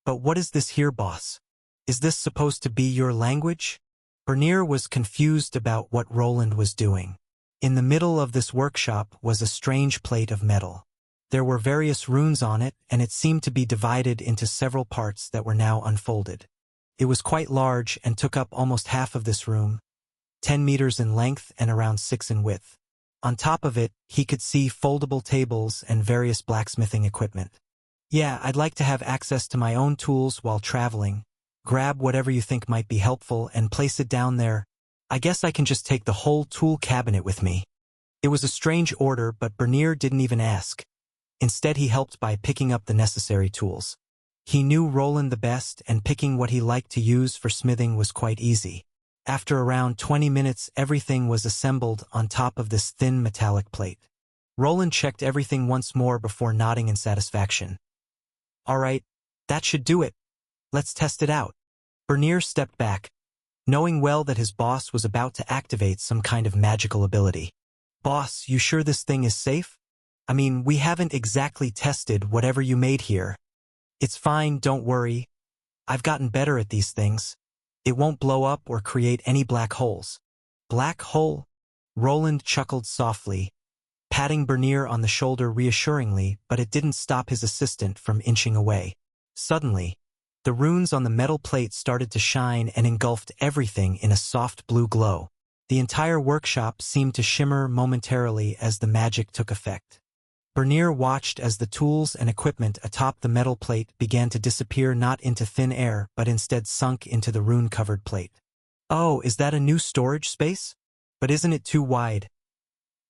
But what is this here, boss? Is this supposed to be your language?" Bernier was confused about what Roland was doing. In the middle of this workshop was a strange plate of metal. There were various runes on it, and it seemed to be divided into several parts that were now unfolded. It was quite large and took up almost half of this room, 10 meters in length and around 6 in width. On top of it, he could see foldable tables and various blacksmithing equipment. "Yeah, I'd like to have access to my own tools while traveling. Grab whatever you think might be helpful and place it down there. I guess I can just take the whole tool cabinet with me." It was a strange order, but Bernier didn't even ask. Instead, he helped by picking up the necessary tools. He knew Roland the best, and picking what he liked to use for smithing was quite easy. After around 20 minutes, everything was assembled on top of this thin metallic plate. Roland checked everything once more before nodding in satisfaction. "All right, that should do it. Let's test it out." Bernier stepped back, knowing well that his boss was about to activate some kind of magical ability. "Boss, you sure this thing is safe? I mean, we haven't exactly tested whatever you made here." "It's fine, don't worry. I've gotten better at these things. It won't blow up or create any black holes. Black hole? Roland chuckled softly, patting Bernier on the shoulder reassuringly, but it didn't stop his assistant from inching away. Suddenly, the runes on the metal plate started to shine and engulfed everything in a soft blue glow. The entire workshop seemed to shimmer momentarily as the magic took effect. Bernier watched as the tools and equipment atop the metal plate began to disappear, not into thin air but instead sunk into the rune-covered plate. Oh, is that a new storage space? But isn't it too wide?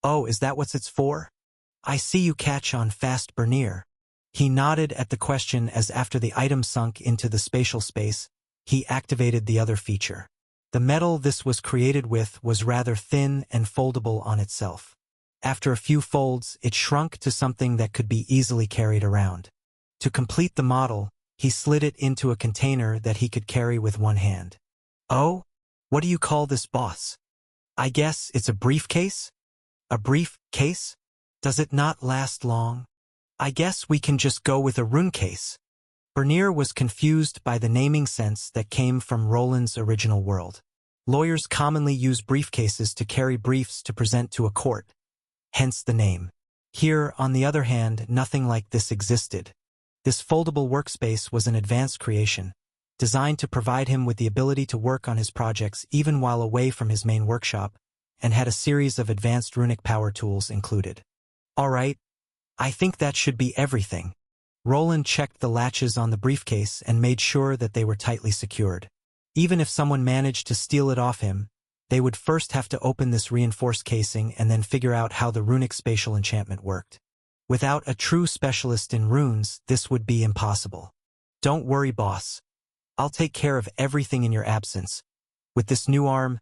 Oh, is that what it's for? I see you catch on fast, Bernier. He nodded at the question as after the item sunk into the spatial space, he activated the other feature. The metal this was created with was rather thin and foldable on itself. After a few folds, it shrunk to something that could be easily carried around. To complete the model, he slid it into a container that he could carry with one hand. Oh? What do you call this, boss? I guess it's a briefcase? A briefcase? Does it not last long? I guess we can just go with a rune case. Bernier was confused by the naming sense that came from Roland's original world. Lawyers commonly use briefcases to carry briefs to present to a court, hence the name. Here, on the other hand, nothing like this existed. This foldable workspace was an advanced creation, designed to provide him with the ability to work on his projects even while away from his main workshop, and had a series of advanced runic power tools included. All right, I think that should be everything. Roland checked the latches on the briefcase and made sure that they were tightly secured. Even if someone managed to steal it off him, they would first have to open this reinforced casing and then figure out how the runic spatial enchantment worked. Without a true specialist in runes, this would be impossible. Don't worry, boss. I'll take care of everything in your absence. With this new arm,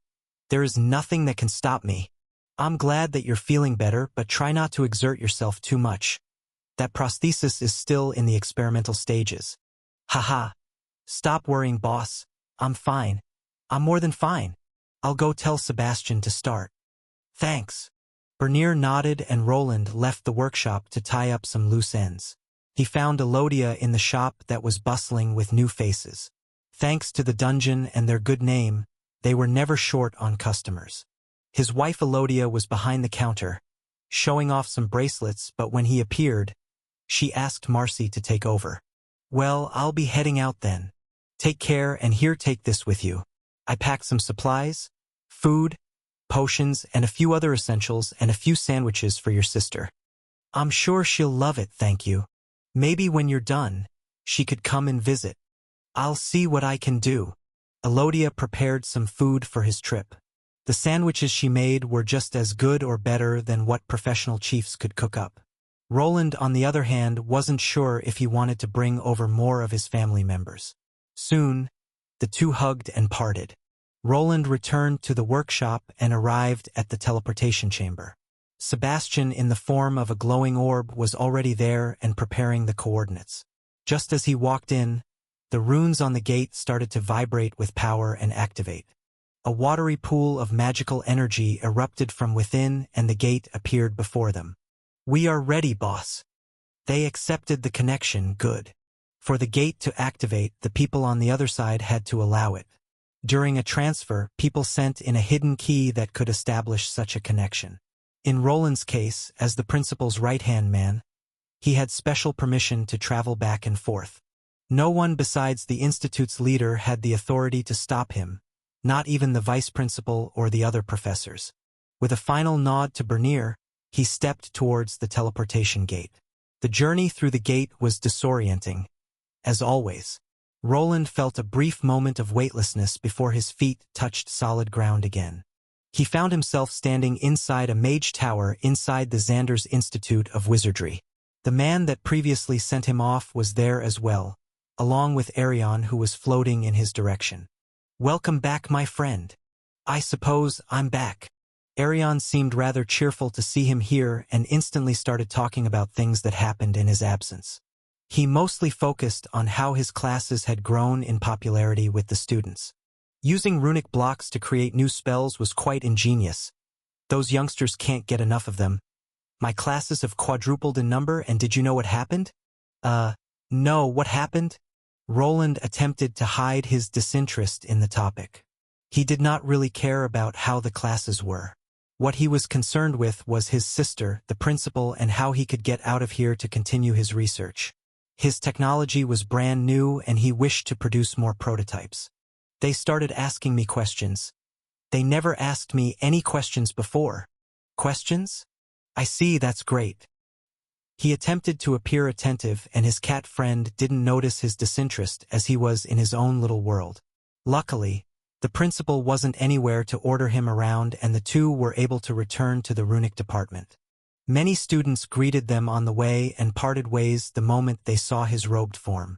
there is nothing that can stop me. I'm glad that you're feeling better, but try not to exert yourself too much. That prosthesis is still in the experimental stages. Haha. Stop worrying, boss. I'm fine. I'm more than fine. I'll go tell Sebastian to start. Thanks. Bernier nodded and Roland left the workshop to tie up some loose ends. He found Elodia in the shop that was bustling with new faces. Thanks to the dungeon and their good name, they were never short on customers. His wife Elodia was behind the counter, showing off some bracelets, but when he appeared, she asked Marcy to take over. Well, I'll be heading out then. Take care, and here, take this with you. I packed some supplies, food, potions, and a few other essentials and a few sandwiches for your sister. I'm sure she'll love it, thank you. Maybe when you're done, she could come and visit. I'll see what I can do. Elodia prepared some food for his trip. The sandwiches she made were just as good or better than what professional chiefs could cook up. Roland, on the other hand, wasn't sure if he wanted to bring over more of his family members. Soon, the two hugged and parted. Roland returned to the workshop and arrived at the teleportation chamber. Sebastian, in the form of a glowing orb, was already there and preparing the coordinates. Just as he walked in, the runes on the gate started to vibrate with power and activate. A watery pool of magical energy erupted from within and the gate appeared before them. We are ready, boss. They accepted the connection, good. For the gate to activate, the people on the other side had to allow it. During a transfer, people sent in a hidden key that could establish such a connection. In Roland's case, as the principal's right-hand man, he had special permission to travel back and forth. No one besides the Institute's leader had the authority to stop him, not even the vice principal or the other professors. With a final nod to Bernier, he stepped towards the teleportation gate. The journey through the gate was disorienting. As always, Roland felt a brief moment of weightlessness before his feet touched solid ground again. He found himself standing inside a mage tower inside the Xander's Institute of Wizardry. The man that previously sent him off was there as well, along with Arion, who was floating in his direction. Welcome back, my friend. I suppose I'm back. Arion seemed rather cheerful to see him here and instantly started talking about things that happened in his absence. He mostly focused on how his classes had grown in popularity with the students. Using runic blocks to create new spells was quite ingenious. Those youngsters can't get enough of them. My classes have quadrupled in number, and did you know what happened? No, what happened? Roland attempted to hide his disinterest in the topic. He did not really care about how the classes were. What he was concerned with was his sister, the principal, and how he could get out of here to continue his research. His technology was brand new and he wished to produce more prototypes. They started asking me questions. They never asked me any questions before. Questions? I see, that's great. He attempted to appear attentive and his cat friend didn't notice his disinterest as he was in his own little world. Luckily, the principal wasn't anywhere to order him around and the two were able to return to the runic department. Many students greeted them on the way and parted ways the moment they saw his robed form.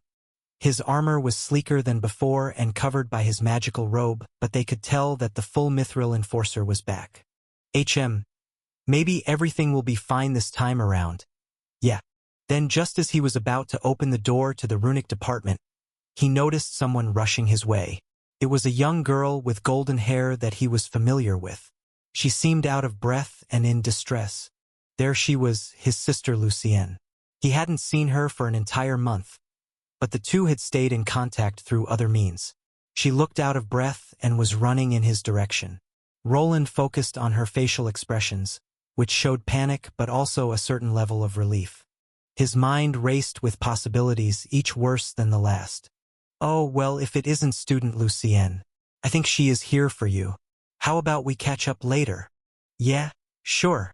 His armor was sleeker than before and covered by his magical robe, but they could tell that the full mithril enforcer was back. Maybe everything will be fine this time around. Yeah. Then just as he was about to open the door to the runic department, he noticed someone rushing his way. It was a young girl with golden hair that he was familiar with. She seemed out of breath and in distress. There she was, his sister Lucienne. He hadn't seen her for an entire month, but the two had stayed in contact through other means. She looked out of breath and was running in his direction. Roland focused on her facial expressions, which showed panic but also a certain level of relief. His mind raced with possibilities, each worse than the last. Oh, well, if it isn't student Lucienne, I think she is here for you. How about we catch up later? Yeah, sure.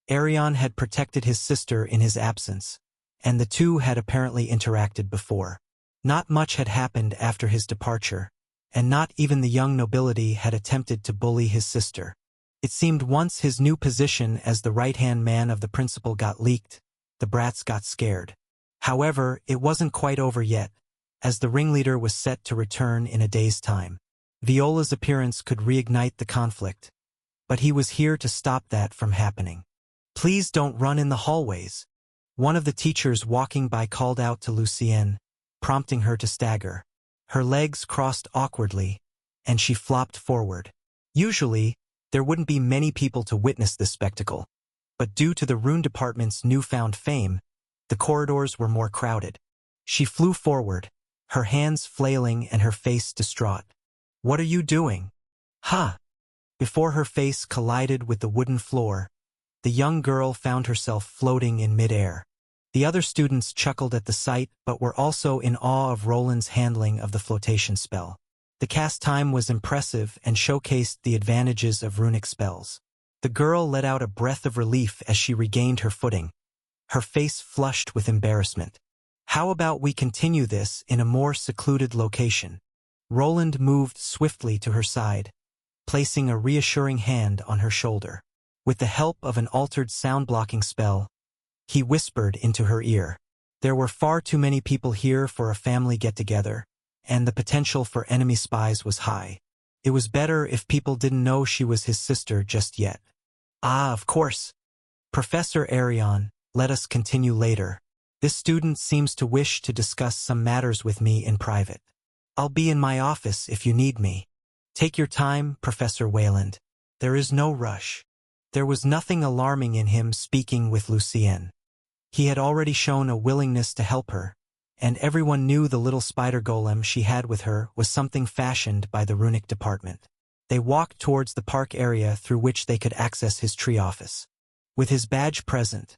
Arion had protected his sister in his absence, and the two had apparently interacted before. Not much had happened after his departure, and not even the young nobility had attempted to bully his sister. It seemed once his new position as the right-hand man of the principal got leaked, the brats got scared. However, it wasn't quite over yet, as the ringleader was set to return in a day's time. Viola's appearance could reignite the conflict, but he was here to stop that from happening. Please don't run in the hallways. One of the teachers walking by called out to Lucienne, prompting her to stagger. Her legs crossed awkwardly, and she flopped forward. Usually, there wouldn't be many people to witness this spectacle, but due to the Rune department's newfound fame, the corridors were more crowded. She flew forward, her hands flailing and her face distraught. What are you doing? Ha! Before her face collided with the wooden floor, the young girl found herself floating in midair. The other students chuckled at the sight but were also in awe of Roland's handling of the flotation spell. The cast time was impressive and showcased the advantages of runic spells. The girl let out a breath of relief as she regained her footing, her face flushed with embarrassment. How about we continue this in a more secluded location? Roland moved swiftly to her side, placing a reassuring hand on her shoulder. With the help of an altered sound-blocking spell, he whispered into her ear. There were far too many people here for a family get-together, and the potential for enemy spies was high. It was better if people didn't know she was his sister just yet. Ah, of course. Professor Arion, let us continue later. This student seems to wish to discuss some matters with me in private. I'll be in my office if you need me. Take your time, Professor Wayland. There is no rush. There was nothing alarming in him speaking with Lucienne. He had already shown a willingness to help her, and everyone knew the little spider golem she had with her was something fashioned by the runic department. They walked towards the park area through which they could access his tree office. With his badge present,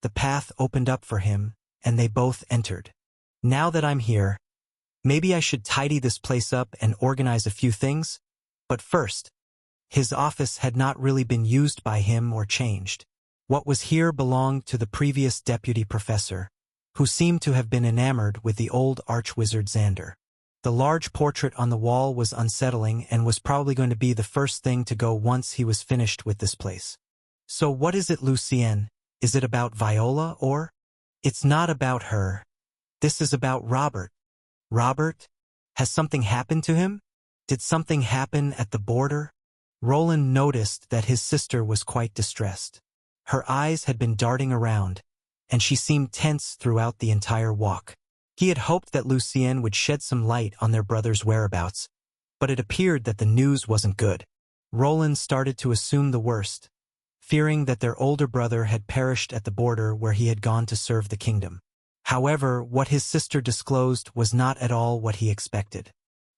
the path opened up for him, and they both entered. Now that I'm here, maybe I should tidy this place up and organize a few things? But first, his office had not really been used by him or changed. What was here belonged to the previous deputy professor, who seemed to have been enamored with the old archwizard Xander. The large portrait on the wall was unsettling and was probably going to be the first thing to go once he was finished with this place. So what is it, Lucienne? Is it about Viola or? It's not about her. This is about Robert. Robert? Has something happened to him? Did something happen at the border? Roland noticed that his sister was quite distressed. Her eyes had been darting around, and she seemed tense throughout the entire walk. He had hoped that Lucienne would shed some light on their brother's whereabouts, but it appeared that the news wasn't good. Roland started to assume the worst, fearing that their older brother had perished at the border where he had gone to serve the kingdom. However, what his sister disclosed was not at all what he expected.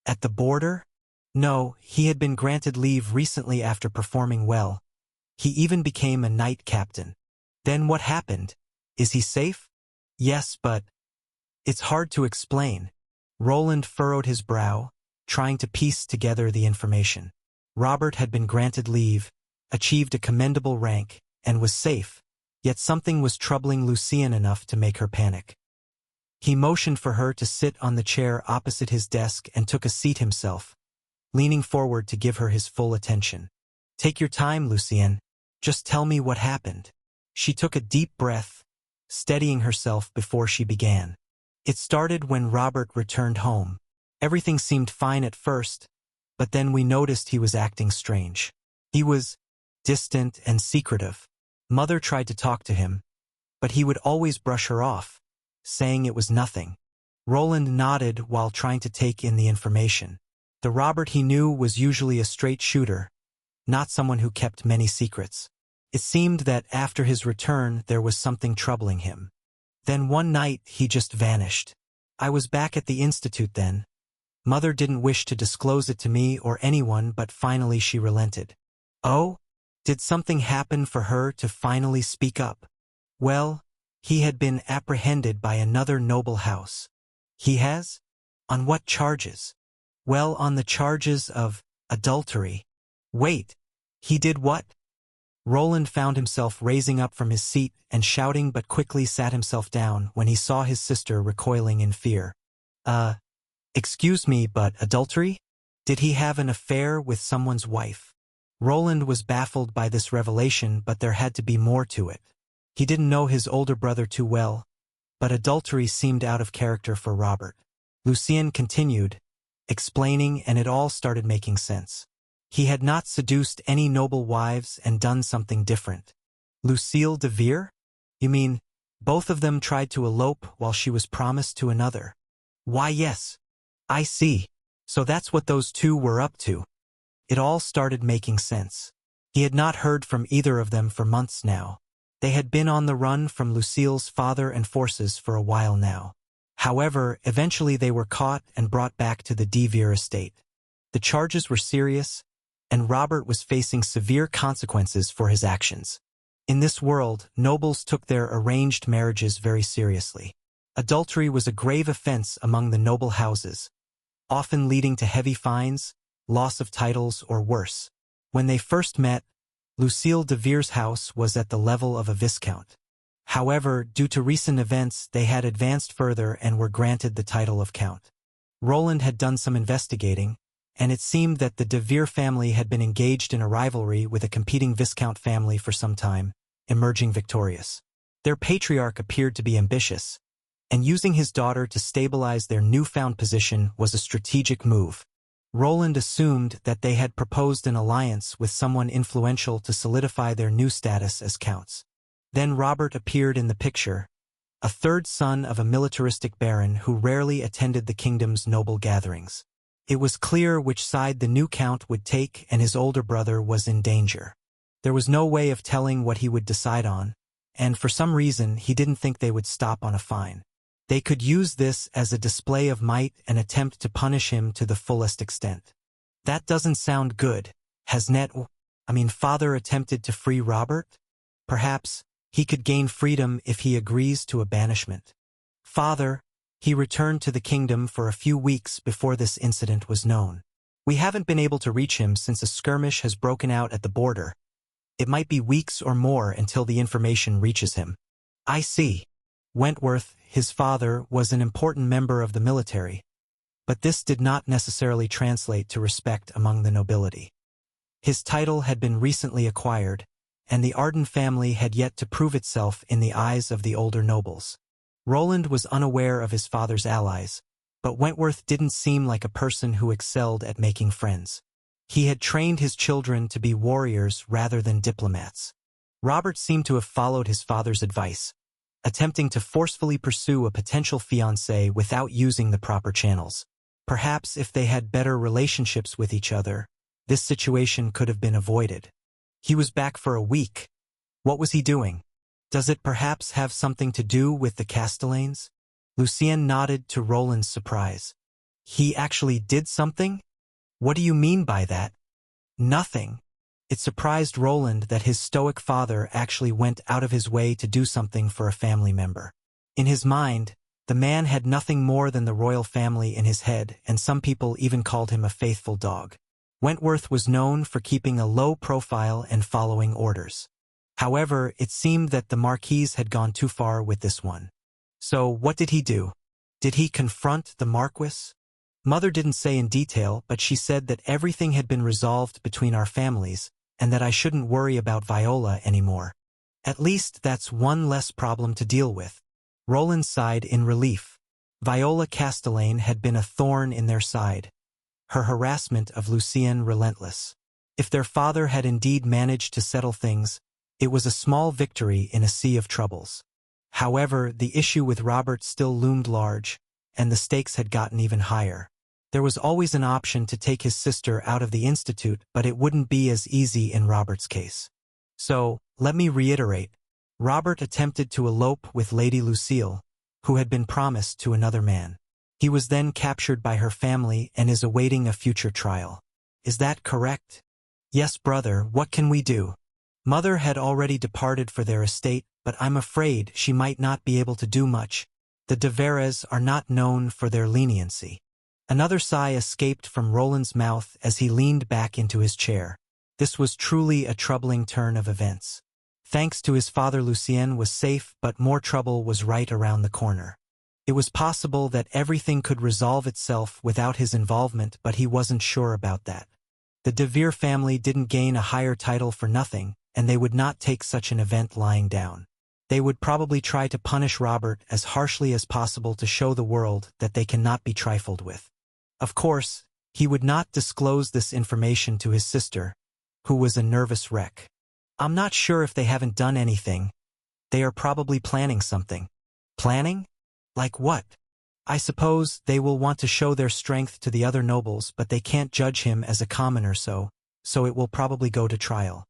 At the border? No, he had been granted leave recently after performing well. He even became a knight captain. Then what happened? Is he safe? Yes, but it's hard to explain. Roland furrowed his brow, trying to piece together the information. Robert had been granted leave, achieved a commendable rank, and was safe, yet something was troubling Lucien enough to make her panic. He motioned for her to sit on the chair opposite his desk and took a seat himself, leaning forward to give her his full attention. Take your time, Lucien. Just tell me what happened. She took a deep breath, steadying herself before she began. It started when Robert returned home. Everything seemed fine at first, but then we noticed he was acting strange. He was distant and secretive. Mother tried to talk to him, but he would always brush her off, saying it was nothing. Roland nodded while trying to take in the information. The Robert he knew was usually a straight shooter, not someone who kept many secrets. It seemed that after his return there was something troubling him. Then one night he just vanished. I was back at the institute then. Mother didn't wish to disclose it to me or anyone, but finally she relented. Oh? Did something happen for her to finally speak up? Well, he had been apprehended by another noble house. He has? On what charges? Well, on the charges of adultery. Wait, he did what? Roland found himself raising up from his seat and shouting, but quickly sat himself down when he saw his sister recoiling in fear. Excuse me, but adultery? Did he have an affair with someone's wife? Roland was baffled by this revelation, but there had to be more to it. He didn't know his older brother too well, but adultery seemed out of character for Robert. Lucien continued, explaining, and it all started making sense. He had not seduced any noble wives and done something different. Lucille de Vere? You mean, both of them tried to elope while she was promised to another? Why, yes. I see. So that's what those two were up to. It all started making sense. He had not heard from either of them for months now. They had been on the run from Lucille's father and forces for a while now. However, eventually they were caught and brought back to the de Vere estate. The charges were serious, and Robert was facing severe consequences for his actions. In this world, nobles took their arranged marriages very seriously. Adultery was a grave offense among the noble houses, often leading to heavy fines, loss of titles, or worse. When they first met, Lucille de Vere's house was at the level of a viscount. However, due to recent events, they had advanced further and were granted the title of count. Roland had done some investigating, and it seemed that the de Vere family had been engaged in a rivalry with a competing viscount family for some time, emerging victorious. Their patriarch appeared to be ambitious, and using his daughter to stabilize their newfound position was a strategic move. Roland assumed that they had proposed an alliance with someone influential to solidify their new status as counts. Then Robert appeared in the picture, a third son of a militaristic baron who rarely attended the kingdom's noble gatherings. It was clear which side the new count would take, and his older brother was in danger. There was no way of telling what he would decide on, and for some reason he didn't think they would stop on a fine. They could use this as a display of might and attempt to punish him to the fullest extent. That doesn't sound good. Has Father attempted to free Robert? Perhaps he could gain freedom if he agrees to a banishment. Father, he returned to the kingdom for a few weeks before this incident was known. We haven't been able to reach him since a skirmish has broken out at the border. It might be weeks or more until the information reaches him. I see. Wentworth, his father, was an important member of the military, but this did not necessarily translate to respect among the nobility. His title had been recently acquired, and the Arden family had yet to prove itself in the eyes of the older nobles. Roland was unaware of his father's allies, but Wentworth didn't seem like a person who excelled at making friends. He had trained his children to be warriors rather than diplomats. Robert seemed to have followed his father's advice, attempting to forcefully pursue a potential fiancé without using the proper channels. Perhaps if they had better relationships with each other, this situation could have been avoided. He was back for a week. What was he doing? Does it perhaps have something to do with the Castellanes? Lucien nodded to Roland's surprise. He actually did something? What do you mean by that? Nothing. It surprised Roland that his stoic father actually went out of his way to do something for a family member. In his mind, the man had nothing more than the royal family in his head, and some people even called him a faithful dog. Wentworth was known for keeping a low profile and following orders. However, it seemed that the Marquis had gone too far with this one. So what did he do? Did he confront the Marquis? Mother didn't say in detail, but she said that everything had been resolved between our families, and that I shouldn't worry about Viola anymore. At least that's one less problem to deal with. Roland sighed in relief. Viola Castellane had been a thorn in their side. Her harassment of Lucien relentless. If their father had indeed managed to settle things, it was a small victory in a sea of troubles. However, the issue with Robert still loomed large, and the stakes had gotten even higher. There was always an option to take his sister out of the institute, but it wouldn't be as easy in Robert's case. So, let me reiterate. Robert attempted to elope with Lady Lucille, who had been promised to another man. He was then captured by her family and is awaiting a future trial. Is that correct? Yes, brother, what can we do? Mother had already departed for their estate, but I'm afraid she might not be able to do much. The de Veres are not known for their leniency. Another sigh escaped from Roland's mouth as he leaned back into his chair. This was truly a troubling turn of events. Thanks to his father, Lucien was safe, but more trouble was right around the corner. It was possible that everything could resolve itself without his involvement, but he wasn't sure about that. The de Vere family didn't gain a higher title for nothing, and they would not take such an event lying down. They would probably try to punish Robert as harshly as possible to show the world that they cannot be trifled with. Of course, he would not disclose this information to his sister, who was a nervous wreck. I'm not sure if they haven't done anything. They are probably planning something. Planning? Like what? I suppose they will want to show their strength to the other nobles, but they can't judge him as a commoner, so it will probably go to trial.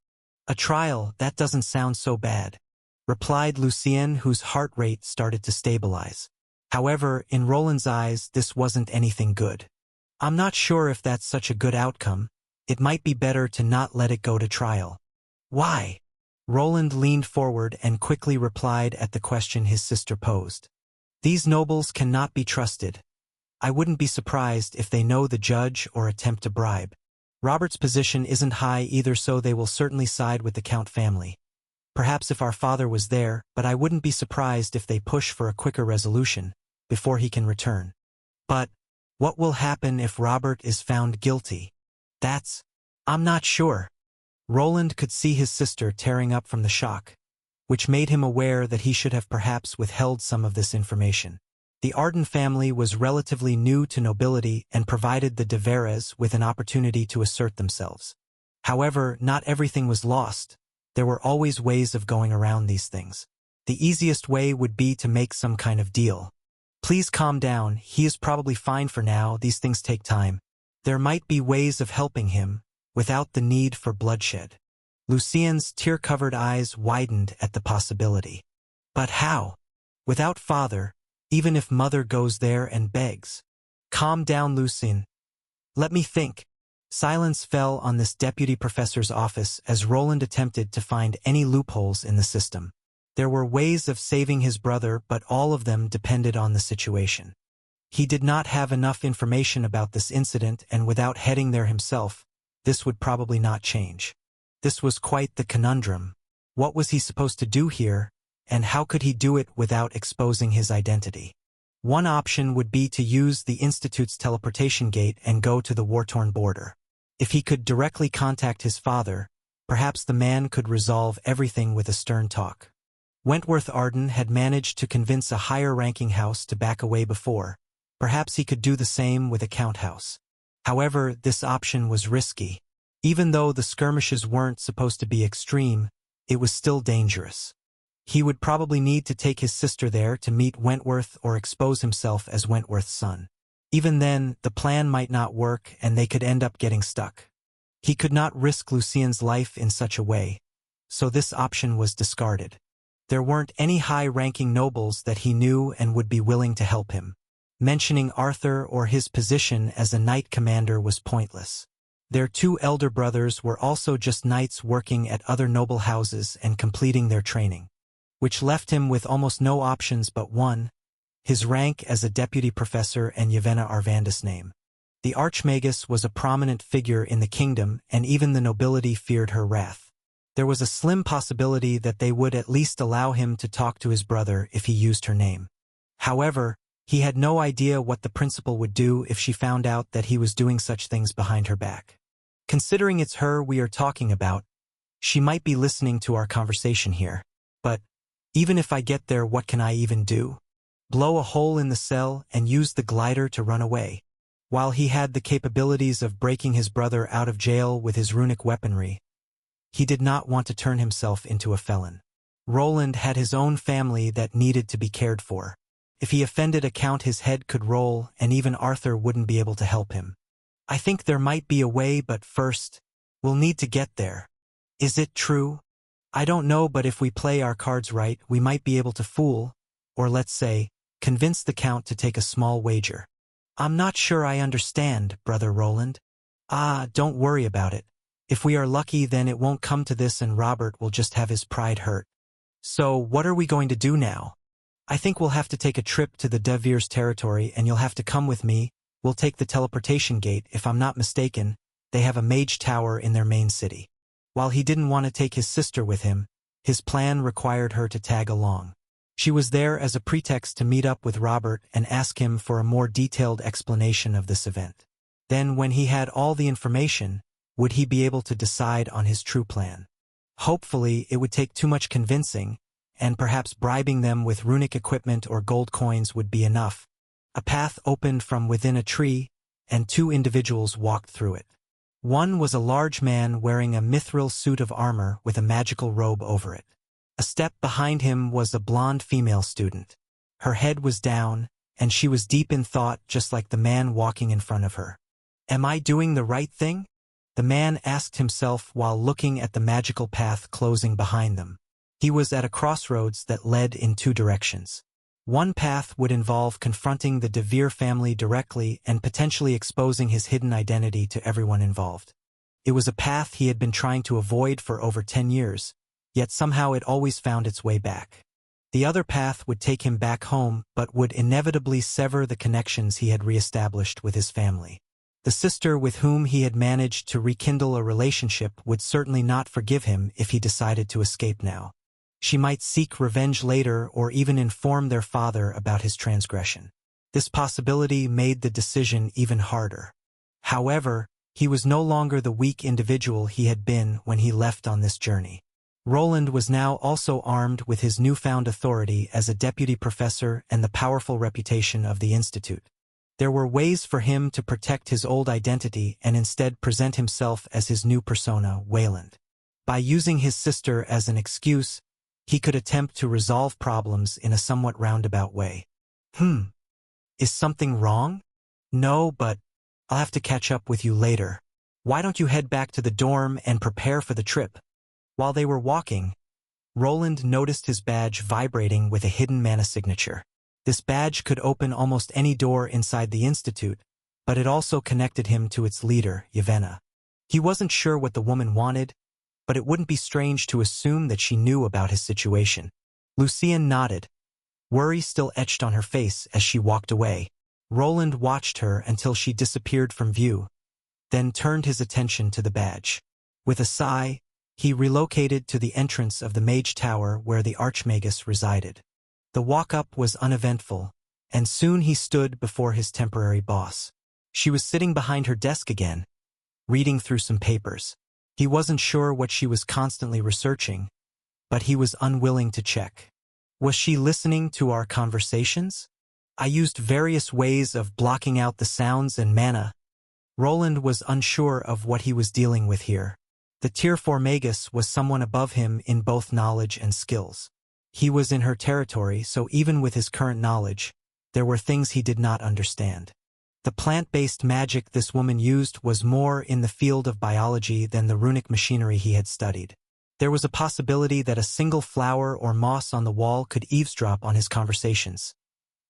A trial, that doesn't sound so bad, replied Lucien, whose heart rate started to stabilize. However, in Roland's eyes, this wasn't anything good. I'm not sure if that's such a good outcome. It might be better to not let it go to trial. Why? Roland leaned forward and quickly replied at the question his sister posed. These nobles cannot be trusted. I wouldn't be surprised if they know the judge or attempt to bribe. Robert's position isn't high either, so they will certainly side with the Count family. Perhaps if our father was there, but I wouldn't be surprised if they push for a quicker resolution, before he can return. But what will happen if Robert is found guilty? I'm not sure. Roland could see his sister tearing up from the shock, which made him aware that he should have perhaps withheld some of this information. The Arden family was relatively new to nobility and provided the de Veres with an opportunity to assert themselves. However, not everything was lost. There were always ways of going around these things. The easiest way would be to make some kind of deal. Please calm down, he is probably fine for now, these things take time. There might be ways of helping him, without the need for bloodshed. Lucien's tear-covered eyes widened at the possibility. But how? Without father, even if mother goes there and begs. Calm down, Lucien. Let me think. Silence fell on this deputy professor's office as Roland attempted to find any loopholes in the system. There were ways of saving his brother, but all of them depended on the situation. He did not have enough information about this incident, and without heading there himself, this would probably not change. This was quite the conundrum. What was he supposed to do here, and how could he do it without exposing his identity? One option would be to use the Institute's teleportation gate and go to the war-torn border. If he could directly contact his father, perhaps the man could resolve everything with a stern talk. Wentworth Arden had managed to convince a higher-ranking house to back away before. Perhaps he could do the same with a count house. However, this option was risky. Even though the skirmishes weren't supposed to be extreme, it was still dangerous. He would probably need to take his sister there to meet Wentworth or expose himself as Wentworth's son. Even then, the plan might not work and they could end up getting stuck. He could not risk Lucien's life in such a way, so this option was discarded. There weren't any high-ranking nobles that he knew and would be willing to help him. Mentioning Arthur or his position as a knight commander was pointless. Their two elder brothers were also just knights working at other noble houses and completing their training, which left him with almost no options but one, his rank as a deputy professor and Yevena Arvanda's name. The Archmagus was a prominent figure in the kingdom, and even the nobility feared her wrath. There was a slim possibility that they would at least allow him to talk to his brother if he used her name. However, he had no idea what the principal would do if she found out that he was doing such things behind her back. Considering it's her we are talking about, she might be listening to our conversation here. But even if I get there, what can I even do? Blow a hole in the cell and use the glider to run away. While he had the capabilities of breaking his brother out of jail with his runic weaponry, he did not want to turn himself into a felon. Roland had his own family that needed to be cared for. If he offended a count, his head could roll, and even Arthur wouldn't be able to help him. I think there might be a way, but first, we'll need to get there. Is it true? I don't know, but if we play our cards right, we might be able to fool, or let's say, convince the count to take a small wager. I'm not sure I understand, Brother Roland. Don't worry about it. If we are lucky, then it won't come to this and Robert will just have his pride hurt. So what are we going to do now? I think we'll have to take a trip to the De Vere's territory and you'll have to come with me. We'll take the teleportation gate. If I'm not mistaken, they have a mage tower in their main city. While he didn't want to take his sister with him, his plan required her to tag along. She was there as a pretext to meet up with Robert and ask him for a more detailed explanation of this event. Then, when he had all the information, would he be able to decide on his true plan? Hopefully, it would take too much convincing, and perhaps bribing them with runic equipment or gold coins would be enough. A path opened from within a tree, and two individuals walked through it. One was a large man wearing a mithril suit of armor with a magical robe over it. A step behind him was a blonde female student. Her head was down, and she was deep in thought, just like the man walking in front of her. Am I doing the right thing? The man asked himself while looking at the magical path closing behind them. He was at a crossroads that led in two directions. One path would involve confronting the De Vere family directly and potentially exposing his hidden identity to everyone involved. It was a path he had been trying to avoid for over 10 years, yet somehow it always found its way back. The other path would take him back home, but would inevitably sever the connections he had reestablished with his family. The sister with whom he had managed to rekindle a relationship would certainly not forgive him if he decided to escape now. She might seek revenge later or even inform their father about his transgression. This possibility made the decision even harder. However, he was no longer the weak individual he had been when he left on this journey. Roland was now also armed with his newfound authority as a deputy professor and the powerful reputation of the institute. There were ways for him to protect his old identity and instead present himself as his new persona, Wayland. By using his sister as an excuse, he could attempt to resolve problems in a somewhat roundabout way. Is something wrong? No, but I'll have to catch up with you later. Why don't you head back to the dorm and prepare for the trip? While they were walking, Roland noticed his badge vibrating with a hidden mana signature. This badge could open almost any door inside the institute, but it also connected him to its leader, Yevena. He wasn't sure what the woman wanted, but it wouldn't be strange to assume that she knew about his situation. Lucienne nodded, worry still etched on her face as she walked away. Roland watched her until she disappeared from view, then turned his attention to the badge. With a sigh, he relocated to the entrance of the Mage Tower where the Archmagus resided. The walk-up was uneventful, and soon he stood before his temporary boss. She was sitting behind her desk again, reading through some papers. He wasn't sure what she was constantly researching, but he was unwilling to check. Was she listening to our conversations? I used various ways of blocking out the sounds and mana. Roland was unsure of what he was dealing with here. The Tier 4 Magus was someone above him in both knowledge and skills. He was in her territory, so even with his current knowledge, there were things he did not understand. The plant-based magic this woman used was more in the field of biology than the runic machinery he had studied. There was a possibility that a single flower or moss on the wall could eavesdrop on his conversations,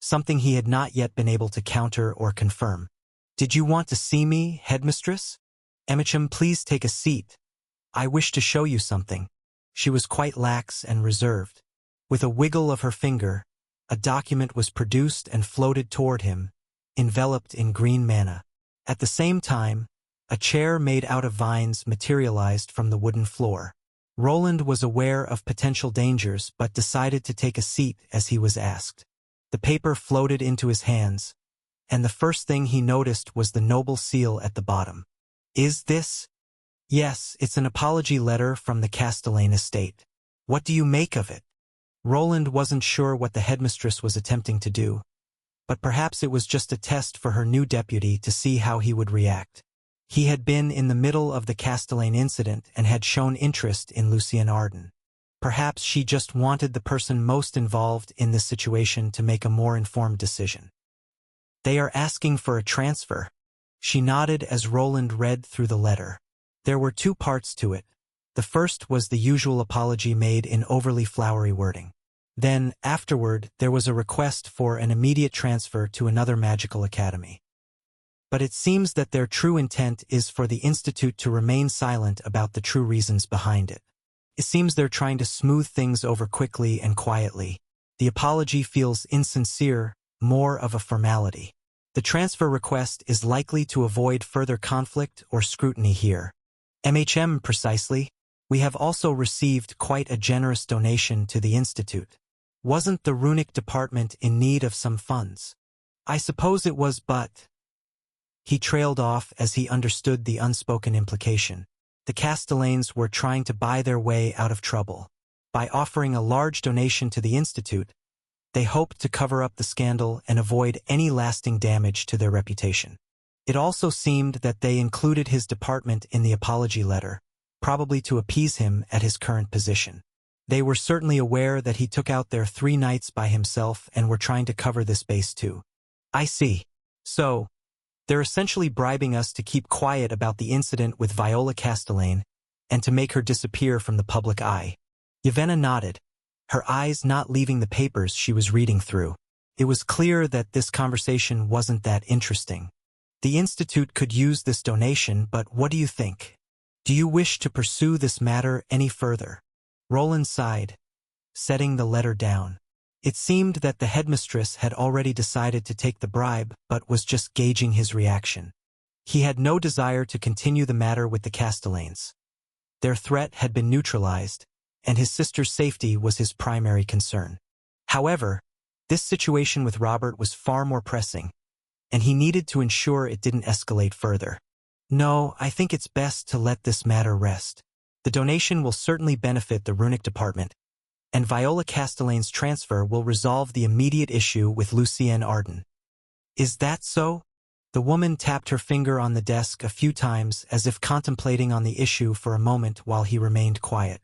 something he had not yet been able to counter or confirm. "Did you want to see me, headmistress? Emicham, please take a seat. I wish to show you something." She was quite lax and reserved. With a wiggle of her finger, a document was produced and floated toward him, enveloped in green manna. At the same time, a chair made out of vines materialized from the wooden floor. Roland was aware of potential dangers but decided to take a seat as he was asked. The paper floated into his hands, and the first thing he noticed was the noble seal at the bottom. "Is this?" "Yes, it's an apology letter from the Castellane estate. What do you make of it?" Roland wasn't sure what the headmistress was attempting to do, but perhaps it was just a test for her new deputy to see how he would react. He had been in the middle of the Castellane incident and had shown interest in Lucien Arden. Perhaps she just wanted the person most involved in this situation to make a more informed decision. "They are asking for a transfer." She nodded as Roland read through the letter. There were two parts to it. The first was the usual apology made in overly flowery wording. Then, afterward, there was a request for an immediate transfer to another magical academy. But it seems that their true intent is for the Institute to remain silent about the true reasons behind it. It seems they're trying to smooth things over quickly and quietly. The apology feels insincere, more of a formality. The transfer request is likely to avoid further conflict or scrutiny here. "MHM, precisely. We have also received quite a generous donation to the Institute. Wasn't the Runic department in need of some funds?" "I suppose it was, but—" He trailed off as he understood the unspoken implication. The Castellanes were trying to buy their way out of trouble. By offering a large donation to the Institute, they hoped to cover up the scandal and avoid any lasting damage to their reputation. It also seemed that they included his department in the apology letter, probably to appease him at his current position. They were certainly aware that he took out their 3 knights by himself and were trying to cover this base too. "I see. So, they're essentially bribing us to keep quiet about the incident with Viola Castellane and to make her disappear from the public eye." Yevena nodded, her eyes not leaving the papers she was reading through. It was clear that this conversation wasn't that interesting. The Institute could use this donation, but what do you think? Do you wish to pursue this matter any further? Roland sighed, setting the letter down. It seemed that the headmistress had already decided to take the bribe, but was just gauging his reaction. He had no desire to continue the matter with the Castellanes. Their threat had been neutralized, and his sister's safety was his primary concern. However, this situation with Robert was far more pressing, and he needed to ensure it didn't escalate further. "No, I think it's best to let this matter rest. The donation will certainly benefit the Runic department, and Viola Castellane's transfer will resolve the immediate issue with Lucien Arden." "Is that so?" The woman tapped her finger on the desk a few times as if contemplating on the issue for a moment while he remained quiet.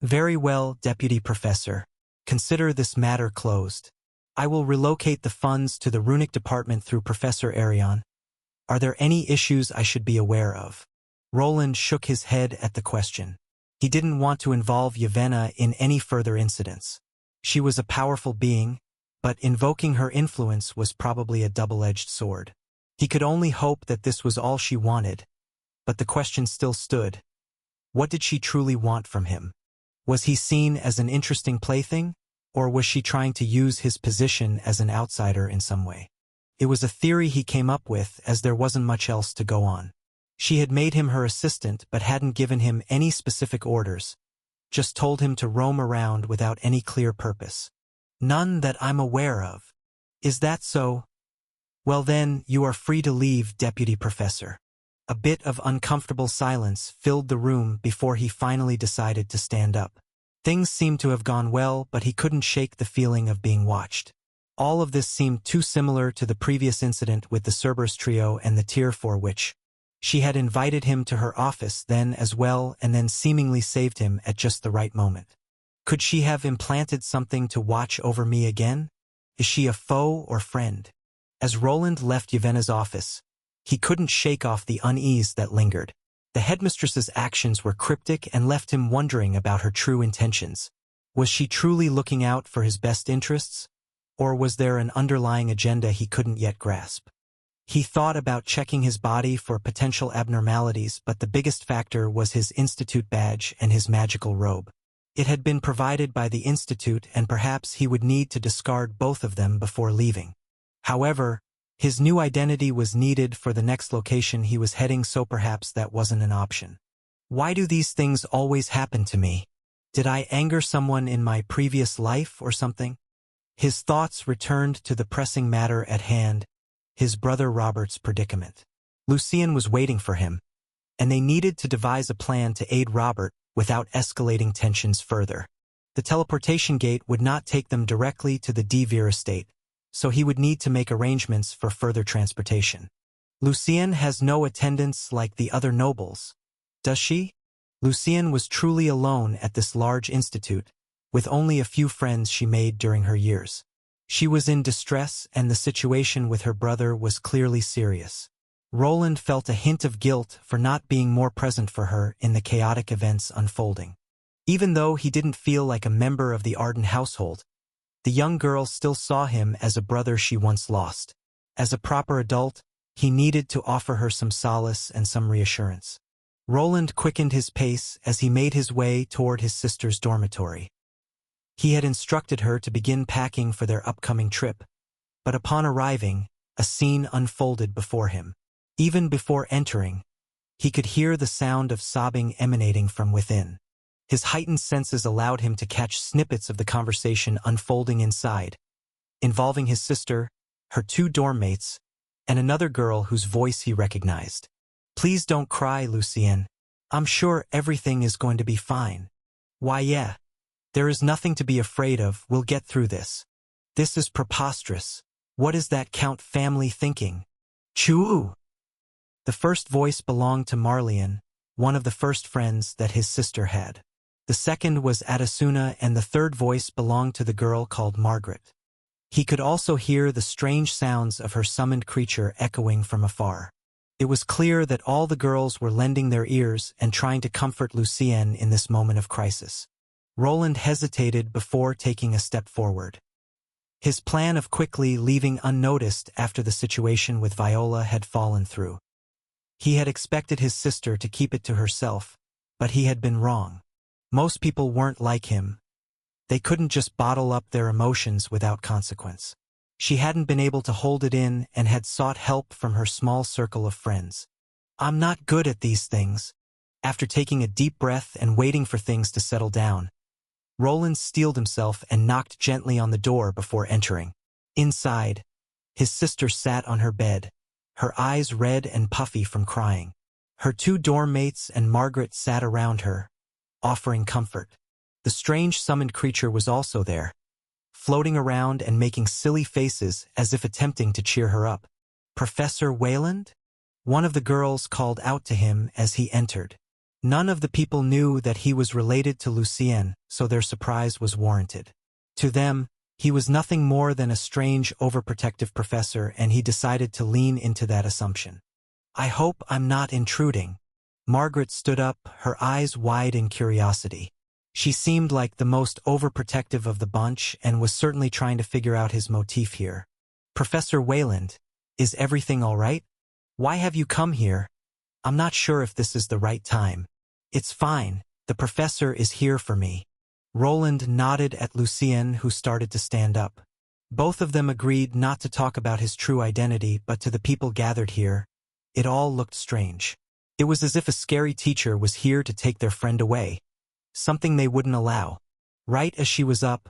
"Very well, Deputy Professor. Consider this matter closed. I will relocate the funds to the Runic department through Professor Arion. Are there any issues I should be aware of?" Roland shook his head at the question. He didn't want to involve Yevena in any further incidents. She was a powerful being, but invoking her influence was probably a double-edged sword. He could only hope that this was all she wanted, but the question still stood. What did she truly want from him? Was he seen as an interesting plaything, or was she trying to use his position as an outsider in some way? It was a theory he came up with as there wasn't much else to go on. She had made him her assistant but hadn't given him any specific orders, just told him to roam around without any clear purpose. "None that I'm aware of." "Is that so? Well then, you are free to leave, Deputy Professor." A bit of uncomfortable silence filled the room before he finally decided to stand up. Things seemed to have gone well, but he couldn't shake the feeling of being watched. All of this seemed too similar to the previous incident with the Cerberus trio and the Tier 4 witch. She had invited him to her office then as well and then seemingly saved him at just the right moment. Could she have implanted something to watch over me again? Is she a foe or friend? As Roland left Yevena's office, he couldn't shake off the unease that lingered. The The headmistress's actions were cryptic and left him wondering about her true intentions. Was she truly looking out for his best interests? Or was there an underlying agenda he couldn't yet grasp? He thought about checking his body for potential abnormalities, but the biggest factor was his institute badge and his magical robe. It had been provided by the institute, and perhaps he would need to discard both of them before leaving. However, his new identity was needed for the next location he was heading, so perhaps that wasn't an option. Why do these things always happen to me? Did I anger someone in my previous life or something? His thoughts returned to the pressing matter at hand, his brother Robert's predicament. Lucien was waiting for him, and they needed to devise a plan to aid Robert without escalating tensions further. The teleportation gate would not take them directly to the De Vere estate, so he would need to make arrangements for further transportation. Lucien has no attendants like the other nobles, does she? Lucien was truly alone at this large institute, with only a few friends she made during her years. She was in distress, and the situation with her brother was clearly serious. Roland felt a hint of guilt for not being more present for her in the chaotic events unfolding. Even though he didn't feel like a member of the Arden household, the young girl still saw him as a brother she once lost. As a proper adult, he needed to offer her some solace and some reassurance. Roland quickened his pace as he made his way toward his sister's dormitory. He had instructed her to begin packing for their upcoming trip, but upon arriving, a scene unfolded before him. Even before entering, he could hear the sound of sobbing emanating from within. His heightened senses allowed him to catch snippets of the conversation unfolding inside, involving his sister, her two dorm mates, and another girl whose voice he recognized. "Please don't cry, Lucien. I'm sure everything is going to be fine." "Why, yeah. There is nothing to be afraid of. We'll get through this." "This is preposterous. What is that Count family thinking?" "Choo!" The first voice belonged to Marlian, one of the first friends that his sister had. The second was Adesuna, and the third voice belonged to the girl called Margaret. He could also hear the strange sounds of her summoned creature echoing from afar. It was clear that all the girls were lending their ears and trying to comfort Lucien in this moment of crisis. Roland hesitated before taking a step forward. His plan of quickly leaving unnoticed after the situation with Viola had fallen through. He had expected his sister to keep it to herself, but he had been wrong. Most people weren't like him. They couldn't just bottle up their emotions without consequence. She hadn't been able to hold it in and had sought help from her small circle of friends. "I'm not good at these things." After taking a deep breath and waiting for things to settle down, Roland steeled himself and knocked gently on the door before entering. Inside, his sister sat on her bed, her eyes red and puffy from crying. Her two dorm mates and Margaret sat around her, offering comfort. The strange summoned creature was also there, floating around and making silly faces as if attempting to cheer her up. "Professor Wayland?" One of the girls called out to him as he entered. None of the people knew that he was related to Lucien, so their surprise was warranted. To them, he was nothing more than a strange, overprotective professor, and he decided to lean into that assumption. "I hope I'm not intruding." Margaret stood up, her eyes wide in curiosity. She seemed like the most overprotective of the bunch and was certainly trying to figure out his motif here. "Professor Wayland, is everything all right? Why have you come here? I'm not sure if this is the right time." "It's fine. The professor is here for me." Roland nodded at Lucien, who started to stand up. Both of them agreed not to talk about his true identity, but to the people gathered here, it all looked strange. It was as if a scary teacher was here to take their friend away, something they wouldn't allow. Right as she was up,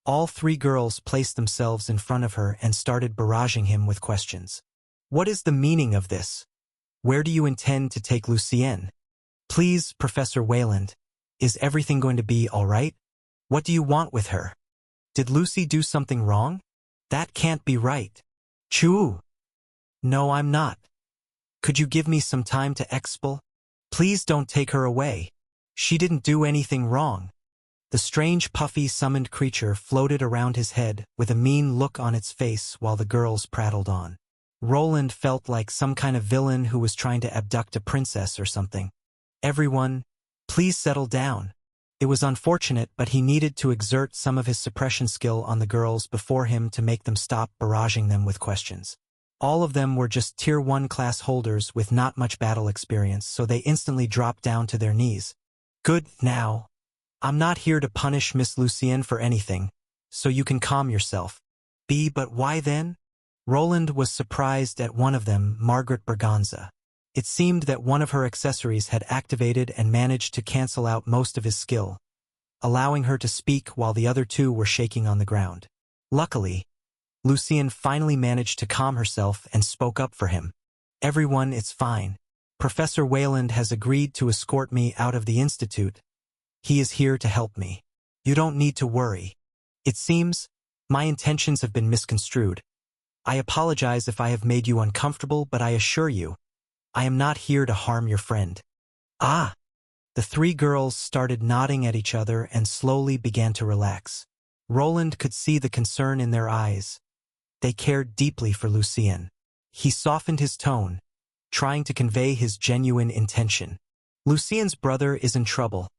all three girls placed themselves in front of her and started barraging him with questions. "What is the meaning of this? Where do you intend to take Lucien? Please, Professor Wayland, is everything going to be all right? What do you want with her? Did Lucy do something wrong? That can't be right." "Choo! No, I'm not. Could you give me some time to explain? Please don't take her away. She didn't do anything wrong." The strange puffy summoned creature floated around his head with a mean look on its face while the girls prattled on. Roland felt like some kind of villain who was trying to abduct a princess or something. Everyone, please settle down. It was unfortunate, but he needed to exert some of his suppression skill on the girls before him to make them stop barraging them with questions. All of them were just Tier 1 class holders with not much battle experience, so they instantly dropped down to their knees. Good, now. I'm not here to punish Miss Lucienne for anything, so you can calm yourself. But why then? Roland was surprised at one of them, Margaret Berganza. It seemed that one of her accessories had activated and managed to cancel out most of his skill, allowing her to speak while the other two were shaking on the ground. Luckily, Lucienne finally managed to calm herself and spoke up for him. Everyone, it's fine. Professor Wayland has agreed to escort me out of the institute. He is here to help me. You don't need to worry. It seems my intentions have been misconstrued. I apologize if I have made you uncomfortable, but I assure you, I am not here to harm your friend. Ah! The three girls started nodding at each other and slowly began to relax. Roland could see the concern in their eyes. They cared deeply for Lucienne. He softened his tone, trying to convey his genuine intention. Lucienne's brother is in trouble,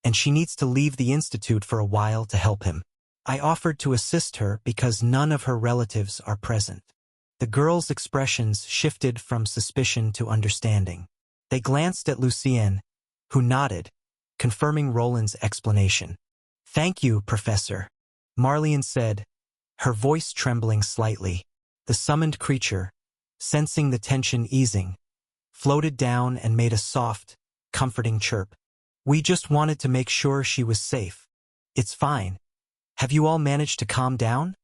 and she needs to leave the institute for a while to help him. I offered to assist her because none of her relatives are present. The girls' expressions shifted from suspicion to understanding. They glanced at Lucienne, who nodded, confirming Roland's explanation. Thank you, Professor, Marlene said, her voice trembling slightly. The summoned creature, sensing the tension easing, floated down and made a soft, comforting chirp. We just wanted to make sure she was safe. It's fine. Have you all managed to calm down?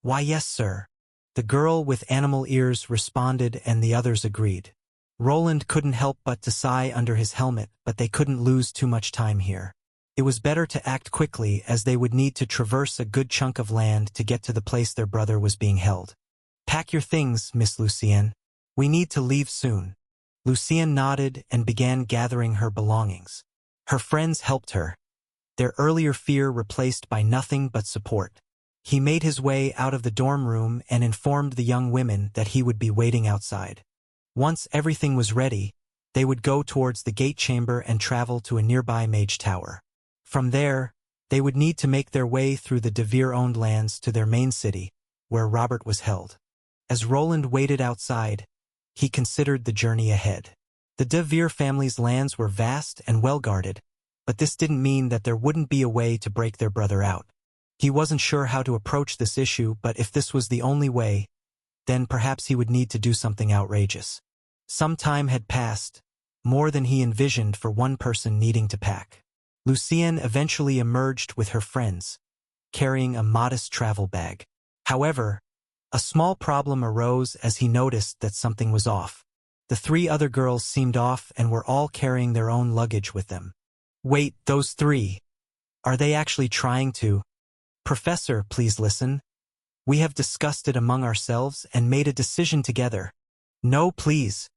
Why, yes, sir. The girl with animal ears responded and the others agreed. Roland couldn't help but to sigh under his helmet, but they couldn't lose too much time here. It was better to act quickly as they would need to traverse a good chunk of land to get to the place their brother was being held. Pack your things, Miss Lucienne. We need to leave soon. Lucienne nodded and began gathering her belongings. Her friends helped her, their earlier fear replaced by nothing but support. He made his way out of the dorm room and informed the young women that he would be waiting outside. Once everything was ready, they would go towards the gate chamber and travel to a nearby mage tower. From there, they would need to make their way through the De Vere-owned lands to their main city, where Robert was held. As Roland waited outside, he considered the journey ahead. The De Vere family's lands were vast and well-guarded, but this didn't mean that there wouldn't be a way to break their brother out. He wasn't sure how to approach this issue, but if this was the only way, then perhaps he would need to do something outrageous. Some time had passed, more than he envisioned for one person needing to pack. Lucienne eventually emerged with her friends, carrying a modest travel bag. However, a small problem arose as he noticed that something was off. The three other girls seemed off and were all carrying their own luggage with them. Wait, those three. Are they actually trying to? Professor, please listen. We have discussed it among ourselves and made a decision together. No, please.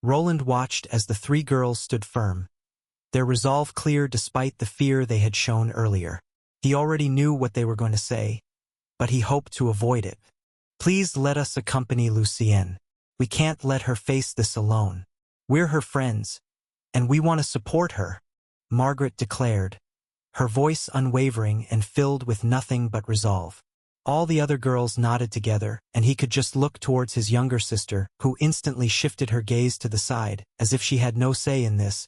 Roland watched as the three girls stood firm, their resolve clear despite the fear they had shown earlier. He already knew what they were going to say, but he hoped to avoid it. Please let us accompany Lucienne. We can't let her face this alone. We're her friends, and we want to support her, Margaret declared, her voice unwavering and filled with nothing but resolve. All the other girls nodded together, and he could just look towards his younger sister, who instantly shifted her gaze to the side, as if she had no say in this.